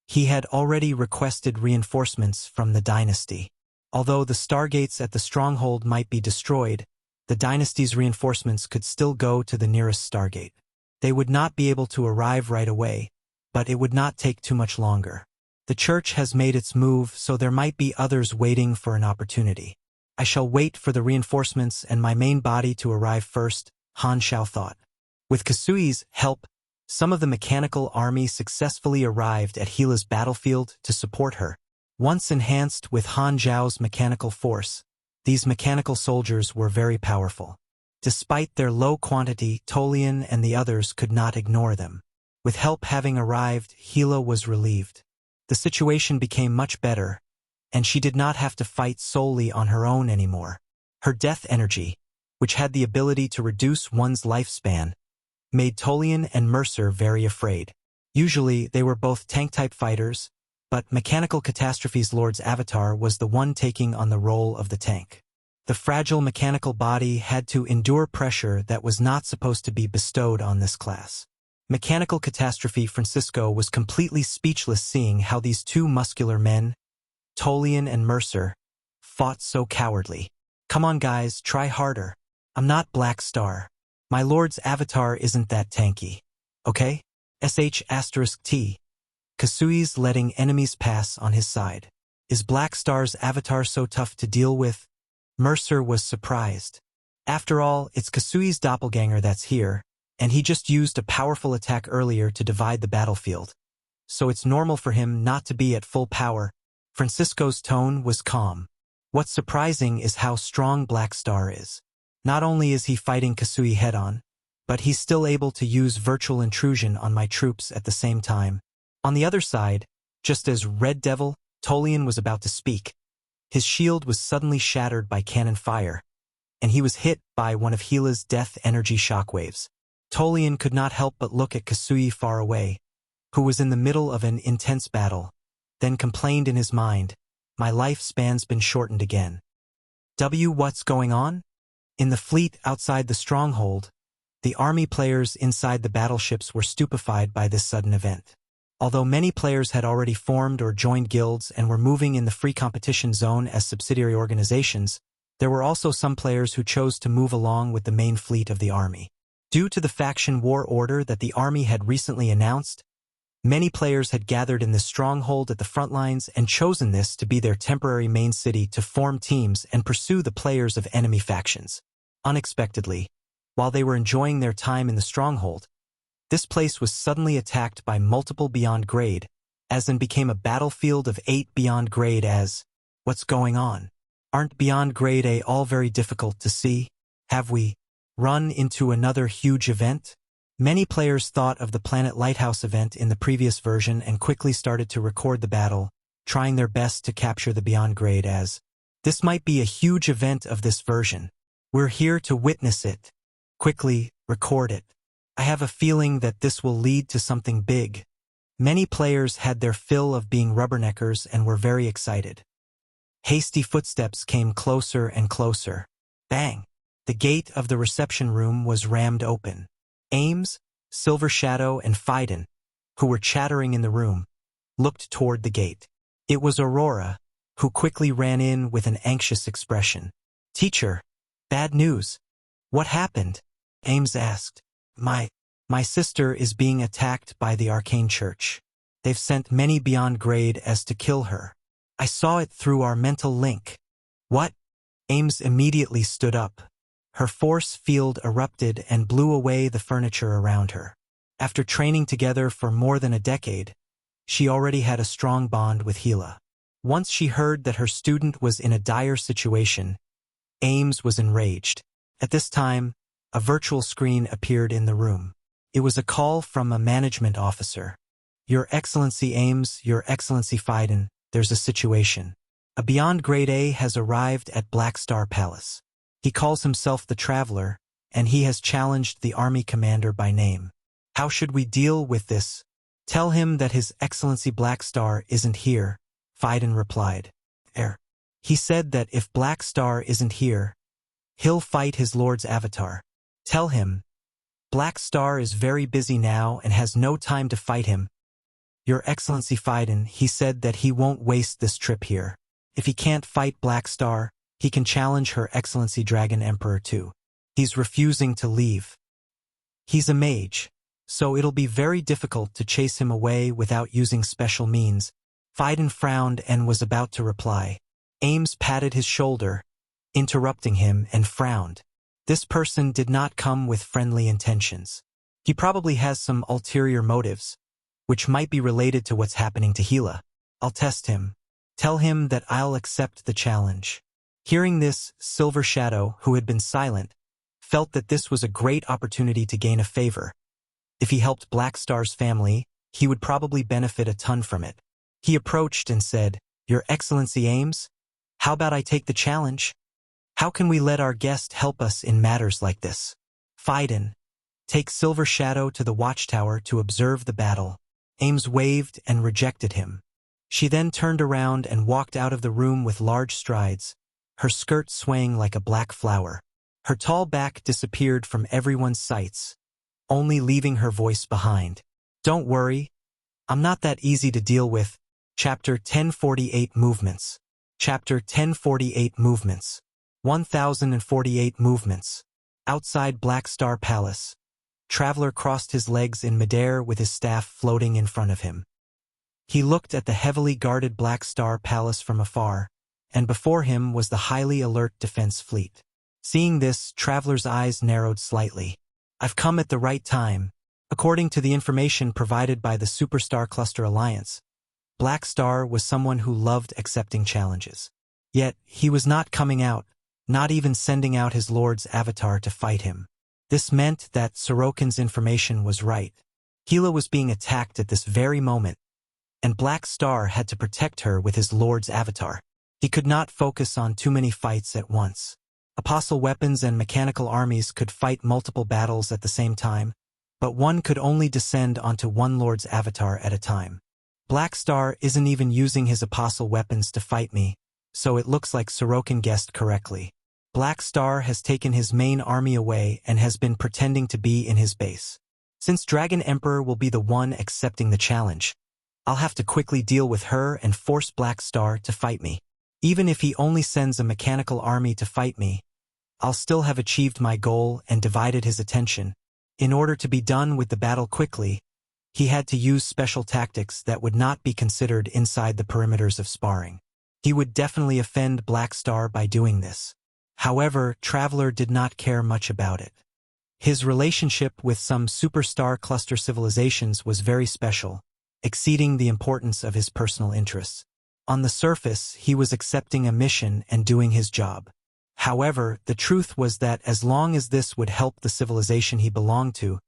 He had already requested reinforcements from the dynasty. Although the stargates at the stronghold might be destroyed, the dynasty's reinforcements could still go to the nearest stargate. They would not be able to arrive right away, but it would not take too much longer. The church has made its move, so there might be others waiting for an opportunity. I shall wait for the reinforcements and my main body to arrive first, Han Xiao thought. With Kasui's help, some of the mechanical army successfully arrived at Gila's battlefield to support her. Once enhanced with Han Zhao's mechanical force, these mechanical soldiers were very powerful. Despite their low quantity, Tolian and the others could not ignore them. With help having arrived, Gila was relieved. The situation became much better, and she did not have to fight solely on her own anymore. Her death energy, which had the ability to reduce one's lifespan, made Tolian and Mercer very afraid. Usually, they were both tank-type fighters, but Mechanical Catastrophe's Lord's Avatar was the one taking on the role of the tank. The fragile mechanical body had to endure pressure that was not supposed to be bestowed on this class. Mechanical Catastrophe Francisco was completely speechless seeing how these 2 muscular men, Tolian and Mercer, fought so cowardly. Come on guys, try harder. I'm not Black Star. My Lord's Avatar isn't that tanky. Okay? *T. Kasui's letting enemies pass on his side. Is Black Star's avatar so tough to deal with? Mercer was surprised. After all, it's Kasui's doppelganger that's here, and he just used a powerful attack earlier to divide the battlefield. So it's normal for him not to be at full power. Francisco's tone was calm. What's surprising is how strong Black Star is. Not only is he fighting Kasui head-on, but he's still able to use virtual intrusion on my troops at the same time. On the other side, just as Red Devil, Tolian was about to speak, his shield was suddenly shattered by cannon fire, and he was hit by one of Gila's death energy shockwaves. Tolian could not help but look at Kasui far away, who was in the middle of an intense battle, then complained in his mind, "My lifespan's been shortened again." What's going on? In the fleet outside the stronghold, the army players inside the battleships were stupefied by this sudden event. Although many players had already formed or joined guilds and were moving in the free competition zone as subsidiary organizations, there were also some players who chose to move along with the main fleet of the army. Due to the faction war order that the army had recently announced, many players had gathered in the stronghold at the front lines and chosen this to be their temporary main city to form teams and pursue the players of enemy factions. Unexpectedly, while they were enjoying their time in the stronghold, this place was suddenly attacked by multiple beyond grade, as and became a battlefield of 8 beyond grade as, "What's going on? Aren't beyond grade A all very difficult to see? Have we run into another huge event?" Many players thought of the Planet Lighthouse event in the previous version and quickly started to record the battle, trying their best to capture the beyond grade as, "This might be a huge event of this version. We're here to witness it. Quickly, record it. I have a feeling that this will lead to something big." Many players had their fill of being rubberneckers and were very excited. Hasty footsteps came closer and closer. Bang! The gate of the reception room was rammed open. Ames, Silver Shadow, and Phaidon, who were chattering in the room, looked toward the gate. It was Aurora, who quickly ran in with an anxious expression. "Teacher, bad news." "What happened?" Ames asked. My sister is being attacked by the Arcane Church. They've sent many beyond grade as to kill her. I saw it through our mental link." "What?" Ames immediately stood up. Her force field erupted and blew away the furniture around her. After training together for more than a decade, she already had a strong bond with Gila. Once she heard that her student was in a dire situation, Ames was enraged. At this time, a virtual screen appeared in the room. It was a call from a management officer. "Your Excellency Ames, Your Excellency Phaidon, there's a situation. A Beyond Grade A has arrived at Black Star Palace. He calls himself the Traveler, and he has challenged the army commander by name. How should we deal with this?" "Tell him that His Excellency Black Star isn't here," Phaidon replied. He said that if Black Star isn't here, he'll fight his lord's avatar. Tell him, Black Star is very busy now and has no time to fight him. Your Excellency Phaidon, he said that he won't waste this trip here. If he can't fight Black Star, he can challenge Her Excellency Dragon Emperor too. He's refusing to leave. He's a mage, so it'll be very difficult to chase him away without using special means. Phaidon frowned and was about to reply. Ames patted his shoulder, interrupting him, and frowned. This person did not come with friendly intentions. He probably has some ulterior motives, which might be related to what's happening to Gila. I'll test him. Tell him that I'll accept the challenge. Hearing this, Silver Shadow, who had been silent, felt that this was a great opportunity to gain a favor. If he helped Black Star's family, he would probably benefit a ton from it. He approached and said, Your Excellency Ames, how about I take the challenge? How can we let our guest help us in matters like this? Phaidon, take Silver Shadow to the watchtower to observe the battle. Ames waved and rejected him. She then turned around and walked out of the room with large strides, her skirt swaying like a black flower. Her tall back disappeared from everyone's sights, only leaving her voice behind. Don't worry, I'm not that easy to deal with. Chapter 1048 Movements. Chapter 1048 Movements. 1048 Movements. Outside Black Star Palace, Traveler crossed his legs in midair with his staff floating in front of him. He looked at the heavily guarded Black Star Palace from afar, and before him was the highly alert defense fleet. Seeing this, Traveler's eyes narrowed slightly. I've come at the right time. According to the information provided by the Superstar Cluster Alliance, Black Star was someone who loved accepting challenges. Yet, he was not coming out, not even sending out his Lord's avatar to fight him. This meant that Sorokin's information was right. Gila was being attacked at this very moment, and Black Star had to protect her with his Lord's avatar. He could not focus on too many fights at once. Apostle weapons and mechanical armies could fight multiple battles at the same time, but one could only descend onto one Lord's avatar at a time. Black Star isn't even using his apostle weapons to fight me, so it looks like Sorokin guessed correctly. Black Star has taken his main army away and has been pretending to be in his base. Since Dragon Emperor will be the one accepting the challenge, I'll have to quickly deal with her and force Black Star to fight me. Even if he only sends a mechanical army to fight me, I'll still have achieved my goal and divided his attention. In order to be done with the battle quickly, he had to use special tactics that would not be considered inside the perimeters of sparring. He would definitely offend Black Star by doing this. However, Traveler did not care much about it. His relationship with some superstar cluster civilizations was very special, exceeding the importance of his personal interests. On the surface, he was accepting a mission and doing his job. However, the truth was that as long as this would help the civilization he belonged to,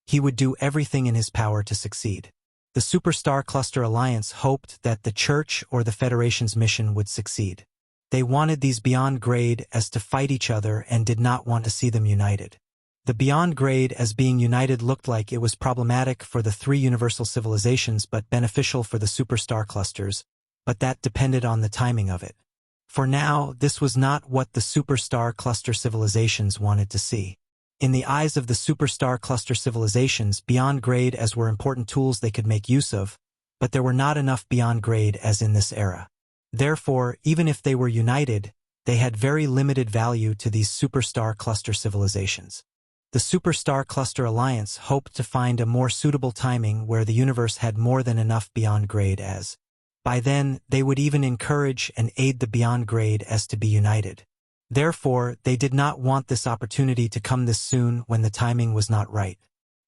he would do everything in his power to succeed. The Superstar Cluster Alliance hoped that the Church or the Federation's mission would succeed. They wanted these Beyond Grade as to fight each other and did not want to see them united. The Beyond Grade as being united looked like it was problematic for the three universal civilizations but beneficial for the Superstar Clusters, but that depended on the timing of it. For now, this was not what the Superstar Cluster civilizations wanted to see. In the eyes of the Superstar Cluster civilizations, Beyond Grade as were important tools they could make use of, but there were not enough Beyond Grade as in this era. Therefore, even if they were united, they had very limited value to these Superstar Cluster civilizations. The Superstar Cluster Alliance hoped to find a more suitable timing where the universe had more than enough Beyond Grade as. By then, they would even encourage and aid the Beyond Grade as to be united. Therefore, they did not want this opportunity to come this soon when the timing was not right.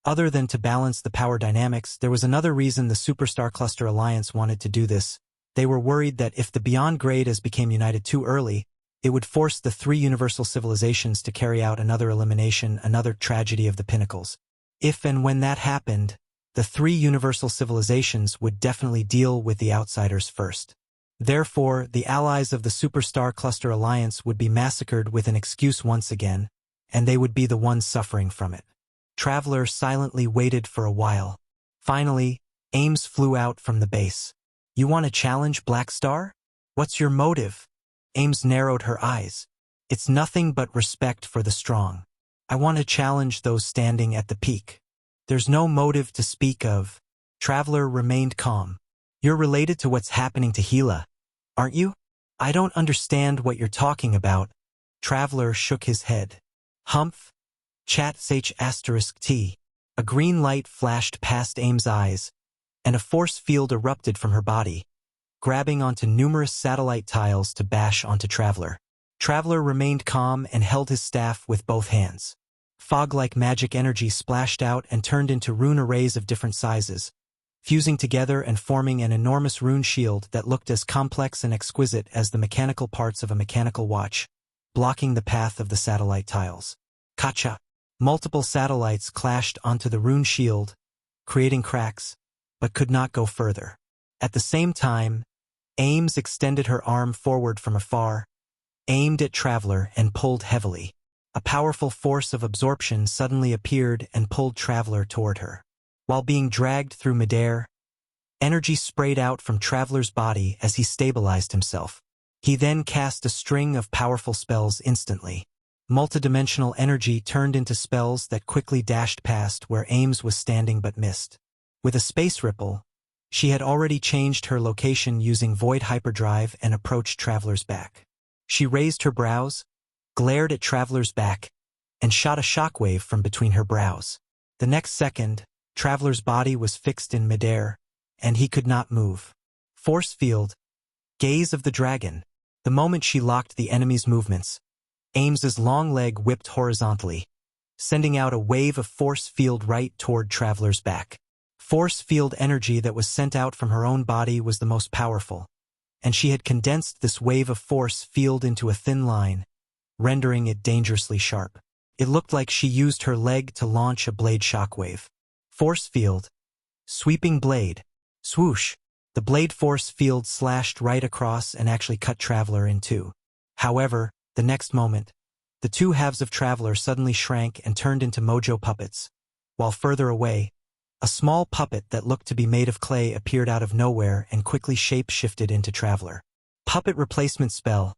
Other than to balance the power dynamics, there was another reason the Superstar Cluster Alliance wanted to do this. They were worried that if the Beyond Grade as became united too early, it would force the three universal civilizations to carry out another elimination, another tragedy of the pinnacles. If and when that happened, the three universal civilizations would definitely deal with the outsiders first. Therefore, the allies of the Superstar Cluster Alliance would be massacred with an excuse once again, and they would be the ones suffering from it. Traveler silently waited for a while. Finally, Ames flew out from the base. "You want to challenge Black Star? What's your motive?" Ames narrowed her eyes. "It's nothing but respect for the strong. I want to challenge those standing at the peak. There's no motive to speak of." Traveler remained calm. "You're related to what's happening to Gila, aren't you?" "I don't understand what you're talking about." Traveler shook his head. "Humph. Chat **T. A green light flashed past Ames' eyes, and a force field erupted from her body, grabbing onto numerous satellite tiles to bash onto Traveler. Traveler remained calm and held his staff with both hands. Fog-like magic energy splashed out and turned into rune arrays of different sizes, fusing together and forming an enormous rune shield that looked as complex and exquisite as the mechanical parts of a mechanical watch, blocking the path of the satellite tiles. Kacha! Multiple satellites clashed onto the rune shield, creating cracks, but could not go further. At the same time, Ames extended her arm forward from afar, aimed at Traveler and pulled heavily. A powerful force of absorption suddenly appeared and pulled Traveler toward her. While being dragged through midair, energy sprayed out from Traveler's body as he stabilized himself. He then cast a string of powerful spells instantly. Multidimensional energy turned into spells that quickly dashed past where Ames was standing but missed. With a space ripple, she had already changed her location using Void Hyperdrive and approached Traveler's back. She raised her brows, glared at Traveler's back, and shot a shockwave from between her brows. The next second, Traveler's body was fixed in midair, and he could not move. Force field, gaze of the dragon. The moment she locked the enemy's movements, Ames's long leg whipped horizontally, sending out a wave of force field right toward Traveler's back. Force field energy that was sent out from her own body was the most powerful, and she had condensed this wave of force field into a thin line, rendering it dangerously sharp. It looked like she used her leg to launch a blade shockwave. Force field. Sweeping blade. Swoosh. The blade force field slashed right across and actually cut Traveler in two. However, the next moment, the two halves of Traveler suddenly shrank and turned into mojo puppets, while further away, a small puppet that looked to be made of clay appeared out of nowhere and quickly shape-shifted into Traveler. Puppet replacement spell.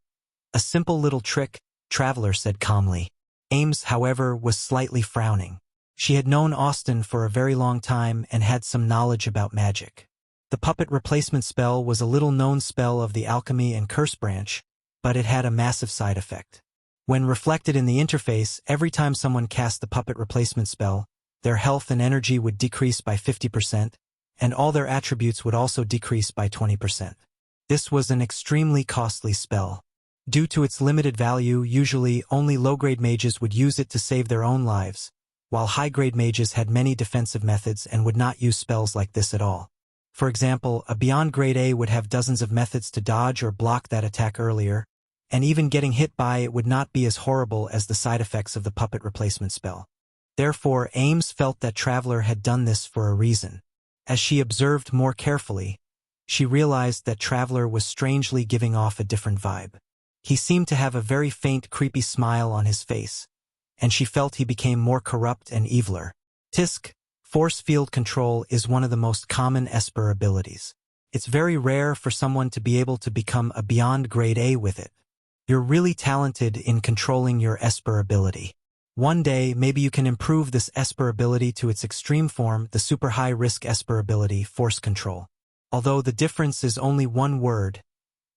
A simple little trick, Traveler said calmly. Ames, however, was slightly frowning. She had known Austin for a very long time and had some knowledge about magic. The puppet replacement spell was a little-known spell of the alchemy and curse branch, but it had a massive side effect. When reflected in the interface, every time someone cast the puppet replacement spell, their health and energy would decrease by 50%, and all their attributes would also decrease by 20%. This was an extremely costly spell. Due to its limited value, usually only low-grade mages would use it to save their own lives, while high-grade mages had many defensive methods and would not use spells like this at all. For example, a beyond grade A would have dozens of methods to dodge or block that attack earlier, and even getting hit by it would not be as horrible as the side effects of the puppet replacement spell. Therefore, Ames felt that Traveler had done this for a reason. As she observed more carefully, she realized that Traveler was strangely giving off a different vibe. He seemed to have a very faint, creepy smile on his face, and she felt he became more corrupt and eviler. Tisk, force field control is one of the most common Esper abilities. It's very rare for someone to be able to become a beyond grade A with it. You're really talented in controlling your Esper ability. One day, maybe you can improve this Esper ability to its extreme form, the super high-risk Esper ability, Force Control. Although the difference is only one word,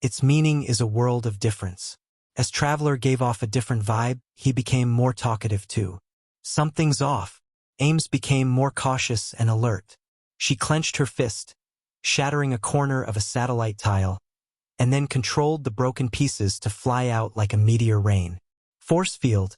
its meaning is a world of difference. As Traveler gave off a different vibe, he became more talkative too. Something's off. Ames became more cautious and alert. She clenched her fist, shattering a corner of a satellite tile, and then controlled the broken pieces to fly out like a meteor rain. Force Field.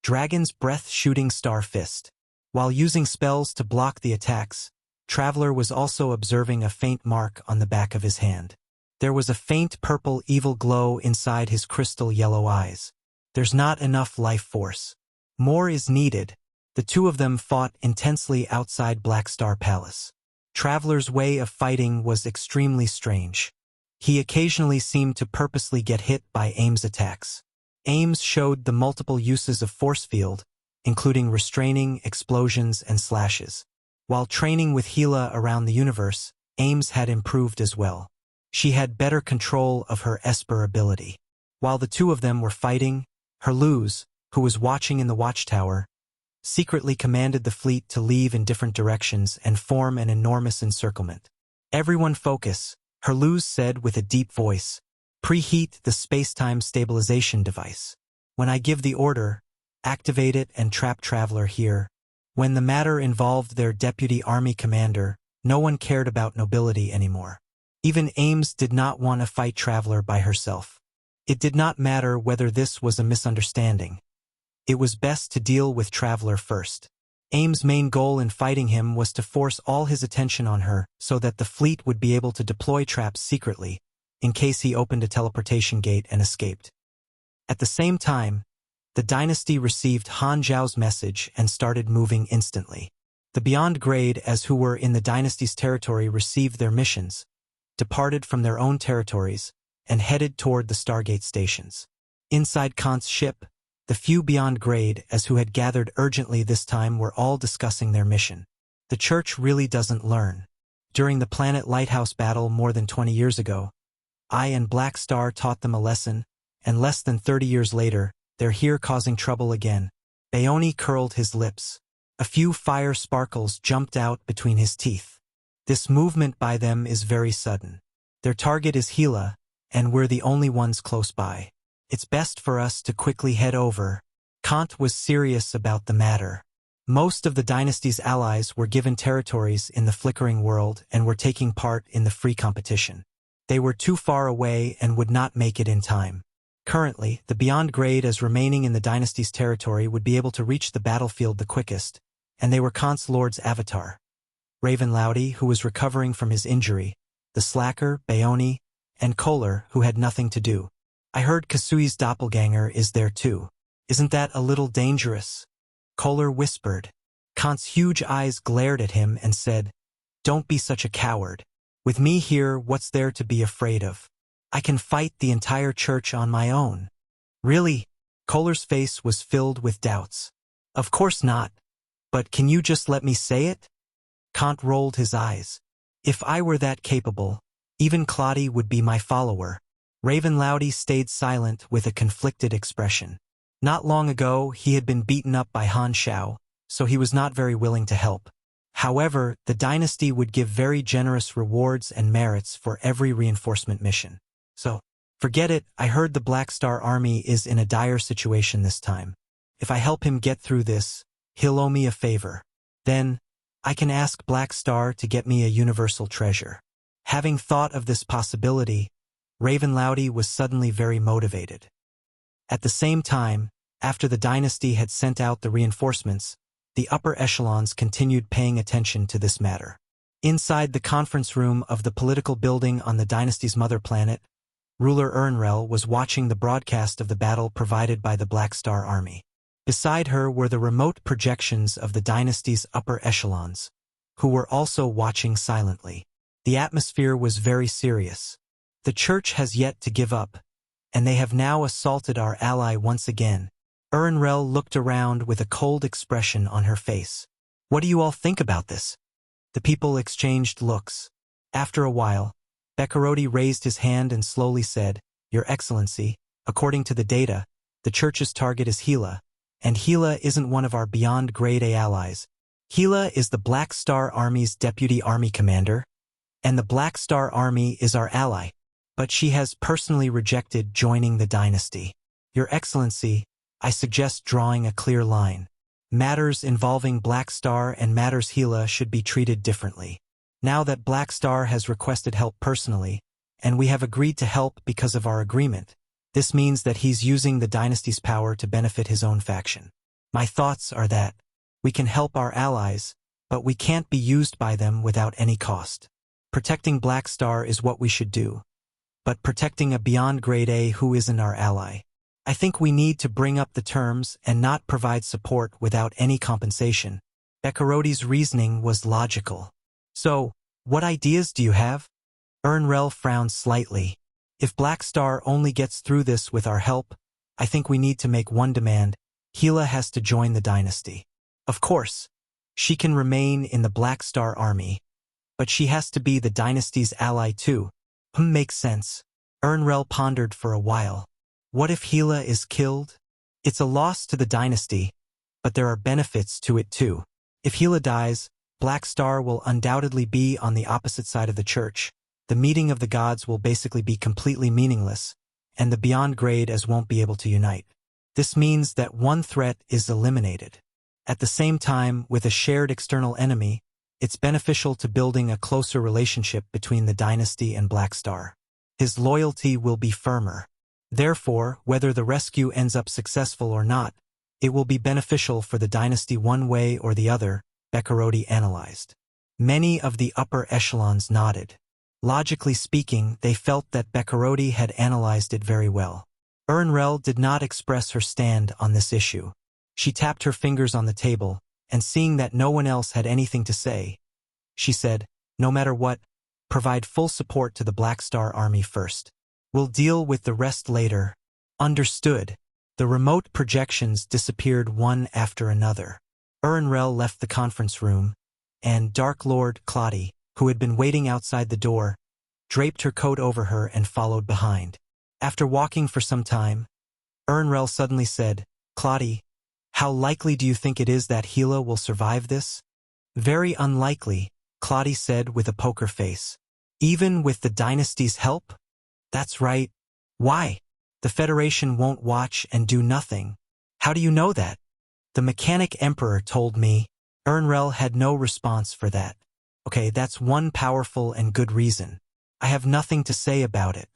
Dragon's Breath Shooting Star Fist. While using spells to block the attacks, Traveler was also observing a faint mark on the back of his hand. There was a faint purple evil glow inside his crystal yellow eyes. There's not enough life force. More is needed. The two of them fought intensely outside Black Star Palace. Traveler's way of fighting was extremely strange. He occasionally seemed to purposely get hit by Ames' attacks. Ames showed the multiple uses of force field, including restraining, explosions, and slashes. While training with Gila around the universe, Ames had improved as well. She had better control of her Esper ability. While the two of them were fighting, Herluz, who was watching in the watchtower, secretly commanded the fleet to leave in different directions and form an enormous encirclement. Everyone focus, Herluz said with a deep voice. Preheat the space-time stabilization device. When I give the order, activate it and trap Traveler here. When the matter involved their deputy army commander, no one cared about nobility anymore. Even Ames did not want to fight Traveler by herself. It did not matter whether this was a misunderstanding. It was best to deal with Traveler first. Ames' main goal in fighting him was to force all his attention on her so that the fleet would be able to deploy traps secretly, in case he opened a teleportation gate and escaped. At the same time, the dynasty received Han Zhao's message and started moving instantly. The Beyond Grade, as who were in the dynasty's territory, received their missions, departed from their own territories, and headed toward the Stargate stations. Inside Kant's ship, the few Beyond Grade, as who had gathered urgently this time, were all discussing their mission. The Church really doesn't learn. During the Planet Lighthouse battle more than 20 years ago, I and Black Star taught them a lesson, and less than 30 years later, they're here causing trouble again. Baoni curled his lips. A few fire sparkles jumped out between his teeth. This movement by them is very sudden. Their target is Gila, and we're the only ones close by. It's best for us to quickly head over. Kant was serious about the matter. Most of the dynasty's allies were given territories in the Flickering world and were taking part in the free competition. They were too far away and would not make it in time. Currently, the beyond grade as remaining in the dynasty's territory would be able to reach the battlefield the quickest, and they were Kant's Lord's avatar. Raven Laudy, who was recovering from his injury, the Slacker, Bayoni, and Kohler, who had nothing to do. I heard Kasui's doppelganger is there too. Isn't that a little dangerous? Kohler whispered. Kant's huge eyes glared at him and said, "Don't be such a coward. With me here, what's there to be afraid of? I can fight the entire church on my own." Really? Kohler's face was filled with doubts. Of course not. But can you just let me say it? Kant rolled his eyes. If I were that capable, even Claudia would be my follower. Raven Laudy stayed silent with a conflicted expression. Not long ago, he had been beaten up by Han Shao, so he was not very willing to help. However, the dynasty would give very generous rewards and merits for every reinforcement mission. So, forget it, I heard the Black Star Army is in a dire situation this time. If I help him get through this, he'll owe me a favor. Then, I can ask Black Star to get me a universal treasure. Having thought of this possibility, Raven Laudy was suddenly very motivated. At the same time, after the dynasty had sent out the reinforcements, the upper echelons continued paying attention to this matter. Inside the conference room of the political building on the dynasty's mother planet, ruler Ernrel was watching the broadcast of the battle provided by the Black Star Army. Beside her were the remote projections of the dynasty's upper echelons, who were also watching silently. The atmosphere was very serious. The church has yet to give up, and they have now assaulted our ally once again. Ernrel looked around with a cold expression on her face. What do you all think about this? The people exchanged looks. After a while, Beccarodi raised his hand and slowly said, "Your Excellency, according to the data, the church's target is Gila, and Gila isn't one of our beyond grade A allies. Gila is the Black Star Army's deputy army commander, and the Black Star Army is our ally, but she has personally rejected joining the dynasty. Your Excellency, I suggest drawing a clear line. Matters involving Black Star and matters Gila should be treated differently. Now that Black Star has requested help personally, and we have agreed to help because of our agreement, this means that he's using the dynasty's power to benefit his own faction. My thoughts are that we can help our allies, but we can't be used by them without any cost. Protecting Black Star is what we should do, but protecting a beyond grade A who isn't our ally. I think we need to bring up the terms and not provide support without any compensation." Beccarodi's reasoning was logical. "So, what ideas do you have?" Ernrel frowned slightly. "If Black Star only gets through this with our help, I think we need to make one demand. Gila has to join the dynasty. Of course, she can remain in the Black Star Army, but she has to be the dynasty's ally too." Makes sense. Ernrel pondered for a while. What if Gila is killed? It's a loss to the dynasty, but there are benefits to it too. If Gila dies, Black Star will undoubtedly be on the opposite side of the church. The meeting of the gods will basically be completely meaningless, and the beyond grade as won't be able to unite. This means that one threat is eliminated. At the same time, with a shared external enemy, it's beneficial to building a closer relationship between the dynasty and Black Star. His loyalty will be firmer. Therefore, whether the rescue ends up successful or not, it will be beneficial for the dynasty one way or the other, Beccarodi analyzed. Many of the upper echelons nodded. Logically speaking, they felt that Beccarodi had analyzed it very well. Ernrel did not express her stand on this issue. She tapped her fingers on the table, and seeing that no one else had anything to say, she said, "No matter what, provide full support to the Black Star Army first. We'll deal with the rest later." Understood. The remote projections disappeared one after another. Ernrel left the conference room, and Dark Lord Claudia, who had been waiting outside the door, draped her coat over her and followed behind. After walking for some time, Ernrel suddenly said, "Claudia, how likely do you think it is that Gila will survive this?" "Very unlikely," Claudia said with a poker face. "Even with the dynasty's help?" "That's right." "Why?" "The Federation won't watch and do nothing." "How do you know that?" "The Mechanic Emperor told me." Ernrel had no response for that. "Okay, that's one powerful and good reason. I have nothing to say about it."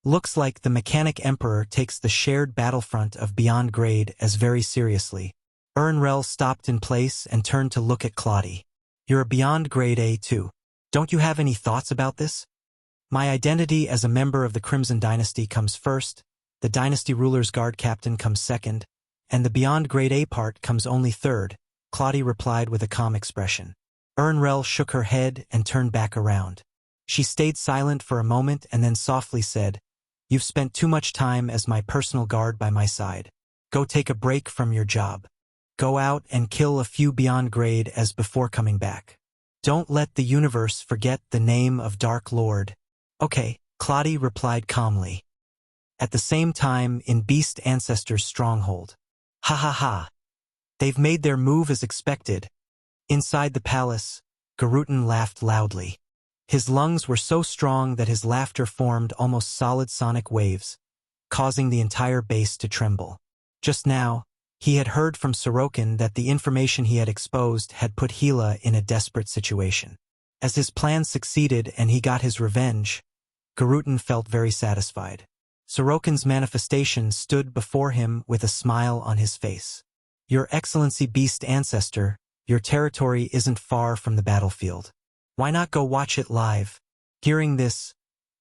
Looks like the Mechanic Emperor takes the shared battlefront of Beyond Grade as very seriously. Ernrel stopped in place and turned to look at Claudie. You're a Beyond Grade A too. Don't you have any thoughts about this? My identity as a member of the Crimson Dynasty comes first, the Dynasty Ruler's Guard Captain comes second, and the Beyond Grade A part comes only third, Claudie replied with a calm expression. Ernrel shook her head and turned back around. She stayed silent for a moment and then softly said, You've spent too much time as my personal guard by my side. Go take a break from your job. Go out and kill a few Beyond Grade as before coming back. Don't let the universe forget the name of Dark Lord. Okay, Claudie replied calmly. At the same time in Beast Ancestor's stronghold. Ha ha ha. They've made their move as expected. Inside the palace, Garutan laughed loudly. His lungs were so strong that his laughter formed almost solid sonic waves, causing the entire base to tremble. Just now, he had heard from Sorokin that the information he had exposed had put Gila in a desperate situation. As his plan succeeded and he got his revenge, Garutan felt very satisfied. Sorokin's manifestation stood before him with a smile on his face. Your Excellency Beast Ancestor, your territory isn't far from the battlefield. Why not go watch it live? Hearing this,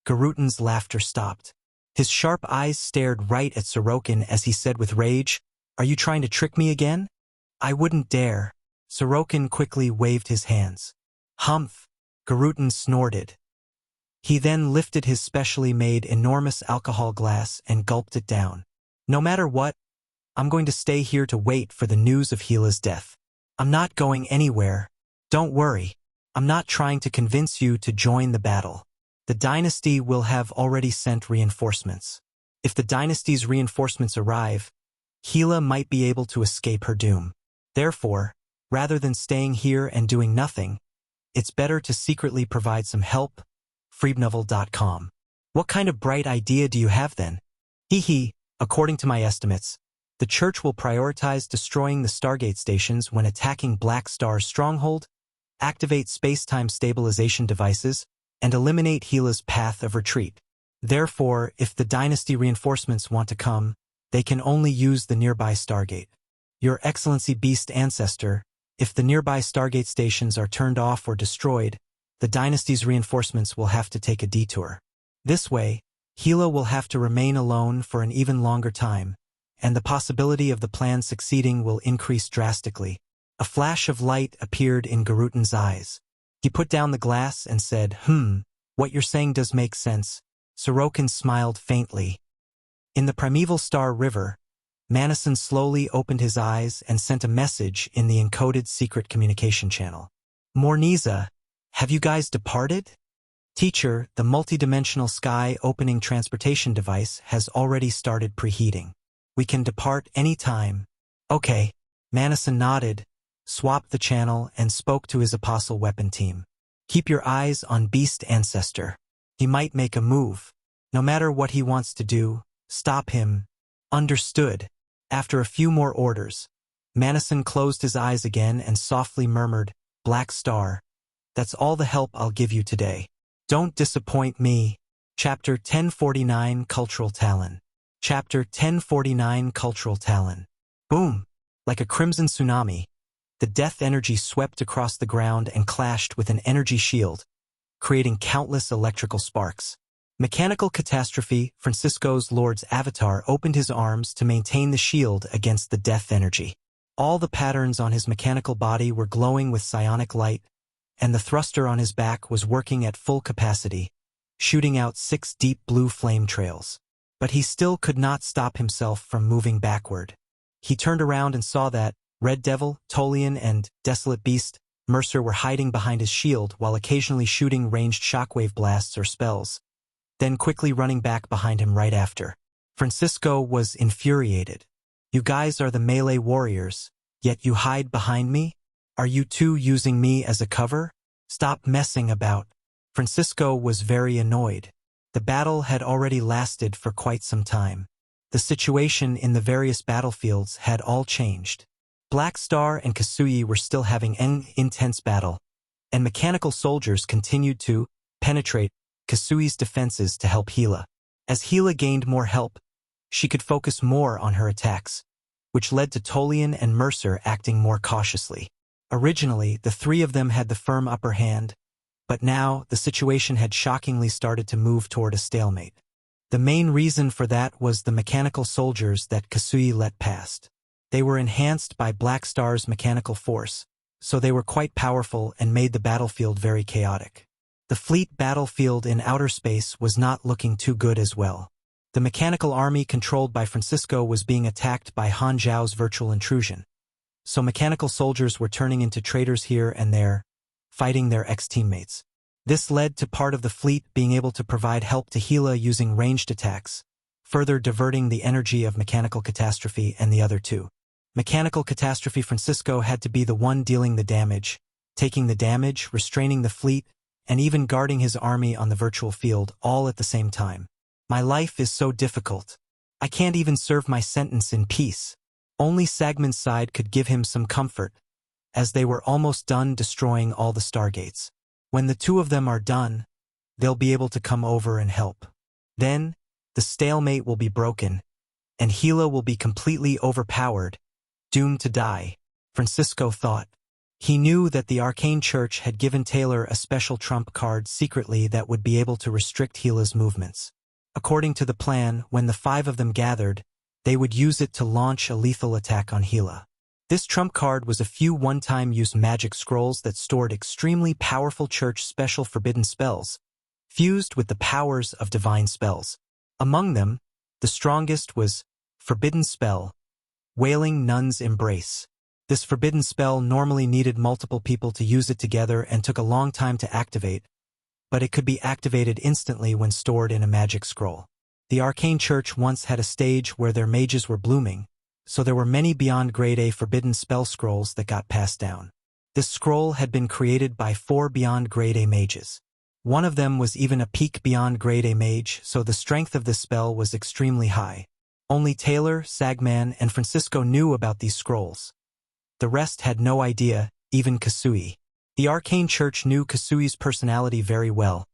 Garutan's laughter stopped. His sharp eyes stared right at Sorokin as he said with rage, Are you trying to trick me again? I wouldn't dare. Sorokin quickly waved his hands. Humph! Garutan snorted. He then lifted his specially made enormous alcohol glass and gulped it down. No matter what, I'm going to stay here to wait for the news of Gila's death. I'm not going anywhere. Don't worry. I'm not trying to convince you to join the battle. The dynasty will have already sent reinforcements. If the dynasty's reinforcements arrive, Gila might be able to escape her doom. Therefore, rather than staying here and doing nothing, it's better to secretly provide some help. Freebnovel.com. What kind of bright idea do you have then? Hee, according to my estimates, the Church will prioritize destroying the Stargate stations when attacking Black Star's stronghold, activate space-time stabilization devices, and eliminate Gila's path of retreat. Therefore, if the Dynasty reinforcements want to come, they can only use the nearby Stargate. Your Excellency Beast Ancestor, if the nearby Stargate stations are turned off or destroyed, the Dynasty's reinforcements will have to take a detour. This way, Gila will have to remain alone for an even longer time, and the possibility of the plan succeeding will increase drastically. A flash of light appeared in Garutan's eyes. He put down the glass and said, What you're saying does make sense. Sorokin smiled faintly. In the primeval Star River, Manison slowly opened his eyes and sent a message in the encoded secret communication channel. Morniza, have you guys departed? Teacher, the multidimensional sky opening transportation device has already started preheating. We can depart any time. Okay. Manison nodded, swapped the channel, and spoke to his apostle weapon team. Keep your eyes on Beast Ancestor. He might make a move. No matter what he wants to do, stop him. Understood. After a few more orders, Manison closed his eyes again and softly murmured, Black Star. That's all the help I'll give you today. Don't disappoint me. Chapter 1049 Cultural Talon. Chapter 1049 Cultural Talon. Boom! Like a crimson tsunami, the death energy swept across the ground and clashed with an energy shield, creating countless electrical sparks. Mechanical catastrophe, Francisco's Lord's avatar opened his arms to maintain the shield against the death energy. All the patterns on his mechanical body were glowing with psionic light, and the thruster on his back was working at full capacity, shooting out 6 deep blue flame trails. But he still could not stop himself from moving backward. He turned around and saw that Red Devil, Tolian, and Desolate Beast, Mercer were hiding behind his shield while occasionally shooting ranged shockwave blasts or spells, then quickly running back behind him right after. Francisco was infuriated. You guys are the melee warriors, yet you hide behind me? Are you two using me as a cover? Stop messing about. Francisco was very annoyed. The battle had already lasted for quite some time. The situation in the various battlefields had all changed. Black Star and Kasuyi were still having an intense battle, and mechanical soldiers continued to penetrate Kasui's defenses to help Gila. As Gila gained more help, she could focus more on her attacks, which led to Tolian and Mercer acting more cautiously. Originally, the three of them had the firm upper hand, but now the situation had shockingly started to move toward a stalemate. The main reason for that was the mechanical soldiers that Kasui let past. They were enhanced by Black Star's mechanical force, so they were quite powerful and made the battlefield very chaotic. The fleet battlefield in outer space was not looking too good as well. The mechanical army controlled by Francisco was being attacked by Han Zhao's virtual intrusion, so mechanical soldiers were turning into traitors here and there, fighting their ex-teammates. This led to part of the fleet being able to provide help to Gila using ranged attacks, further diverting the energy of Mechanical Catastrophe and the other two. Mechanical Catastrophe Francisco had to be the one dealing the damage, taking the damage, restraining the fleet, and even guarding his army on the virtual field all at the same time. My life is so difficult. I can't even serve my sentence in peace. Only Sagman's side could give him some comfort, as they were almost done destroying all the stargates. When the two of them are done, they'll be able to come over and help. Then, the stalemate will be broken, and Gila will be completely overpowered, doomed to die, Francisco thought. He knew that the Arcane Church had given Taylor a special trump card secretly that would be able to restrict Gila's movements. According to the plan, when the five of them gathered, they would use it to launch a lethal attack on Gila. This trump card was a few one-time use magic scrolls that stored extremely powerful church special forbidden spells, fused with the powers of divine spells. Among them, the strongest was Forbidden Spell, Wailing Nun's Embrace. This forbidden spell normally needed multiple people to use it together and took a long time to activate, but it could be activated instantly when stored in a magic scroll. The Arcane Church once had a stage where their mages were blooming, so there were many beyond grade A forbidden spell scrolls that got passed down. This scroll had been created by 4 beyond grade A mages. One of them was even a peak beyond grade A mage, so the strength of this spell was extremely high. Only Taylor, Sagman, and Francisco knew about these scrolls. The rest had no idea, even Kasui. The Arcane Church knew Kasui's personality very well,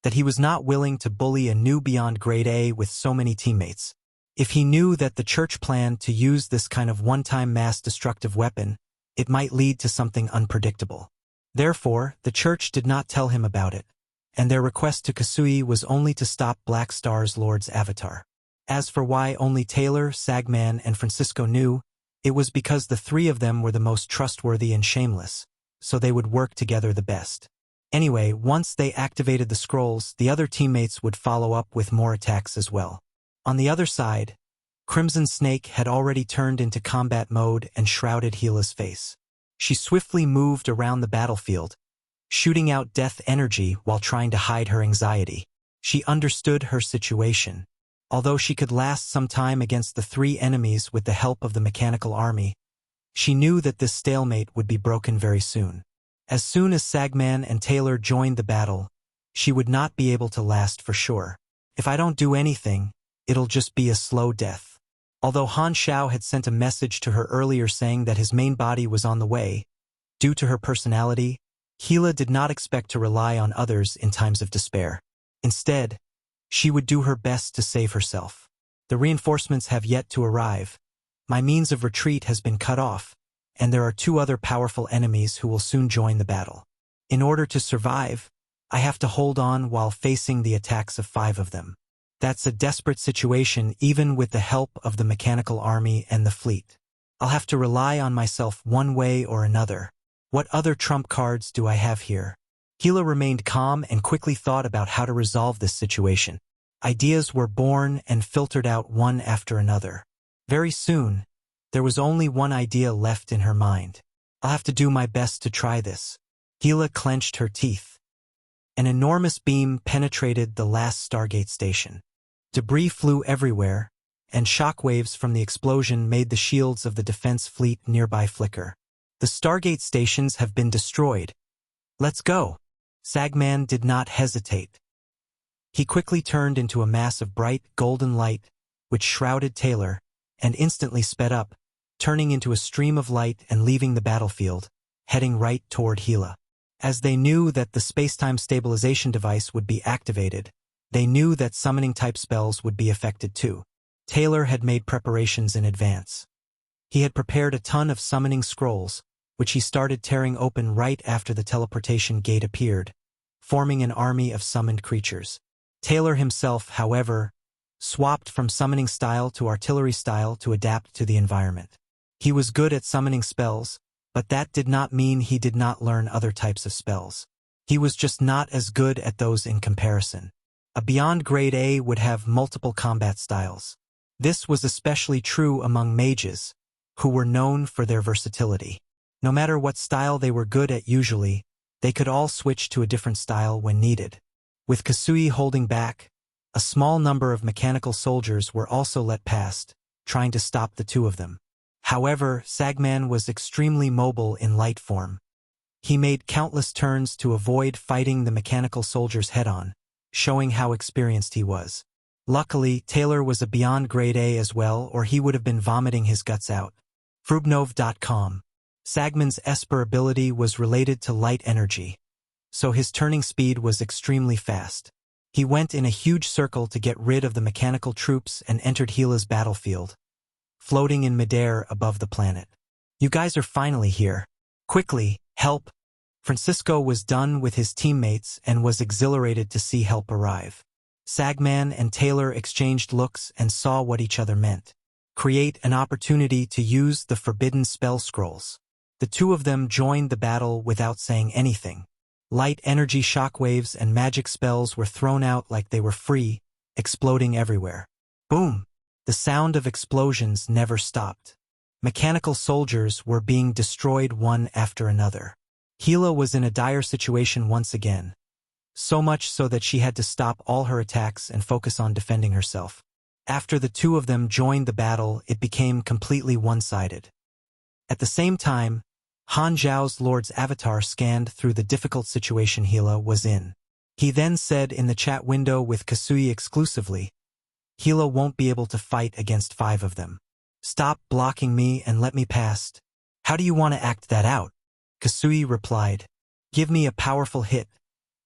that he was not willing to bully a new beyond grade A with so many teammates. If he knew that the church planned to use this kind of one-time mass destructive weapon, it might lead to something unpredictable. Therefore, the church did not tell him about it, and their request to Kasui was only to stop Black Star's Lord's avatar. As for why only Taylor, Sagman, and Francisco knew, it was because the three of them were the most trustworthy and shameless, so they would work together the best. Anyway, once they activated the scrolls, the other teammates would follow up with more attacks as well. On the other side, Crimson Snake had already turned into combat mode and shrouded Gila's face. She swiftly moved around the battlefield, shooting out death energy while trying to hide her anxiety. She understood her situation. Although she could last some time against the 3 enemies with the help of the mechanical army, she knew that this stalemate would be broken very soon. As soon as Sagman and Taylor joined the battle, she would not be able to last for sure. If I don't do anything, it'll just be a slow death. Although Han Xiao had sent a message to her earlier saying that his main body was on the way, due to her personality, Gila did not expect to rely on others in times of despair. Instead, she would do her best to save herself. The reinforcements have yet to arrive. My means of retreat has been cut off, and there are 2 other powerful enemies who will soon join the battle. In order to survive, I have to hold on while facing the attacks of 5 of them. That's a desperate situation even with the help of the mechanical army and the fleet. I'll have to rely on myself one way or another. What other trump cards do I have here? Gila remained calm and quickly thought about how to resolve this situation. Ideas were born and filtered out one after another. Very soon, there was only one idea left in her mind. I'll have to do my best to try this. Gila clenched her teeth. An enormous beam penetrated the last Stargate station. Debris flew everywhere, and shockwaves from the explosion made the shields of the defense fleet nearby flicker. The Stargate stations have been destroyed. Let's go. Sagman did not hesitate. He quickly turned into a mass of bright, golden light, which shrouded Taylor, and instantly sped up, turning into a stream of light and leaving the battlefield, heading right toward Gila. As they knew that the space-time stabilization device would be activated, They knew that summoning-type spells would be affected too. Taylor had made preparations in advance. He had prepared a ton of summoning scrolls, which he started tearing open right after the teleportation gate appeared, forming an army of summoned creatures. Taylor himself, however, swapped from summoning style to artillery style to adapt to the environment. He was good at summoning spells, but that did not mean he did not learn other types of spells. He was just not as good at those in comparison. A Beyond Grade A would have multiple combat styles. This was especially true among mages, who were known for their versatility. No matter what style they were good at usually, they could all switch to a different style when needed. With Kasui holding back, a small number of mechanical soldiers were also let past, trying to stop the two of them. However, Sagman was extremely mobile in light form. He made countless turns to avoid fighting the mechanical soldiers head-on, showing how experienced he was. Luckily, Taylor was a Beyond Grade A as well, or he would have been vomiting his guts out. Frubnov.com. Sagman's Esper ability was related to light energy, so his turning speed was extremely fast. He went in a huge circle to get rid of the mechanical troops and entered Gila's battlefield, floating in midair above the planet. "You guys are finally here. Quickly, help!" Francisco was done with his teammates and was exhilarated to see help arrive. Sagman and Taylor exchanged looks and saw what each other meant. Create an opportunity to use the forbidden spell scrolls. The two of them joined the battle without saying anything. Light energy shockwaves and magic spells were thrown out like they were free, exploding everywhere. Boom! The sound of explosions never stopped. Mechanical soldiers were being destroyed one after another. Gila was in a dire situation once again, so much so that she had to stop all her attacks and focus on defending herself. After the two of them joined the battle, it became completely one-sided. At the same time, Han Zhao's Lord's avatar scanned through the difficult situation Gila was in. He then said in the chat window with Kasui exclusively, "Gila won't be able to fight against 5 of them. Stop blocking me and let me pass. How do you want to act that out?" Kasui replied, "Give me a powerful hit,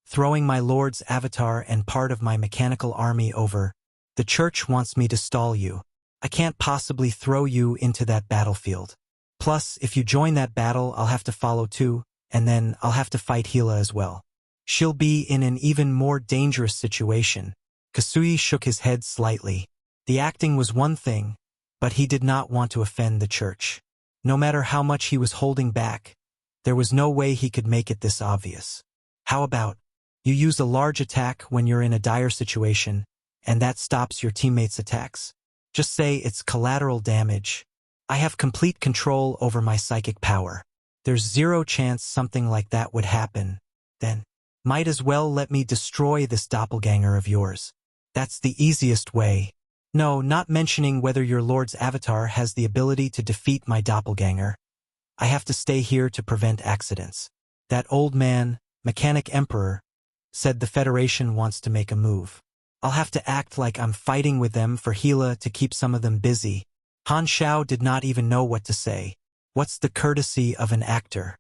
throwing my Lord's avatar and part of my mechanical army over. The church wants me to stall you. I can't possibly throw you into that battlefield. Plus, if you join that battle, I'll have to follow too, and then I'll have to fight Gila as well. She'll be in an even more dangerous situation." Kasui shook his head slightly. The acting was one thing, but he did not want to offend the church. No matter how much he was holding back, there was no way he could make it this obvious. "How about you use a large attack when you're in a dire situation, and that stops your teammates' attacks? Just say it's collateral damage. I have complete control over my psychic power. There's zero chance something like that would happen. Then, might as well let me destroy this doppelganger of yours. That's the easiest way. No, not mentioning whether your Lord's avatar has the ability to defeat my doppelganger. I have to stay here to prevent accidents. That old man, Mechanic Emperor, said the Federation wants to make a move. I'll have to act like I'm fighting with them for Gila to keep some of them busy." Han Xiao did not even know what to say. What's the courtesy of an actor?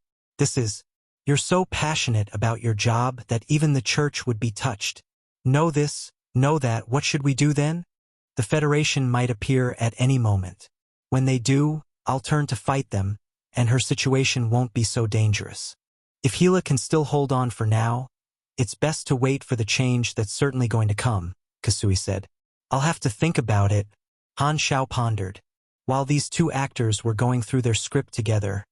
You're so passionate about your job that even the church would be touched. Know this, know that, what should we do then? The Federation might appear at any moment. When they do, I'll turn to fight them, and her situation won't be so dangerous. If Gila can still hold on for now, it's best to wait for the change that's certainly going to come, Kasui said. I'll have to think about it, Han Xiao pondered. While these two actors were going through their script together,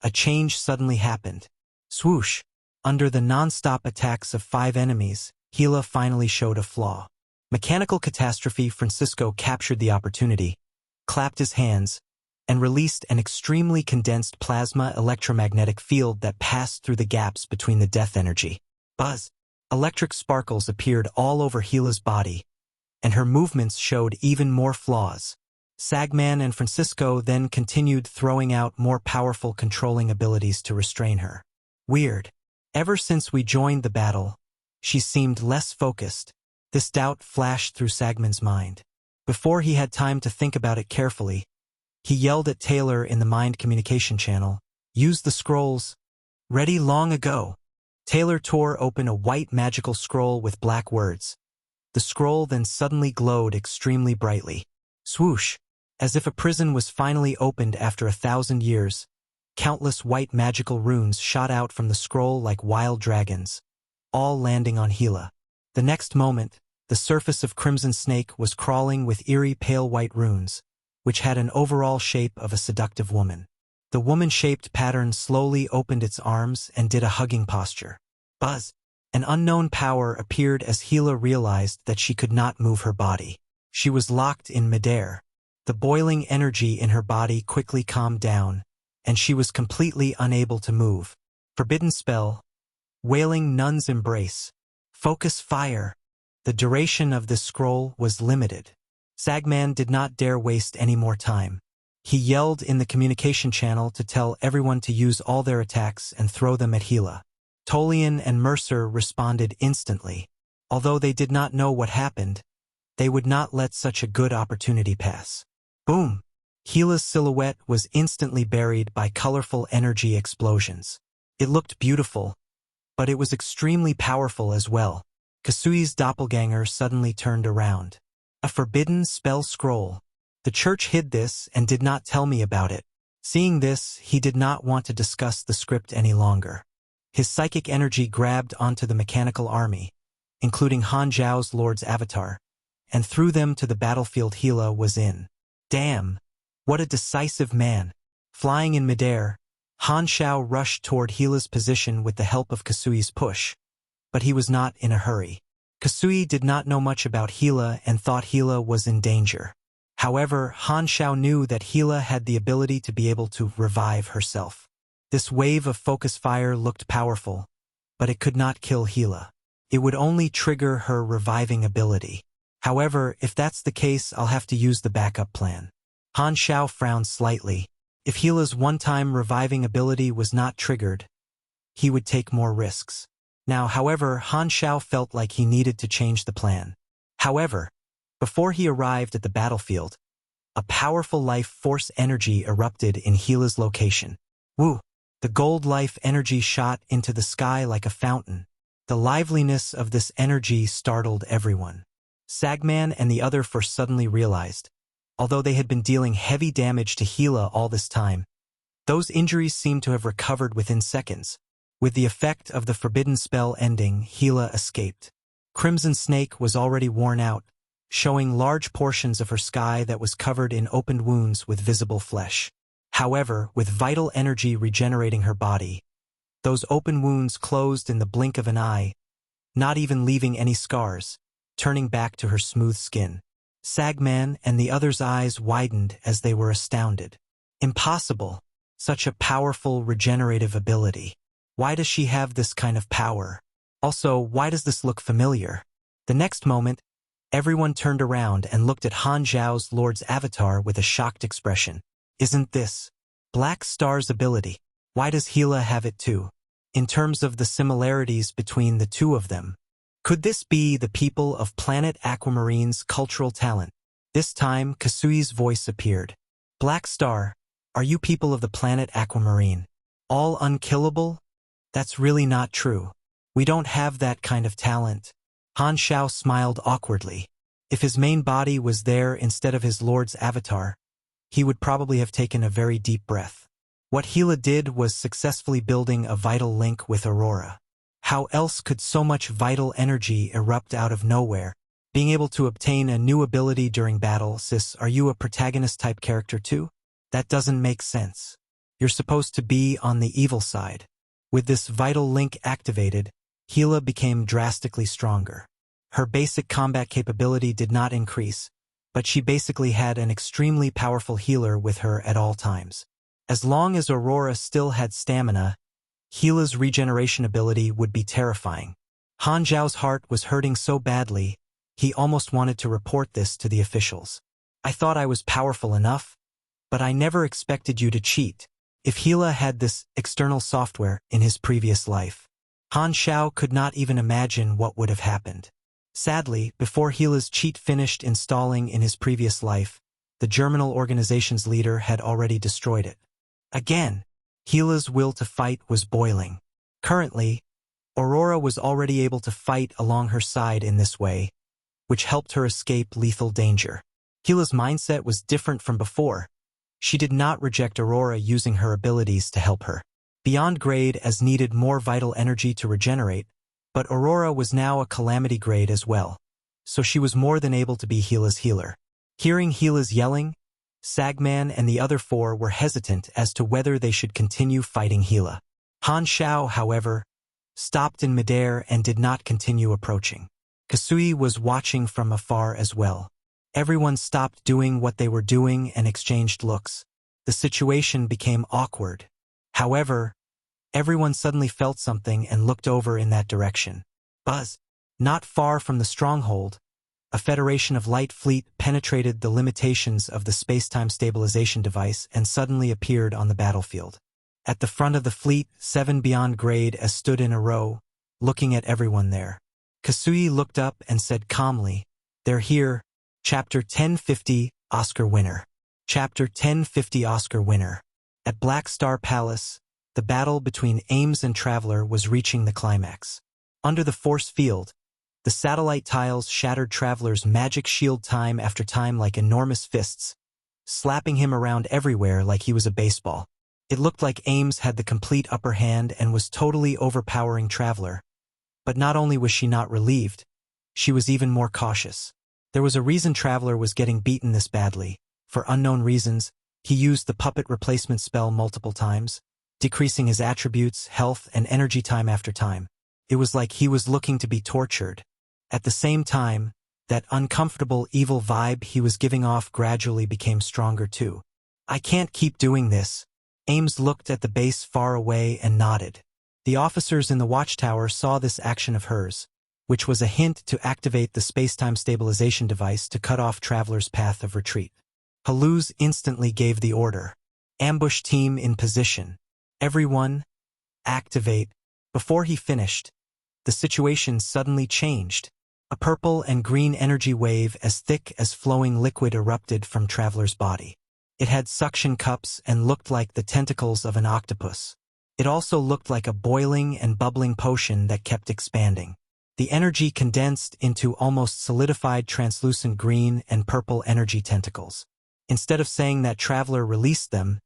a change suddenly happened. Swoosh! Under the non-stop attacks of 5 enemies, Gila finally showed a flaw. Mechanical Catastrophe Francisco captured the opportunity, clapped his hands, and released an extremely condensed plasma electromagnetic field that passed through the gaps between the death energy. Buzz! Electric sparkles appeared all over Gila's body, and her movements showed even more flaws. Sagman and Francisco then continued throwing out more powerful controlling abilities to restrain her. Weird. Ever since we joined the battle, she seemed less focused. This doubt flashed through Sagman's mind. Before he had time to think about it carefully, he yelled at Taylor in the mind communication channel, "Use the scrolls." Ready long ago. Taylor tore open a white magical scroll with black words. The scroll then suddenly glowed extremely brightly. Swoosh! As if a prison was finally opened after 1,000 years, countless white magical runes shot out from the scroll like wild dragons, all landing on Gila. The next moment, the surface of Crimson Snake was crawling with eerie pale white runes, which had an overall shape of a seductive woman. The woman-shaped pattern slowly opened its arms and did a hugging posture. Buzz! An unknown power appeared as Gila realized that she could not move her body. She was locked in midair. The boiling energy in her body quickly calmed down, and she was completely unable to move. Forbidden spell. Wailing Nun's Embrace. Focus fire. The duration of this scroll was limited. Sagman did not dare waste any more time. He yelled in the communication channel to tell everyone to use all their attacks and throw them at Gila. Tolian and Mercer responded instantly. Although they did not know what happened, they would not let such a good opportunity pass. Boom! Gila's silhouette was instantly buried by colorful energy explosions. It looked beautiful, but it was extremely powerful as well. Kasui's doppelganger suddenly turned around. A forbidden spell scroll. The church hid this and did not tell me about it. Seeing this, he did not want to discuss the script any longer. His psychic energy grabbed onto the mechanical army, including Han Zhao's Lord's avatar, and threw them to the battlefield Gila was in. Damn! What a decisive man! Flying in midair, Han Zhao rushed toward Gila's position with the help of Kasui's push, but he was not in a hurry. Kasui did not know much about Gila and thought Gila was in danger. However, Han Zhao knew that Gila had the ability to be able to revive herself. This wave of focus fire looked powerful, but it could not kill Gila. It would only trigger her reviving ability. However, if that's the case, I'll have to use the backup plan. Han Zhao frowned slightly. If Gila's one-time reviving ability was not triggered, he would take more risks. Now, however, Han Zhao felt like he needed to change the plan. However, before he arrived at the battlefield, a powerful life force energy erupted in Gila's location. Woo! The gold life energy shot into the sky like a fountain. The liveliness of this energy startled everyone. Sagman and the other four suddenly realized, although they had been dealing heavy damage to Gila all this time, those injuries seemed to have recovered within seconds. With the effect of the forbidden spell ending, Gila escaped. Crimson Snake was already worn out, showing large portions of her sky that was covered in opened wounds with visible flesh. However, with vital energy regenerating her body, those open wounds closed in the blink of an eye, not even leaving any scars, turning back to her smooth skin. Sagman and the others' eyes widened as they were astounded. Impossible! Such a powerful regenerative ability. Why does she have this kind of power? Also, why does this look familiar? The next moment, everyone turned around and looked at Han Zhao's Lord's avatar with a shocked expression. Isn't this Black Star's ability? Why does Gila have it too? In terms of the similarities between the two of them, could this be the people of Planet Aquamarine's cultural talent? This time, Kasui's voice appeared. Black Star, are you people of the planet Aquamarine all unkillable? That's really not true. We don't have that kind of talent. Han Zhao smiled awkwardly. If his main body was there instead of his Lord's avatar, he would probably have taken a very deep breath. What Gila did was successfully building a vital link with Aurora. How else could so much vital energy erupt out of nowhere? Being able to obtain a new ability during battle, sis, are you a protagonist-type character too? That doesn't make sense. You're supposed to be on the evil side. With this vital link activated, Gila became drastically stronger. Her basic combat capability did not increase, but she basically had an extremely powerful healer with her at all times. As long as Aurora still had stamina, Gila's regeneration ability would be terrifying. Han Zhao's heart was hurting so badly, he almost wanted to report this to the officials. I thought I was powerful enough, but I never expected you to cheat. If Gila had this external software in his previous life, Han Zhao could not even imagine what would have happened. Sadly, before Gila's cheat finished installing in his previous life, the Germinal organization's leader had already destroyed it. Again, Gila's will to fight was boiling. Currently, Aurora was already able to fight along her side in this way, which helped her escape lethal danger. Gila's mindset was different from before. She did not reject Aurora using her abilities to help her. Beyond grade as needed more vital energy to regenerate, but Aurora was now a calamity grade as well, so she was more than able to be Gila's healer. Hearing Gila's yelling, Sagman and the other four were hesitant as to whether they should continue fighting Gila. Han Shao, however, stopped in midair and did not continue approaching. Kasui was watching from afar as well. Everyone stopped doing what they were doing and exchanged looks. The situation became awkward. However, everyone suddenly felt something and looked over in that direction. Buzz. Not far from the stronghold, a Federation of Light fleet penetrated the limitations of the space-time stabilization device and suddenly appeared on the battlefield. At the front of the fleet, 7 beyond grade as stood in a row, looking at everyone there. Kasui looked up and said calmly, "They're here." Chapter 1050, Oscar winner. Chapter 1050, Oscar winner. At Black Star Palace, the battle between Ames and Traveler was reaching the climax. Under the force field, the satellite tiles shattered Traveler's magic shield time after time like enormous fists, slapping him around everywhere like he was a baseball. It looked like Ames had the complete upper hand and was totally overpowering Traveler. But not only was she not relieved, she was even more cautious. There was a reason Traveler was getting beaten this badly. For unknown reasons, he used the puppet replacement spell multiple times, decreasing his attributes, health, and energy time after time. It was like he was looking to be tortured. At the same time, that uncomfortable evil vibe he was giving off gradually became stronger too. "I can't keep doing this." Ames looked at the base far away and nodded. The officers in the watchtower saw this action of hers, which was a hint to activate the space-time stabilization device to cut off Traveler's path of retreat. Haluz instantly gave the order. "Ambush team in position. Everyone, activate." Before he finished, the situation suddenly changed. A purple and green energy wave as thick as flowing liquid erupted from Traveler's body. It had suction cups and looked like the tentacles of an octopus. It also looked like a boiling and bubbling potion that kept expanding. The energy condensed into almost solidified translucent green and purple energy tentacles. Instead of saying that Traveler released them,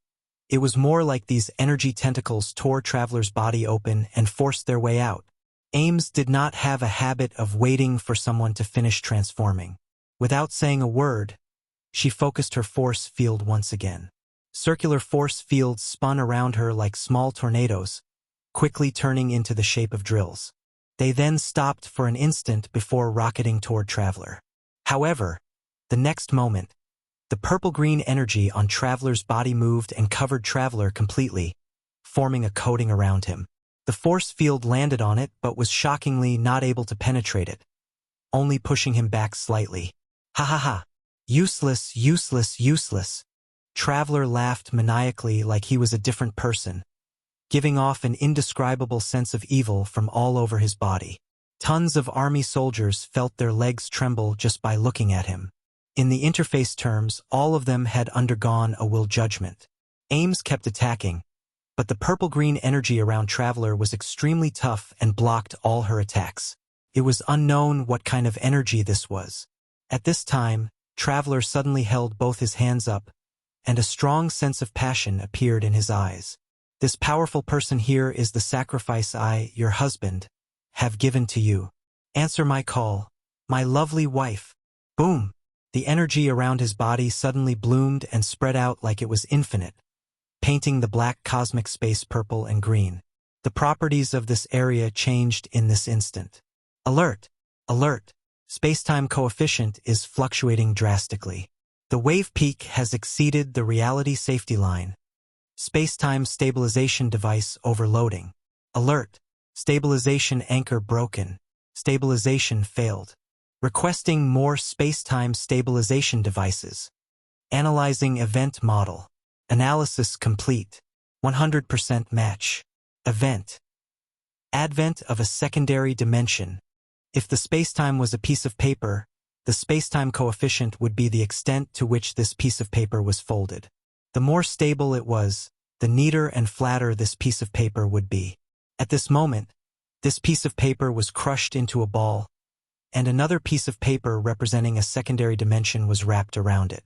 it was more like these energy tentacles tore Traveler's body open and forced their way out. Ames did not have a habit of waiting for someone to finish transforming. Without saying a word, she focused her force field once again. Circular force fields spun around her like small tornadoes, quickly turning into the shape of drills. They then stopped for an instant before rocketing toward Traveler. However, the next moment, the purple-green energy on Traveler's body moved and covered Traveler completely, forming a coating around him. The force field landed on it but was shockingly not able to penetrate it, only pushing him back slightly. "Ha ha ha! Useless, useless, useless." Traveler laughed maniacally like he was a different person, giving off an indescribable sense of evil from all over his body. Tons of army soldiers felt their legs tremble just by looking at him. In the interface terms, all of them had undergone a will judgment. Ames kept attacking, but the purple-green energy around Traveler was extremely tough and blocked all her attacks. It was unknown what kind of energy this was. At this time, Traveler suddenly held both his hands up, and a strong sense of passion appeared in his eyes. "This powerful person here is the sacrifice I, your husband, have given to you. Answer my call, my lovely wife." Boom! The energy around his body suddenly bloomed and spread out like it was infinite, painting the black cosmic space purple and green. The properties of this area changed in this instant. Alert! Alert! Space-time coefficient is fluctuating drastically. The wave peak has exceeded the reality safety line. Space-time stabilization device overloading. Alert! Stabilization anchor broken. Stabilization failed. Requesting more space-time stabilization devices. Analyzing event model. Analysis complete. 100% match. Event. Advent of a secondary dimension. If the spacetime was a piece of paper, the spacetime coefficient would be the extent to which this piece of paper was folded. The more stable it was, the neater and flatter this piece of paper would be. At this moment, this piece of paper was crushed into a ball, and another piece of paper representing a secondary dimension was wrapped around it.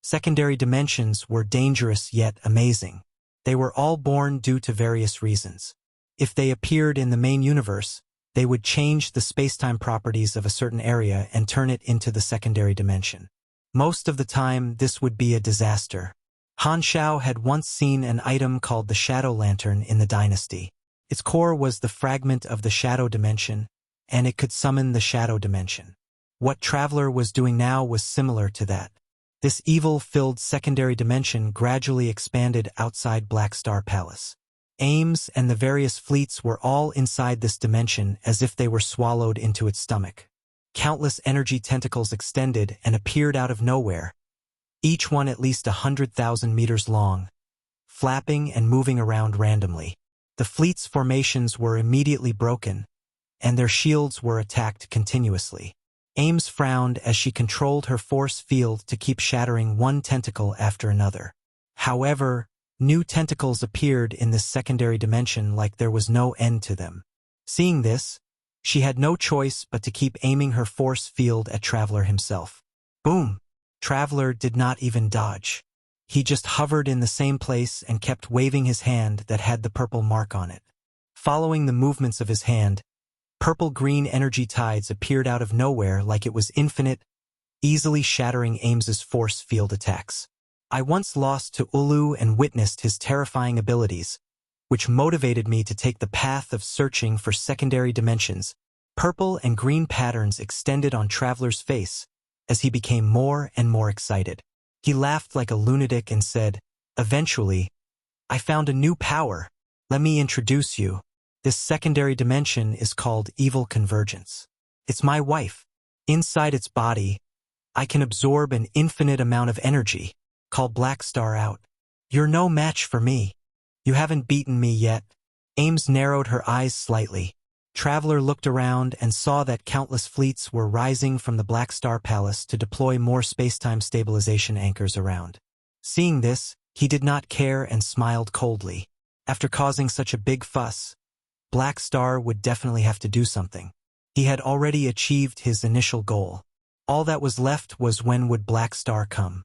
Secondary dimensions were dangerous yet amazing. They were all born due to various reasons. If they appeared in the main universe, they would change the spacetime properties of a certain area and turn it into the secondary dimension. Most of the time, this would be a disaster. Han Xiao had once seen an item called the Shadow Lantern in the Dynasty. Its core was the fragment of the Shadow Dimension, and it could summon the Shadow Dimension. What Traveler was doing now was similar to that. This evil-filled secondary dimension gradually expanded outside Black Star Palace. Ames and the various fleets were all inside this dimension as if they were swallowed into its stomach. Countless energy tentacles extended and appeared out of nowhere, each one at least 100,000 meters long, flapping and moving around randomly. The fleet's formations were immediately broken, and their shields were attacked continuously. Ames frowned as she controlled her force field to keep shattering one tentacle after another. However, new tentacles appeared in this secondary dimension like there was no end to them. Seeing this, she had no choice but to keep aiming her force field at Traveler himself. Boom! Traveler did not even dodge. He just hovered in the same place and kept waving his hand that had the purple mark on it. Following the movements of his hand, purple-green energy tides appeared out of nowhere like it was infinite, easily shattering Ames's force field attacks. I once lost to Ulu and witnessed his terrifying abilities, which motivated me to take the path of searching for secondary dimensions. Purple and green patterns extended on Traveler's face as he became more and more excited. He laughed like a lunatic and said, "Eventually, I found a new power. Let me introduce you. This secondary dimension is called Evil Convergence. It's my wife. Inside its body, I can absorb an infinite amount of energy. Call Black Star out. You're no match for me. You haven't beaten me yet." Ames narrowed her eyes slightly. Traveler looked around and saw that countless fleets were rising from the Black Star Palace to deploy more spacetime stabilization anchors around. Seeing this, he did not care and smiled coldly. After causing such a big fuss, Black Star would definitely have to do something. He had already achieved his initial goal. All that was left was when would Black Star come.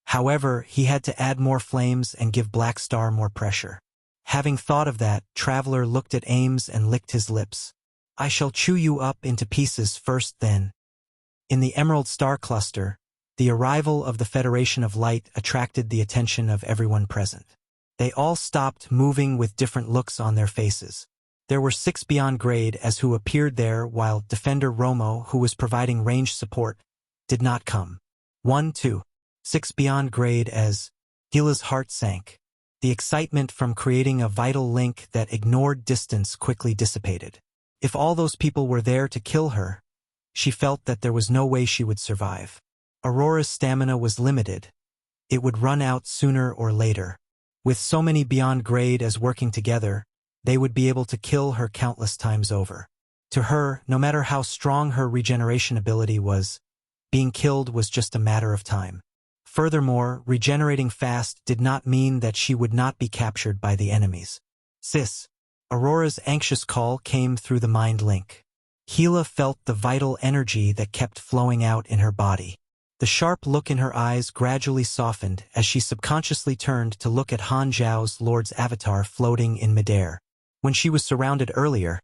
However, he had to add more flames and give Black Star more pressure. Having thought of that, Traveler looked at Ames and licked his lips. "I shall chew you up into pieces first then." In the Emerald Star Cluster, the arrival of the Federation of Light attracted the attention of everyone present. They all stopped moving with different looks on their faces. There were 6 beyond grade as who appeared there while Defender Romo, who was providing range support, did not come. 1, 2, 6 beyond grade as Gila's heart sank. The excitement from creating a vital link that ignored distance quickly dissipated. If all those people were there to kill her, she felt that there was no way she would survive. Aurora's stamina was limited. It would run out sooner or later. With so many beyond grade as working together, they would be able to kill her countless times over. To her, no matter how strong her regeneration ability was, being killed was just a matter of time. Furthermore, regenerating fast did not mean that she would not be captured by the enemies. "Sis." Aurora's anxious call came through the mind link. Gila felt the vital energy that kept flowing out in her body. The sharp look in her eyes gradually softened as she subconsciously turned to look at Han Zhao's Lord's avatar floating in midair. When she was surrounded earlier,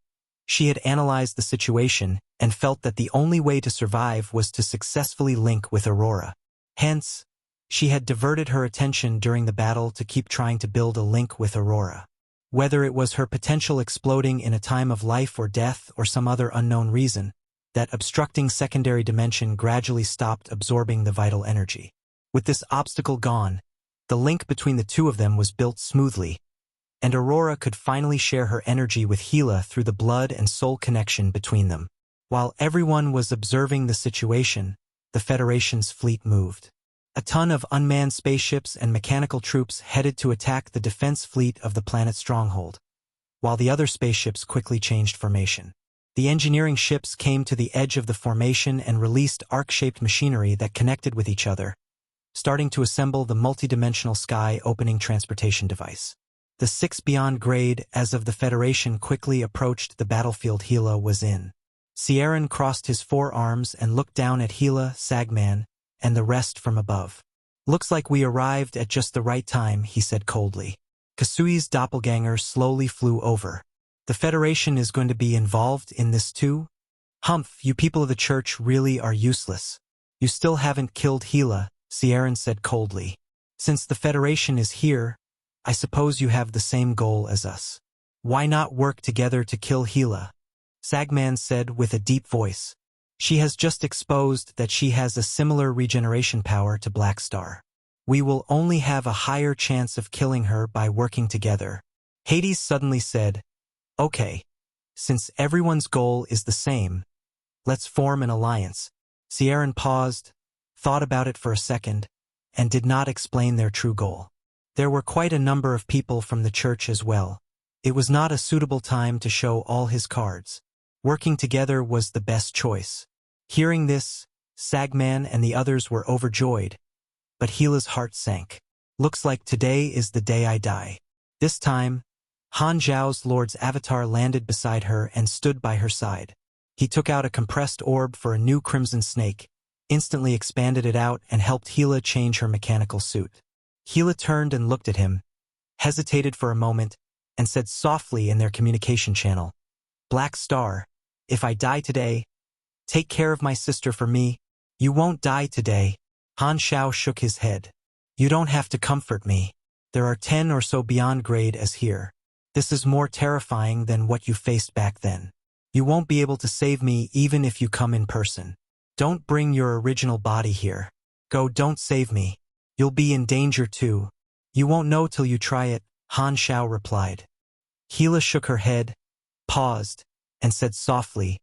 she had analyzed the situation and felt that the only way to survive was to successfully link with Aurora. Hence, she had diverted her attention during the battle to keep trying to build a link with Aurora. Whether it was her potential exploding in a time of life or death or some other unknown reason, that obstructing secondary dimension gradually stopped absorbing the vital energy. With this obstacle gone, the link between the two of them was built smoothly, and Aurora could finally share her energy with Gila through the blood and soul connection between them. While everyone was observing the situation, the Federation's fleet moved. A ton of unmanned spaceships and mechanical troops headed to attack the defense fleet of the planet's stronghold, while the other spaceships quickly changed formation. The engineering ships came to the edge of the formation and released arc-shaped machinery that connected with each other, starting to assemble the multidimensional sky-opening transportation device. The 6 beyond grade as of the Federation quickly approached the battlefield Gila was in. Sieran crossed his forearms and looked down at Gila, Sagman, and the rest from above. Looks like we arrived at just the right time, he said coldly. Kasui's doppelganger slowly flew over. The Federation is going to be involved in this too? Humph, you people of the church really are useless. You still haven't killed Gila, Sieran said coldly. Since the Federation is here, I suppose you have the same goal as us. Why not work together to kill Gila? Sagman said with a deep voice. She has just exposed that she has a similar regeneration power to Black Star. We will only have a higher chance of killing her by working together. Hades suddenly said, Okay, since everyone's goal is the same, let's form an alliance. Sieran paused, thought about it for a second, and did not explain their true goal. There were quite a number of people from the church as well. It was not a suitable time to show all his cards. Working together was the best choice. Hearing this, Sagman and the others were overjoyed, but Gila's heart sank. Looks like today is the day I die. This time, Han Zhao's Lord's avatar landed beside her and stood by her side. He took out a compressed orb for a new crimson snake, instantly expanded it out and helped Gila change her mechanical suit. Gila turned and looked at him, hesitated for a moment, and said softly in their communication channel, Black Star, if I die today, take care of my sister for me. You won't die today. Han Zhao shook his head. You don't have to comfort me. There are 10 or so beyond grade as here. This is more terrifying than what you faced back then. You won't be able to save me even if you come in person. Don't bring your original body here. Go, don't save me. You'll be in danger too. You won't know till you try it, Han Zhao replied. Gila shook her head, paused, and said softly,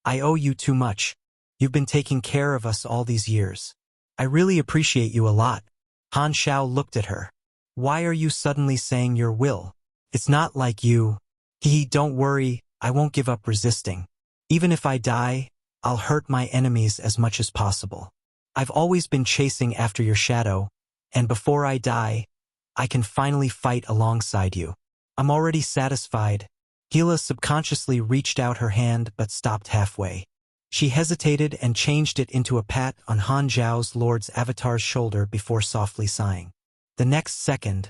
I owe you too much. You've been taking care of us all these years. I really appreciate you a lot. Han Zhao looked at her. Why are you suddenly saying your will? It's not like you. Don't worry, I won't give up resisting. Even if I die, I'll hurt my enemies as much as possible. I've always been chasing after your shadow, and before I die, I can finally fight alongside you. I'm already satisfied. Gila subconsciously reached out her hand but stopped halfway. She hesitated and changed it into a pat on Han Zhao's Lord's avatar's shoulder before softly sighing. The next second,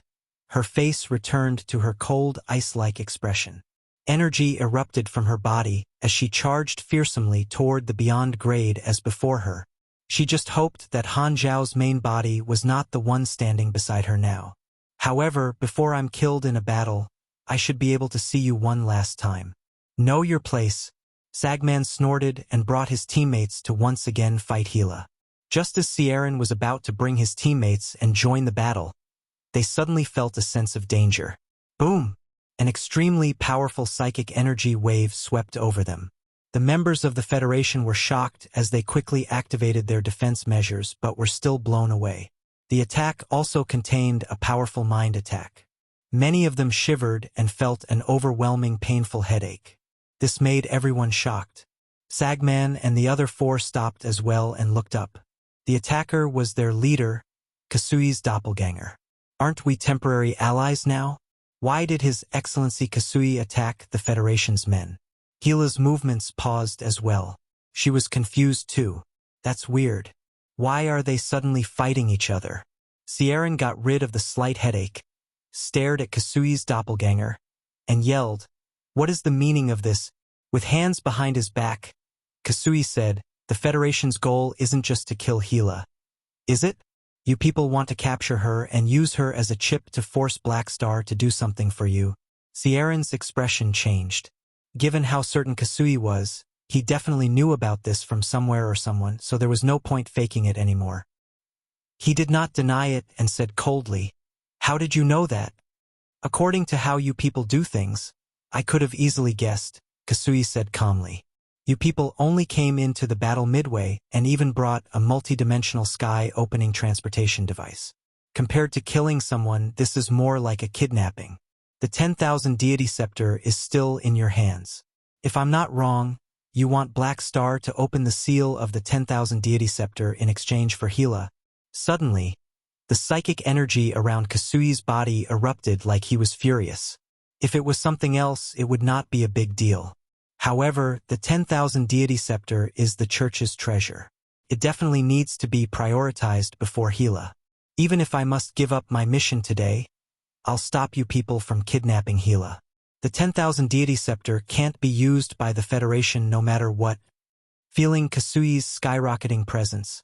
her face returned to her cold, ice-like expression. Energy erupted from her body as she charged fearsomely toward the beyond grade as before her. She just hoped that Han Zhao's main body was not the one standing beside her now. However, before I'm killed in a battle, I should be able to see you one last time. Know your place. Sagman snorted and brought his teammates to once again fight Gila. Just as Sieran was about to bring his teammates and join the battle, they suddenly felt a sense of danger. Boom! An extremely powerful psychic energy wave swept over them. The members of the Federation were shocked as they quickly activated their defense measures but were still blown away. The attack also contained a powerful mind attack. Many of them shivered and felt an overwhelming painful headache. This made everyone shocked. Sagman and the other 4 stopped as well and looked up. The attacker was their leader, Kasui's doppelganger. Aren't we temporary allies now? Why did His Excellency Kasui attack the Federation's men? Gila's movements paused as well. She was confused too. That's weird. Why are they suddenly fighting each other? Sieran got rid of the slight headache, stared at Kasui's doppelganger, and yelled, What is the meaning of this? With hands behind his back, Kasui said, The Federation's goal isn't just to kill Gila. Is it? You people want to capture her and use her as a chip to force Black Star to do something for you. Sieran's expression changed. Given how certain Kasui was, he definitely knew about this from somewhere or someone, so there was no point faking it anymore. He did not deny it and said coldly, How did you know that? According to how you people do things, I could have easily guessed, Kasui said calmly. You people only came into the battle midway and even brought a multi-dimensional sky-opening transportation device. Compared to killing someone, this is more like a kidnapping. The 10,000 deity scepter is still in your hands. If I'm not wrong, you want Black Star to open the seal of the 10,000 deity scepter in exchange for Gila. Suddenly, the psychic energy around Kasui's body erupted like he was furious. If it was something else, it would not be a big deal. However, the 10,000 deity scepter is the church's treasure. It definitely needs to be prioritized before Gila. Even if I must give up my mission today, I'll stop you people from kidnapping Gila. The 10,000 deity scepter can't be used by the Federation no matter what. Feeling Kasui's skyrocketing presence,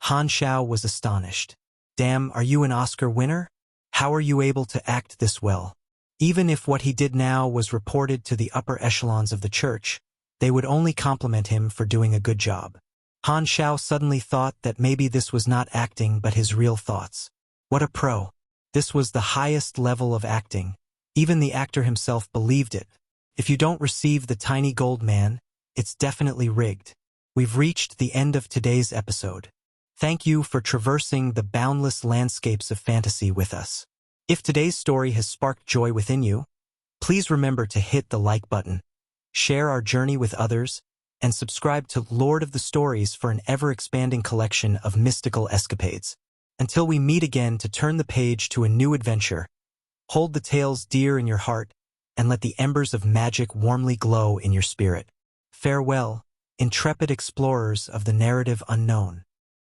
Han Xiao was astonished. Damn, are you an Oscar winner? How are you able to act this well? Even if what he did now was reported to the upper echelons of the church, they would only compliment him for doing a good job. Han Xiao suddenly thought that maybe this was not acting but his real thoughts. What a pro. This was the highest level of acting. Even the actor himself believed it. If you don't receive the tiny gold man, it's definitely rigged. We've reached the end of today's episode. Thank you for traversing the boundless landscapes of fantasy with us. If today's story has sparked joy within you, please remember to hit the like button, share our journey with others, and subscribe to Lord of the Stories for an ever-expanding collection of mystical escapades. Until we meet again to turn the page to a new adventure, hold the tales dear in your heart and let the embers of magic warmly glow in your spirit. Farewell, intrepid explorers of the narrative unknown.